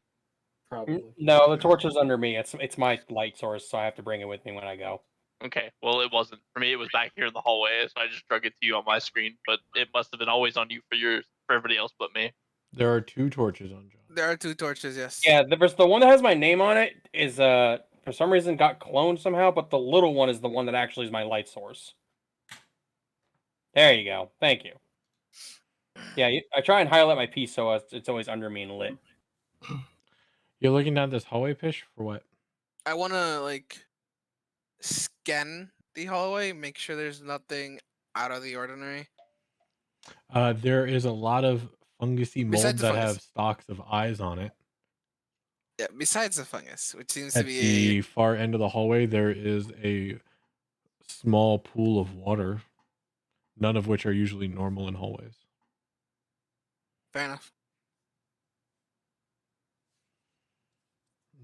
Probably. No, the torch is under me. It's my light source, so I have to bring it with me when I go. Okay, well, it wasn't. For me, it was back here in the hallway, so I just drug it to you on my screen, but it must have been always on you for everybody else but me. There are 2 torches on John. There are 2 torches, yes. Yeah, there's the one that has my name on it is for some reason got cloned somehow, but the little one is the one that actually is my light source. There you go. Thank you. Yeah, I try and highlight my piece so it's always under me and lit. You're looking down this hallway, Pish, for what? I want to like scan the hallway, make sure there's nothing out of the ordinary. There is a lot of fungusy mold Besides the that fungus. have stalks of eyes on it. Yeah, besides the fungus, which seems At to be the far end of the hallway, there is a small pool of water, none of which are usually normal in hallways. fair enough.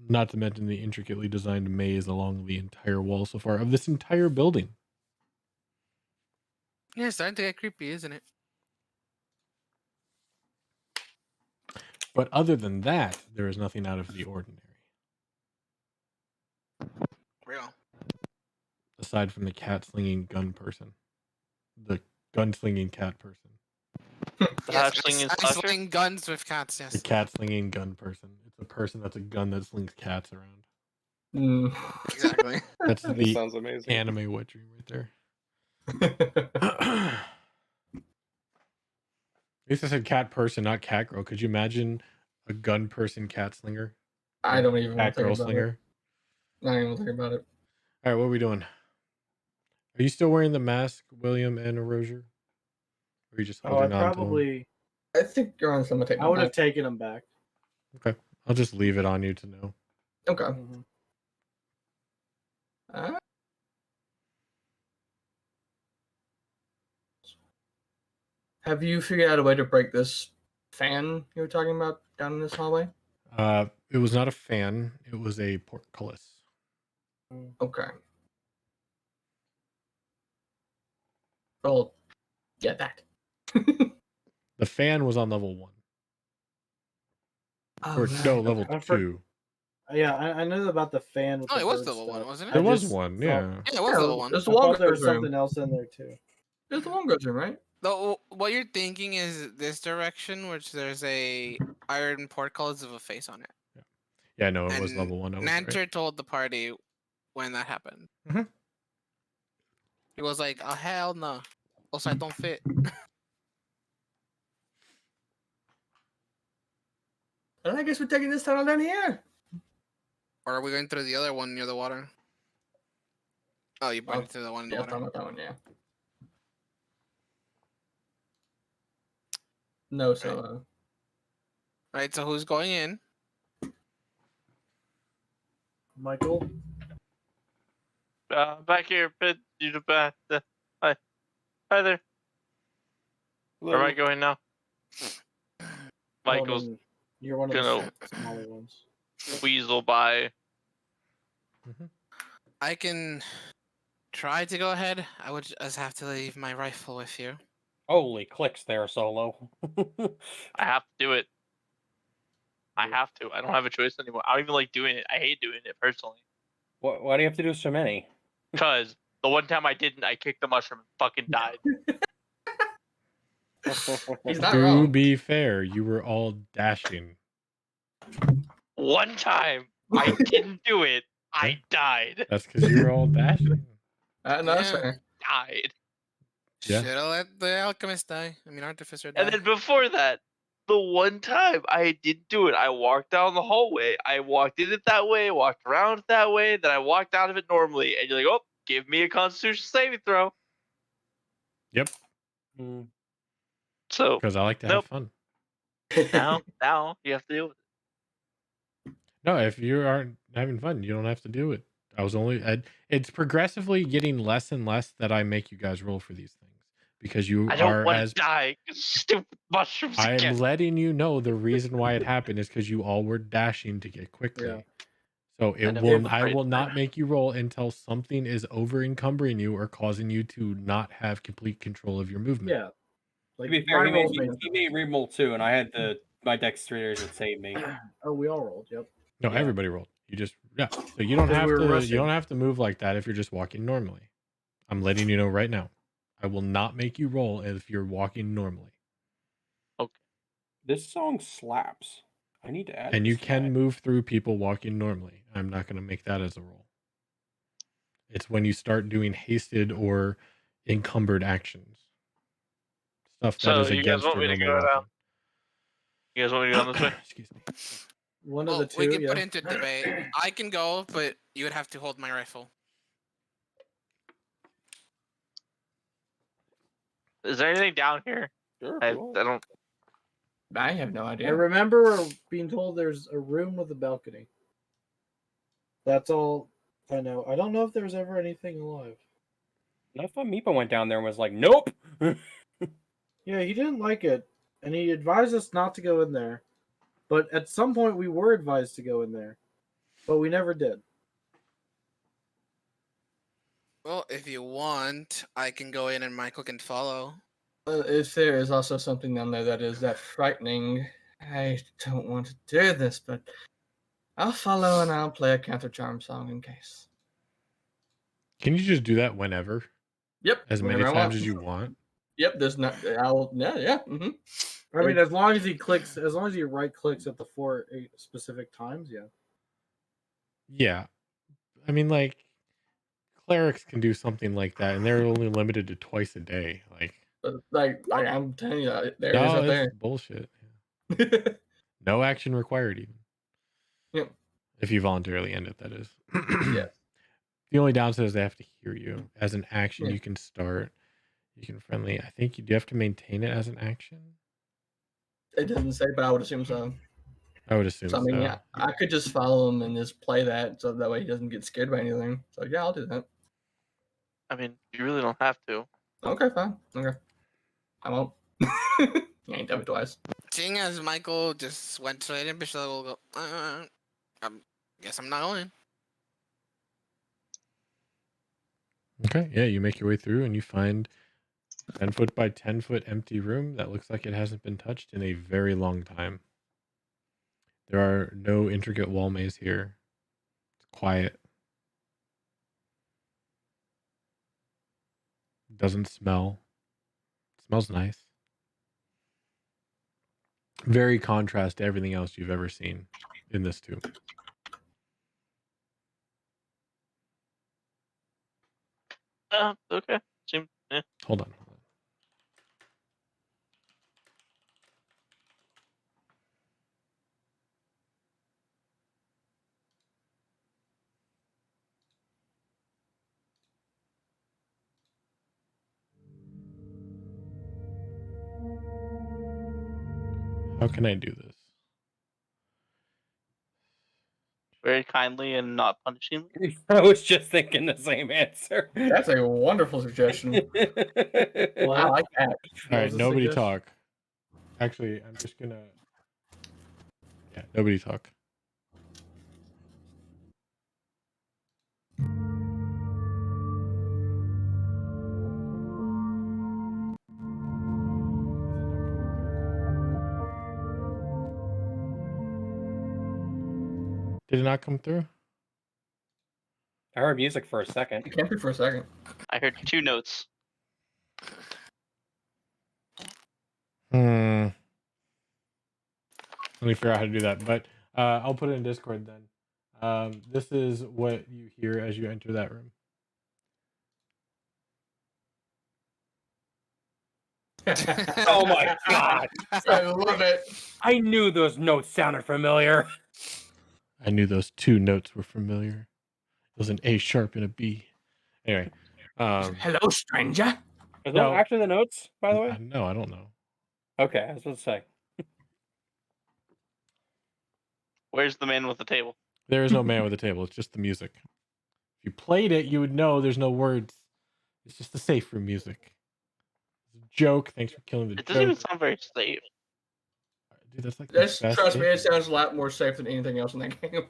Not to mention the intricately designed maze along the entire wall so far of this entire building. Yeah, it's starting to get creepy, isn't it? But other than that, there is nothing out of the ordinary. Real. Aside from the cat slinging gun person. The gunslinging cat person. The Yes, half-slinging I slasher? sling guns with cats, The yes. cat slinging gun person. It's a person that's a gun that slings cats around. Mm. Exactly. That's This the sounds amazing. anime wet dream right there. At least I said cat person, not cat girl. Could you imagine a gun person cat slinger? I don't even Cat think girl about slinger? it. Not even think about it. All right, what are we doing? Are you still wearing the mask, William and Erosia? Or are you just Oh, I holding on to probably. I think you're on some take I would have taken him back. them? Okay, I'll just leave it on you to know. Okay. Mhm. Uh, have you figured out a way to break this fan you were talking about down in this hallway? It was not a fan. It was a portcullis. Okay. Well, yeah, that. The fan was on level 1. Oh, Or no, right. level I for- 2. Yeah, I know about the fan with Oh, the it was bird level stuff. 1, wasn't it? There was just one, thought- yeah. Yeah, it was level 1. It's the I thought Walker's there was room. something else in there too. It's the Walker's room, right? Though what you're thinking is this direction, which there's a iron portcullis of a face on it. Yeah, no, it was And level 1. I was right. Nanter told the party when that happened. Mhm. He was like, "Oh hell no! Also, I don't fit." And I guess we're taking this tunnel down here. Or are we going through the other one near the water? Oh, you pointed to the one in the Yeah, water. talking about that one, yeah. No, so Right. So who's going in? Michael, Back here, but you the back. Hi, hi there. Where am I going now? Michael's well, you're one of gonna the smaller ones. weasel by. I can try to go ahead. I would just have to leave my rifle with you. Holy clicks there, Solo. I have to do it. I have to. I don't have a choice anymore. I don't even like doing it. I hate doing it personally. Why do you have to do so many? Because the one time I didn't, I kicked the mushroom and fucking died. he's not To wrong. be fair, you were all dashing. One time I didn't do it. I died. That's because you were all dashing. No, that's Yeah. fair. Died. Yeah. Should have let the alchemist die. I mean, artificer die. And then before that, the one time I didn't do it, I walked down the hallway. I walked in it that way, walked around it that way, then I walked out of it normally. And you're like, oh, give me a Constitution saving throw. Yep, So because I like to Nope. have fun. now you have to deal with it. No, if you aren't having fun, you don't have to do it. It's progressively getting less and less that I make you guys roll for these things because you I don't are want as to die. 'Cause stupid mushrooms I am again. letting you know the reason why it happened is because you all were dashing to get quickly. Yeah. So never I prayed will for not it. make you roll until something is over encumbering you or causing you to not have complete control of your movement. Yeah. Like To be fair, my he made, rolls he, made he made reroll too, and I had my dexterators that saved me. Oh, we all rolled. Yep. No, Yeah. everybody rolled. You just So you don't Because have we were to you rushing. don't have to move like that if you're just walking normally. I'm letting you know right now. I will not make you roll if you're walking normally. This song slaps. I need to add. And this you to can my- move through people walking normally. I'm not going to make that as a roll. It's when you start doing hasted or encumbered actions. Stuff that So is you guys against want your me to normal go down? walking. You guys want me to go down this way? Excuse me. One of Well, the two. we can yeah. put into debate. I can go, but you would have to hold my rifle. Is there anything down here? Sure, I cool. don't. I have no I idea. remember being told there's a room with a balcony. That's all I know. I don't know if there's ever anything alive. I thought Meepa went down there and was like, "Nope." Yeah, he didn't like it, and he advised us not to go in there. But at some point, we were advised to go in there, but we never did. Well, if you want, I can go in and Michael can follow. If there is also something down there that is that frightening, I don't want to do this, but I'll follow and I'll play a counter charm song in case. Can you just do that whenever? Yep. As many whenever I times want. as you want? Yep. There's not. I'll. Yeah. Mm-hmm. I mean, as long as he right clicks at the 8 specific times, yeah. Yeah. I mean, like, clerics can do something like that, and they're only limited to twice a day. Like, I'm telling you, there it is no, up it's there. bullshit. No action required, even. Yep. If you voluntarily end it, that is. Yeah. The only downside is they have to hear you. As an action, Yeah. you can start. You can friendly. I think you do have to maintain it as an action. It doesn't say, but I would assume so. I would assume So I mean, so. yeah, I could just follow him and just play that, so that way he doesn't get scared by anything. So yeah, I'll do that. I mean, you really don't have to. Okay, fine. Okay, I won't. You ain't done it twice. Seeing as Michael just went straight in, Bishop will go. I guess I'm not going. Okay, yeah, you make your way through and you find 10-foot by 10-foot empty room that looks like it hasn't been touched in a very long time. There are no intricate wall maze here. It's quiet. Doesn't smell. It smells nice. Very contrast to everything else you've ever seen in this tomb. Okay. Seems, yeah. Hold on. How can I do this? Very kindly and not punishing. I was just thinking the same answer. That's a wonderful suggestion. Well, I like that. All right, nobody talk. Actually, I'm just gonna. Yeah, nobody talk. Did it not come through? I heard music for a second. It can't be for a second. I heard 2 notes. Let me figure out how to do that. But I'll put it in Discord then. This is what you hear as you enter that room. Oh my god! I love it. I knew those notes sounded familiar. I knew those 2 notes were familiar. It was an A sharp and a B. Anyway. Hello, stranger. Are those No. actually the notes, by the way? No, I don't know. Okay, I was supposed to say. Where's the man with the table? There is no man with a table. It's just the music. If you played it, you would know there's no words. It's just the safe room music. It's a joke. Thanks for killing the It joke. doesn't even sound very safe. Dude, that's like That's, the best trust me, game. it sounds a lot more safe than anything else in that game.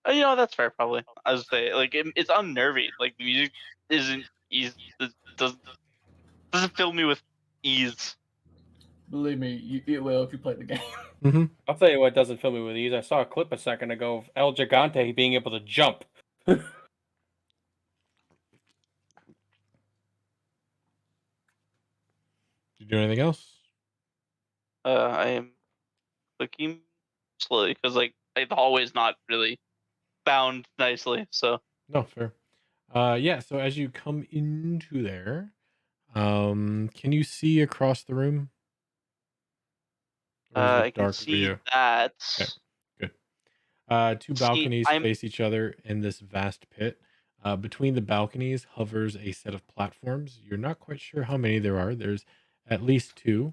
You know, that's fair, probably. I was say, like, it's unnerving. Like, the music isn't easy. It doesn't fill me with ease. Believe me, it will if you play the game. Mm-hmm. I'll tell you what doesn't fill me with ease. I saw a clip a second ago of El Gigante being able to jump. Did you do anything else? I am clicking slowly because, like, the hallway's not really bound nicely. So No, fair. Yeah. So as you come into there, can you see across the room? Or is it I can dark for see you? that. Okay. Good. 2 See, balconies I'm face each other in this vast pit. Between the balconies hovers a set of platforms. You're not quite sure how many there are. There's at least 2.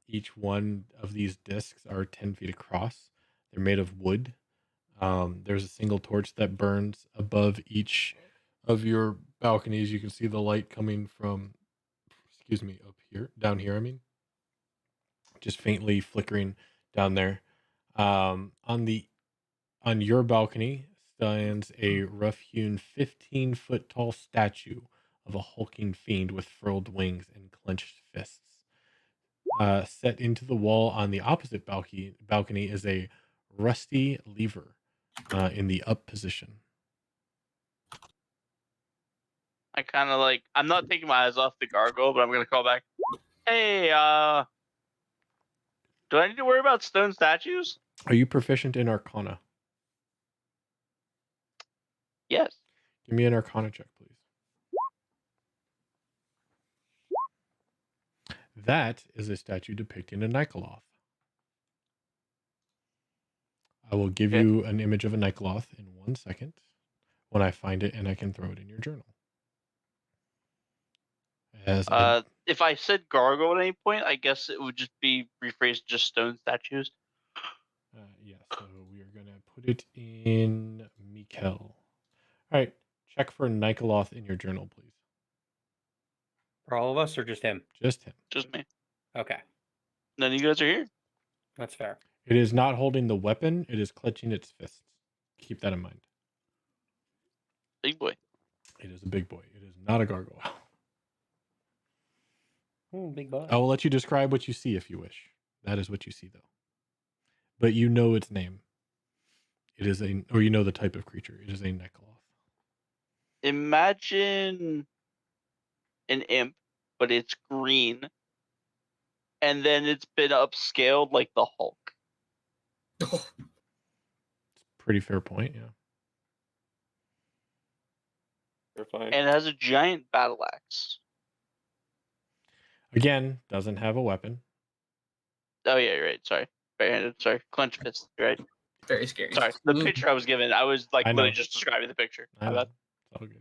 Each one of these discs are 10 feet across. They're made of wood. There's a single torch that burns above each of your balconies. You can see the light coming from, down here, I mean, just faintly flickering down there. On your balcony stands a rough-hewn 15-foot tall statue of a hulking fiend with furled wings and clenched fists. Set into the wall on the opposite balcony is a rusty lever in the up position. I kind of like. I'm not taking my eyes off the gargoyle, but I'm gonna call back. Hey, do I need to worry about stone statues? Are you proficient in Arcana? Yes. Give me an Arcana check, please. That is a statue depicting a Nikoloth. I will give Okay. you an image of a Nikoloth in 1 second when I find it and I can throw it in your journal. If I said gargoyle at any point, I guess it would just be rephrased just stone statues. So we are gonna put it in Mikel. All right. Check for Nikoloth in your journal, please. For all of us or just him? Just him. Just me. Okay, None of you guys are here. that's fair. It is not holding the weapon. It is clutching its fists. Keep that in mind. Big boy. It is a big boy. It is not a gargoyle. Big boy. I will let you describe what you see if you wish. That is what you see, though. But you know its name. It is or you know the type of creature. It is a Nikoloth. Imagine an imp, but it's green, and then it's been upscaled like the Hulk. Pretty fair point, yeah. Terrifying. And it has a giant battle axe. Again, doesn't have a weapon. Oh yeah, you're right. Sorry. Right-handed. Sorry. Clenched fist. You're right. Very scary. Sorry. The picture I was given, I was like I know. literally just describing the picture. I My know. bad. It's all good.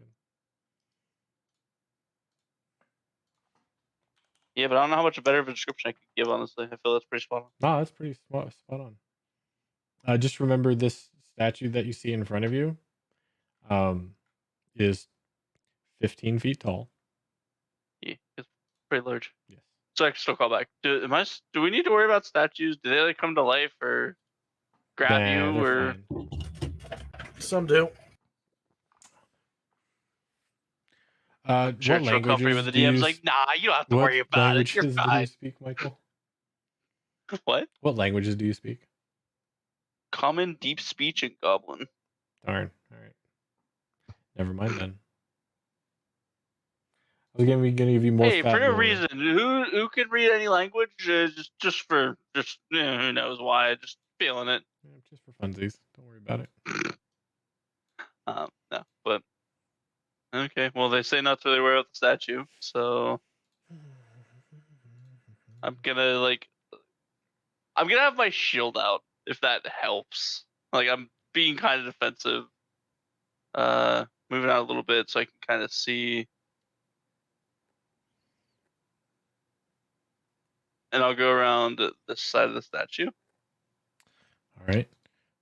Yeah, but I don't know how much better of a description I could give, honestly. I feel that's pretty spot on. No, that's pretty spot on. Just remember this statue that you see in front of you is 15 feet tall. Yeah, it's pretty large. Yes. So I can still call back. Do we need to worry about statues? Do they like come to life or grab Nah, you they're or fine. Some do. I'm sure What it's real comforting, languages but the do you DM's like, nah, you don't have to what worry about it. You're languages do you fine. speak, Michael? What? What languages do you speak? Common, deep speech, and goblin. Darn. All right. Never mind then. I was gonna give you more Hey, fat for no lore. reason. Who can read any language? Just who knows why? Just feeling it. Yeah, just for funsies. Don't worry about it. No, but okay. Well, they say not to really worry about the statue, so I'm gonna have my shield out if that helps. Like I'm being kind of defensive. Moving out a little bit so I can kind of see. And I'll go around this side of the statue. All right.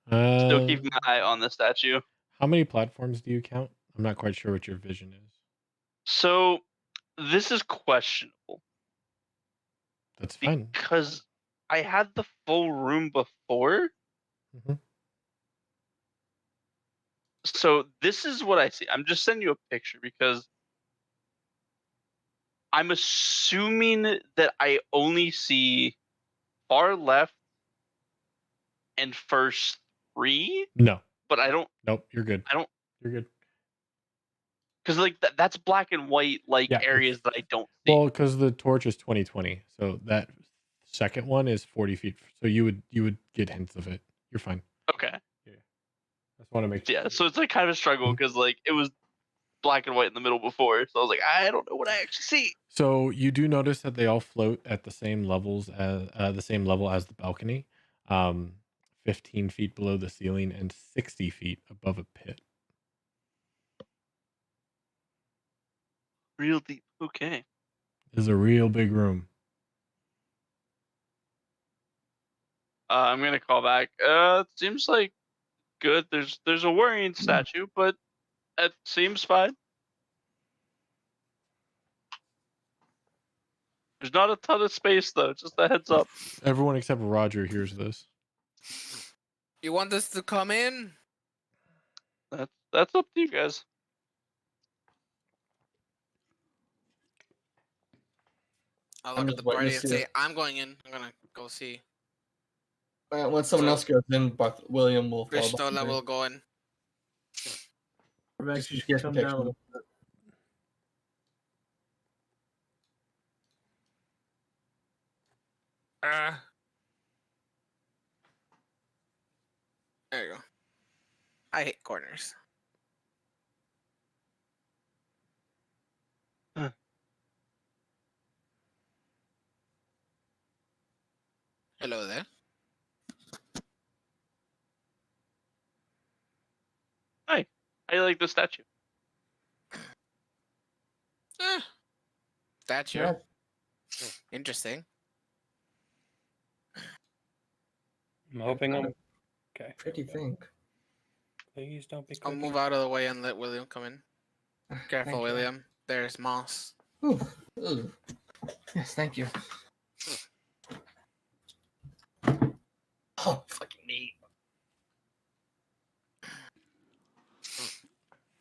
Still keeping an eye on the statue. How many platforms do you count? I'm not quite sure what your vision is. So this is questionable That's fine. because I had the full room before. Mhm. So this is what I see. I'm just sending you a picture because I'm assuming that I only see far left and first three, No. but I don't. Nope. You're good. I don't You're good. because like that's black and white Yeah, areas that I don't see. Well, because the torch is 2020, so that second one is 40 feet. So you would get hints of it. You're fine. Okay. I just want to make sure. Yeah, so it's like kind of a struggle because like it was black and white in the middle before, so I was like, I don't know what I actually see. So you do notice that they all float at the same levels as the same level as the balcony, 15 feet below the ceiling and 60 feet above a pit. Real deep. Okay. This is a real big room. I'm gonna call back. It seems like good. There's a worrying statue, but it seems fine. There's not a ton of space though. Just a heads up. Everyone except Roger hears this. You want us to come in? That's up to you guys. I'll I'm look at just the waiting to party and see say, it. I'm going in. I'm gonna go see. When someone So- else goes in, William will follow Krishnola behind. will go in. Rex, you Just should get come down a protection. little bit. There you go. I hate corners. Hello there. Hi. I like the statue. Statue. Yeah. Interesting. I'm hoping I'm Okay. Pretty think. Please don't be I'll clicking. move out of the way and let William come in. Thank Careful, you. William. There's moss. Ooh, ooh. Yes, thank you. Oh, fucking neat.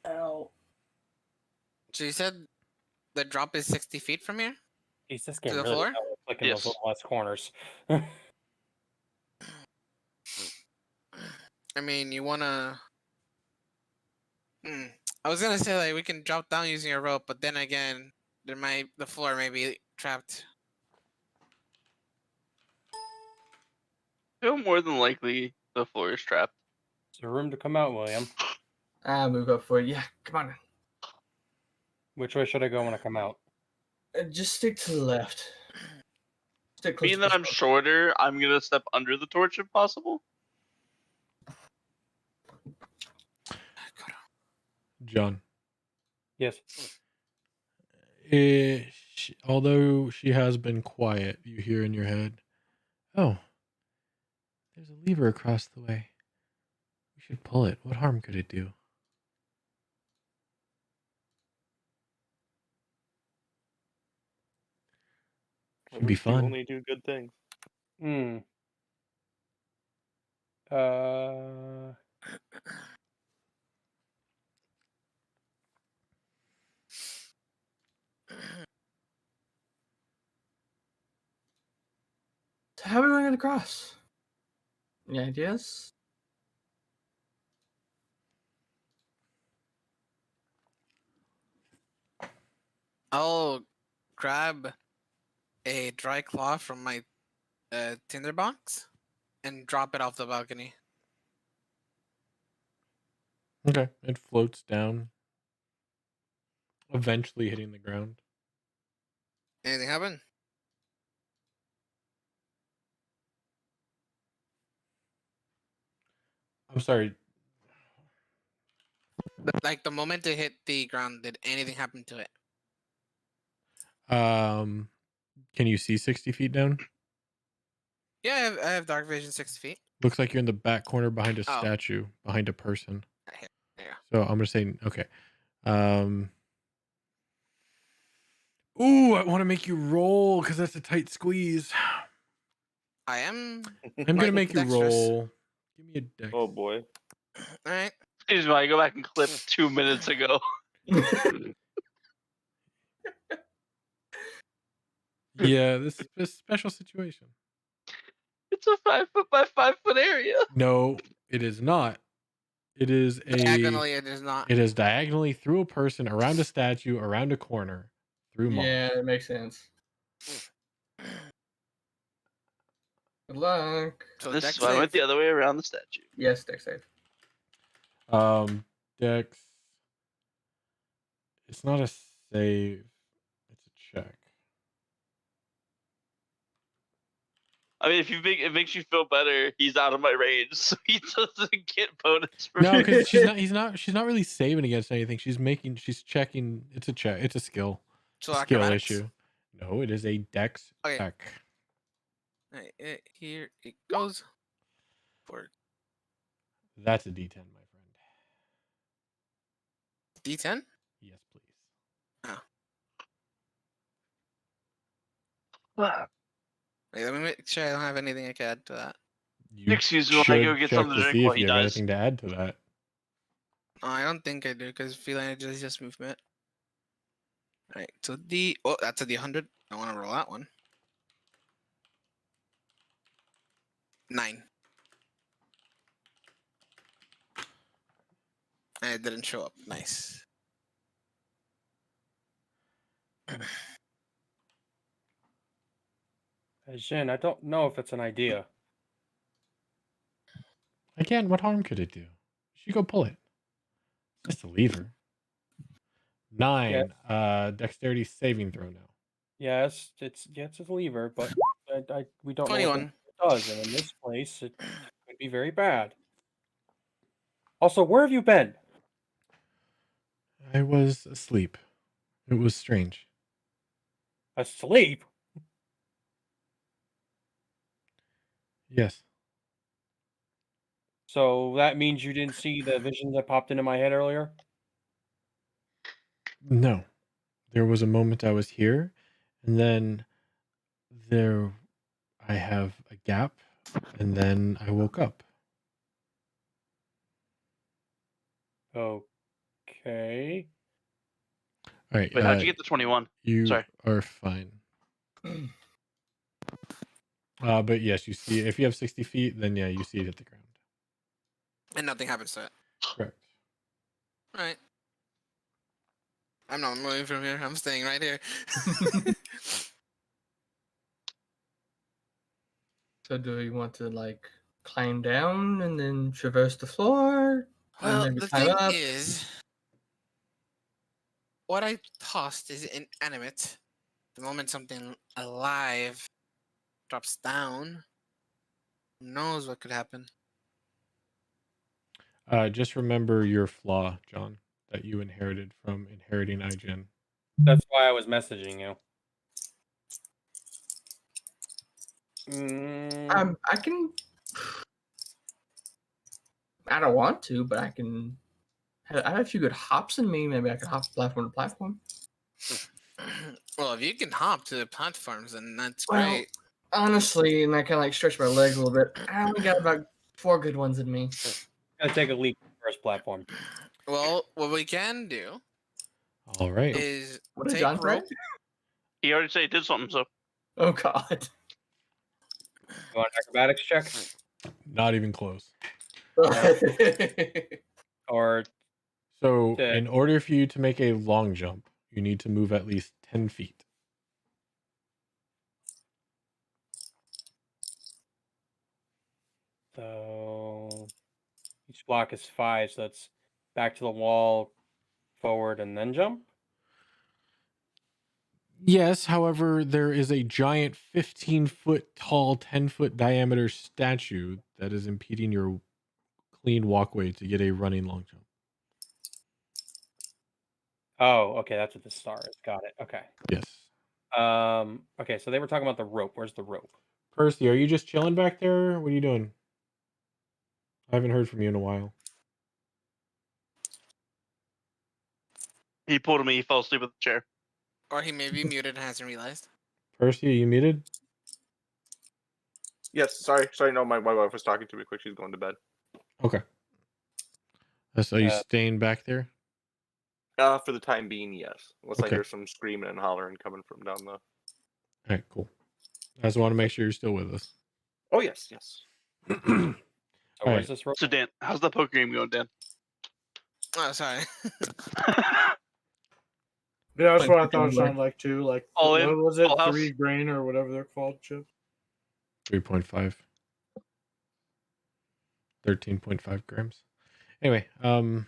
Ow. So you said the drop is 60 feet from here? Jeez, this To game the really floor? is clicking those Yes. little less corners. I mean, you wanna... I was gonna say, like, we can drop down using a rope, but then again, the floor may be trapped. I feel more than likely the floor is trapped. It's a room to come out, William. I'll move up for it. Yeah, come on. Which way should I go when I come out? Just stick to the left. Stick close Being to that the I'm smoke. shorter, I'm gonna step under the torch if possible. John. Yes. Although she has been quiet, you hear in your head, "Oh, there's a lever across the way. We should pull it. What harm could it do?" At Should be least you fun. only do good things. Hmm. Uh. So how are we going to cross? Any ideas? I'll grab a dry cloth from my tinderbox and drop it off the balcony. Okay. It floats down, eventually hitting the ground. Anything happen? I'm sorry. Like the moment it hit the ground, did anything happen to it? Can you see 60 feet down? Yeah, I have dark vision 60 feet. Looks like you're in the back corner behind a Oh. statue, behind a person. Here, there you So I'm gonna say okay. Ooh, I want to make you roll because that's a tight squeeze. go. I am. I'm gonna Quite make you dexterous. roll. Give me a dex. Oh boy. All right. Excuse me, I go back and clip 2 minutes ago. Yeah, this is a special situation. It's a 5 foot by 5 foot area. No, it is not. It is Diagonally, it is not. It is diagonally through a person, around a statue, around a corner, through moss. Yeah, it makes sense. Good luck. So This dex is why I went save. the other way around the statue. Yes, deck save. Dex. It's not a save. It's a check. I mean, if you make it makes you feel better, he's out of my range, so he doesn't get bonus for No, because she's not really saving against anything. She's checking. It's a check. It's a skill. So A skill acrobatics. issue. No, it is a dex Okay. check. Alright, here it goes. For That's a D10, my friend. D10. Yes, please. Wait, let me make sure I don't have anything I can add to that. You Excuse me while I go should get check something to to drink see while if he you have dies. anything to add to that. Oh, I don't think I do because feline energy is just movement. Alright, so that's a D100. I want to roll that one. 9. And it didn't show up. Nice. Jin, I don't know if it's an idea. Again, what harm could it do? You should go pull it. Just a lever. 9. Dexterity saving throw now. Yes, it's a lever, but we don't know what 21. it does, and in this place, it could be very bad. Also, where have you been? I was asleep. It was strange. Asleep? Yes. So that means you didn't see the vision that popped into my head earlier? No. There was a moment I was here, and then there I have a gap, and then I woke up. Okay. All right. Wait, how'd you get the 21? You Sorry. are fine. But yes, you see, if you have 60 feet, then yeah, you see it hit the ground. And nothing happens to it. Correct. All right. I'm not moving from here. I'm staying right here. So do we want to like climb down and then traverse the floor? Well, maybe the climb thing up? is, what I tossed is inanimate. The moment something alive drops down, who knows what could happen. Just remember your flaw, John, that you inherited from inheriting IGN. That's why I was messaging you. Mm, I can. I don't want to, but I can. I have a few good hops in me. Maybe I could hop platform to platform. Well, if you can hop to the platforms, then that's Well, great. honestly, and I kind of like stretch my legs a little bit. I only got about 4 good ones in me. gotta take a leap to the first platform. Well, what we can do All right. is What did take John say? rope. He already said he did something, so Oh God. You want an acrobatics check? Not even close. Or So, Yeah. in order for you to make a long jump, you need to move at least 10 feet. so each block is 5, so that's back to the wall, forward, and then jump? Yes, however, there is a giant 15-foot tall, 10-foot diameter statue that is impeding your clean walkway to get a running long jump. Oh, okay, that's what the star is. Got it. Okay. Yes. Okay, so they were talking about the rope. Where's the rope? Percy, are you just chilling back there? What are you doing? I haven't heard from you in a while. he pulled me. He fell asleep at the chair. Or he may be muted and hasn't realized. Percy, are you muted? Yes, sorry. No, my wife was talking to me quick. She's going to bed. Okay. So you Uh, staying back there? For the time being, yes. Unless I Okay. hear some screaming and hollering coming from down the. All right, cool. I just want to make sure you're still with us. Oh yes, yes. So All where's right. this rope? So Dan, how's the poker game going, Dan? Oh, sorry. Yeah, that's Like what I chicken thought it wing. sounded like too. Like All in, what was it? full house? 3 grain or whatever they're called, chips. 3.5. 13.5 grams. Anyway, what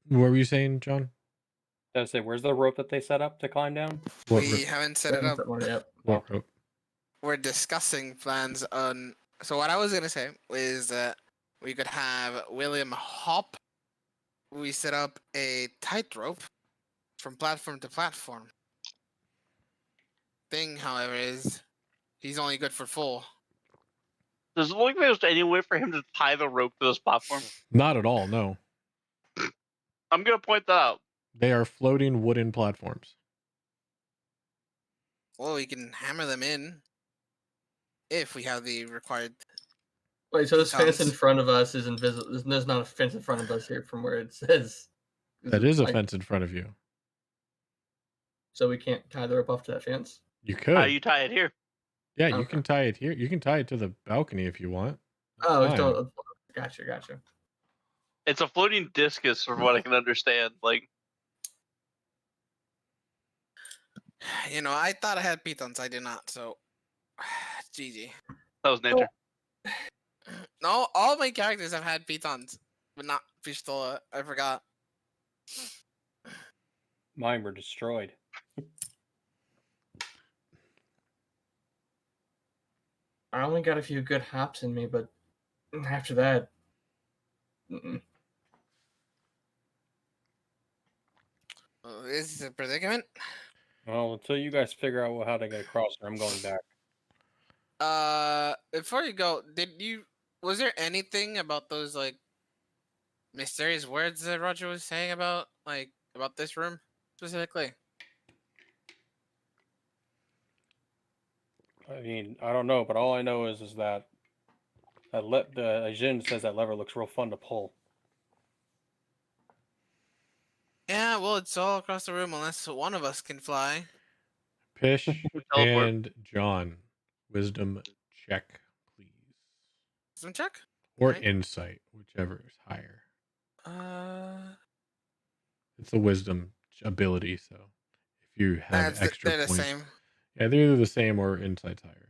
were you saying, John? Did I say where's the rope that they set up to climb down? What, We haven't set it up. Yep. what rope? We're discussing plans on. So what I was gonna say is that we could have William hop. We set up a tightrope from platform to platform. Thing, however, is he's only good for full. Does it look like there's any way for him to tie the rope to this platform? Not at all, no. I'm gonna point that out. They are floating wooden platforms. Well, we can hammer them in if we have the required. Wait, so this fence in Becomes- front of us is invisible. There's not a fence in front of us here from where it says. That is a like, fence in front of you. So we can't tie the rope off to that fence? You could. How you tie it here? Yeah, you Okay. can tie it here. You can tie it to the balcony if you want. That's Oh, fine. don't. Gotcha. It's a floating discus, from what I can understand. Like, You know, I thought I had pitons. I did not. So, GG. that was nature. No, all my characters have had pitons, but not Pistola. I forgot. Mine were destroyed. I only got a few good hops in me, but after that, Oh, this is a predicament. Well, until you guys figure out how to get across there, I'm going back. Before you go, Was there anything about those like mysterious words that Roger was saying about this room specifically? I mean, I don't know, but all I know is that the Jin says that lever looks real fun to pull. Yeah, well, it's all across the room unless one of us can fly. Pish Teleport. and John, wisdom check, please, Some check. or Right. insight, whichever is higher. It's It's a wisdom ability, so if you have extra they're the points, same. yeah, they're either the same or insight's higher.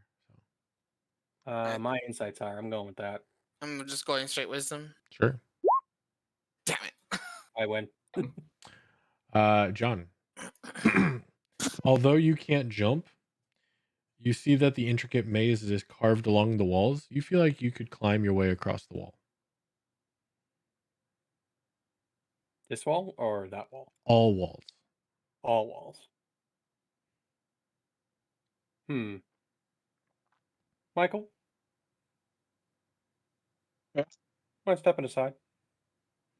So My insight's higher. I'm going with that. I'm just going straight wisdom. sure. Damn it. I win. John, although you can't jump, you see that the intricate maze is carved along the walls. You feel like you could climb your way across the wall. This wall or that wall? All walls. All walls. Michael? Yeah. Mind stepping aside?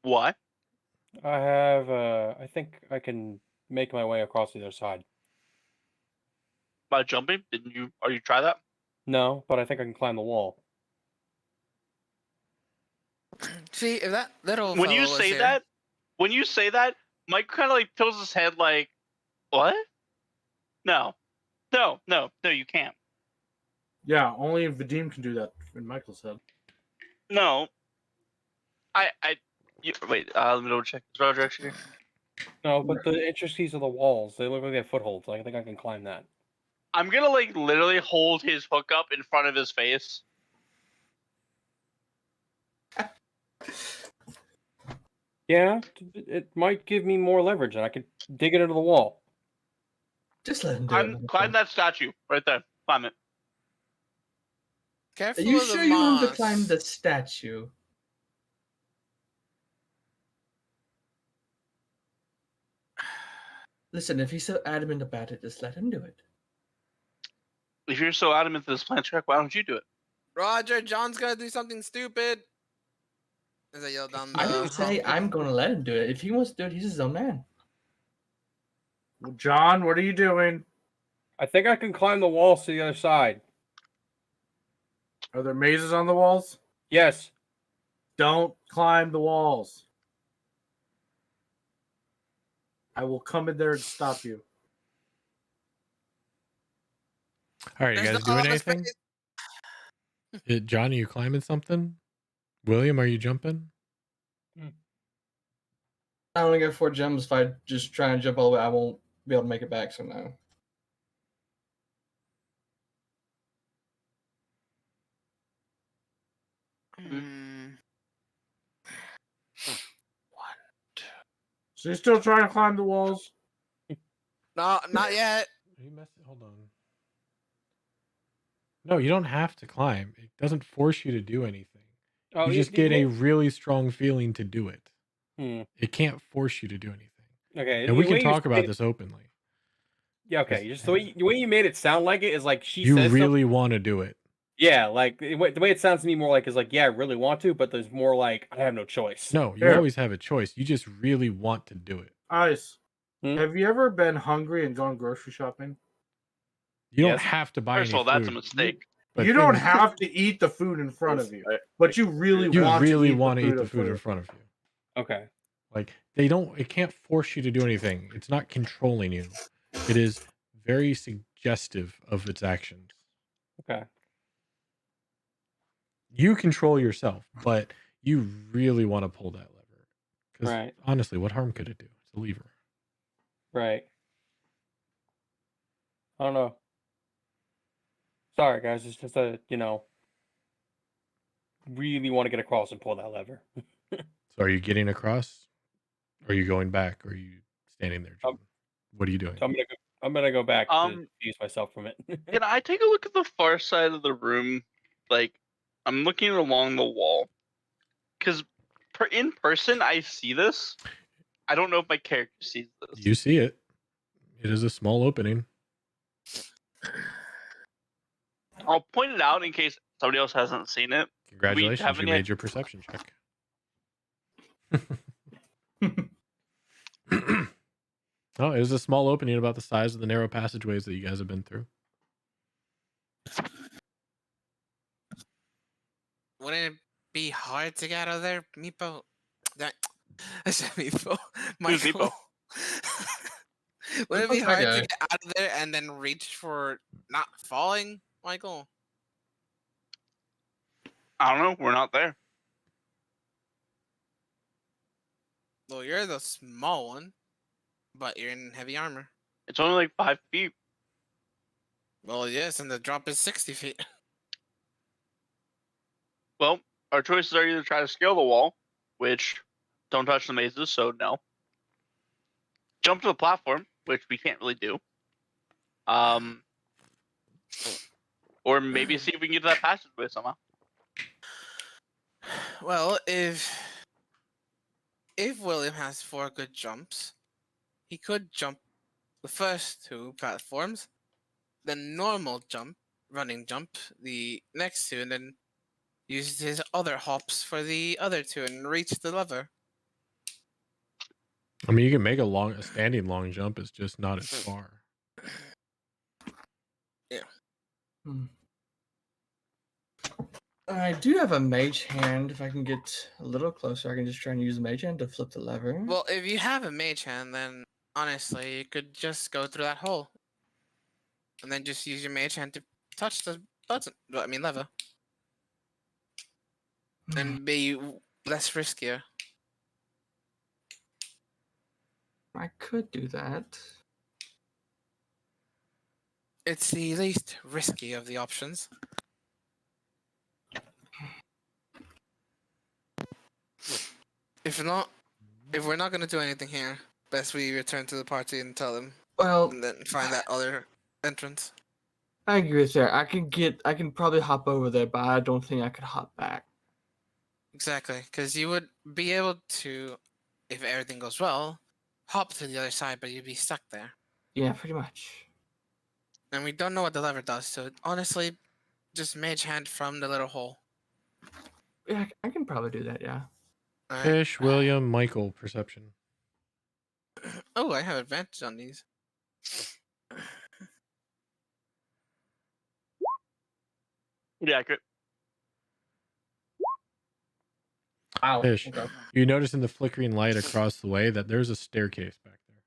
Why? I think I can make my way across the other side. By jumping? Didn't you? Are you try that? No, but I think I can climb the wall. See, if that little When fellow you was say here, that, Mike kind of like tilts his head, like, "What? No, you can't. Yeah, only Vadim can do that in Michael's head. No, wait. Let me double check. Is Roger actually here? No, but the intricacies of the walls, they look like they have footholds. I think I can climb that. I'm gonna like literally hold his hook up in front of his face. Yeah, it might give me more leverage, and I can dig it into the wall. Just let him do it. Climb that statue right there. Climb it. Are careful you of the sure you want to moss. climb the statue? Listen, if he's so adamant about it, just let him do it. If you're so adamant to this plan track, why don't you do it? Roger, John's gonna do something stupid. As I yell down the I didn't say I'm going to let him do it. If he wants to do it, he's his own man. Well, John, what are you doing? I think I can climb the walls to the other side. Are there mazes on the walls? Yes. Don't climb the walls. I will come in there and stop you. All right, you There's guys no doing other anything? space. John, are you climbing something? William, are you jumping? I only get 4 gems. If I just try and jump all the way, I won't be able to make it back, so no. So you're still trying to climb the walls? No, not yet. Are you messing? Hold on. No, you don't have to climb. It doesn't force you to do anything. Oh, You just get a really strong feeling to do it. It can't force you to do anything. Okay, And we can talk about this openly. Yeah, okay. Just the way you made it sound like it is like she You says really want to do it. Yeah, like the way it sounds to me more like is like, yeah, I really want to, but there's more like I have no choice. No, you always have a choice. You just really want to do it. Ice, have you ever been hungry and gone grocery shopping? You don't have to buy First of any all, that's a food. mistake. But You don't have to eat the food in front of you, but you really want to eat the food in front of you. Okay. Like it can't force you to do anything. It's not controlling you. It is very suggestive of its actions. Okay. You control yourself, but you really want to pull that lever. Because Right. honestly, what harm could it do? It's a lever. Right. I don't know. Sorry, guys. It's just really want to get across and pull that lever. So are you getting across? Or are you going back? Or are you standing there, John? What are you doing? So I'm gonna go back to use myself from it. Can I take a look at the far side of the room? Like, I'm looking along the wall. Because in person, I see this. I don't know if my character sees this. You see it. It is a small opening. I'll point it out in case somebody else hasn't seen it. Congratulations, you any- made your perception check. Oh, it was a small opening about the size of the narrow passageways that you guys have been through. Wouldn't it be hard to get out of there, Meepo? That I said Meepo. Who's Michael. Wouldn't it be Meepo's my hard guy. to get out of there and then reach for not falling, Michael? I don't know. We're not there. Well, you're the small one, but you're in heavy armor. It's only like 5 feet. Well, yes, and the drop is 60 feet. Well, our choices are either try to scale the wall, which don't touch the mazes, so no. Jump to the platform, which we can't really do. Or maybe see if we can get to that passageway somehow. Well, if William has 4 good jumps, he could jump the first 2 platforms, then normal jump, running jump, the next 2, and then use his other hops for the other 2 and reach the lever. I mean, you can make a standing long jump. It's just not as far. Hmm. I do have a mage hand. If I can get a little closer, I can just try and use the mage hand to flip the lever. Well, if you have a mage hand, then honestly, you could just go through that hole. And then just use your mage hand to touch the button. I mean, lever. And be less riskier. I could do that. It's the least risky of the options. If we're not gonna do anything here, best we return to the party and tell them, Well, and then find that other entrance. I agree with that. I can probably hop over there, but I don't think I could hop back. Exactly, because you would be able to, if everything goes well, hop to the other side, but you'd be stuck there. Yeah, pretty much. And we don't know what the lever does, so honestly, just mage hand from the little hole. Yeah, I can probably do that. Yeah. Alright. Fish, William, Michael, perception. Oh, I have advantage on these. Pretty accurate. Wow. Fish, Okay. you notice in the flickering light across the way that there's a staircase back there.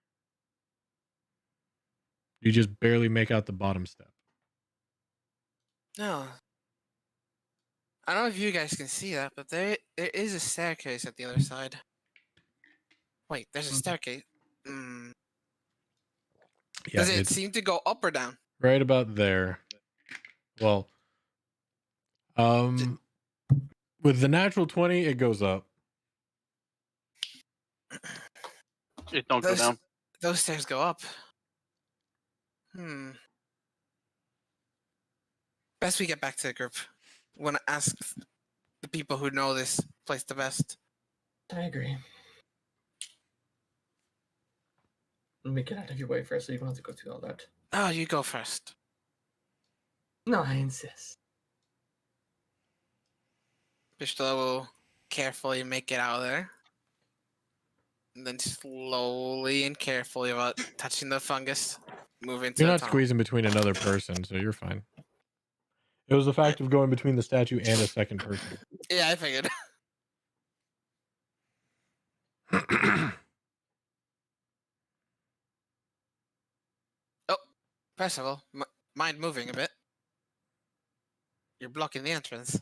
You just barely make out the bottom step. No. I don't know if you guys can see that, but there is a staircase at the other side. Wait, there's a staircase. Yeah, Does it it's seem to go up or down? right about there. Well, with the natural 20, it goes up. It don't go down. Those stairs go up. Best we get back to the group. Want to ask the people who know this place the best. I agree. Let me get out of your way first, so you don't have to go through all that. Oh, you go first. No, I insist. Pistola will carefully make it out of there. And then slowly and carefully, without touching the fungus, move into You're the not tunnel. squeezing between another person, so you're fine. It was the fact of going between the statue and a second person. Yeah, I figured. Oh, Percival, mind moving a bit. You're blocking the entrance.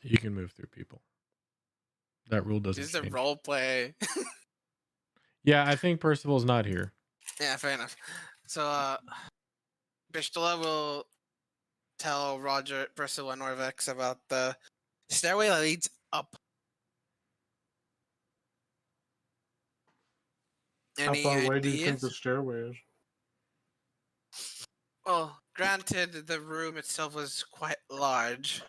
You can move through people. That rule doesn't This is a change. role play. Yeah, I think Percival's not here. Yeah, fair enough. So, Pistola will tell Roger, Percival, and Orvex about the stairway that leads up. How Any far away do you think ideas? the stairway is? Well, granted, the room itself was quite large.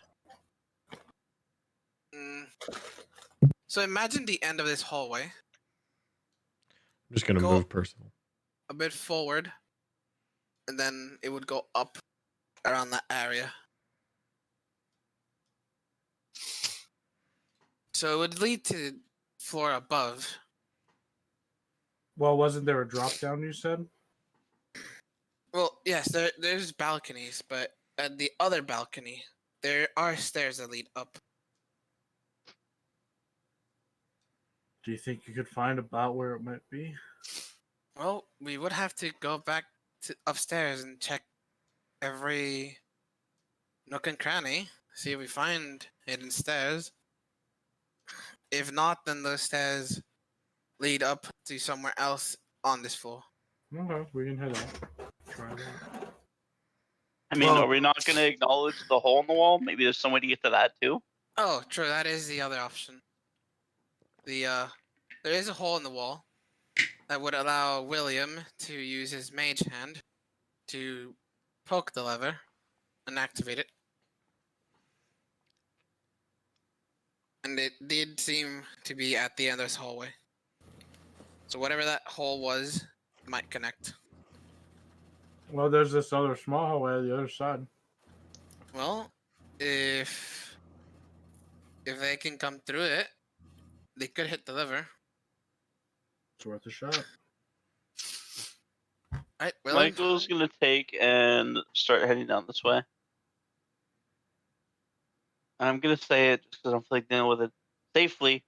So imagine the end of this hallway, I'm just going to Go- move Percival. a bit forward, and then it would go up around that area. So it would lead to floor above. Well, wasn't there a drop down you said? Well, yes, there's balconies, but at the other balcony, there are stairs that lead up. Do you think you could find about where it might be? Well, we would have to go back to upstairs and check every nook and cranny, see if we find hidden stairs. If not, then those stairs lead up to somewhere else on this floor. Okay, we can head out. Try that. I mean, Well- are we not going to acknowledge the hole in the wall? Maybe there's some way to get to that too. Oh, true. That is the other option. There is a hole in the wall that would allow William to use his mage hand to poke the lever and activate it. And it did seem to be at the end of this hallway. So whatever that hole was might connect. Well, there's this other small hallway on the other side. Well, if they can come through it, they could hit the lever. It's worth a shot. Right, William? Michael's going to take and start heading down this way. And I'm going to say it just because I'm like dealing with it safely.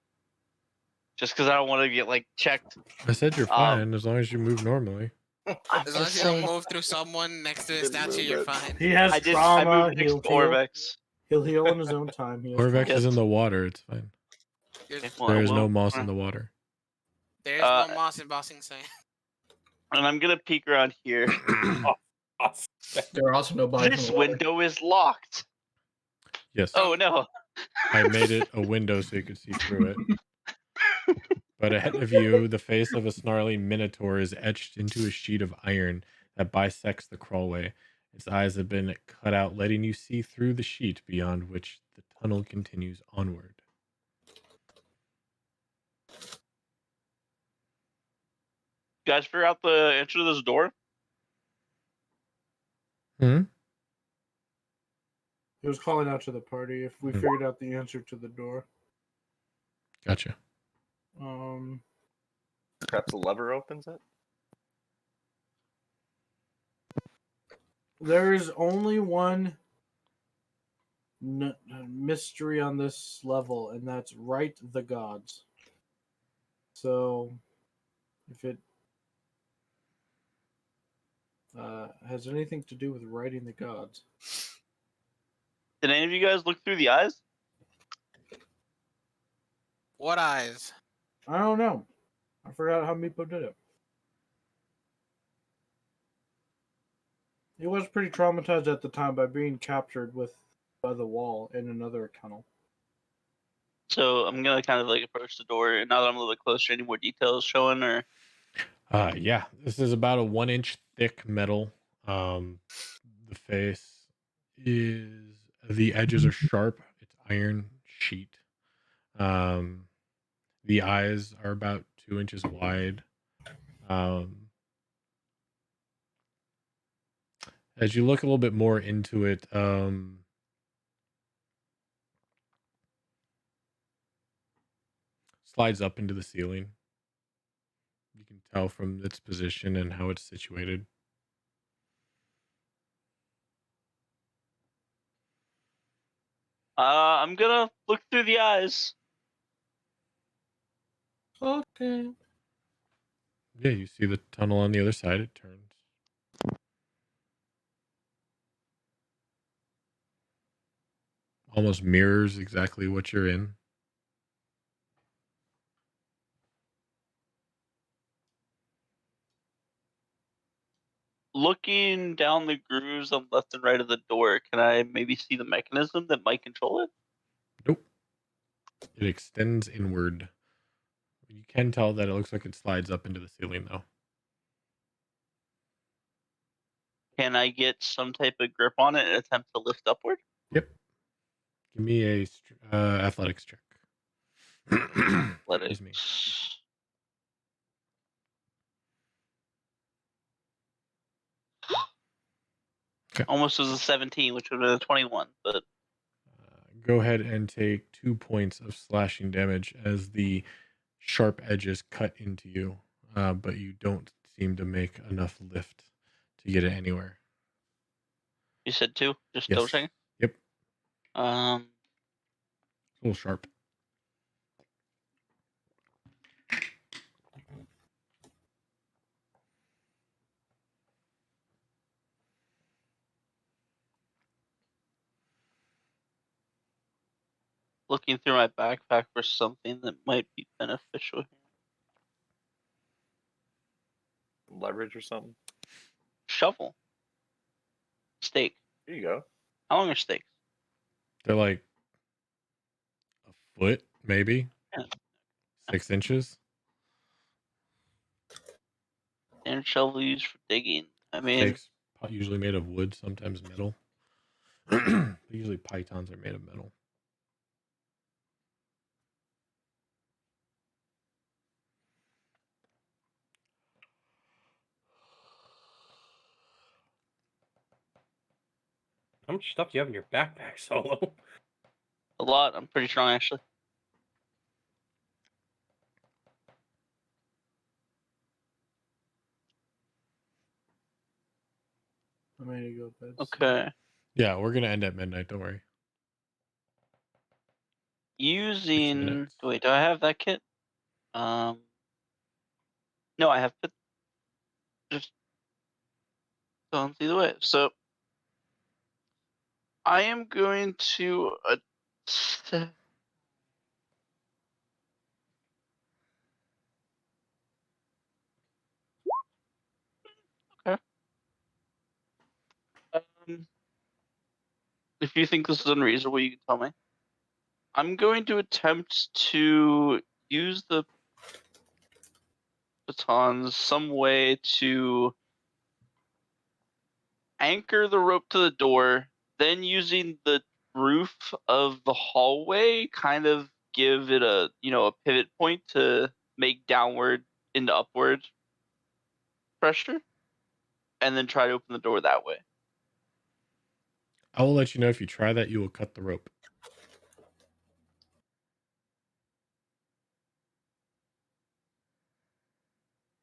Just because I don't want to get like checked. I said you're fine as long as you move normally. I'm As long just as you don't saying. move through someone next to a Didn't statue, move you're it. fine. He has I trauma. moved next He'll to heal. Orvex. He'll heal in his own time. He has Orvex trauma. is in the water. It's fine. There's, Okay, well, There is well, no moss in the water. there's no moss in Bossing Sand. And I'm going to peek around here. There are also no bodies This in the water. window is locked. Yes. Oh no. I made it a window so you could see through it. But ahead of you, the face of a snarling minotaur is etched into a sheet of iron that bisects the crawlway. Its eyes have been cut out, letting you see through the sheet beyond which the tunnel continues onward. You guys figure out the answer to this door? Hmm? He was calling out to the party if we figured out the answer to the door. Gotcha. Perhaps the lever opens it. There is only one mystery on this level, and that's right the gods. So, if it has anything to do with writing the gods. Did any of you guys look through the eyes? What eyes? I don't know. I forgot how Meepo did it. He was pretty traumatized at the time by being captured by the wall in another tunnel. So I'm gonna kind of like approach the door, and now that I'm a little bit closer, any more details showing or? Yeah, this is about a 1-inch thick metal. The face is, the edges are sharp. It's iron sheet. The eyes are about 2 inches wide. As you look a little bit more into it, slides up into the ceiling. You can tell from its position and how it's situated. I'm gonna look through the eyes. Okay. Yeah, you see the tunnel on the other side. It turns. Almost mirrors exactly what you're in. Looking down the grooves on left and right of the door, can I maybe see the mechanism that might control it? Nope. It extends inward. You can tell that it looks like it slides up into the ceiling, though. Can I get some type of grip on it and attempt to lift upward? Yep. Give me a athletics check. Let Excuse me. Okay. Almost was a 17, which would have been a 21, but go ahead and take 2 points of slashing damage as the sharp edges cut into you, but you don't seem to make enough lift to get it anywhere. You said 2? Just double Yes. checking. Yep. Um, A little sharp. looking through my backpack for something that might be beneficial here. Leverage or something. Shovel. Steak. Here you go. How long are steaks? They're like a foot, maybe Yeah. 6 inches. And shovel used for digging. I mean, Stakes usually made of wood, sometimes metal. Usually pythons are made of metal. How much stuff do you have in your backpack, Solo? a lot. I'm pretty strong, actually. I'm ready to go to bed. Okay. Yeah, we're gonna end at midnight. Don't worry. Using. minutes. Wait, do I have that kit? No, I have put. Just don't see the way. So I am going to. Okay. If you think this is unreasonable, you can tell me. I'm going to attempt to use the batons some way to anchor the rope to the door, then using the roof of the hallway kind of give it a pivot point to make downward into upward pressure, and then try to open the door that way. I will let you know if you try that. You will cut the rope.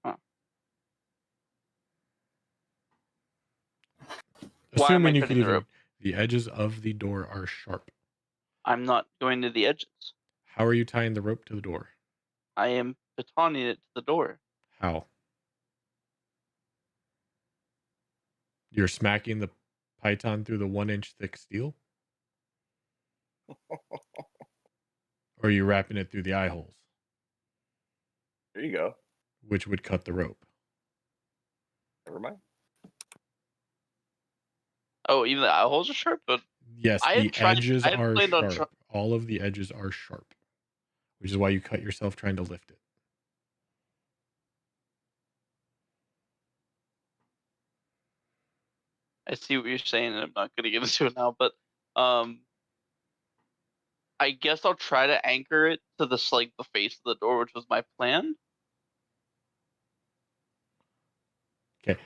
Huh. Why am I Assuming you cutting could the even. rope? The edges of the door are sharp. I'm not going to the edges. How are you tying the rope to the door? I am batoning it to the door. How? You're smacking the python through the 1-inch thick steel? Or are you wrapping it through the eye holes, There you go. which would cut the rope? Never mind. Oh, even the eye holes are sharp, but Yes, I the had tried. edges I had are planned on. sharp. All of the edges are sharp, which is why you cut yourself trying to lift it. I see what you're saying, and I'm not going to get into it now, but I guess I'll try to anchor it to the face of the door, which was my plan. Okay.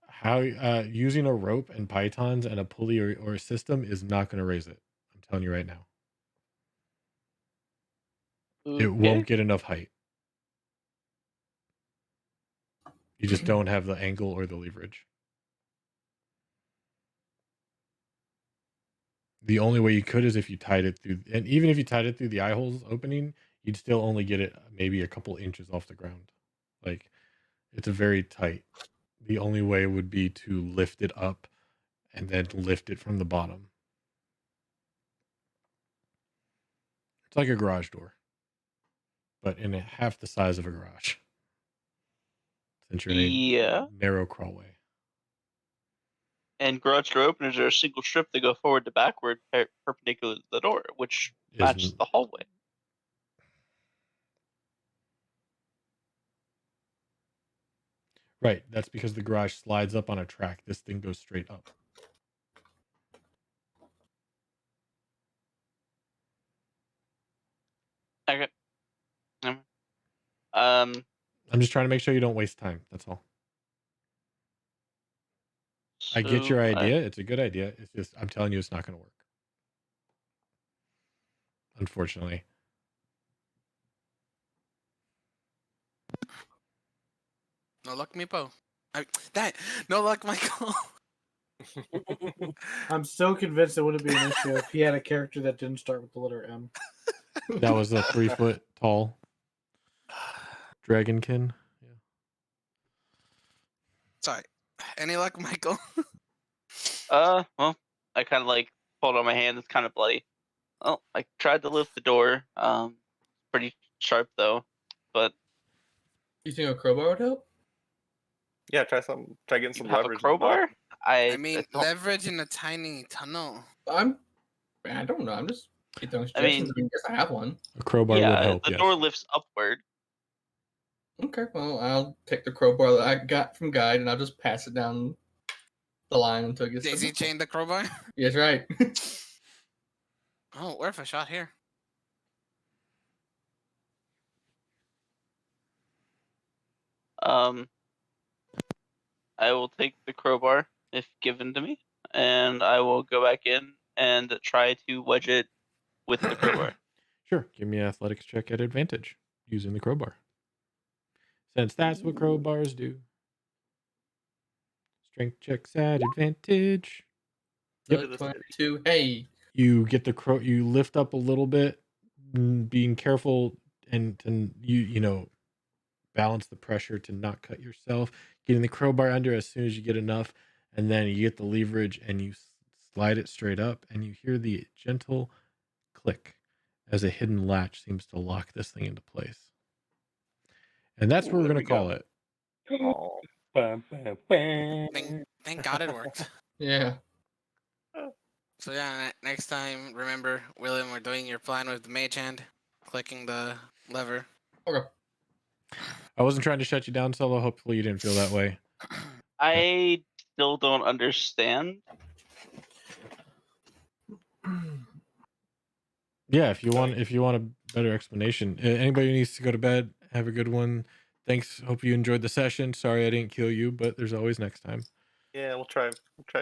How using a rope and pythons and a pulley or a system is not going to raise it. I'm telling you right now. It won't get enough height. You just don't have the angle or the leverage. The only way you could is if you tied it through, and even if you tied it through the eye holes opening, you'd still only get it maybe a couple inches off the ground. Like, it's a very tight. The only way would be to lift it up and then lift it from the bottom. It's like a garage door, but in half the size of a garage. Since you're in a narrow crawlway. And garage door openers are a single strip that go forward to backward perpendicular to the door, which matches the hallway. Right. That's because the garage slides up on a track. This thing goes straight up. Okay. I'm just trying to make sure you don't waste time. That's all. I get your idea. It's a good idea. It's just, I'm telling you, it's not going to work. unfortunately. No luck, Meepo. No luck, Michael. I'm so convinced it wouldn't be an issue if he had a character that didn't start with the letter M. That was a 3-foot tall dragonkin. Yeah. Sorry. Any luck, Michael? Well, I kind of like pulled on my hand. It's kind of bloody. Well, I tried to lift the door. Pretty sharp though, but You think a crowbar would help? Yeah, try getting you some have a leverage. in the bottom. crowbar? I mean, don't- leverage in a tiny tunnel. I don't know. I'm just throwing I mean- suggestions. I guess I have one. A crowbar would yeah, help. the Yes. door lifts upward. Okay, well, I'll take the crowbar that I got from Guide and I'll just pass it down the line until it gets. Daisy chained the crowbar? Yes, right. Oh, worth a shot here. I will take the crowbar if given to me, and I will go back in and try to wedge it with the crowbar. Sure. Give me an athletics check at advantage using the crowbar. Since that's what crowbars do. Strength checks at advantage. So Yep. 22. Hey. You get you lift up a little bit, being careful and you know, balance the pressure to not cut yourself, getting the crowbar under as soon as you get enough, and then you get the leverage and you slide it straight up, and you hear the gentle click as a hidden latch seems to lock this thing into place. And that's what we're There going to we call go. it. Oh, Bam, bam, bam. Thank God it worked. Yeah. So yeah, next time, remember, William, we're doing your plan with the mage hand, clicking the lever. Okay. I wasn't trying to shut you down, Solo. Hopefully you didn't feel that way. I still don't understand. Yeah, if you want a better explanation. Anybody who needs to go to bed, have a good one. Thanks. Hope you enjoyed the session. Sorry I didn't kill you, but there's always next time. yeah, we'll try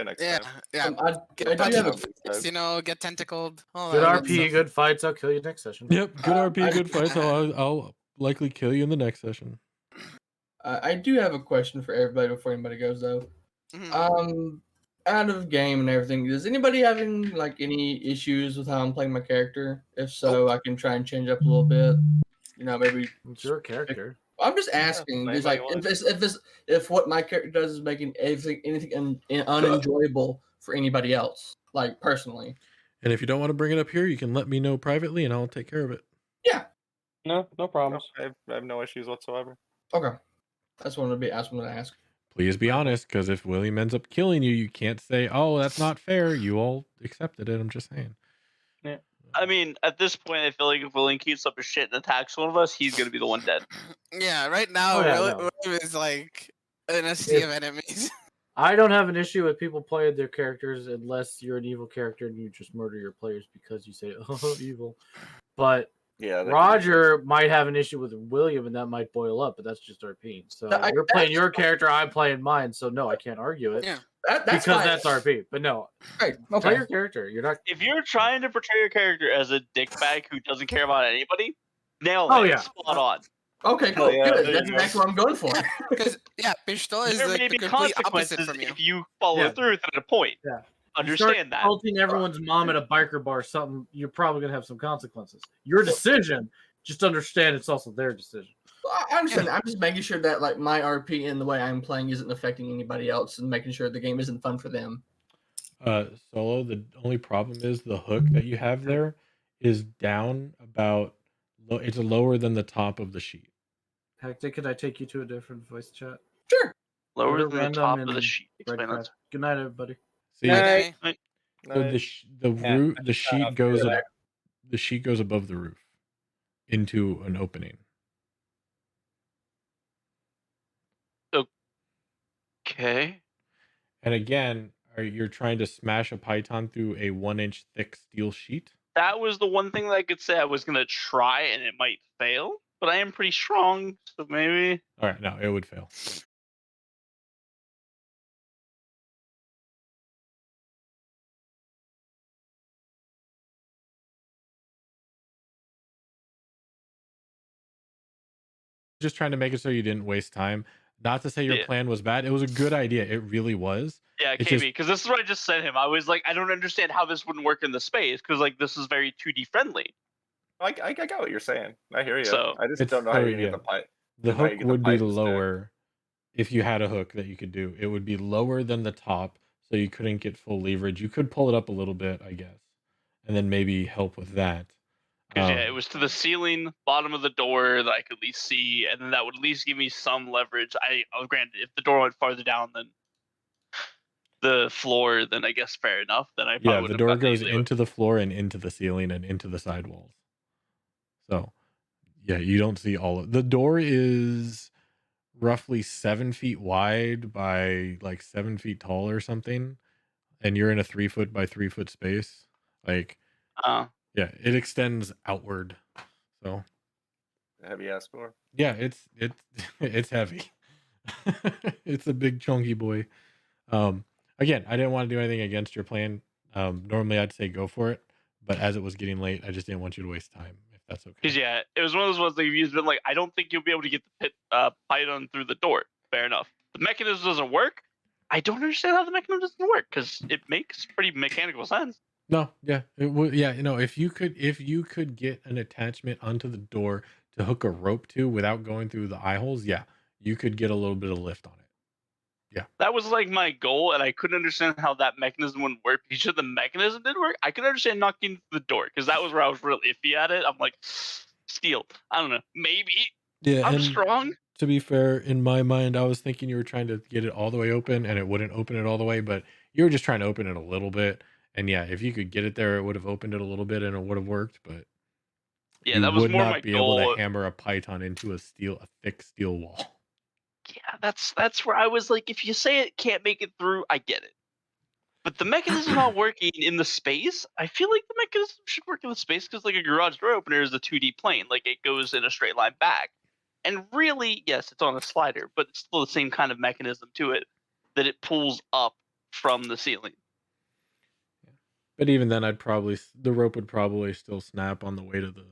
next Yeah, time. yeah. I Get do have a buttons, get tentacled. All Good that RP, stuff. good fights. I'll kill you next session. Yep, good RP, I- good fights. I'll likely kill you in the next session. I do have a question for everybody before anybody goes though. Mhm. Out of game and everything, is anybody having like any issues with how I'm playing my character? If so, I can try and change up a little bit. You know, maybe It's your character. I'm just asking. Just like if what my character does is making anything unenjoyable for anybody else, like personally. And if you don't want to bring it up here, you can let me know privately and I'll take care of it. Yeah. No No, problems. I have no issues whatsoever. Okay. That's what I was going to ask. Please be honest, because if William ends up killing you, you can't say, "Oh, that's not fair." You all accepted it. I'm just saying. I mean, at this point, I feel like if William keeps up his shit and attacks one of us, he's gonna be the one dead. Yeah, right now, Oh, yeah, William no. is like in a sea If- of enemies. I don't have an issue with people playing their characters unless you're an evil character and you just murder your players because you say, "Oh, evil." But Yeah, that could be Roger might have an issue with William, and that might boil up. But that's just RP. So you're playing your character, I'm playing mine. So no, I can't argue it. Yeah. That's because fine. that's RP. But no, Right. play Okay. your character. You're not. If you're trying to portray your character as a dickbag who doesn't care about anybody, nail Oh, it. yeah. Spot on. Okay. Cool. Hell yeah, Good. there That's you go. exactly what I'm going for. Because Pistol is There like may the be complete opposite consequences from you. if you follow Yeah. through with it at a point. Yeah. Understand that. Insulting everyone's mom at a biker bar, something you're probably gonna have some consequences. Your decision. Just understand it's also their decision. I understand. I'm just making sure that like my RP and the way I'm playing isn't affecting anybody else, and making sure the game isn't fun for them. Solo, the only problem is the hook that you have there is down about. It's lower than the top of the sheet. Hectic, could I take you to a different voice chat? Sure. Lower Order than the random top of the and sheet. Explain Breadcraft. that. Good night, everybody. See, Night, Danny. so the Yeah, root, I the just got sheet off goes there. the sheet goes above the roof into an opening. Okay. And again, you're trying to smash a python through a 1-inch thick steel sheet? That was the one thing that I could say I was gonna try, and it might fail. But I am pretty strong, so maybe. All right, no, it would fail. just trying to make it so you didn't waste time. Not to say your Yeah. plan was bad. It was a good idea. It really was. Yeah, It's KB, just because this is what I just sent him. I was like, I don't understand how this wouldn't work in the space, because like this is very 2D friendly. I got what you're saying. I hear you. So I just it's don't know how so you're gonna get yeah. the pipe. The Don't know how you hook get the would be pipe to stick. lower if you had a hook that you could do. It would be lower than the top, so you couldn't get full leverage. You could pull it up a little bit, I guess, and then maybe help with that. because yeah, it was to the ceiling, bottom of the door that I could at least see, and then that would at least give me some leverage. Granted, if the door went farther down than the floor, then I guess fair enough. Then I probably Yeah, would the have door gotten goes easily. into the floor and into the ceiling and into the sidewalls. So, yeah, you don't see all of the door is roughly 7 feet wide by like 7 feet tall or something, and you're in a 3 foot by 3 foot space. Like, yeah, it extends outward. So, Heavy ass door. yeah, it's it's heavy. It's a big chunky boy. Again, I didn't want to do anything against your plan. Normally I'd say go for it, but as it was getting late, I just didn't want you to waste time. If that's okay. Because yeah, it was one of those ones that you've been like, I don't think you'll be able to get the python through the door. Fair enough. The mechanism doesn't work. I don't understand how the mechanism doesn't work because it makes pretty mechanical sense. No, yeah, it would. Yeah, if you could get an attachment onto the door to hook a rope to without going through the eye holes, yeah, you could get a little bit of lift on it. That was like my goal, and I couldn't understand how that mechanism wouldn't work. Because the mechanism did work. I could understand knocking the door because that was where I was real iffy at it. I'm like, steel. I don't know. Maybe Yeah, I'm and strong. to be fair, in my mind, I was thinking you were trying to get it all the way open, and it wouldn't open it all the way, but you were just trying to open it a little bit. And yeah, if you could get it there, it would have opened it a little bit, and it would have worked. But Yeah, you that was would more not my be able to goal. hammer a python into a thick steel wall. Yeah, that's where I was like, if you say it can't make it through, I get it. But the mechanism not working in the space, I feel like the mechanism should work in the space because like a garage door opener is a 2D plane, like it goes in a straight line back. And really, yes, it's on a slider, but it's still the same kind of mechanism to it that it pulls up from the ceiling. But even then, the rope would probably still snap on the way to the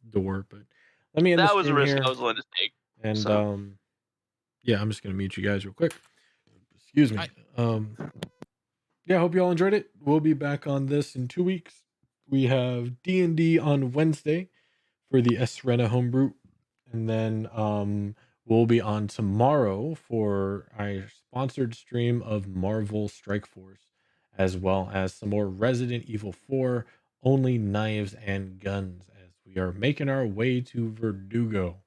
door. But let me end the That was a stream risk here, I was willing to take. and So yeah, I'm just gonna mute you guys real quick. Excuse me. Yeah, I hope you all enjoyed it. We'll be back on this in 2 weeks. We have D&D on Wednesday for the Esrena homebrew, and then we'll be on tomorrow for our sponsored stream of Marvel Strike Force, as well as some more Resident Evil 4, only knives and guns, as we are making our way to Verdugo.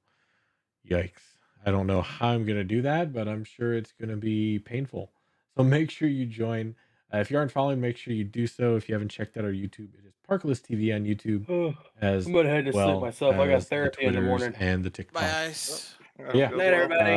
Yikes. I don't know how I'm going to do that, but I'm sure it's going to be painful. So make sure you join. If you aren't following, make sure you do so. If you haven't checked out our YouTube, it is Parkless TV on YouTube, as I'm gonna head to sleep well myself. I got as the therapy in the Twitters morning. and the TikToks. My eyes. Yeah. Good Night, luck. everybody.